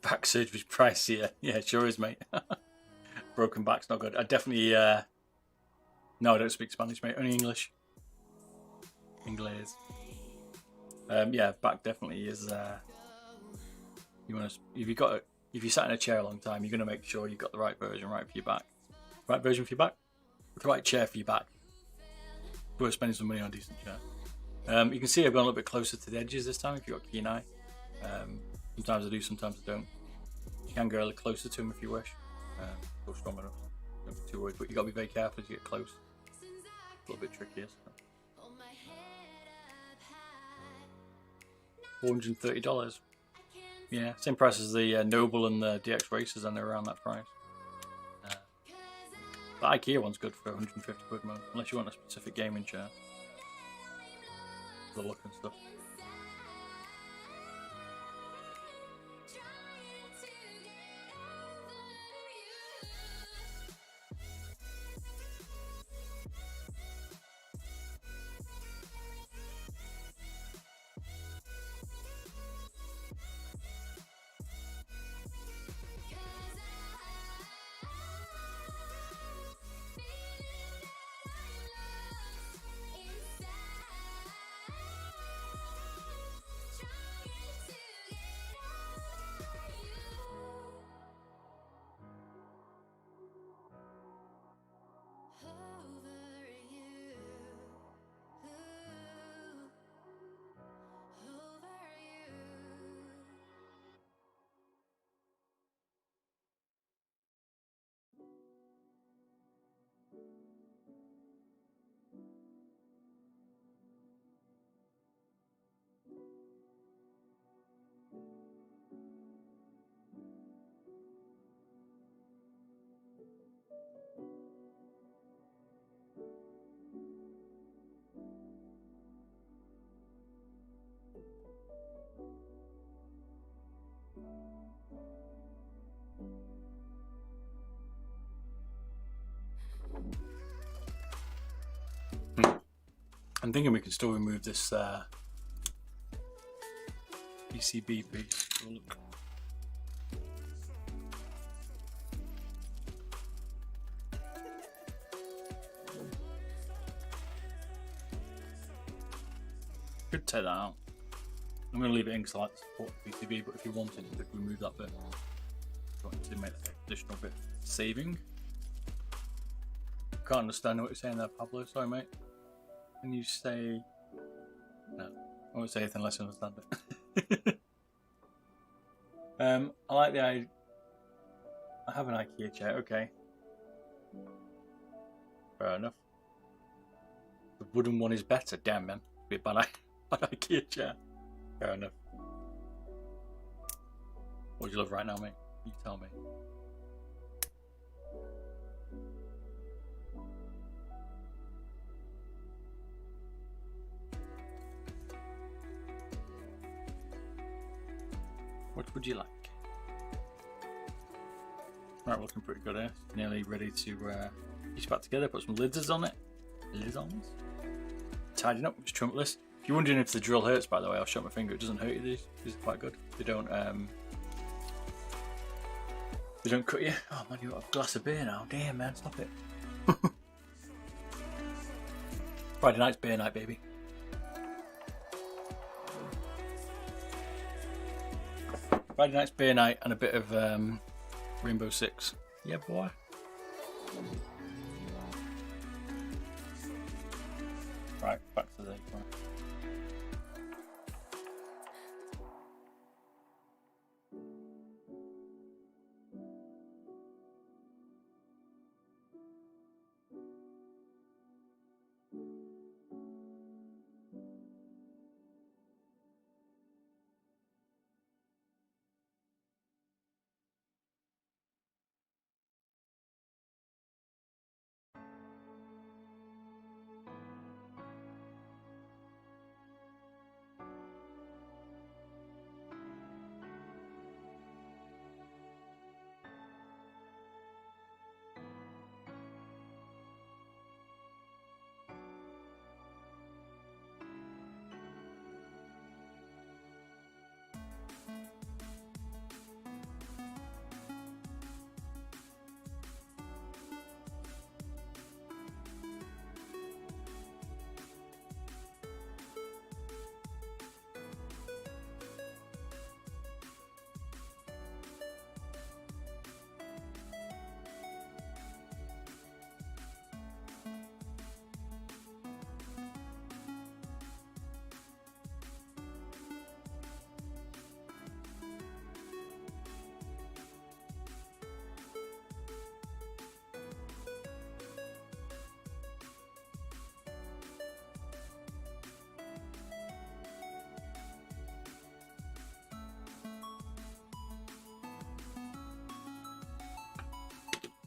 Back surgery's pricey. Yeah, it sure is, mate. Broken back's not good. I definitely no, I don't speak Spanish, mate. Only English. English. Yeah, back definitely is. You want to if you sat in a chair a long time, you're gonna make sure you've got the right version right for your back. Right version for your back. The right chair for your back. Worth spending some money on a decent chair. You can see I've gone a little bit closer to the edges this time if you've got a keen eye. Sometimes I do, sometimes I don't. You can go a little closer to them if you wish. Go strong enough. Don't be too worried, but you got to be very careful as you get close. A little bit trickier. So. $430. Yeah, same price as the Noble and the DX Racers, and they're around that price. The IKEA one's good for 150 quid, man, unless you want a specific gaming chair. The look and stuff. I'm thinking we can still remove this PCB piece. Oh, look. Could take that out. I'm going to leave it in because I like to support the PCB, but if you wanted, you could remove that bit. If you wanted to make that additional bit saving. Can't understand what you're saying there, Pablo. Sorry, mate. Can you say... No, I won't say anything unless you understand it. I like the idea. I have an IKEA chair, okay. Fair enough. The wooden one is better, damn man. Be a bad IKEA chair. Fair enough. What do you love right now, mate? You tell me. What would you like? Right, looking pretty good here. Nearly ready to piece back together. Put some lids on it. Lids on this. Tidying up, just trunkless. If you're wondering if the drill hurts, by the way, I'll show my finger. It doesn't hurt you. These are quite good. They don't cut you. Oh man, you got a glass of beer now. Damn man, stop it. Friday night's beer night, baby. Friday night's beer night and a bit of Rainbow Six. Yeah, boy. Right, back to the right.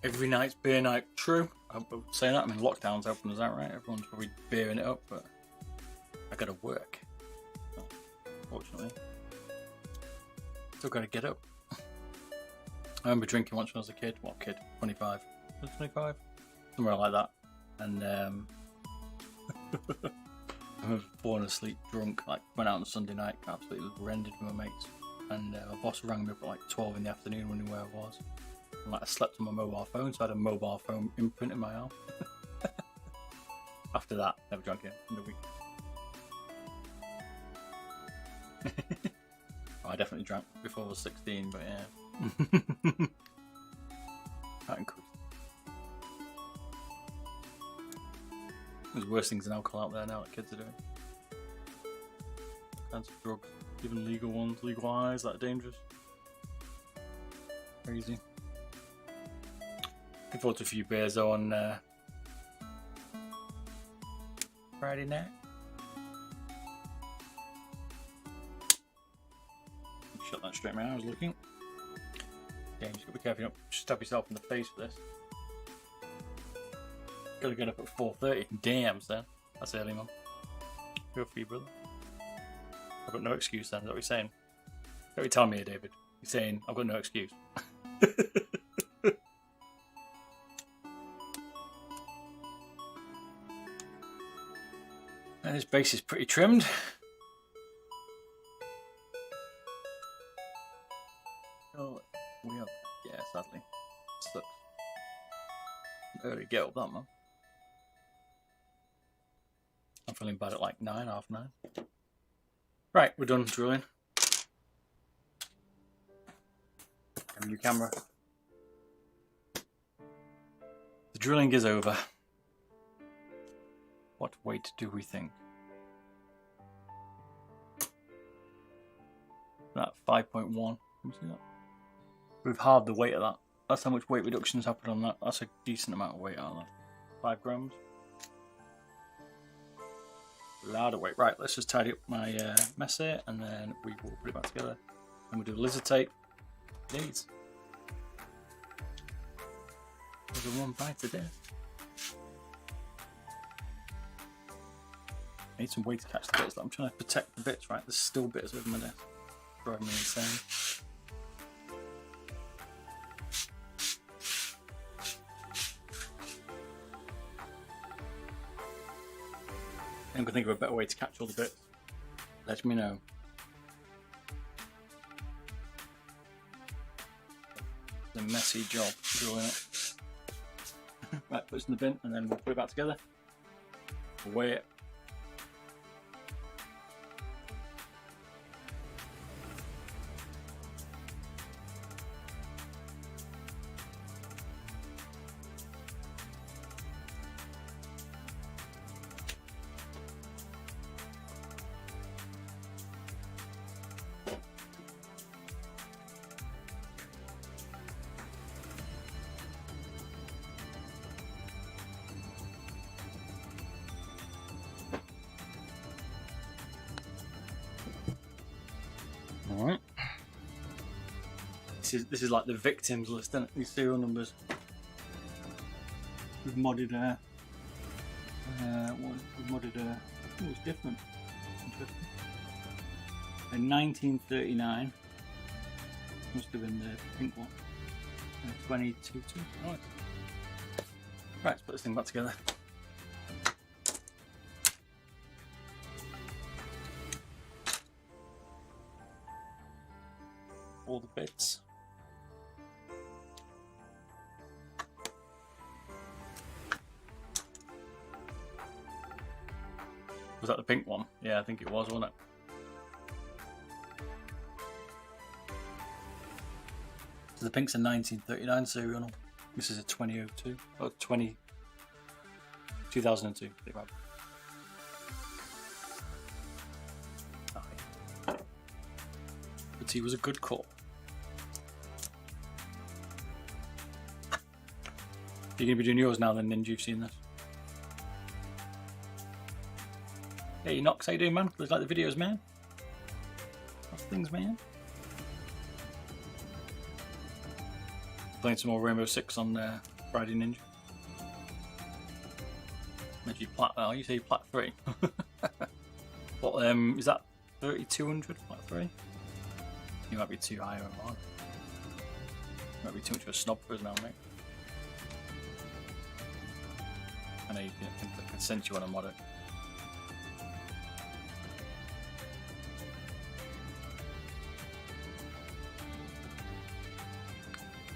Every night's beer night. True. I'm saying that. I mean, lockdown's open, is that right? Everyone's probably beering it up, but I gotta work. Fortunately. Still gotta get up. I remember drinking once when I was a kid. What kid? 25. 25? Somewhere like that. And I remember falling asleep drunk. Like, went out on a Sunday night, absolutely rendered with my mates. And my boss rang me up at like 12 in the afternoon, wondering where I was. And, like, I slept on my mobile phone, so I had a mobile phone imprint in my arm. After that, never drank again in the week. Oh, I definitely drank before I was 16, but yeah. That increased. There's worse things than alcohol out there now that kids are doing. Kinds of drugs, even legal ones, legalized, that dangerous. Crazy. Looking forward to a few beers though on Friday night. Shut that straight, man. I was looking. Yeah, you just gotta be careful. You don't stab yourself in the face with this. Gotta get up at 4:30. Damn, son. That's early, man. Good for you, brother. I've got no excuse then. Is that what you're saying? What are you telling me here, David? You're saying I've got no excuse. This base is pretty trimmed. Oh, we have, yeah, sadly. Sucks. Early get up that, man. I'm feeling bad at like 9, half 9. Right, we're done drilling. Have a new camera. The drilling is over. What weight do we think? That 5.1. Can you see that? We've halved the weight of that. That's how much weight reductions happened on that. That's a decent amount of weight, aren't they? 5 grams. A lot of weight. Right, let's just tidy up my mess here, and then we will put it back together. And we'll do lizard tape. These. There's a one bite today. I need some weight to catch the bits. I'm trying to protect the bits, right? There's still bits over my desk. Driving me insane. I'm going to think of a better way to catch all the bits. Let me know. It's a messy job drilling it. Right, put it in the bin and then we'll put it back together. Weigh it. Alright. This is like the victims list, isn't it? These serial numbers. We've modded oh, it's different. Interesting. In 1939, must have been the pink one. 22. Right. Right, let's put this thing back together. All the bits. Was that the pink one? Yeah, I think it was, wasn't it? So the pink's a 1939 serial number. This is a 2002. Oh, 2002. But he was a good call. You're going to be doing yours now then, Ninja, you've seen this. Hey, Nox, how you doing, man? Looks like the videos, man. How's things, man? Playing some more Rainbow Six on Friday, Ninja. Maybe you plat now, you say plat 3. What, is that 3200 plat 3? You might be too high or on. Might be too much of a snob for us now, mate. I know you can sense you want to mod it.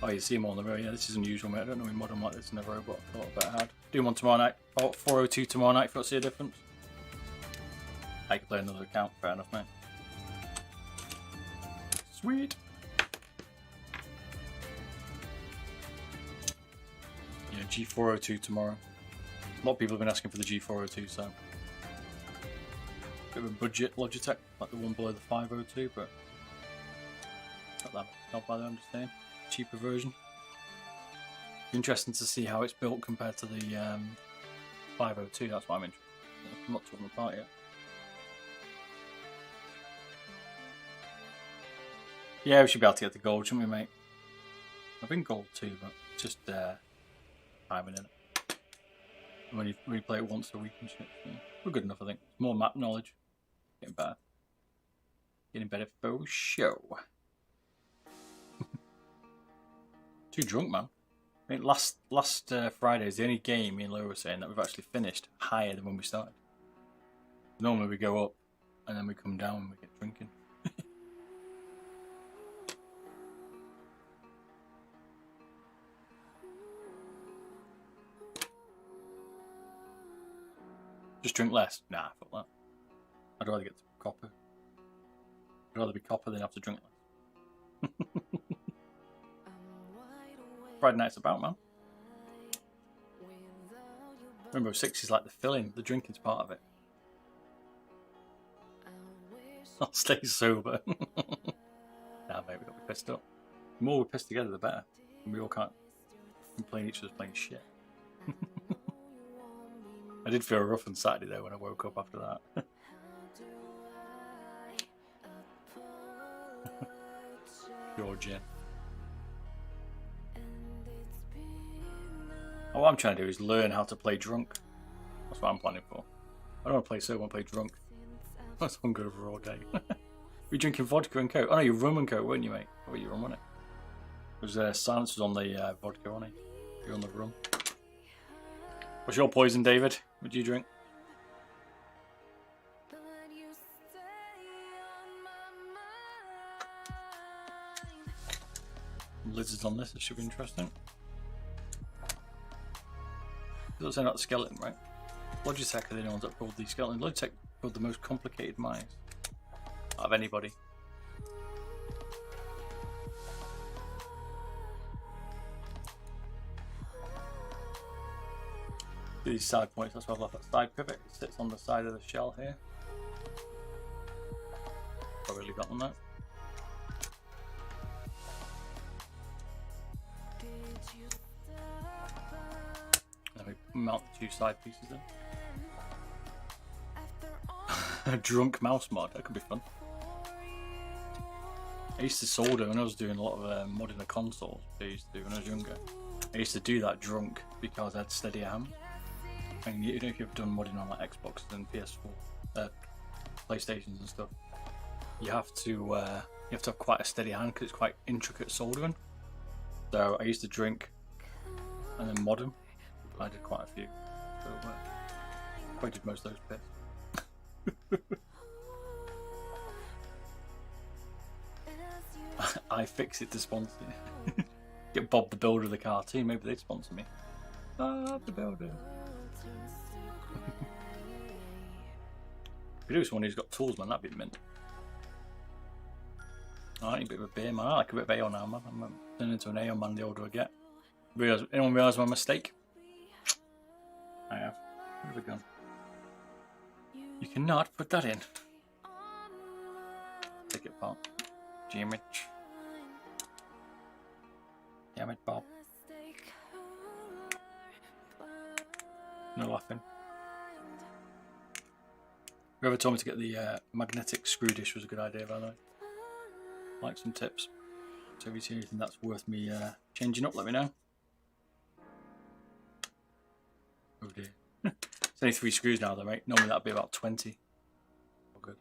Oh, you see them all in the row. Yeah, this is unusual, mate. I don't know we mod them like this in a row, but I thought I better had. Do one tomorrow night. Oh, 4:02 tomorrow night if you want to see a difference. I can play another account. Fair enough, mate. Sweet. Yeah, G402 tomorrow. A lot of people have been asking for the G402, so bit of a budget Logitech, like the one below the 502, but not bad. I'm just saying, cheaper version. Interesting to see how it's built compared to the 502. That's why I'm interested. I'm not talking apart yet. Yeah, we should be able to get the gold, shouldn't we, mate? I've been gold too, but just timing in it. When you replay it once a week and shit. So we're good enough, I think. More map knowledge. Getting better. Getting better for show. Too drunk, man. I mean, last Friday is the only game me and Laura were saying that we've actually finished higher than when we started. Normally we go up and then we come down and we get drinking. Just drink less? Nah, fuck that. I'd rather get copper. I'd rather be copper than have to drink less. Friday night's about, man. Rainbow Six is like the filling, the drinking's part of it. I'll stay sober. Nah, mate, we got to be pissed up. The more we're pissed together, the better. And we all can't complain each other's playing shit. I did feel rough on Saturday though when I woke up after that. Pure gin. What I'm trying to do is learn how to play drunk. That's what I'm planning for. I don't want to play sober, I want to play drunk. That's hungover all day. Were you drinking vodka and coke? Oh no, you're rum and coke, weren't you, mate? Oh, you rum, wasn't it? It was silence was on the vodka, wasn't it? You're on the rum. What's your poison, David? What do you drink? Lizards on this, it should be interesting. It looks like the skeleton, right? Logitech are the only ones that build these skeletons. Logitech build the most complicated mice out of anybody. These side points, that's why I love that side pivot. It sits on the side of the shell here. Probably really got them though. Then we mount the two side pieces in. A drunk mouse mod, that could be fun. I used to solder when I was doing a lot of modding the consoles. I used to do when I was younger. I used to do that drunk because I had steady hand. And you know, if you've done modding on like Xboxes and PS4, PlayStations and stuff, you have to have quite a steady hand because it's quite intricate soldering. So I used to drink and then mod them. I did quite a few. So I did most of those bits. I fix it to sponsor. Get Bob the Builder of the cartoon. Maybe they'd sponsor me. Bob the Builder. If you do someone who's got tools, man, that'd be mint. I need a bit of a beer, man. I like a bit of ale now, man. I'm turning into an ale man the older I get. Anyone realise my mistake? I have. Where have we gone? You cannot put that in. Take it apart. Damn it. Damn it, Bob. No laughing. Whoever told me to get the magnetic screw dish was a good idea, by the way. Like some tips. So if you see anything that's worth me changing up, let me know. Oh dear. It's only 3 screws now though, mate. Normally that'd be about 20. Oh good.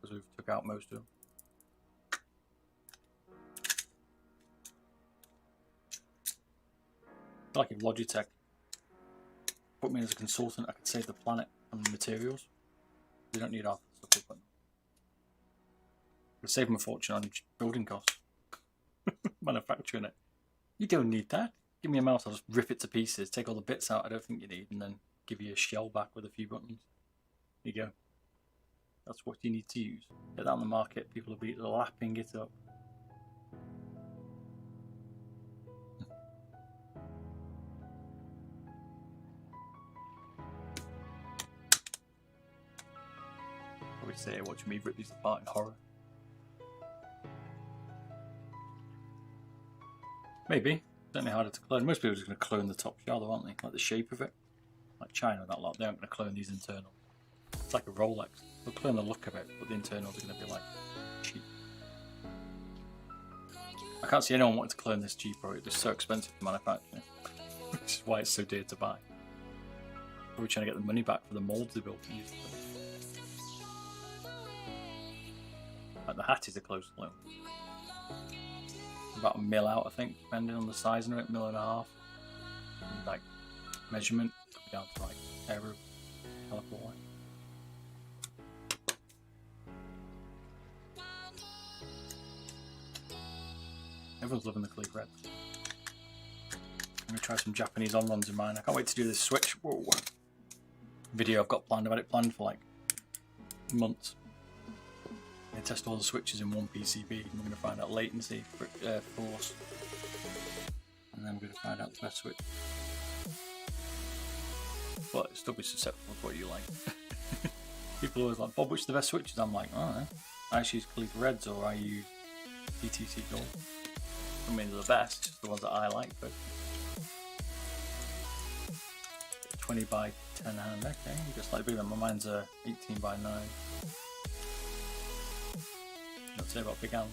Because we've took out most of them. Like if Logitech put me as a consultant, I could save the planet on the materials. They don't need half the stuff we put. Could save them a fortune on building costs. Manufacturing it. You don't need that. Give me a mouse, I'll just rip it to pieces, take all the bits out I don't think you need, and then give you a shell back with a few buttons. There you go. That's what you need to use. Get that on the market, people will be lapping it up. Probably say watching me rip these apart in horror. Maybe. Certainly harder to clone. Most people are just going to clone the top shell though, aren't they? Like the shape of it. Like China and that lot, they aren't going to clone these internals. It's like a Rolex. They'll clone the look of it, but the internals are going to be like cheap. I can't see anyone wanting to clone this cheap, or it's so expensive to manufacture. Which is why it's so dear to buy. Probably trying to get the money back for the molds they built and use them. Like the hat is a close clone. About a mil out, I think, depending on the size of it, 1.5 mil. Like measurement, down to like aero caliper wise. Everyone's loving the Kaith Red. I'm going to try some Japanese on-runs in mine. I can't wait to do this Switch video I've got planned. I've had it planned for like months. I test all the switches in one PCB and we're going to find out latency, force, and then we're going to find out the best switch. But it'll still be susceptible to what you like. People are always like, Bob, which are the best switches? I'm like, oh, I actually use Kaith Reds or I use DTC Gold. I mean, they're the best, just the ones that I like. But 20 by 10 hand, okay, just like bigger than my mine's a 18 by 9. I'd say about big hand.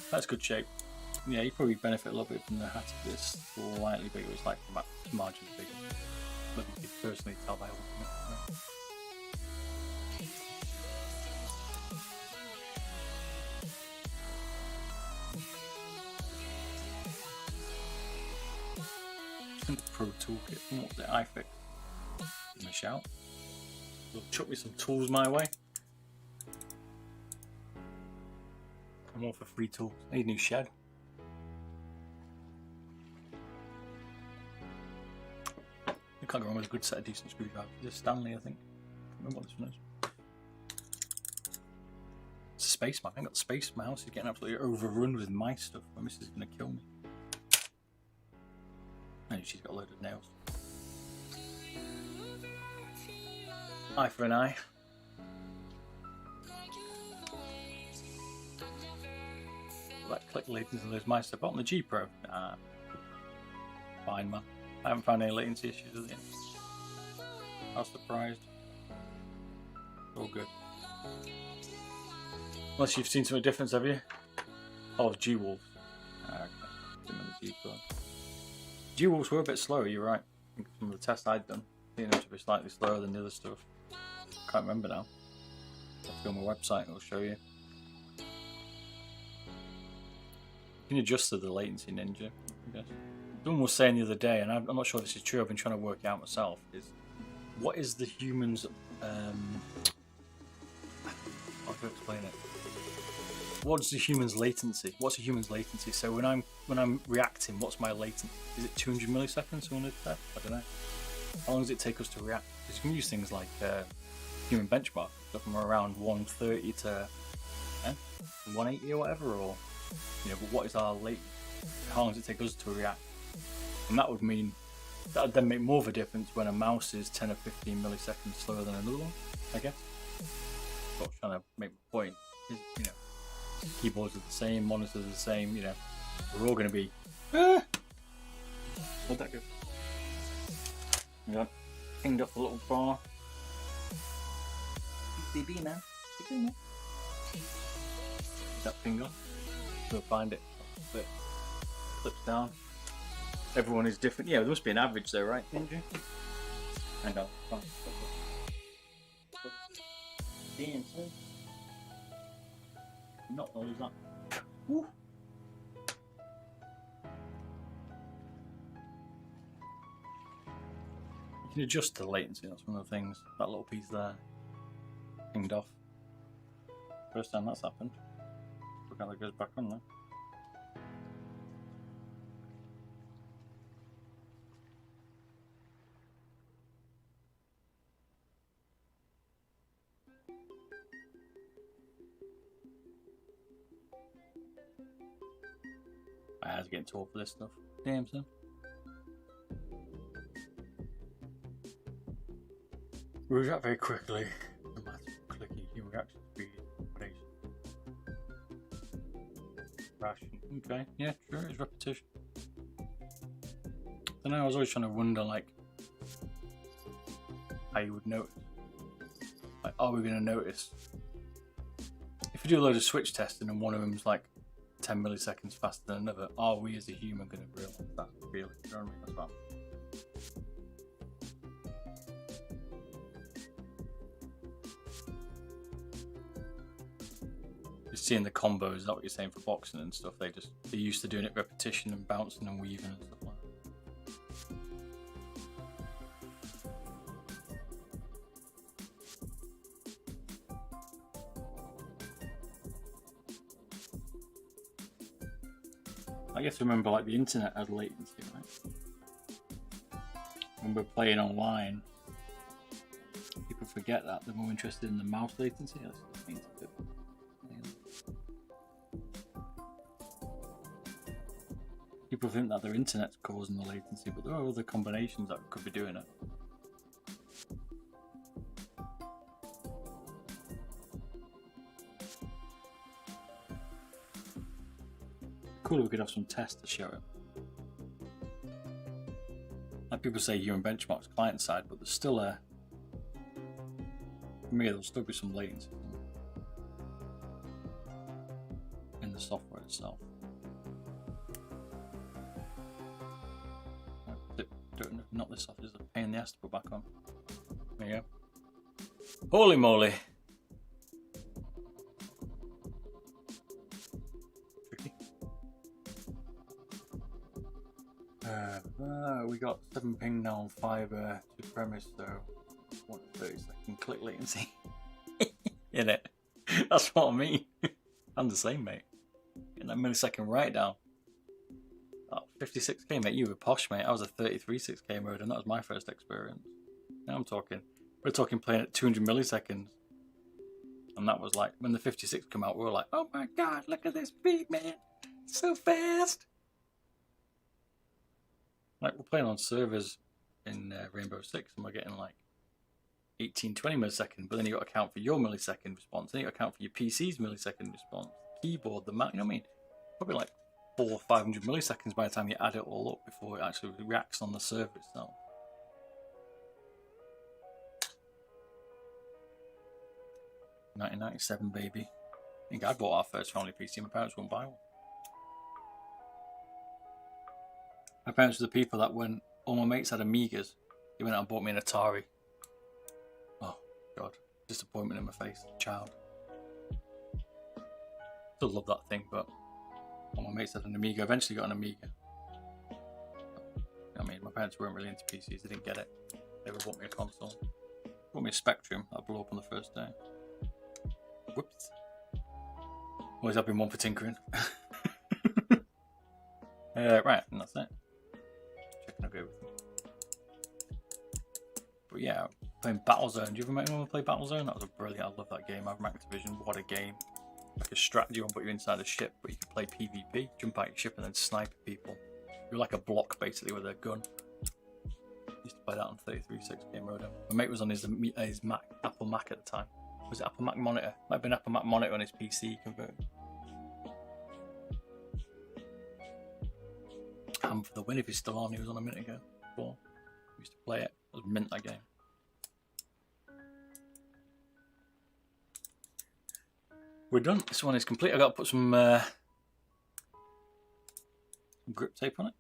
That's good shape. Yeah, you probably benefit a little bit from the hat if it's slightly bigger. It's like margins bigger. But you could personally tell by looking at it. Pro toolkit from what the iFix. Give me a shout. They'll chuck me some tools my way. I'm all for free tools. I need a new shed. You can't go wrong with a good set of decent screwdrivers. This is Stanley, I think. I don't remember what this one is. It's a space man. I got the space. My house is getting absolutely overrun with my stuff. My missus is going to kill me. And she's got a load of nails. Eye for an eye. That click latency and lose my stuff. But on the G Pro, nah. Fine, man. I haven't found any latency issues with it. I was surprised. All good. Unless you've seen something different, have you? Oh, G-Wolves. Okay. The G Pro. G-Wolves were a bit slower, you're right. I think some of the tests I'd done, seeing them to be slightly slower than the other stuff. Can't remember now. I'll have to go on my website and I'll show you. You can adjust to the latency, Ninja, I guess. Someone was saying the other day, and I'm not sure if this is true, I've been trying to work it out myself, is what is the human's, how to explain it? What's the human's latency? What's a human's latency? So when I'm reacting, what's my latency? Is it 200 milliseconds? Someone said? I don't know. How long does it take us to react? Because you can use things like human benchmark, so from around 130 to 180 or whatever, or but what is our latency? How long does it take us to react? And that would mean that would then make more of a difference when a mouse is 10 or 15 milliseconds slower than another one, I guess. What I'm trying to make my point is, keyboards are the same, monitors are the same, we're all going to be. Where'd that go? Yeah, pinged off the little bar. BB man, that ping off. We'll find it. But clips down. Everyone is different. Yeah, there must be an average there, right, Ninja? Hang on. Damn, son. Not lose that. Woo. You can adjust the latency, that's one of the things. That little piece there. Pinged off. First time that's happened. Look how that goes back on there. I was getting too old for this stuff. Damn, son. We react very quickly. No matter clicking, human reaction speed, repetition. Ration. Okay, yeah, sure, it's repetition. I don't know, I was always trying to wonder, like, how you would notice. Like, are we going to notice? If we do a load of switch testing and one of them's like 10 milliseconds faster than another, are we as a human going to realise that? Really? You know what I mean? That's what you're seeing the combos, is that what you're saying for boxing and stuff? They're used to doing it repetition and bouncing and weaving and stuff like that. I guess remember like the internet had latency, right? When we're playing online, people forget that they're more interested in the mouse latency. People think that their internet's causing the latency, but there are other combinations that could be doing it. Cool if we could have some tests to show it. Like people say here in benchmarks client side, but there's still a, for me there'll still be some latency in the software itself. Not this off, is a pain in the ass to put back on. There you go. Holy moly! Tricky. We got 7 ping now on fiber to premise, so 1/32 click latency. In it. That's what I mean. I'm the same, mate. Getting that millisecond write down. 56k, mate, you were posh, mate. I was a 33.6k mode, and that was my first experience. Now we're talking playing at 200 milliseconds. And that was like, when the 56 come out, we were like, oh my god, look at this speed, man. It's so fast. Like, we're playing on servers in Rainbow Six, and we're getting like 18-20 milliseconds, but then you got to account for your millisecond response, then you got to account for your PC's millisecond response, keyboard, the Mac, you know what I mean? Probably like 400 or 500 milliseconds by the time you add it all up before it actually reacts on the server itself. £1997, baby. I think I bought our first family PC. My parents wouldn't buy one. My parents were the people that when all my mates had Amigas, they went out and bought me an Atari. Oh god, disappointment in my face, child. Still love that thing, but all my mates had an Amiga. Eventually got an Amiga. I mean, my parents weren't really into PCs. They didn't get it. They would bought me a console. Bought me a Spectrum that blew up on the first day. Whoops. Always have been one for tinkering. Right, and that's it. Checking over everything. But yeah, playing Battlezone. Do you ever make anyone play Battlezone? That was a brilliant. I love that game. I'm from Activision. What a game. Like a strategy one, but you're inside a ship, but you can play PvP, jump out your ship and then snipe people. You're like a block basically with a gun. Used to play that on 33.6k modem. My mate was on his Mac, Apple Mac at the time. Was it Apple Mac Monitor? Might have been Apple Mac Monitor on his PC converted. Ham for the win if he's still on. He was on a minute ago. Before. We used to play it. It was mint, that game. We're done. This one is complete. I've got to put some grip tape on it.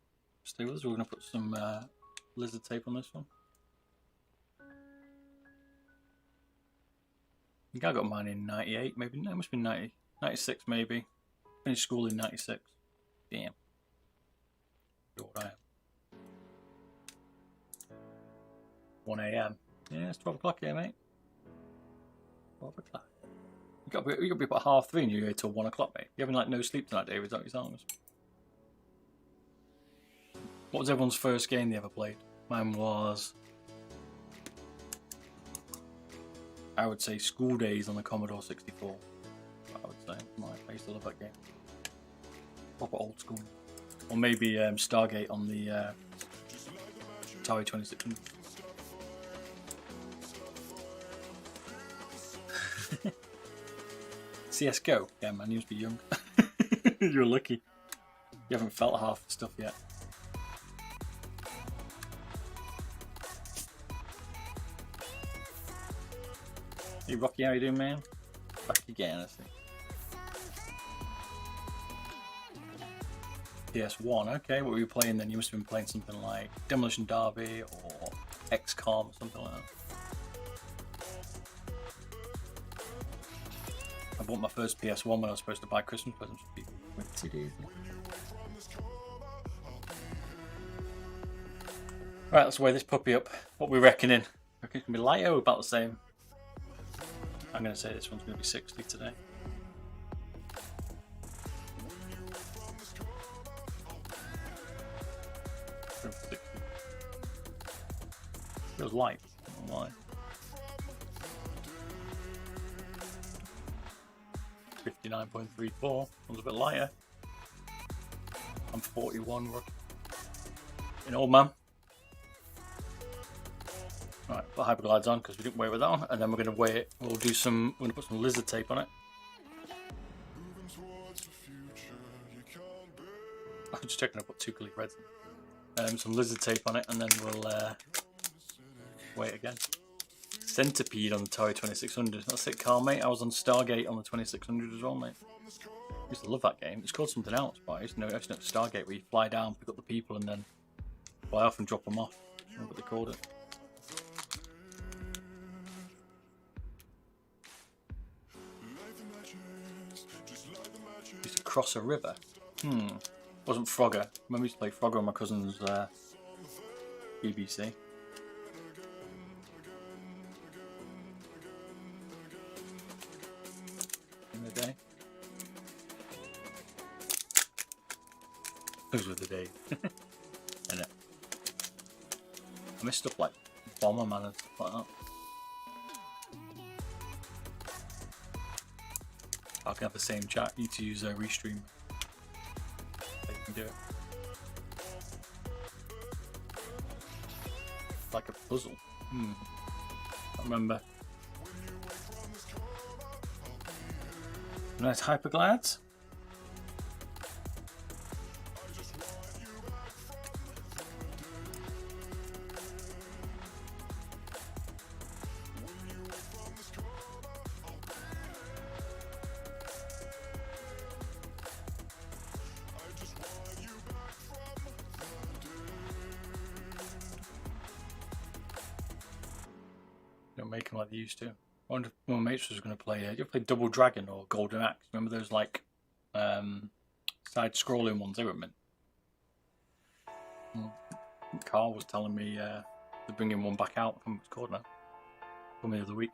Stay with us. We're going to put some lizard tape on this one. I think I got mine in 98, maybe. No, it must be 90. 96, maybe. Finished school in 96. Damn. You're what I am. 1 AM. Yeah, it's 12 o'clock here, mate. 12 o'clock. You got to be up at 3:30 and you're here till 1 o'clock, mate. You having like no sleep tonight, David? Is that what you're telling us? What was everyone's first game they ever played? Mine was, I would say, School Days on the Commodore 64. I would say. I used to love that game. Proper old school. Or maybe Stargate on the Atari 2600. CSGO? Yeah, man, you must be young. You're lucky. You haven't felt half the stuff yet. Hey Rocky, how you doing, man? Back again, I see. PS1, okay, what were you playing then? You must have been playing something like Demolition Derby or XCOM or something like that. I bought my first PS1 when I was supposed to buy Christmas presents for people. Right, let's weigh this puppy up. What are we reckoning? I reckon it's going to be lighter or about the same? I'm going to say this one's going to be 60 today. Feels light. I don't know why. 59.34. One's a bit lighter. I'm 41. An old man. Right, put hyperglides on because we didn't weigh it with that one, and then we're going to weigh it. We'll do some. We're going to put some lizard tape on it. I'm just checking. I put 2 clear reds. Some lizard tape on it, and then we'll weigh it again. Centipede on the Atari 2600. That's it, Carl, mate. I was on Stargate on the 2600 as well, mate. I used to love that game. It's called something else, but I used to know Stargate, where you fly down, pick up the people, and then fly off and drop them off. I don't know what they called it. Used to cross a river. Wasn't Frogger. I remember we used to play Frogger on my cousin's BBC. In the day. Those were the days. Innit? I miss stuff like Bomberman and stuff like that. I can have the same chat. You need to use Restream. You can do it. Like a puzzle. I remember. Nice hyperglides. Don't make them like they used to. I wonder if my mates was going to play. You ever play Double Dragon or Golden Axe? Remember those like side-scrolling ones? They were mint. Carl was telling me they're bringing one back out. I can't remember what it's called now. Told me the other week.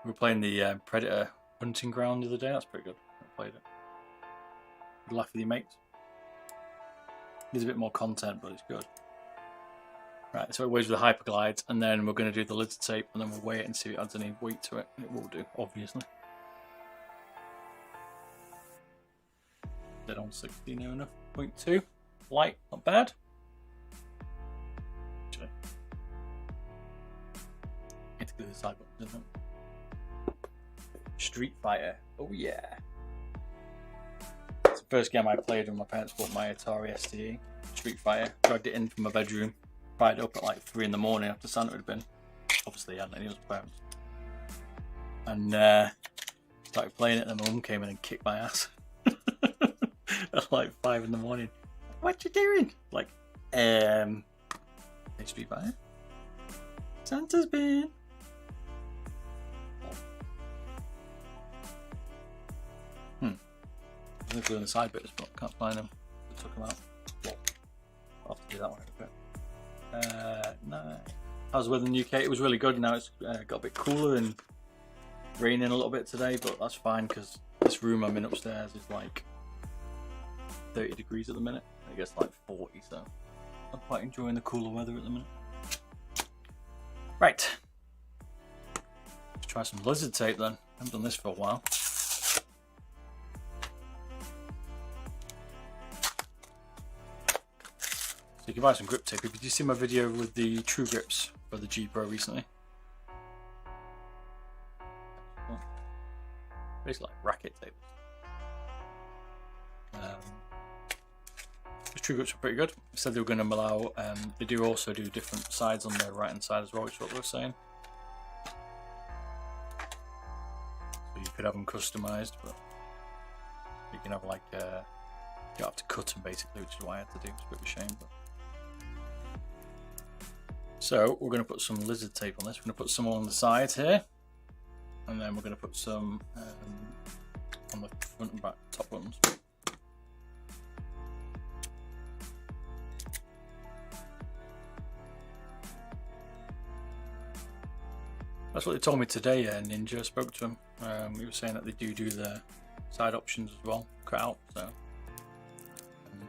We were playing the Predator Hunting Ground the other day. That's pretty good. I played it. You laugh with your mates. There's a bit more content, but it's good. Right, so it weighs with the hyperglides, and then we're going to do the lizard tape, and then we'll weigh it and see if it adds any weight to it. It will do, obviously. Dead on 60 near enough. 0.2. Light, not bad. Actually. Need to go to the side button, isn't it? Street Fighter. Oh yeah. It's the first game I played when my parents bought my Atari STE. Street Fighter. Dragged it in from my bedroom. Fired up at like 3 in the morning after Santa had been. Obviously, he hadn't any other parents. And started playing it, and my mum came in and kicked my ass at like 5 in the morning. What you doing? Like, hey, Street Fighter. Santa's been. I'm going to go in the side bits, but can't find them. I took them out. I'll have to do that one in a bit. No. How's the weather in the UK? It was really good. Now it's got a bit cooler and raining a little bit today, but that's fine because this room I'm in upstairs is like 30 degrees at the minute. It gets like 40, so I'm quite enjoying the cooler weather at the minute. Right. Let's try some lizard tape then. I haven't done this for a while. You can buy some grip tape. Did you see my video with the True Grips for the G Pro recently? Basically like racket tape. The True Grips are pretty good. They said they were going to allow, they do also do different sides on the right hand side as well, which is what they were saying. So you could have them customized, but you can have like, you have to cut them basically, which is what I had to do. It's a bit of a shame, but. So we're going to put some lizard tape on this. We're going to put some on the sides here, and then we're going to put some on the front and back top ones. That's what they told me today. Ninja spoke to him. He was saying that they do the side options as well, cut out. So,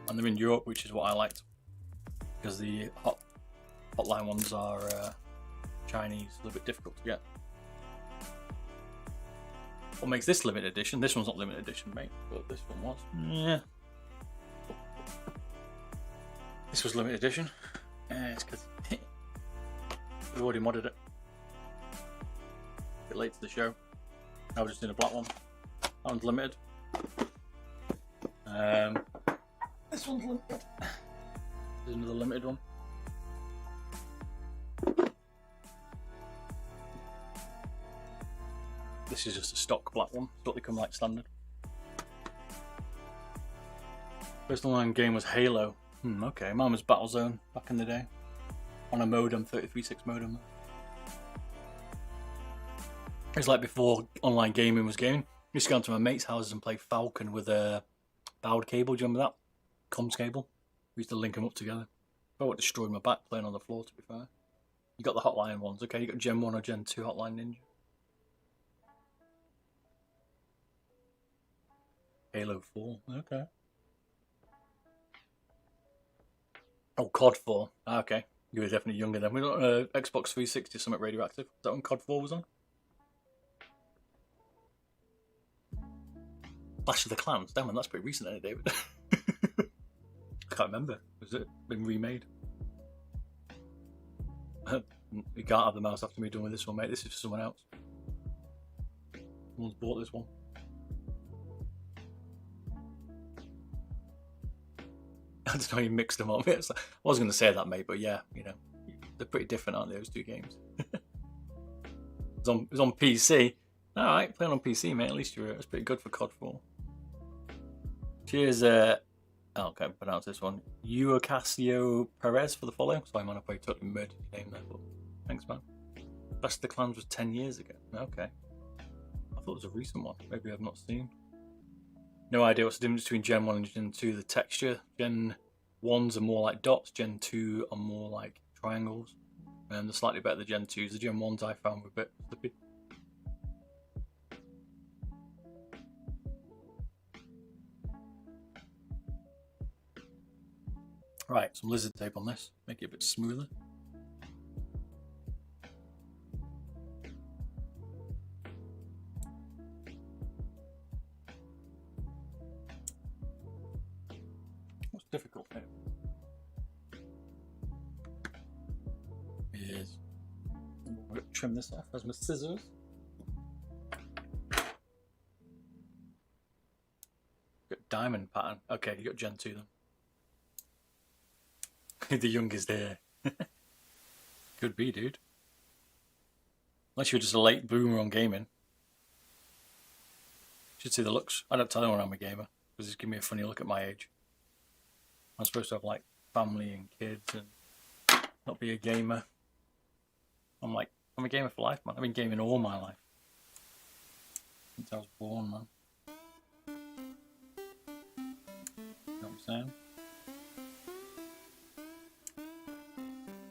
and they're in Europe, which is what I liked, because the hotline ones are Chinese, a little bit difficult to get. What makes this limited edition? This one's not limited edition, mate, but this one was. Yeah. This was limited edition. It's because we've already modded it. A bit late to the show. I was just in a black one. That one's limited. This one's limited. There's another limited one. This is just a stock black one. It's what they come like standard. First online game was Halo. Okay, mine was Battlezone back in the day. On a modem, 33.6 modem. It's like before online gaming was gaming. I used to go into my mates' houses and play Falcon with a bowed cable. Do you remember that? Comms cable. We used to link them up together. I would destroy my back playing on the floor, to be fair. You got the hotline ones, okay? You got Gen 1 or Gen 2 Hotline Ninja. Halo 4, okay. Oh, COD 4. Okay. You were definitely younger then. We got Xbox 360 something radioactive. Is that when COD 4 was on? Clash of the Clans. Damn, man, that's pretty recent, isn't it, David? I can't remember. Has it been remade? You can't have the mouse after me done with this one, mate. This is for someone else. Someone's bought this one. I don't know, you mixed them up. I was going to say that, mate, but yeah, you know, they're pretty different, aren't they, those two games? It was on PC. Alright, playing on PC, mate. At least it's pretty good for COD 4. Cheers, I can't pronounce this one. Ocasio Perez for the follow. Sorry, man, I probably totally murdered your name there, but thanks, man. Clash of the Clans was 10 years ago. Okay. I thought it was a recent one. Maybe I've not seen. No idea what's the difference between Gen 1 and Gen 2. The texture. Gen 1s are more like dots. Gen 2 are more like triangles. And they're slightly better than Gen 2s. The Gen 1s I found were a bit flippy. Right, some lizard tape on this. Make it a bit smoother. What's difficult here is I'm going to trim this off as my scissors. Got diamond pattern. Okay, you got Gen 2 then. The youngest there. Could be, dude. Unless you're just a late boomer on gaming. Should see the looks. I don't tell anyone I'm a gamer because it's giving me a funny look at my age. I'm supposed to have like family and kids and not be a gamer. I'm a gamer for life, man. I've been gaming all my life. Since I was born, man. You know what I'm saying?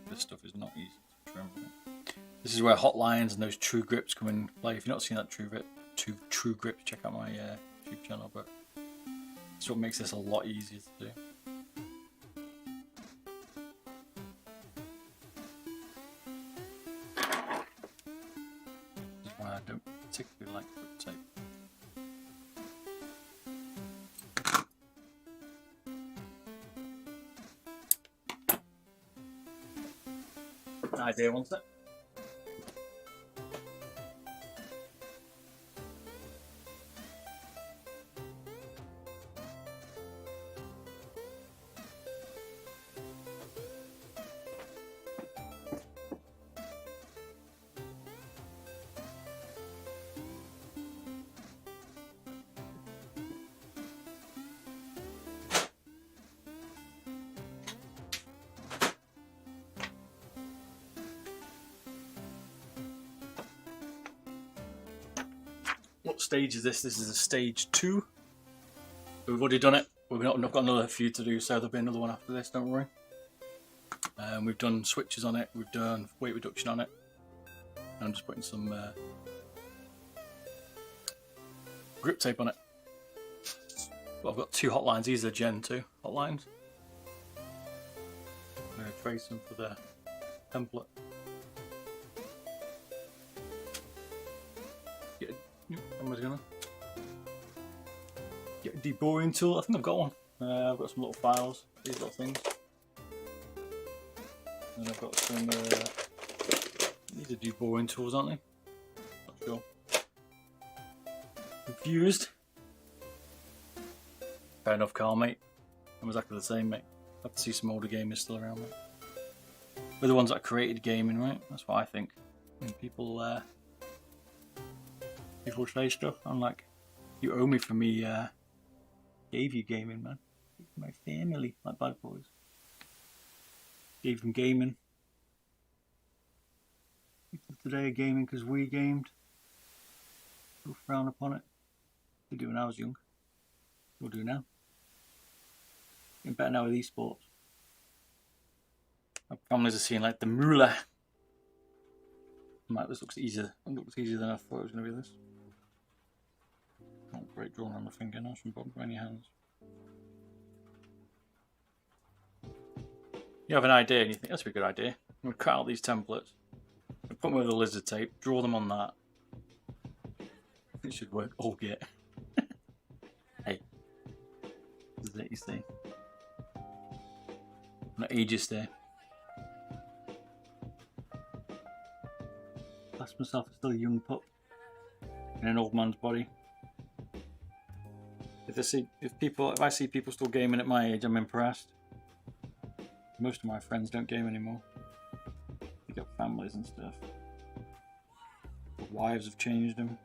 This stuff is not easy to trim. This is where hotlines and those true grips come in play. If you've not seen that true grips, check out my YouTube channel. But it's what makes this a lot easier to do. This is why I don't particularly like grip tape. Idea, wasn't it? What stage is this? This is a stage 2. We've already done it. We've not got another few to do, so there'll be another one after this, don't worry. We've done switches on it, we've done weight reduction on it. And I'm just putting some grip tape on it. Well, I've got 2 hotlines, these are Gen 2 hotlines. I'm going to trace them for the template. I'm gonna get a deboring tool. I think I've got one. I've got some little files, these little things. And I've got some, these are deboring tools, aren't they? Not sure. Confused. Fair enough, Carl, mate. I'm exactly the same, mate. I have to see some older gamers still around, mate. We're the ones that created gaming, right? That's what I think. And people say stuff. I'm like, you owe me for me, gave you gaming, man. My family, like bad boys. Gave them gaming. People today are gaming because we gamed. We'll frown upon it. They do when I was young. We'll do now. Getting better now with esports. My families are seeing like the moolah. Mate, this looks easier. It looks easier than I thought it was going to be this. Not great drawing on the finger now, some bump around your hands. You have an idea and you think that's a good idea. I'm going to cut out these templates, put them with the lizard tape, draw them on that. It should work. Oh, yeah. Hey, this is it, you see. I'm not ageist there. Class myself as still a young pup in an old man's body. If I see people still gaming at my age, I'm impressed. Most of my friends don't game anymore. They got families and stuff. The wives have changed them.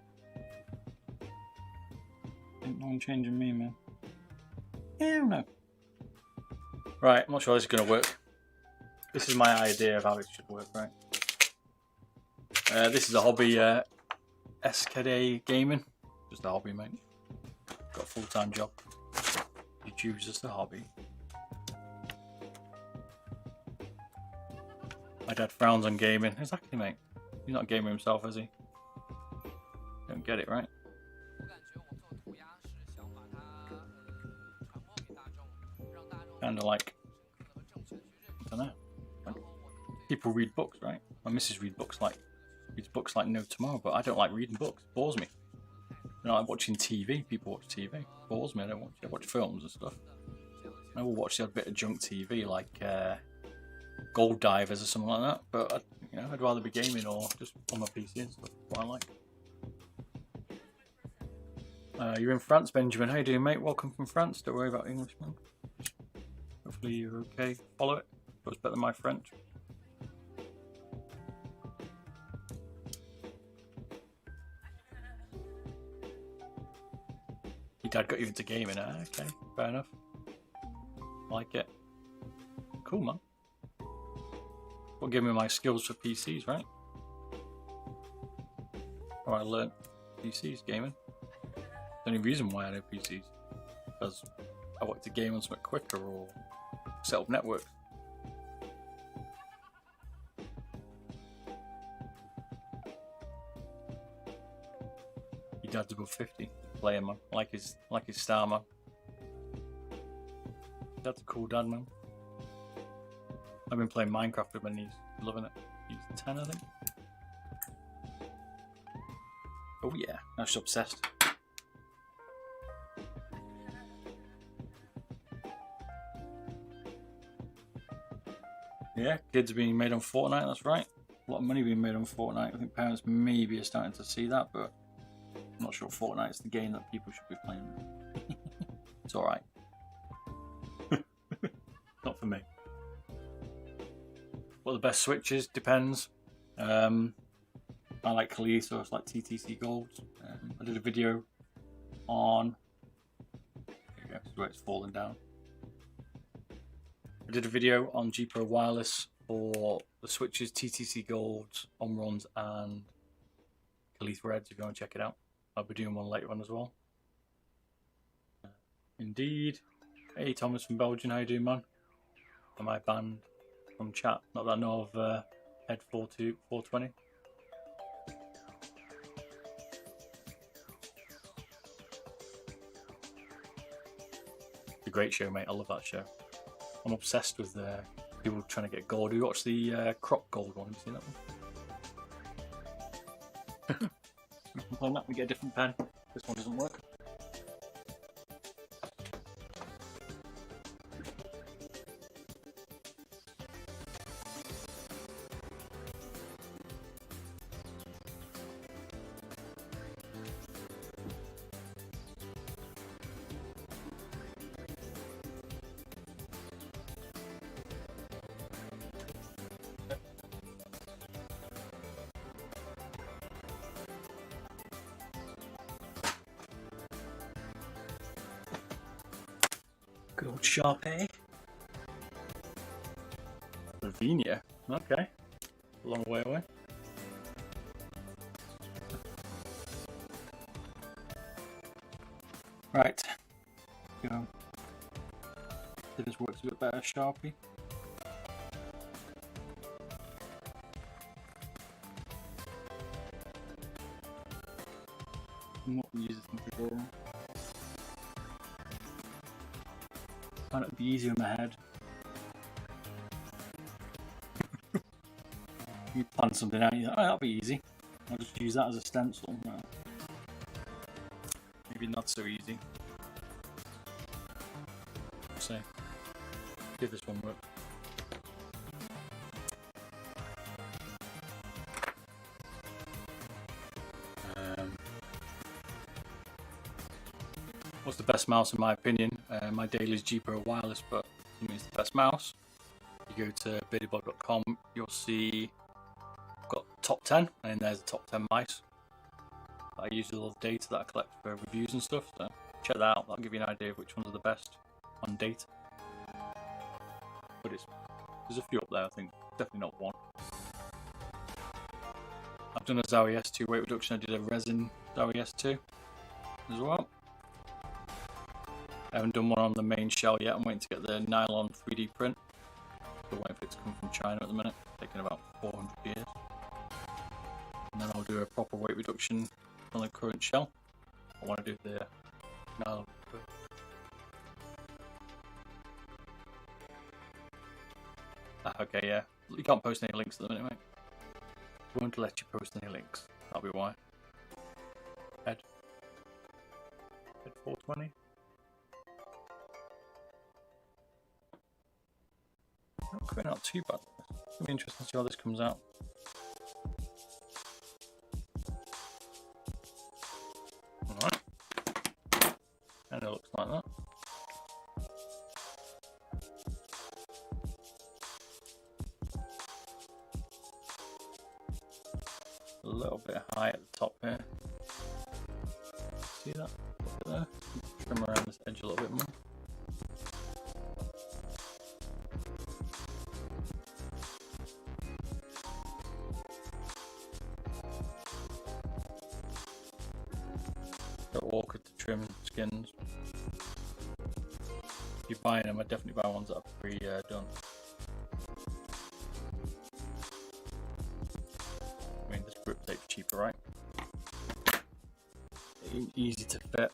Ain't no one changing me, man. Yeah, I don't know. Right, I'm not sure this is going to work. This is my idea of how it should work, right? This is a hobby, SKD gaming. Just a hobby, mate. Got a full-time job. You choose just a hobby. My dad frowns on gaming. Exactly, mate. He's not a gamer himself, is he? Don't get it, right? Kind of like, I don't know. Like, people read books, right? My missus reads books like no tomorrow, but I don't like reading books. It bores me. I don't like watching TV. People watch TV. It bores me. I don't watch it. I watch films and stuff. I will watch the odd bit of junk TV, like Gold Divers or something like that. But I'd rather be gaming or just on my PC and stuff. What I like. You're in France, Benjamin. How you doing, mate? Welcome from France. Don't worry about English, man. Hopefully you're okay. Follow it. It was better than my French. Your dad got you into gaming, okay, fair enough. Like it. Cool, man. Well, give me my skills for PCs, right? Or I learned PCs gaming. The only reason why I know PCs because I want to game on something quicker or set up networks. Your dad's above 50. Playing, man. Like his star, man. That's a cool dad, man. I've been playing Minecraft with my niece. Loving it. He's 10, I think. Oh yeah, now she's obsessed. Yeah, kids are being made on Fortnite, that's right. A lot of money being made on Fortnite. I think parents maybe are starting to see that, but I'm not sure Fortnite's the game that people should be playing. It's alright. Not for me. What the best switches? Depends. I like Kaith, so it's like TTC Gold. I did a video on... There you go, this is where it's falling down. I did a video on G Pro Wireless for the switches, TTC Golds, Omrons and Kaith Reds if you want to check it out. I'll be doing one later on as well. Indeed. Hey Thomas from Belgium, how you doing, man? Am I banned from chat? Not that I know of Head 420. It's a great show, mate. I love that show. I'm obsessed with People trying to get gold. We watched the crop gold one. Have you seen that one? We can find that. We get a different pen. This one doesn't work. Good old Sharpie. Lavinia. Okay. A long way away. Right. Go. See if this works a bit better, Sharpie. I'm not using this before. Find it would be easier in my head. You plan something out, you're like, oh, that'll be easy. I'll just use that as a stencil. No. Maybe not so easy. Let's see. Give this one work. What's the best mouse in my opinion? My Daily's G Pro Wireless, but to me it's the best mouse. You go to birdieblog.com, you'll see I've got top 10, and there's the top 10 mice. I use a little data that I collect for reviews and stuff, so check that out. That'll give you an idea of which ones are the best on data. But there's a few up there, I think. Definitely not one. I've done a Zowie S2 weight reduction. I did a resin Zowie S2 as well. I haven't done one on the main shell yet. I'm waiting to get the nylon 3D print. Still waiting for it to come from China at the minute. Taking about 400 years. And then I'll do a proper weight reduction on the current shell. I want to do the nylon. Okay, yeah. You can't post any links at the minute, mate. I won't let you post any links. That'll be why. Head 420. Not too bad. It'll be interesting to see how this comes out. Alright. And it looks like that. A little bit high at the top here. See that? Look at there. Trim around this edge a little bit more. Awkward to trim skins. If you're buying them, I'd definitely buy ones that are pre-done. I mean, this grip tape's cheaper, right? Easy to fit.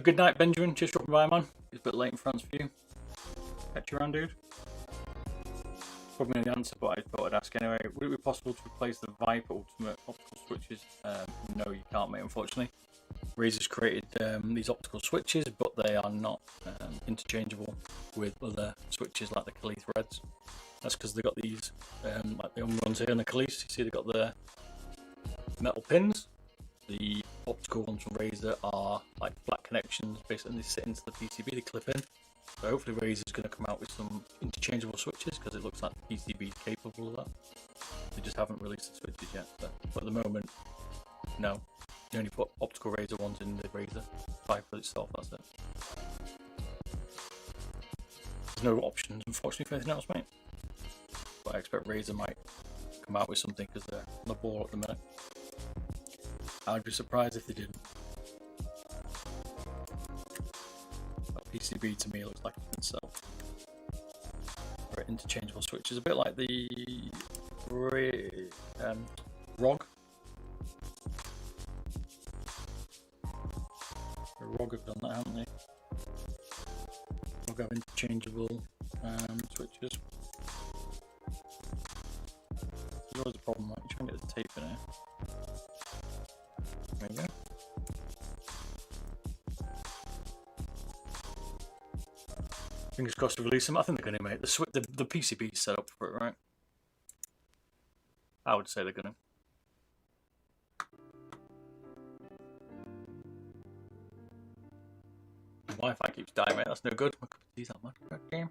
Good night, Benjamin. Just dropping by, man. It's a bit late in France for you. Catch you around, dude. Probably know the answer, but I thought I'd ask anyway. Would it be possible to replace the Viper Ultimate optical switches? No, you can't, mate, unfortunately. Razer's created these optical switches, but they are not interchangeable with other switches like the Kaith Reds. That's because they've got these, like the young ones here in the Kaith. You see they've got the metal pins. The optical ones from Razer are like flat connections, basically they sit into the PCB, they clip in. So hopefully Razer's going to come out with some interchangeable switches because it looks like the PCB is capable of that. They just haven't released the switches yet. But at the moment, no. You only put optical Razer ones in the Razer Viper itself, that's it. There's no options unfortunately for anything else, mate. But I expect Razer might come out with something because they're on the ball at the minute. I'd be surprised if they didn't. PCB to me looks like it's been set up for interchangeable switches, a bit like the ROG. The ROG have done that, haven't they? ROG have interchangeable switches. There's always a problem, right? You try and get the tape in here. There you go. Fingers crossed to release them. I think they're going to make the PCB set up for it, right? I would say they're going to. Wi-Fi keeps dying, mate. That's no good. My cup of tea's out, man. Game.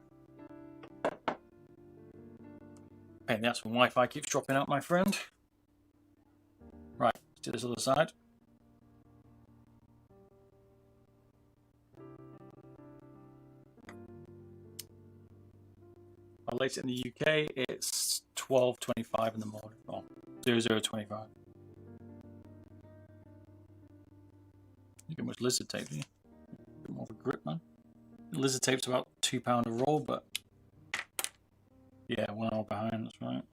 And that's when Wi-Fi keeps dropping out, my friend. Right, let's do this other side. Late in the UK, it's 12:25 in the morning. Oh, 00:25. You get much lizard tape, do you? A bit more of a grip, man. Lizard tape's about £2 a roll, but yeah, 1 hour behind. That's right.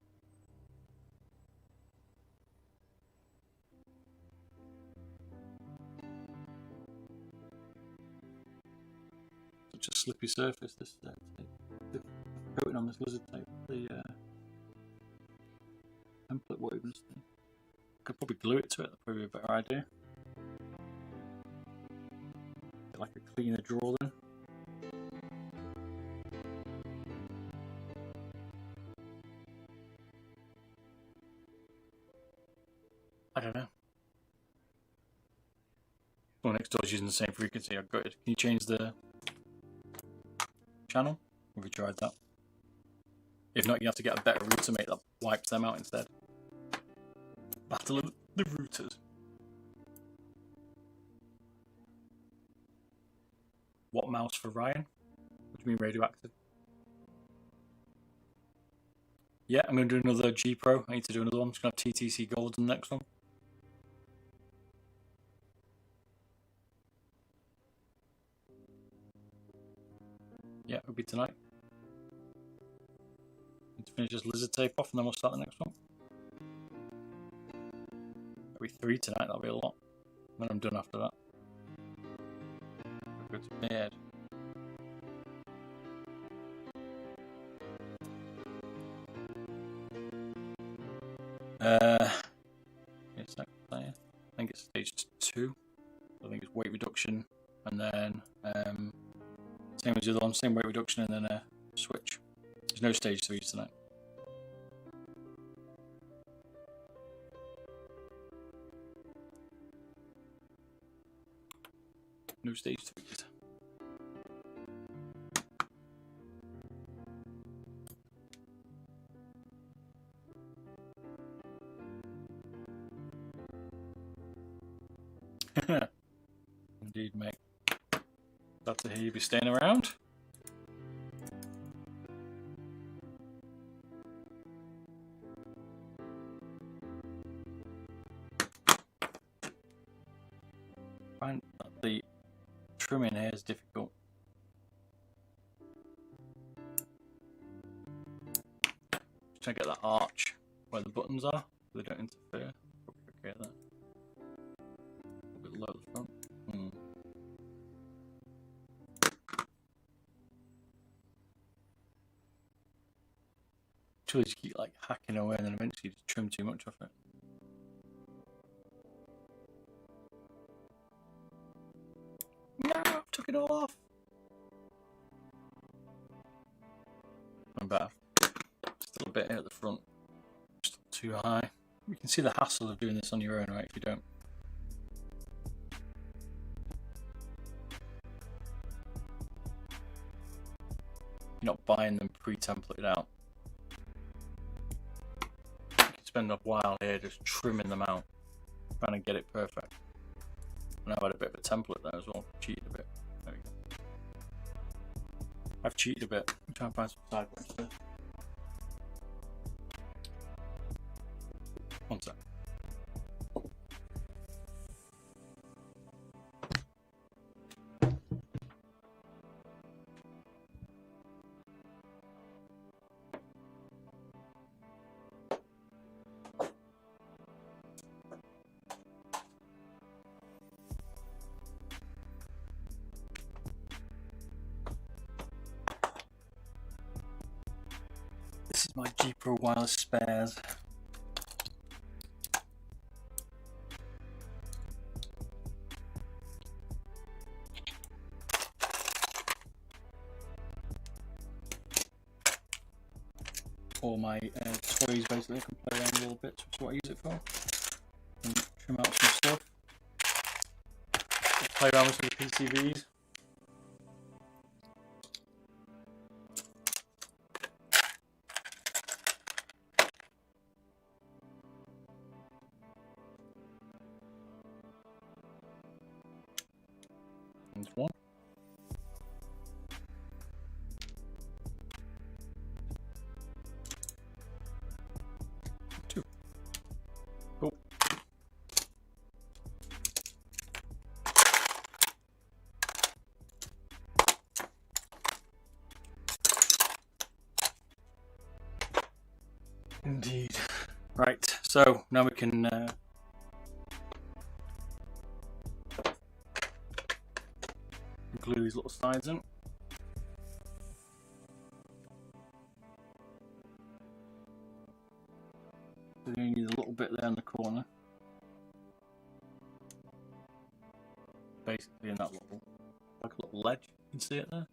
Such a slippy surface. This tape. Coating on this lizard tape, the template wovens thing. Could probably glue it to it, that'd probably be a better idea. Get like a cleaner draw then. I don't know. Well, next door's using the same frequency. I've got it. Can you change the channel? Have you tried that? If not, you have to get a better router, mate, that wipes them out instead. Battle of the routers. What mouse for Ryan? What do you mean radioactive? Yeah, I'm going to do another G Pro. I need to do another one. I'm just going to have TTC Gold in the next one. Yeah, it'll be tonight. Need to finish this lizard tape off and then we'll start the next one. It'll be 3 tonight, that'll be a lot. When I'm done after that. I'll go to bed. Yes, I think it's stage 2. I think it's weight reduction and then same as the other one, same weight reduction and then a switch. There's no stage 3 tonight. No stage 3s. Indeed, mate. Glad to hear you be staying around. Find that the trimming here is difficult. Just trying to get that arch where the buttons are, so they don't interfere. Probably okay at that. A bit low at the front. Just keep like hacking away and then eventually just trim too much off it. No, I've took it all off. I'm better. Still a bit here at the front. Just too high. You can see the hassle of doing this on your own, right? If you don't. You're not buying them pre-templated out. Spend a while here just trimming them out, trying to get it perfect. And I've had a bit of a template there as well. Cheated a bit. There we go. I've cheated a bit. I'm trying to find some sideways there. One sec. My G Pro wireless spares. All my toys basically, I can play around a little bit, that's what I use it for. And trim out some stuff. Play around with some PCBs. There's one. Two. Cool. Indeed. Right, so now we can glue these little sides in. So you need a little bit there in the corner. Basically in that little, like a little ledge, you can see it there.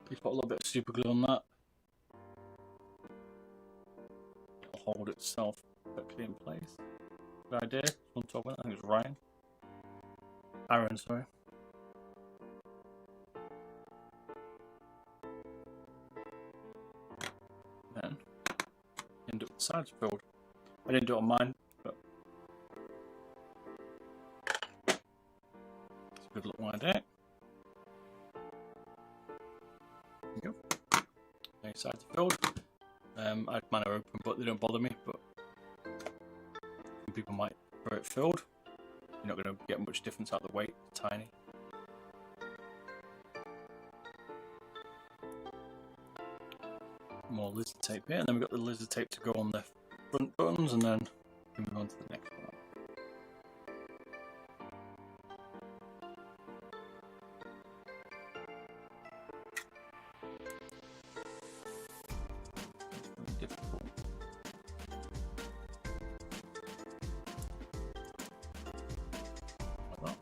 Just put a little bit of super glue on that. It'll hold itself perfectly in place. Good idea. On top of it, I think it's Ryan. Aaron, sorry. Then end up with the sides filled. I didn't do it on mine, but it's a good little idea. There you go. Okay, sides are filled. I had mine are open, but they don't bother me. But some people might prefer it filled. You're not going to get much difference out of the weight. It's tiny. More lizard tape here, and then we've got the lizard tape to go on the front buttons, and then we move on to the next one. It's really difficult. Like that.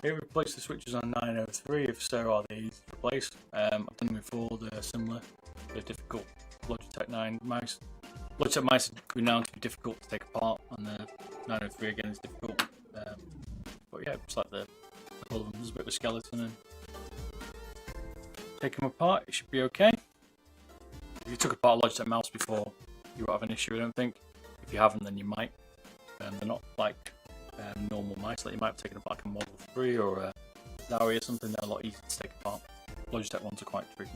Here we replace the switches on 903 if so are they easy to replace. I've done them before, they're similar, they're difficult. Logitech 9 mice. Logitech mice are renowned to be difficult to take apart, and the 903 again is difficult. But yeah, it's like I call them, there's a bit of a skeleton, and take them apart, it should be okay. If you took apart a Logitech mouse before, you won't have an issue, I don't think. If you haven't, then you might. They're not like normal mice, like you might have taken apart like a Model 3 or a Zowie or something. They're a lot easier to take apart. Logitech ones are quite tricky.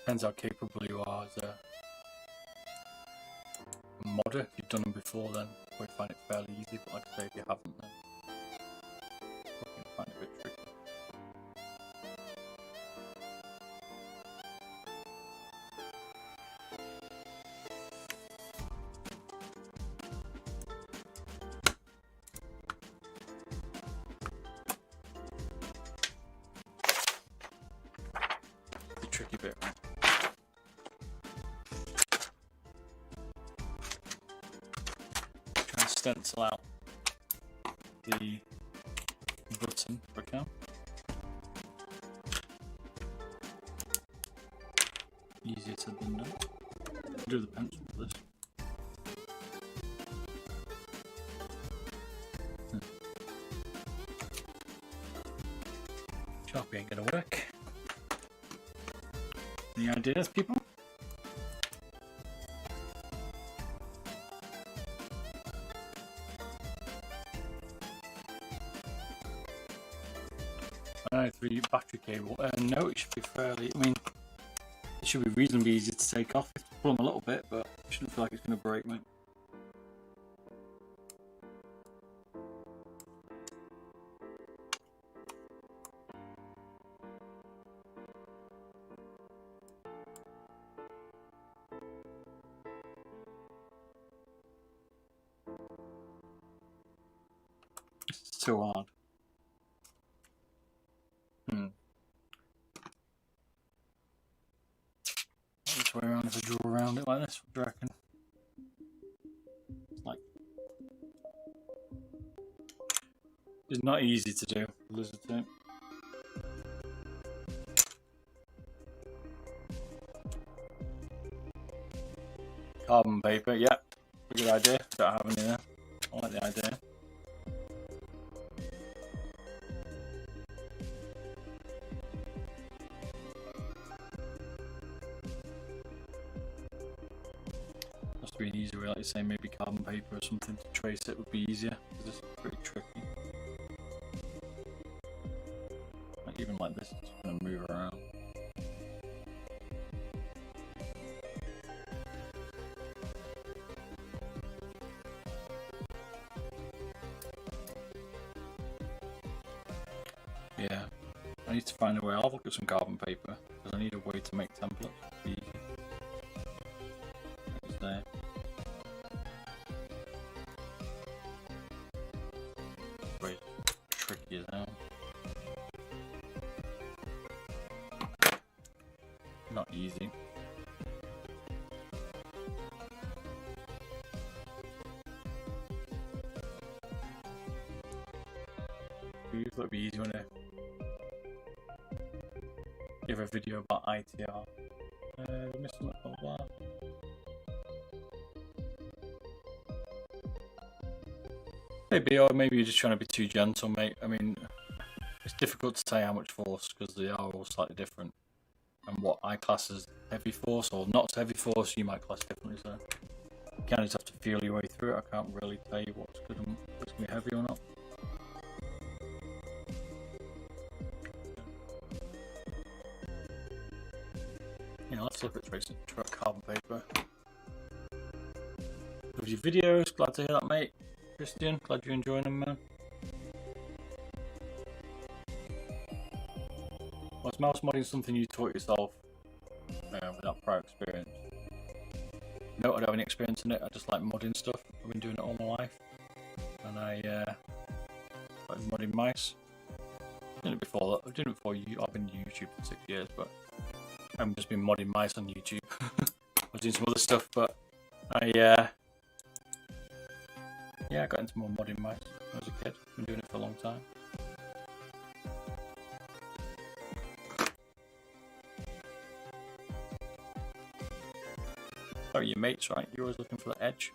Depends how capable you are as a modder. If you've done them before, then you probably find it fairly easy, but like I say, if you haven't, then you're probably going to find it a bit tricky. The tricky bit, right? Stencil out the button if I can. Easier said than done. Do the pencil for this. Sharpie ain't gonna work. Any ideas, people? For your battery cable, no, it should be fairly. I mean, it should be reasonably easy to take off. You have to pull them a little bit, but you shouldn't feel like it's going to break, mate. too hard. This way around if I draw around it like this, what do you reckon? Like, it's not easy to do, lizard tape. Carbon paper, yeah, a good idea. Don't have any there. I like the idea. Must be an easier way, like you say, maybe carbon paper or something to trace it would be easier, because it's pretty tricky. Like even like this, it's going to move around. Yeah, I need to find a way. I'll look at some carbon paper because I need a way to make templates. Easy. It's there. Very tricky as hell. Not easy. It'll be easy, wouldn't it? Give a video about ITR. Missed something about that. Maybe, or maybe you're just trying to be too gentle, mate. I mean, it's difficult to say how much force because they are all slightly different. And what I class as heavy force or not so heavy force, you might class differently. So you kind of just have to feel your way through it. I can't really tell you what's good and what's going to be heavy or not. Yeah, let's look at tracing carbon paper. Love your videos, glad to hear that, mate. Christian, glad you're enjoying them, man. Was mouse modding something you taught yourself without prior experience? No, I don't have any experience in it. I just like modding stuff. I've been doing it all my life, and I like modding mice. I've done it before. I've done it before. I've been YouTube for 6 years, but I've just been modding mice on YouTube. I was doing some other stuff, but I got into more modding mice when I was a kid. I've been doing it for a long time. Oh, your mates, right? You're always looking for the edge.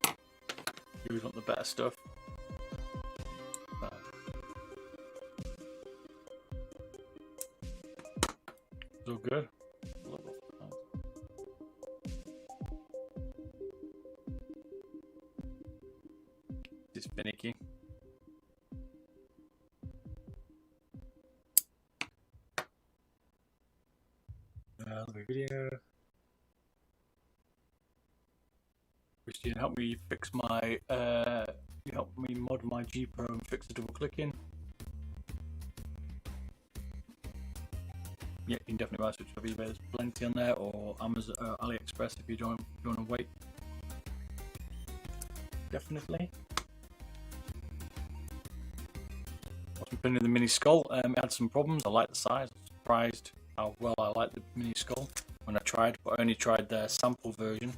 You always want the better stuff. It's all good. It's finicky. The video. Christian, help me fix my. You help me mod my G Pro and fix the double clicking. Yeah, you can definitely buy a switch of eBay. There's plenty on there, or Amazon, AliExpress if you don't want to wait. Definitely. I've been playing with the mini skull. It had some problems. I like the size. I was surprised how well I like the mini skull when I tried, but I only tried their sample version.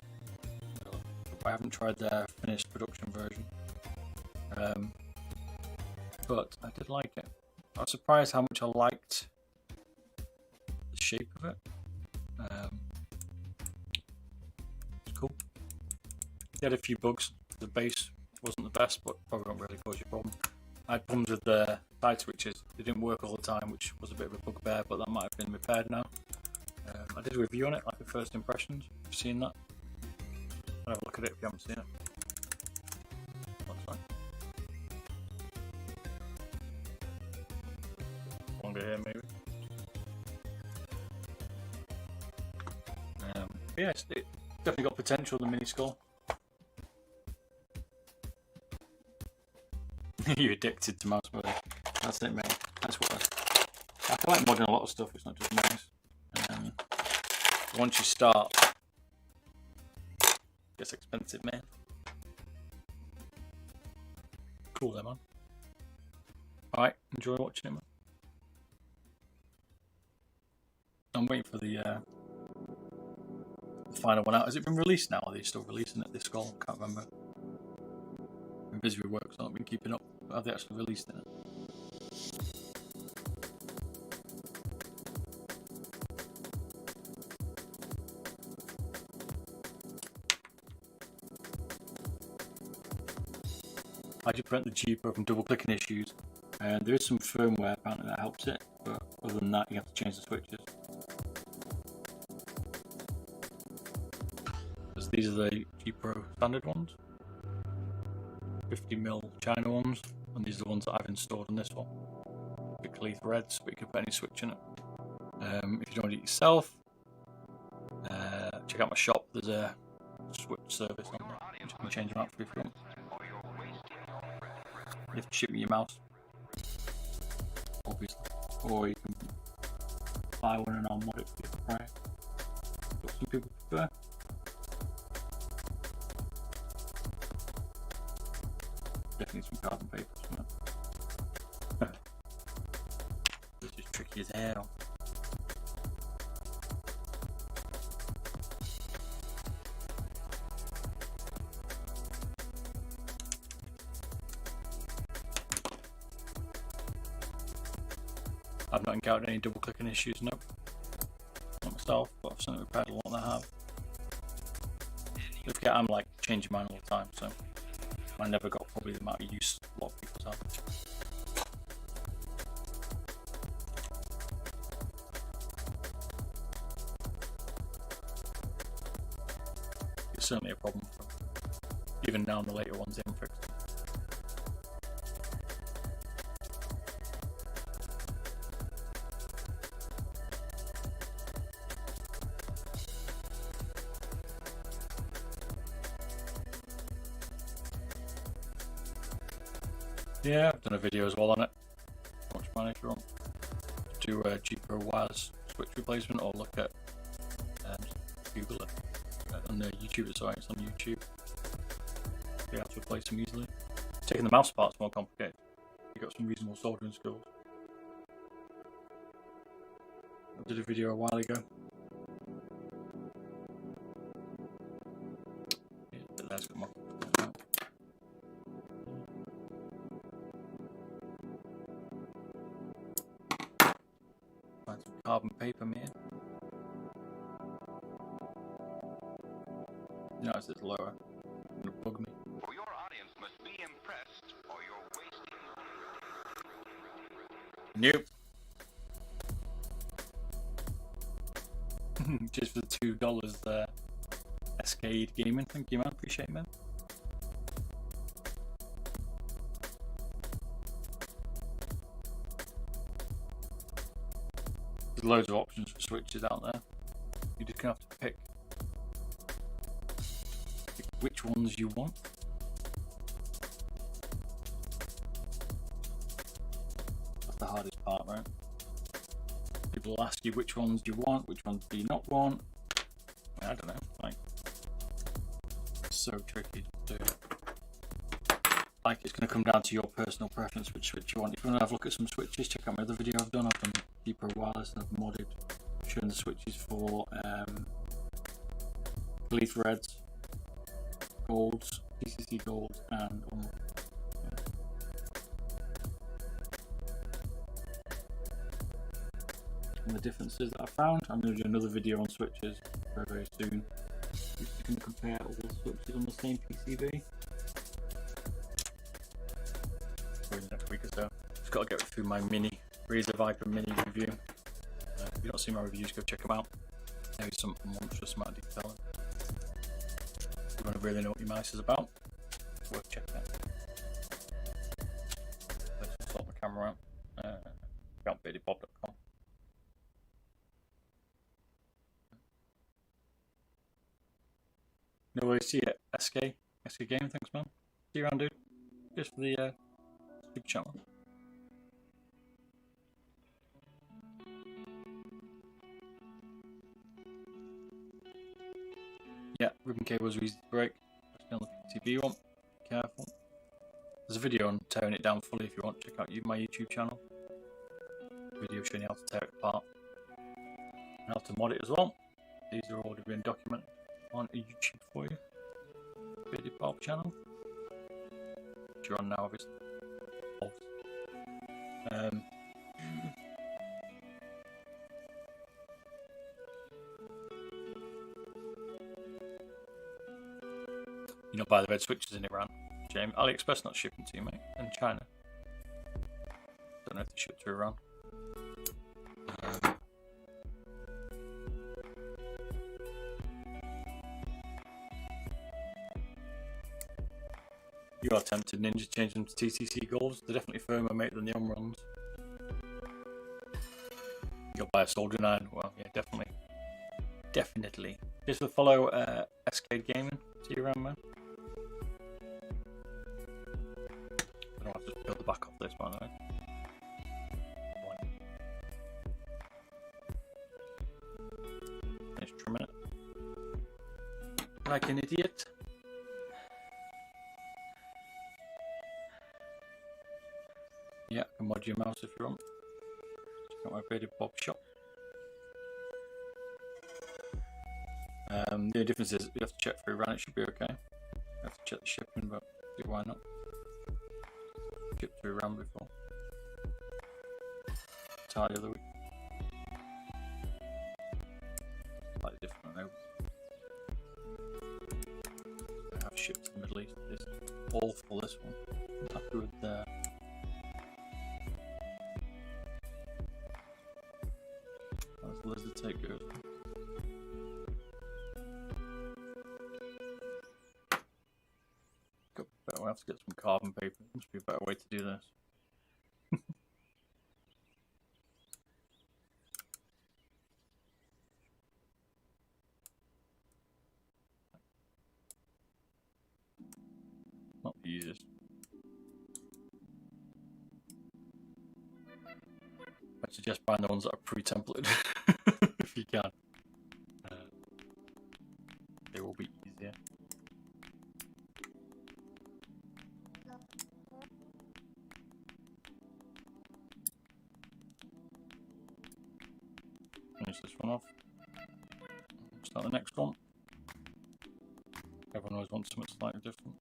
I haven't tried their finished production version. But I did like it. I was surprised how much I liked the shape of it. It's cool. It had a few bugs. The base wasn't the best, but probably won't really cause you a problem. I had problems with the side switches. They didn't work all the time, which was a bit of a bugbear, but that might have been repaired now. I did a review on it, like the first impressions. Have you seen that? I'll have a look at it if you haven't seen it. Looks like. Longer here, maybe. Yeah, it's definitely got potential, the mini skull. You're addicted to mouse modding. That's it, mate. That's what I feel like modding a lot of stuff. It's not just mouse. Once you start, it gets expensive, man. cool there, man. Alright, enjoy watching it, man. I'm waiting for the final one out. Has it been released now? Are they still releasing it this fall? Can't remember. I've been busy with work, so I've not been keeping up. But have they actually released it? How do you prevent the GPRO from double clicking issues? There is some firmware apparently that helps it, but other than that you have to change the switches. Because these are the GPRO standard ones, 50mm China ones, and these are the ones that I've installed on this one. The Kaith Reds, but you can put any switch in it. If you don't want it yourself, check out my shop. There's a switch service on there. You can change them out for you if you want. You have to ship me your mouse, obviously, or you can buy one and I'll mod it for you for price. What some people prefer. Definitely some carbon paper. This is tricky as hell. I've not encountered any double clicking issues, nope. Not myself, but I've certainly repaired a lot that have. Don't forget, I'm like changing mine all the time, so I never got probably the amount of use a lot of people have. It's certainly a problem for even now in the later ones they haven't fixed. Yeah, I've done a video as well on it. Watch mine if you want. Do a GPRO wireless switch replacement, or look at Google it on the YouTube. It's alright, it's on YouTube. You have to replace them easily. Taking the mouse apart is more complicated. You've got some reasonable soldering skills. I did a video a while ago. Yeah, but that's got more. Find some carbon paper, man. You notice it's lower. It's gonna bug me. For your audience must be impressed, or you're wasting. Nope. Just for the $2 there. Escade Gaming, thank you, man. Appreciate it, man. There's loads of options for switches out there. You're just gonna have to pick which ones you want. That's the hardest part, right? People will ask you which ones do you want, which ones do you not want. I don't know, like, it's so tricky to do. Like, it's going to come down to your personal preference which switch you want. If you want to have a look at some switches, check out my other video I've done. I've done GPRO wireless and I've modded, showing the switches for Kaith Reds, Golds, PCC Golds, and and the differences that I found. I'm going to do another video on switches very, very soon. You can compare all the switches on the same PCB. Probably next week or so. Just got to get through my mini Razer Viper mini review. If you don't see my reviews, go check them out. There's some monstrous amount of detail. If you want to really know what your mouse is about, it's worth checking out. Let's sort the camera out. accountbeardybob.com. No way, see it. SK Game, thanks man. See you around, dude. Just for the super chat one. Yeah, ribbon cables are easy to break, especially on the PCB one. Careful. There's a video on tearing it down fully if you want. Check out my YouTube channel. Video showing you how to tear it apart and how to mod it as well. These are already been documented on YouTube for you. Bearded Bob channel. Which you're on now, obviously. You know, buy the red switches in Iran. James, AliExpress not shipping to you, mate. And China. Don't know if they ship to Iran. You are tempted, Ninja, change them to TTC golds. They're definitely firmer, mate, than the Omrons. You'll buy a Soldier 9. Well, yeah, definitely. Definitely. Just to follow Escade Gaming. See you around, man. I don't have to peel the back off this, by the way. Just trimming it. Like an idiot. Yeah, I can mod your mouse if you want. Check out my Bearded Bob shop. The only difference is you have to check for Iran, it should be okay. You have to check the shipping, but why not? Shipped to Iran before. Thai the other week. Slightly different now. I have shipped to the Middle East. It's awful, this one. I'm happy with the Logitech goes. We'll have to get some carbon paper. Must be a better way to do this. Not the easiest. I suggest buying the ones that are pre-templated if you can. They will be easier. Finish this one off. Start the next one. Everyone always wants something slightly different.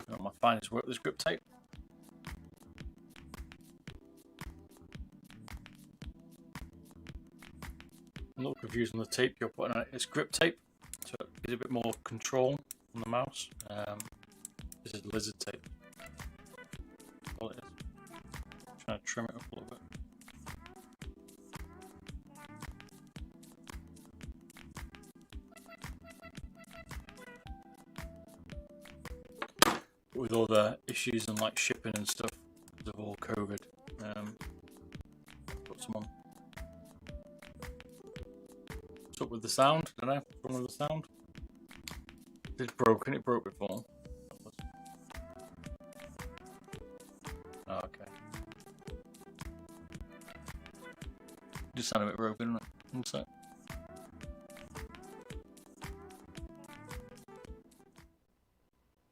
Got my finest work with this grip tape. I'm a little confused on the tape you're putting on it. It's grip tape, so it gives a bit more control on the mouse. This is lizard tape. That's all it is. I'm trying to trim it up a little bit. With all the issues and like shipping and stuff because of all COVID, put some on. What's up with the sound? I don't know. What's wrong with the sound? It's broken. It broke before. Oh, okay. Just sound a bit broken, doesn't it? One sec.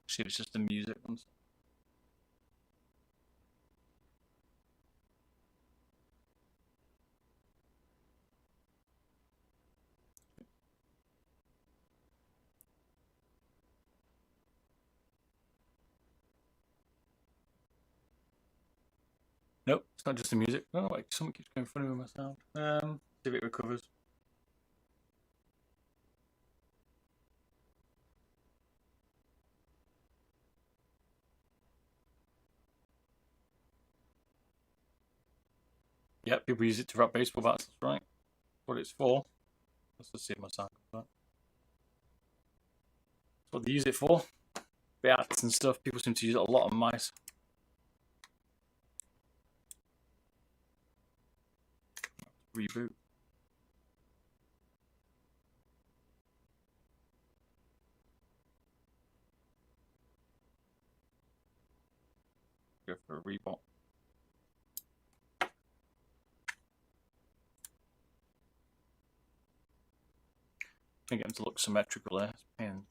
See if it's just the music. One sec. Nope, it's not just the music. Oh, like something keeps going funny with my sound. See if it recovers. Yep, people use it to wrap baseball bats, that's right. What it's for. Let's just see if my sound comes back. That's what they use it for. Bats and stuff. People seem to use it a lot on mice. Reboot. for a rebot. Can't get them to look symmetrical there. It's a pain.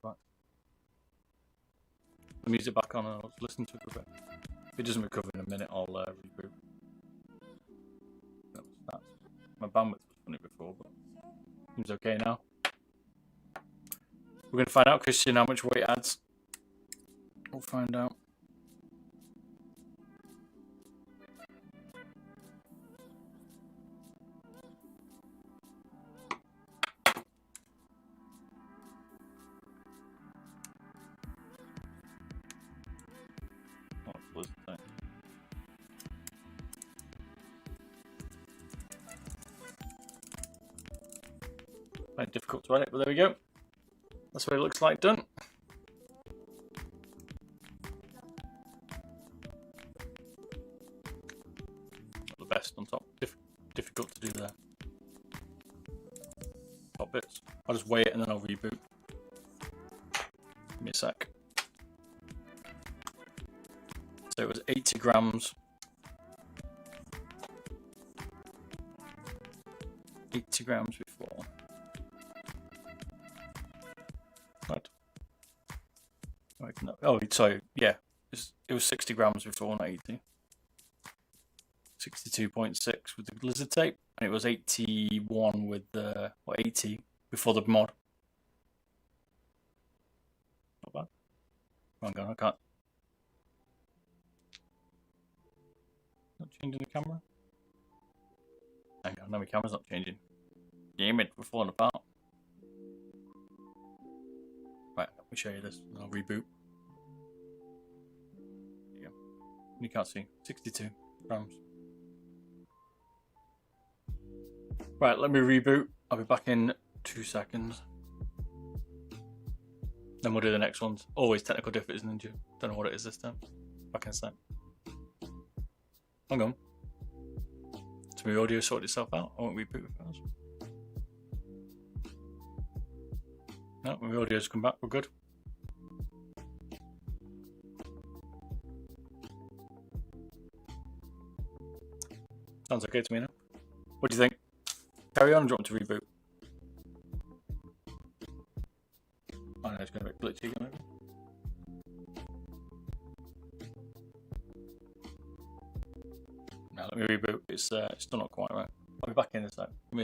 Right. The music back on and I'll listen to it for a bit. If it doesn't recover in a minute, I'll reboot. My bandwidth was funny before, but seems okay now. We're going to find out, Christian, how much weight it adds. We'll find out. Quite difficult to edit, but there we go. That's what it looks like done. Not the best on top. Difficult to do there. Top bits. I'll just weigh it and then I'll reboot. Give me a sec. So it was 80 grams. 80 grams before. Right. Oh, sorry. Yeah, it was 60 grams before, not 80. 62.6 with the lizard tape, and it was 81 with the, or 80 before the mod. Not bad. Hang on, I can't. Not changing the camera. Hang on, no, my camera's not changing. Damn it, we're falling apart. Right, let me show you this, and I'll reboot. There you go. You can't see. 62 grams. Right, let me reboot. I'll be back in 2 seconds. Then we'll do the next ones. Always technical difficulties, Ninja. Don't know what it is this time. Back in a sec. Hang on. So my audio sorted itself out. I won't reboot it first. No, my audio's come back. We're good. Sounds okay to me now. What do you think? Carry on, or do you want to reboot? I know it's going to be glitchy again, maybe. No, let me reboot. It's still not quite right. I'll be back in a sec. Give me a sec.